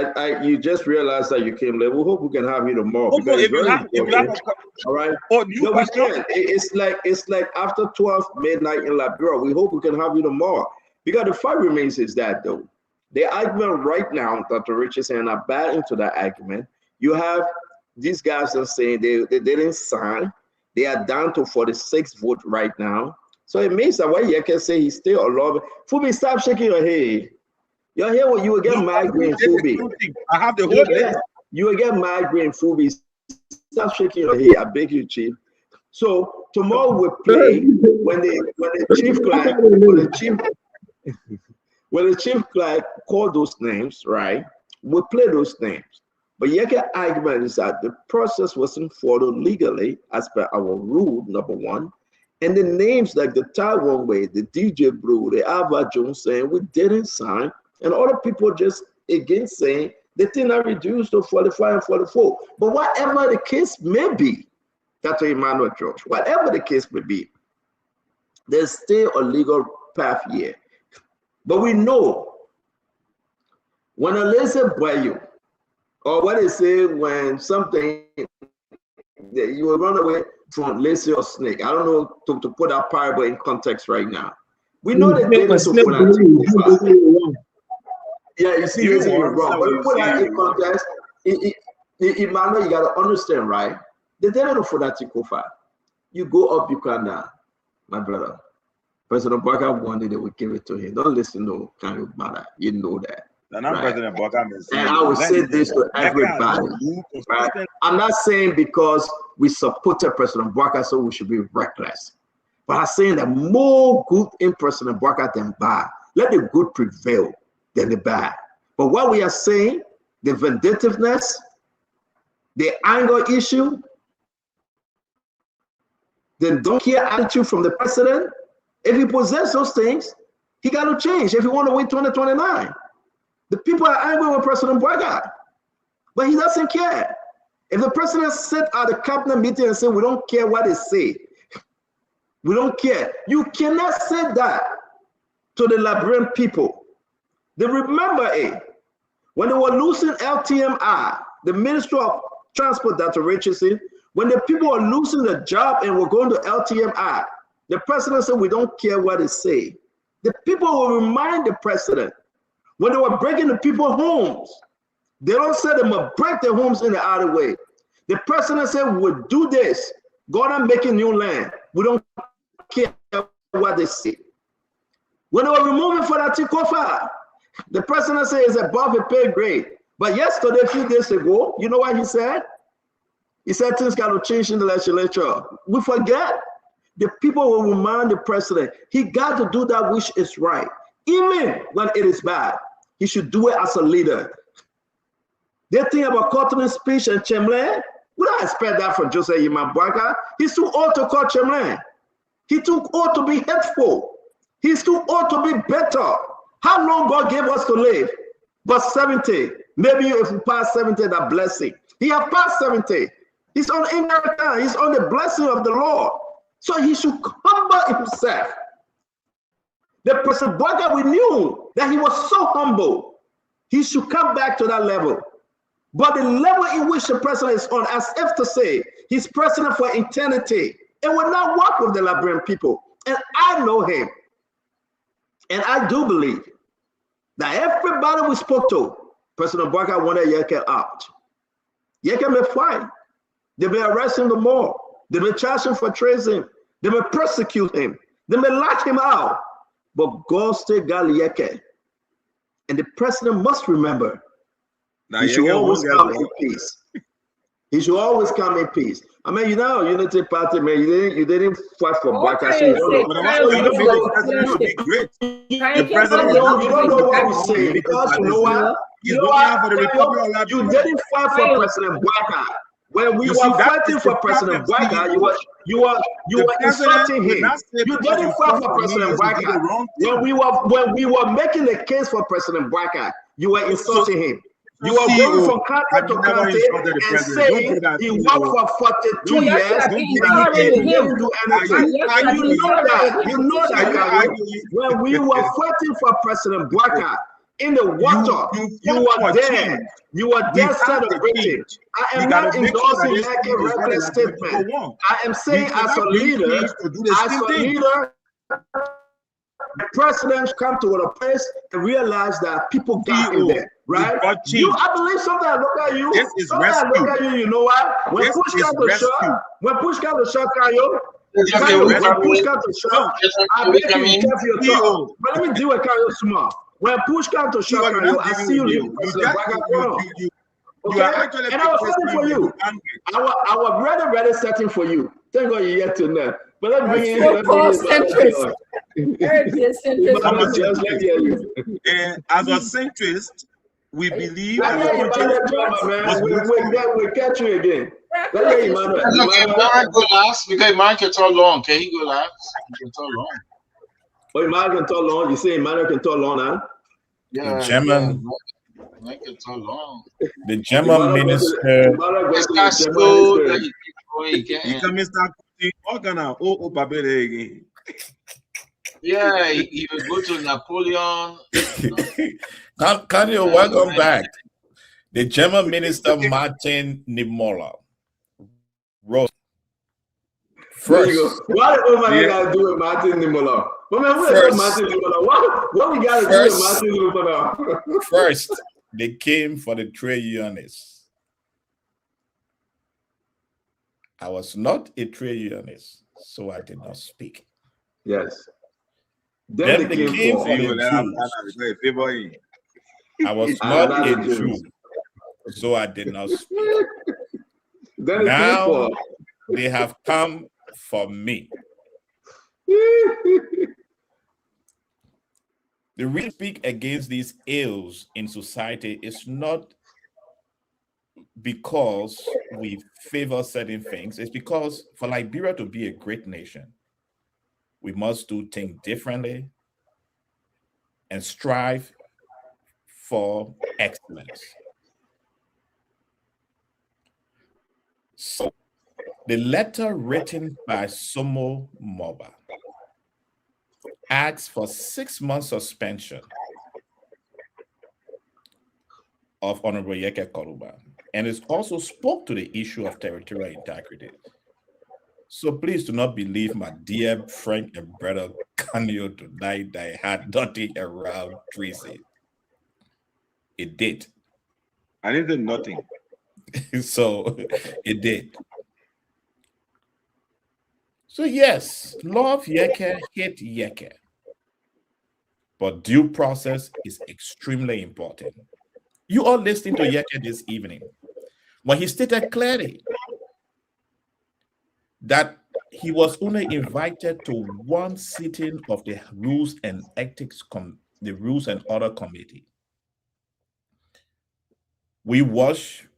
you just realized that you came late. We hope we can have you tomorrow. If you have all right. No, we can. It's like after 12 midnight in Liberia. We hope we can have you tomorrow. Because the fact remains is that though, the argument right now, Dr. Rich is saying, I buy into that argument. You have these guys that are saying they didn't sign. They are down to 46 votes right now. So it means that what Yekeh say he's still a lawman. Fubi, stop shaking your head. Your head, you will get migraine, Fubi. I have the whole list. You will get migraine, Fubi. Stop shaking your head. I beg you, Chief. So tomorrow we play when the chief clerk call those names, right? We play those names. But Yekeh argument is that the process wasn't followed legally as per our rule, number one. And the names like the Taiwan Way, the DJ Blue, the Alva Jones saying we didn't sign, and other people just again saying the thing are reduced to 45 and 44. But whatever the case may be, Dr. Emmanuel George, whatever the case may be, there's still a legal path here. But we know when a laser by you, or what they say when something that you will run away from lazy or snake. I don't know to put that parable in context right now. We know that data so yeah, you see, it's wrong. But you put that in context, Emmanuel, you got to understand, right? The data for that Kofa. You go up, you can down, my brother. President Bokar wanted they would give it to him. Don't listen to kind of matter. You know that. Right? President Bokar, and I will say this to everybody. Right? I'm not saying because we supported President Bokar, so we should be reckless. But I'm saying that more good in President Bokar than bad. Let the good prevail than the bad. But what we are saying, the vindictiveness, the anger issue, the don't care attitude from the president, if he possesses those things, he got to change if he want to win 2029. The people are angry with President Bokar, but he doesn't care. If the president sit at the cabinet meeting and say, we don't care what they say, we don't care. You cannot say that to the Liberian people. They remember, When they were losing LTMI, the Ministry of Transport, Dr. Richardson, when the people were losing the job and were going to LTMI, the president said, we don't care what they say. The people will remind the president. When they were breaking the people's homes, they don't say they must break their homes in the other way. The president said, we'll do this. God are making new land. We don't care what they say. When they were removing Fanati Kofa, the president said it's above a pay grade. But yesterday, a few days ago, you know what he said? He said things got to change in the legislature. We forget. The people will remind the president, he got to do that which is right. Even when it is bad, he should do it as a leader. They think about Cotton's speech and Chamberlain. We don't expect that from Joseph Yimabwaka. He's too old to call Chamberlain. He's too old to be hateful. He's too old to be better. How long God gave us to live? But 70. Maybe if we pass 70, that blessing. He has passed 70. He's on inheritance. He's on the blessing of the Lord. So he should humble himself. The President Bwaga, we knew that he was so humble. He should come back to that level. But the level in which the president is on, as if to say, he's president for eternity. It will not work with the Liberian people. And I know him. And I do believe that everybody we spoke to, President Bwaga wanted Yekeh out. Yekeh may fight. They may arrest him more. They may charge him for treason. They may persecute him. They may lock him out. But God still got Yekeh. And the president must remember, he should always come in peace. He should always come in peace. I mean, you know, Unity Party, man, you didn't fight for Black. So you don't know what we say, because you know what? You didn't fight for President Bwaga. When we were fighting for President Bwaga, you were insulting him. You didn't fight for President Bwaga. When we were making the case for President Bwaga, you were insulting him. You are going from country to country and saying he worked for 42 years and he didn't do anything. And you know that, when we were fighting for President Bwaga in the water, you were there. You were there celebrating. I am not endorsing Yekeh reckless statement. I am saying as a leader, the president come to a place and realize that people got in there, right? I believe sometimes I look at you. Sometimes I look at you, you know what? When push comes to shove, Kayo, when push comes to shove, I bet you be careful your talk. But let me deal with Kayo small. When push comes to shove, Kayo, I see you leave President Bwaga. Okay? And I was setting for you. I was ready setting for you. Thank God you're yet to know. But let's bring in centrist. As a centrist, we believe we'll catch you again. Emmanuel go last because Emmanuel can talk long. Can he go last? He can talk long. Oh, Emmanuel can talk long. You say Emmanuel can talk long, huh? Yeah, the German, Emmanuel can talk long. The German minister. Yeah, he will go to Napoleon. Can you welcome back? The German minister Martin Niemöller wrote first. What got to do with Martin Niemöller? What we got to do with Martin Niemöller? First, they came for the trade unionists. I was not a trade unionist, so I did not speak. Yes. Then they came for the Jews. I was not a Jew, so I did not speak. Now they have come for me. The reason we speak against these ills in society is not because we favor certain things. It's because for Liberia to be a great nation, we must do things differently and strive for excellence. So the letter written by Somo Moba asks for 6 months suspension of Honorable Yekeh Kolubah, and it also spoke to the issue of territorial integrity. So please do not believe my dear friend and brother Kanyo tonight that it had nothing around Tracy. It did. I didn't say nothing. So it did. So yes, love Yekeh, hate Yekeh. But due process is extremely important. You all listening to Yekeh this evening, when he stated clearly that he was only invited to one sitting of the Rules and Ethics, the Rules and Order Committee. We watched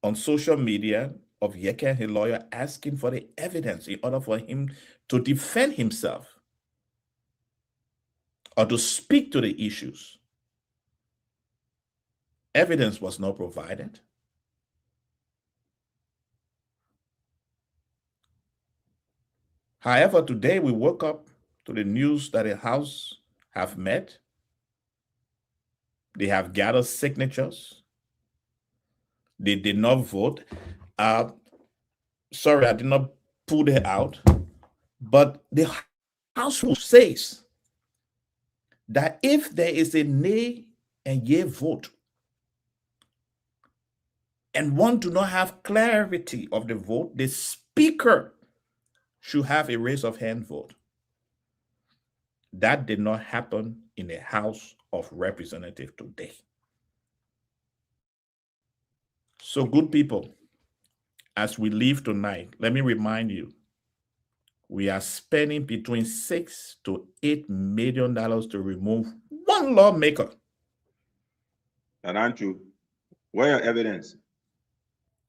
on social media of Yekeh and his lawyer asking for the evidence in order for him to defend himself or to speak to the issues. Evidence was not provided. However, today we woke up to the news that the House have met. They have gathered signatures. They did not vote. Sorry, I did not pull it out. But the House rule says that if there is a nay and yea vote, and one do not have clarity of the vote, the Speaker should have a raise of hand vote. That did not happen in the House of Representatives today. So good people, as we leave tonight, let me remind you, we are spending between $6 to $8 million to remove one lawmaker. And aren't you? Where are evidence?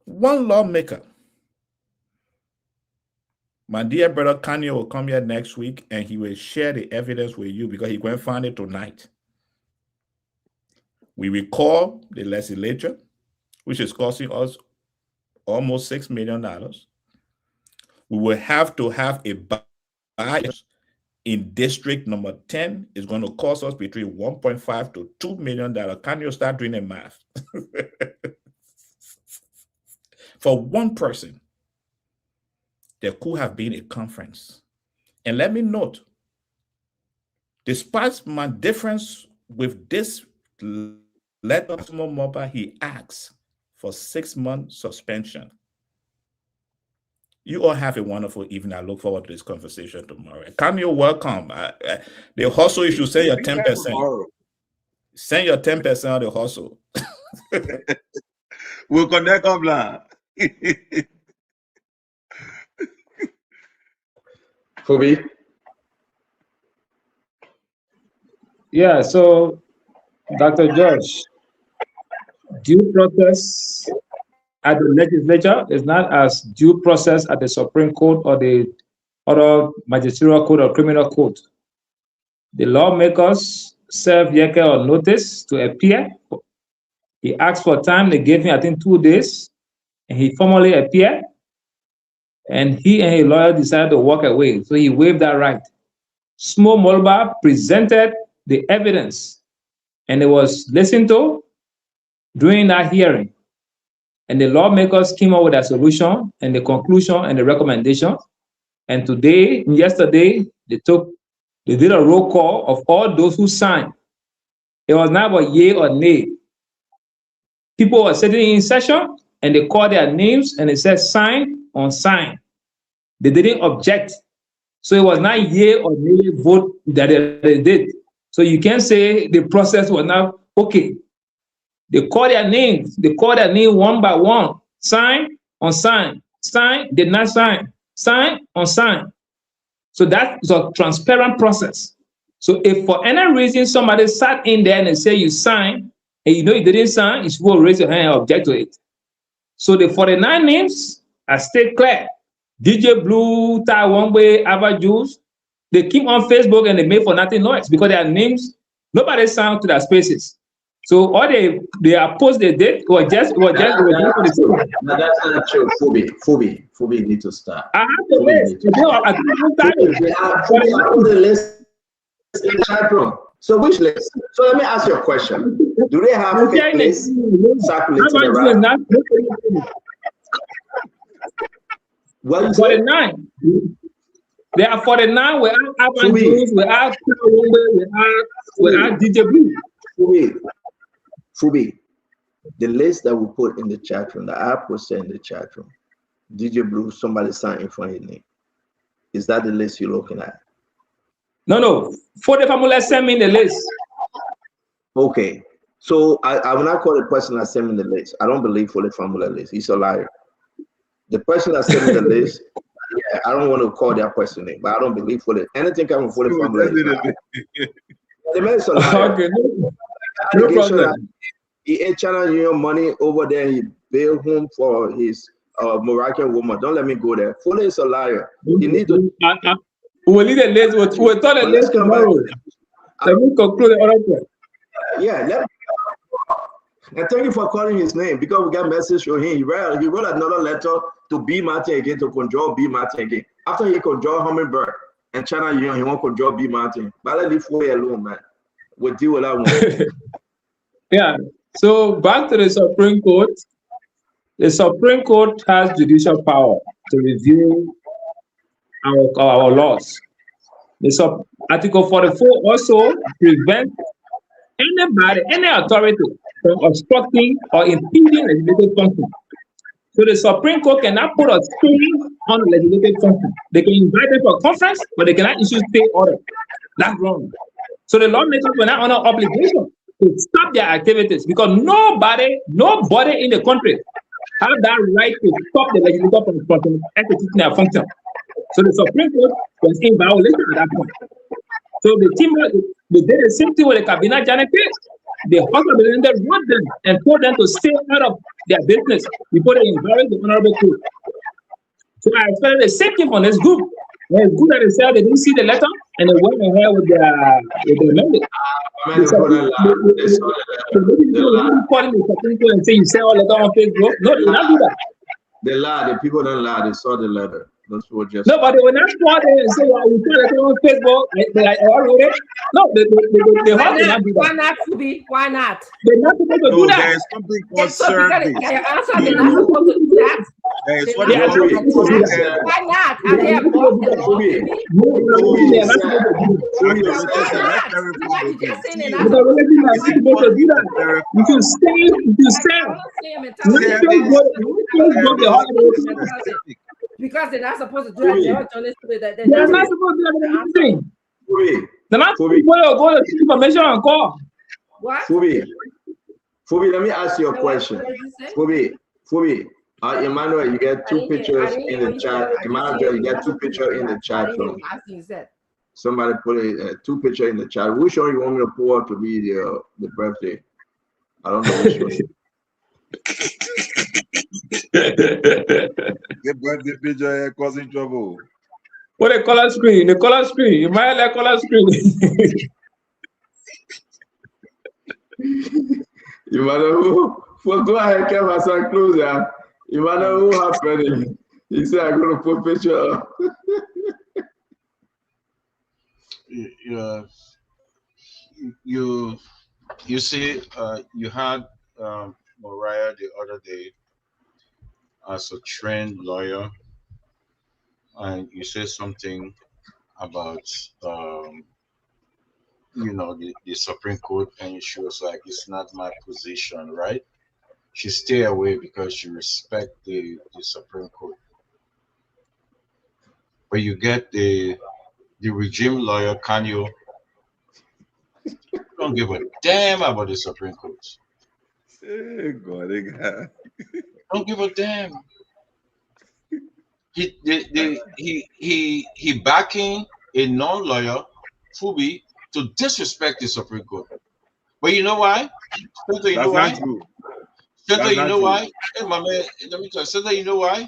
One lawmaker. My dear brother Kanye will come here next week and he will share the evidence with you because he won't find it tonight. We will call the legislature, which is costing us almost $6 million. We will have to have a bias in district number 10. It's going to cost us between $1.5 to $2 million. Can you start doing the math? For one person, there could have been a conference. And let me note, despite my difference with this letter of Mobile, he asks for 6-month suspension. You all have a wonderful evening. I look forward to this conversation tomorrow. Come, you're welcome. The hustle, you should say your 10%. Send your 10% of the hustle. We'll connect offline. Kobe? Yeah, so Dr. George, due process at the legislature is not as due process at the Supreme Court or the other magisterial court or criminal court. The lawmakers served Yekeh on notice to appear. He asked for time. They gave him, I think, 2 days, and he formally appeared. And he and his lawyer decided to walk away, so he waived that right. Smo Molba presented the evidence, and it was listened to during that hearing. And the lawmakers came up with a solution and the conclusion and the recommendation. And today, yesterday, they did a roll call of all those who signed. It was not about yea or nay. People were sitting in session and they called their names and it said sign on sign. They didn't object. So it was not yea or nay vote that they did. So you can't say the process was not okay. They call their names. They call their name one by one. Sign on sign. Sign, did not sign. Sign on sign. So that is a transparent process. So if for any reason somebody sat in there and they say you signed and you know you didn't sign, you should raise your hand and object to it. So the 49 names are still clear. DJ Blue, Tai Wongwe, Ava Juice, they keep on Facebook and they make for nothing noise because their names, nobody signed to their spaces. So all they opposed they did was just for the team. No, that's not true. Phoebe need to start. I have the list. They have the list in the chat room. So which list? So let me ask you a question. Do they have fake lists circulating around? What you say? 49. There are 49. We have Ivan Jones, we have we have DJ Blue. Fubi, the list that we put in the chat room, the app was sent in the chat room. DJ Blue, somebody signed in front of his name. Is that the list you're looking at? No. For the family, send me the list. Okay. So I will not call the person that sent me the list. I don't believe for the family list. He's a liar. The person that sent me the list, yeah, I don't want to call that person name, but I don't believe for the anything coming for the family list. The man is a liar. Okay, no problem. He ate China Union money over there. He bailed home for his Moroccan woman. Don't let me go there. Foley is a liar. You need to. We'll leave the list. We'll tell the list tomorrow. Let me conclude the other point. Yeah, and thank you for calling his name because we got message from him. He wrote another letter to B. Martin again to control B. Martin again. After he controlled Hummingbird and China Union, he won't control B. Martin. But let leave Foley alone, man. We'll deal with that one. Yeah. So back to the Supreme Court. The Supreme Court has judicial power to review our laws. Article 44 also prevents anybody, any authority from obstructing or impeding legislative function. So the Supreme Court cannot put a stay on legislative function. They can invite them for a conference, but they cannot issue stay order. That's wrong. So the lawmakers were not under obligation to stop their activities because nobody in the country have that right to stop the legislature from executing their function. So the Supreme Court was in violation at that point. So the team they did the same thing with the Cabinet Janet case. The House of Representatives wrote them and told them to stay out of their business before they embarrass the Honorable Court. So I expected the same thing from this group. Well, it's good that they said they didn't see the letter and they went ahead with the amendment. Calling the Supreme Court and say you said all letter on Facebook. No, they did not do that. They lied. The people don't lie. They saw the letter. Those were just no, but they were not sworn and say, "Well, we saw letter on Facebook." I wrote it. No, they not do that. Why not, Fubi? Why not? They're not supposed to do that. There's something called service. They're not supposed to do that. Why not? Are they above the law? You can stay. Because they're not supposed to do that. They're not supposed to do anything. They're not supposed to go to information and call. What? Fubi, let me ask you a question. Fubi, Emmanuel, you get two pictures in the chat. Emmanuel, you get two pictures in the chat room. Somebody put two pictures in the chat. Which one you want me to pull out to be the birthday? I don't know which one. The birthday picture causing trouble. What a color screen? The color screen. You might like color screen. You matter who? Go ahead, keep my son closer. You matter who happening. He said, "I'm gonna put picture up." You see, you had Mariah the other day as a trained lawyer, and you said something about the Supreme Court, and she was like, "It's not my position," right? She stay away because she respect the Supreme Court. But you get the regime lawyer, Kanyo, don't give a damn about the Supreme Court. Don't give a damn. He backing a non-lawyer, Fubi, to disrespect the Supreme Court. But you know why? You know why? Center, you know why? Hey, my man, let me tell you. Center, you know why?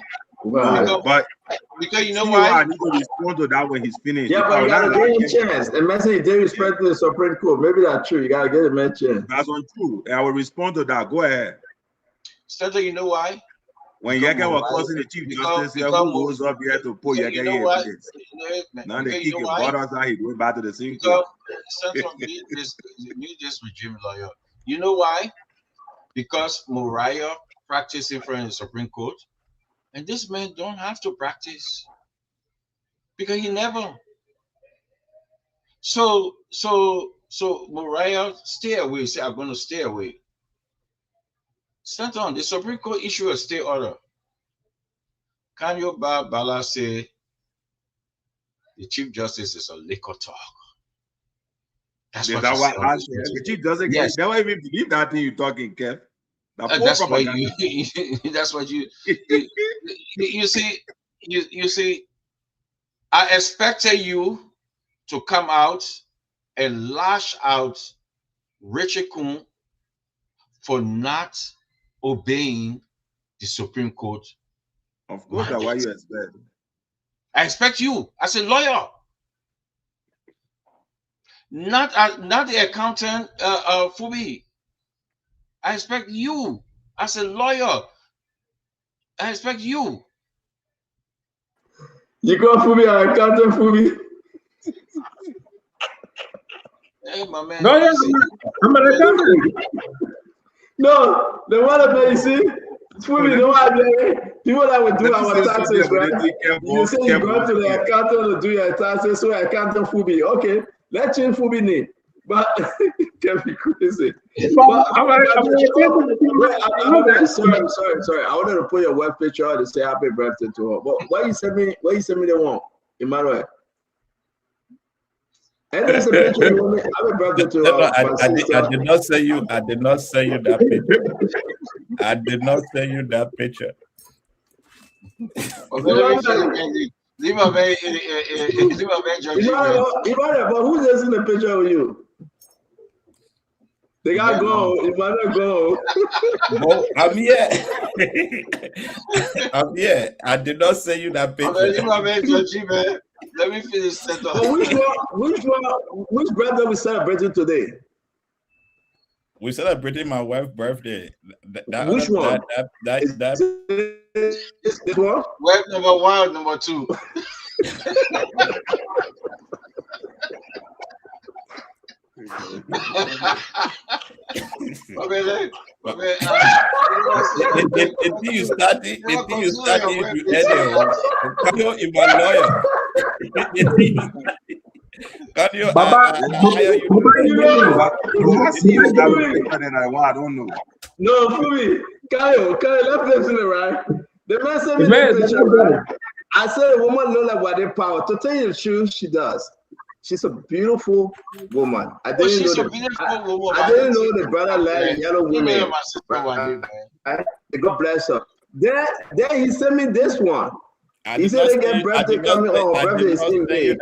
Because you know why? I need to respond to that when he's finished. Yeah, but you gotta give him a chance. The message they respect the Supreme Court. Maybe that's true. You gotta give him a chance. That's untrue. I will respond to that. Go ahead. Center, you know why? When Yekeh was causing the Chief Justice here, who rose up here to put Yekeh in place? Now they kick your brothers out, he going back to the same court. This regime lawyer. You know why? Because Moriah practiced in front of the Supreme Court, and this man don't have to practice because he never. So Moriah, stay away. Say, I'm going to stay away. Stand on. The Supreme Court issue a stay order. Can you Bala say the Chief Justice is a liquor talk? That's what the Chief Justice. Yes. Never even believe that thing you talking, Kev. That's why you. That's what you. You see. You see. I expected you to come out and lash out Richard Kuhn for not obeying the Supreme Court. Of course, that's why you expect. I expect you as a lawyer, not the accountant, Fubi. I expect you as a lawyer. I expect you. You go Fubi, an accountant Fubi. Hey, my man. No, I'm an accountant. No, the one that you see, Fubi, the one people that would do our taxes, right? You say you go to the accountant to do your taxes, so accountant Fubi. Okay, let's change Fubi name. But can be crazy. But, sorry. I wanted to put your web picture to say happy birthday to her. But why you send me the one, Emmanuel? And there's a picture you want me happy birthday to her. I did not say you. I did not send you that picture. I did not send you that picture. Leave my man. But who's else in the picture with you? They gotta go. You might not go. Oh, I'm here. I'm here. I did not send you that picture. Let me finish that up. Which birthday we celebrating today? We celebrating my wife's birthday. Which one? This one? Wife number 1, number 2. Until you start it, you end it. In my lawyer. Can you? I don't know. No, Fubi, Kyle, let's listen to right. The man sent me the picture, right? I said a woman look like what they power. To tell you the truth, she does. She's a beautiful woman. I didn't know the brother like yellow woman. God bless her. Then he sent me this one. He said they get birthday coming on. Birthday is in May. I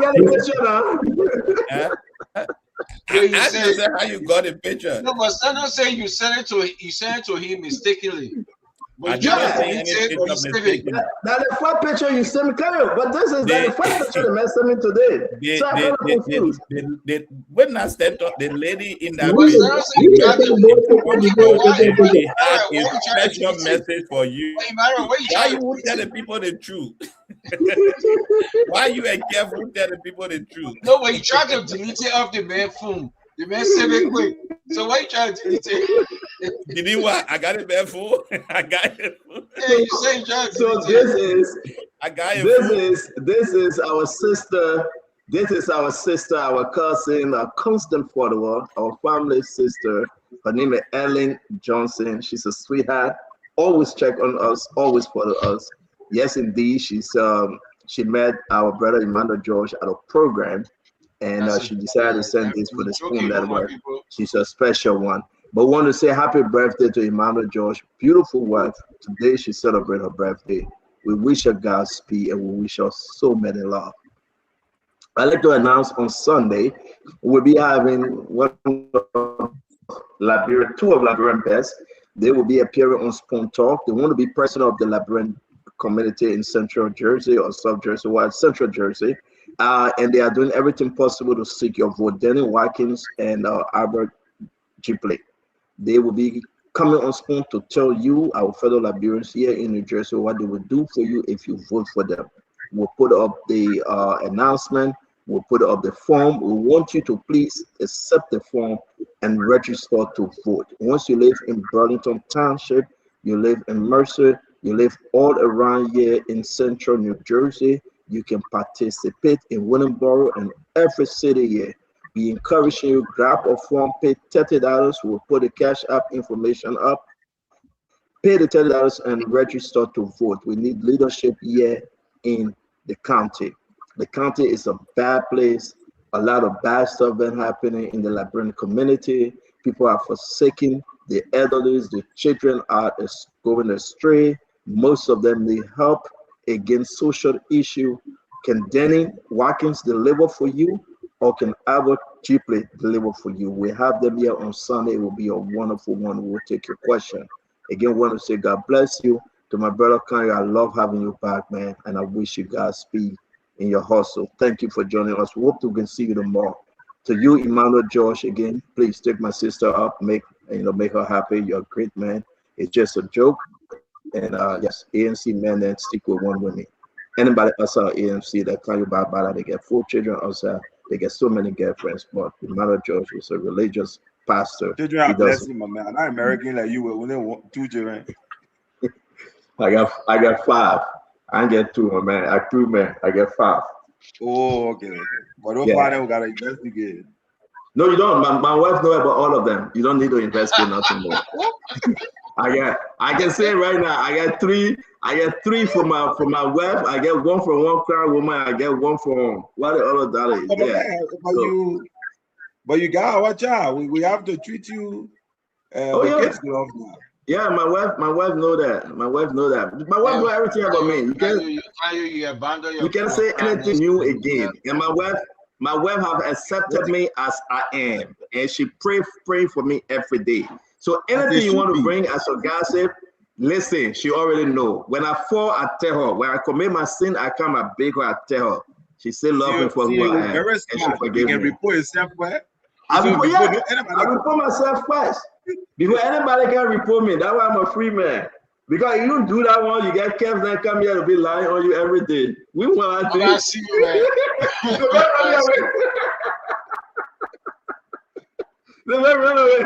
got a picture now. I said how you got a picture. No, but Sandra said you sent it to him mistakenly. I did not say anything mistakenly. Now the first picture you sent me, but this is the first picture the man sent me today. So I'm confused. When I stepped up, the lady in that had a special message for you. Why you won't tell the people the truth? Why you ain't careful telling people the truth? No, but you tried to delete it off the man's phone. The man said it quick. So why you trying to delete it? Did you what? I got it bad full. I got it. Hey, you say you trying to so this is our sister. This is our sister, our cousin, our constant follower, our family sister. Her name is Ellen Johnson. She's a sweetheart. Always check on us. Always follow us. Yes, indeed. She met our brother Emmanuel George at a program, and she decided to send this for the Spoon Network. She's a special one. But want to say happy birthday to Emmanuel George, beautiful wife. Today she celebrates her birthday. We wish her Godspeed and we wish her so many love. I'd like to announce on Sunday we'll be having two of Liberian best. They will be appearing on Spoon Talk. They want to be president of the Liberian community in Central Jersey or South Jersey, Central Jersey. And they are doing everything possible to seek your vote. Danny Watkins and Albert Gipley. They will be coming on Spoon to tell you, our fellow Liberians here in New Jersey, what they will do for you if you vote for them. We'll put up the announcement. We'll put up the form. We want you to please accept the form and register to vote. Once you live in Burlington Township, you live in Mercer, you live all around here in central New Jersey, you can participate in Willingboro and every city here. We encourage you, grab a form, pay $30. We'll put the Cash App information up. Pay the $30 and register to vote. We need leadership here in the county. The county is a bad place. A lot of bad stuff been happening in the Liberian community. People are forsaking the elderly, the children are going astray. Most of them need help against social issue. Can Denny Watkins deliver for you, or can Albert Chipley deliver for you? We have them here on Sunday. It will be a wonderful one. We'll take your question. Again, want to say God bless you. To my brother Kanye, I love having you back, man, and I wish you guys speed in your hustle. Thank you for joining us. We hope we can see you tomorrow. To you, Emmanuel Josh, again, please take my sister up, make her happy. You're a great man. It's just a joke. And yes, ANC men then stick with one woman. Anybody outside ANC that can you buy, they get 4 children outside, they get so many girlfriends. But Emmanuel Josh is a religious pastor. Children are blessing, my man. I'm not American like you. We only want 2 children. I got 5. I get 2, my man. I 2 men. I get 5. Oh, okay. But don't find out we gotta investigate. No, you don't. My wife knows about all of them. You don't need to investigate nothing more. I can say right now, I get 3 from my wife. I get 1 from one crown woman. I get 1 from what the other dollar is. But you gotta watch out. We have to treat you with kids gloves now. Yeah, my wife know that. My wife know that. My wife know everything about me. You can't say anything new again. And my wife have accepted me as I am, and she pray for me every day. So anything you want to bring as a gossip, listen, she already know. When I fall, I tell her. When I commit my sin, I come, I beg her, I tell her. She still love me for who I am, and she forgive me. Report yourself where? I report myself first. Before anybody can report me, that's why I'm a free man. Because you don't do that one, you get kept and come here to be lying on you every day. We want to see you, man. They run away.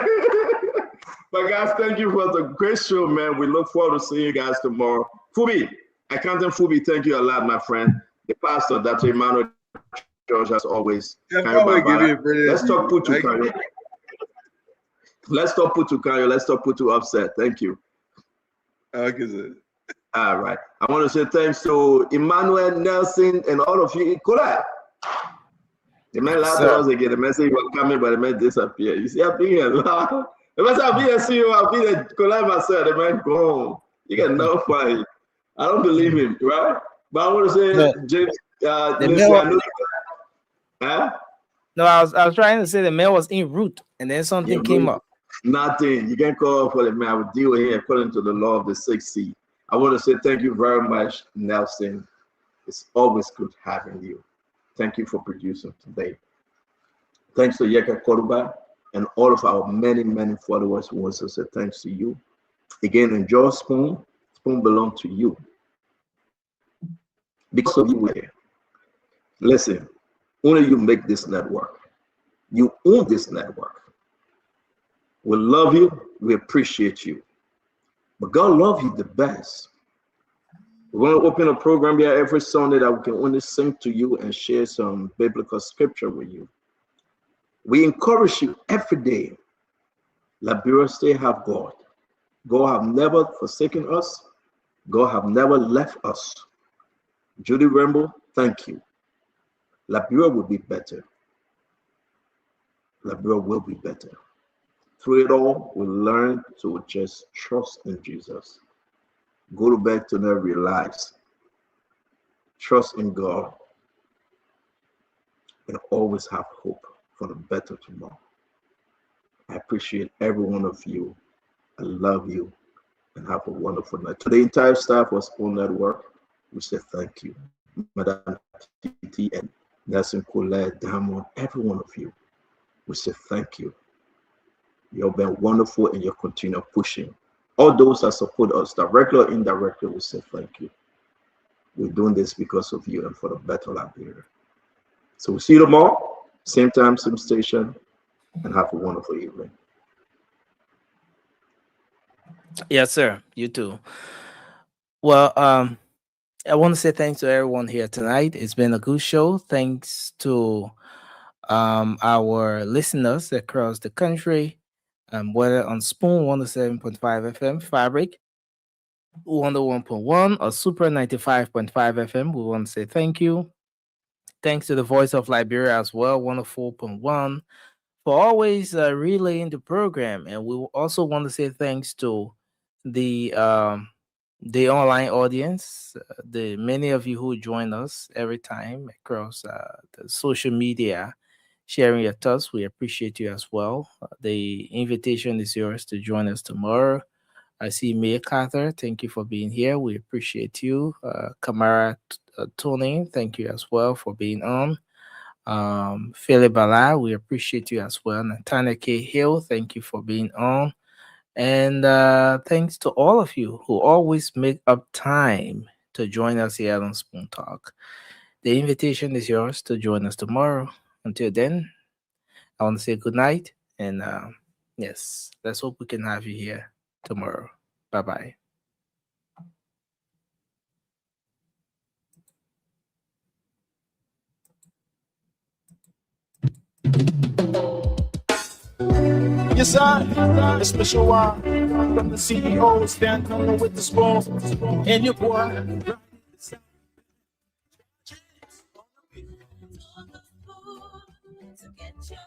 But guys, thank you for the great show, man. We look forward to seeing you guys tomorrow. Fubi, Accountant Fubi, thank you a lot, my friend. The pastor, Dr. Emmanuel George, as always. Let's talk put to Kanye. Let's stop put to Kanye. Let's stop put to Upset. Thank you. Okay, sir. All right. I want to say thanks to Emmanuel, Nelson, and all of you. Kola. The man last hours again. The message was coming, but the man disappeared. You see, I've been here. The man I've been here, see you. I've been here. Kola myself. The man gone. You get no fight. I don't believe him, right? But I want to say, James, listen, No, I was trying to say the mail was en route, and then something came up. Nothing. You can't call for the man. I would deal with him according to the law of the 6th sea. I want to say thank you very much, Nelson. It's always good having you. Thank you for producing today. Thanks to Yekeh Kolubah and all of our many, many followers who wants to say thanks to you. Again, enjoy Spoon. Spoon belongs to you. Because of you, we're here. Listen, only you make this network. You own this network. We love you. We appreciate you. But God loves you the best. We're going to open a program here every Sunday that we can only sing to you and share some biblical scripture with you. We encourage you every day. Liberia still have God. God have never forsaken us. God have never left us. Judy Rambo, thank you. Liberia will be better. Liberia will be better. Through it all, we learn to just trust in Jesus. Go to bed tonight, relax. Trust in God. And always have hope for the better tomorrow. I appreciate every one of you. I love you. And have a wonderful night. To the entire staff of Spoon Network, we say thank you. Madam Titi and Nelson Colette, Damon, every one of you. We say thank you. You've been wonderful and you continue pushing. All those that support us, directly or indirectly, we say thank you. We're doing this because of you and for the better Liberia. So we'll see you tomorrow, same time, same station, and have a wonderful evening. Yes, sir. You too. Well, I want to say thanks to everyone here tonight. It's been a good show. Thanks to our listeners across the country, whether on Spoon 107.5 FM, Fabric 101.1, or Super 95.5 FM. We want to say thank you. Thanks to the Voice of Liberia as well, 104.1, for always relaying the program. And we also want to say thanks to the online audience, the many of you who join us every time across the social media, sharing your thoughts. We appreciate you as well. The invitation is yours to join us tomorrow. I see Mia Carter. Thank you for being here. We appreciate you. Kamara Tony, thank you as well for being on. Philip Bala, we appreciate you as well. Natana K. Hill, thank you for being on. And thanks to all of you who always make up time to join us here on Spoon Talk. The invitation is yours to join us tomorrow. Until then, I want to say good night. And yes, let's hope we can have you here tomorrow. Bye-bye. Yes, sir. A special one from the CEO, standing with the spoon. And your boy.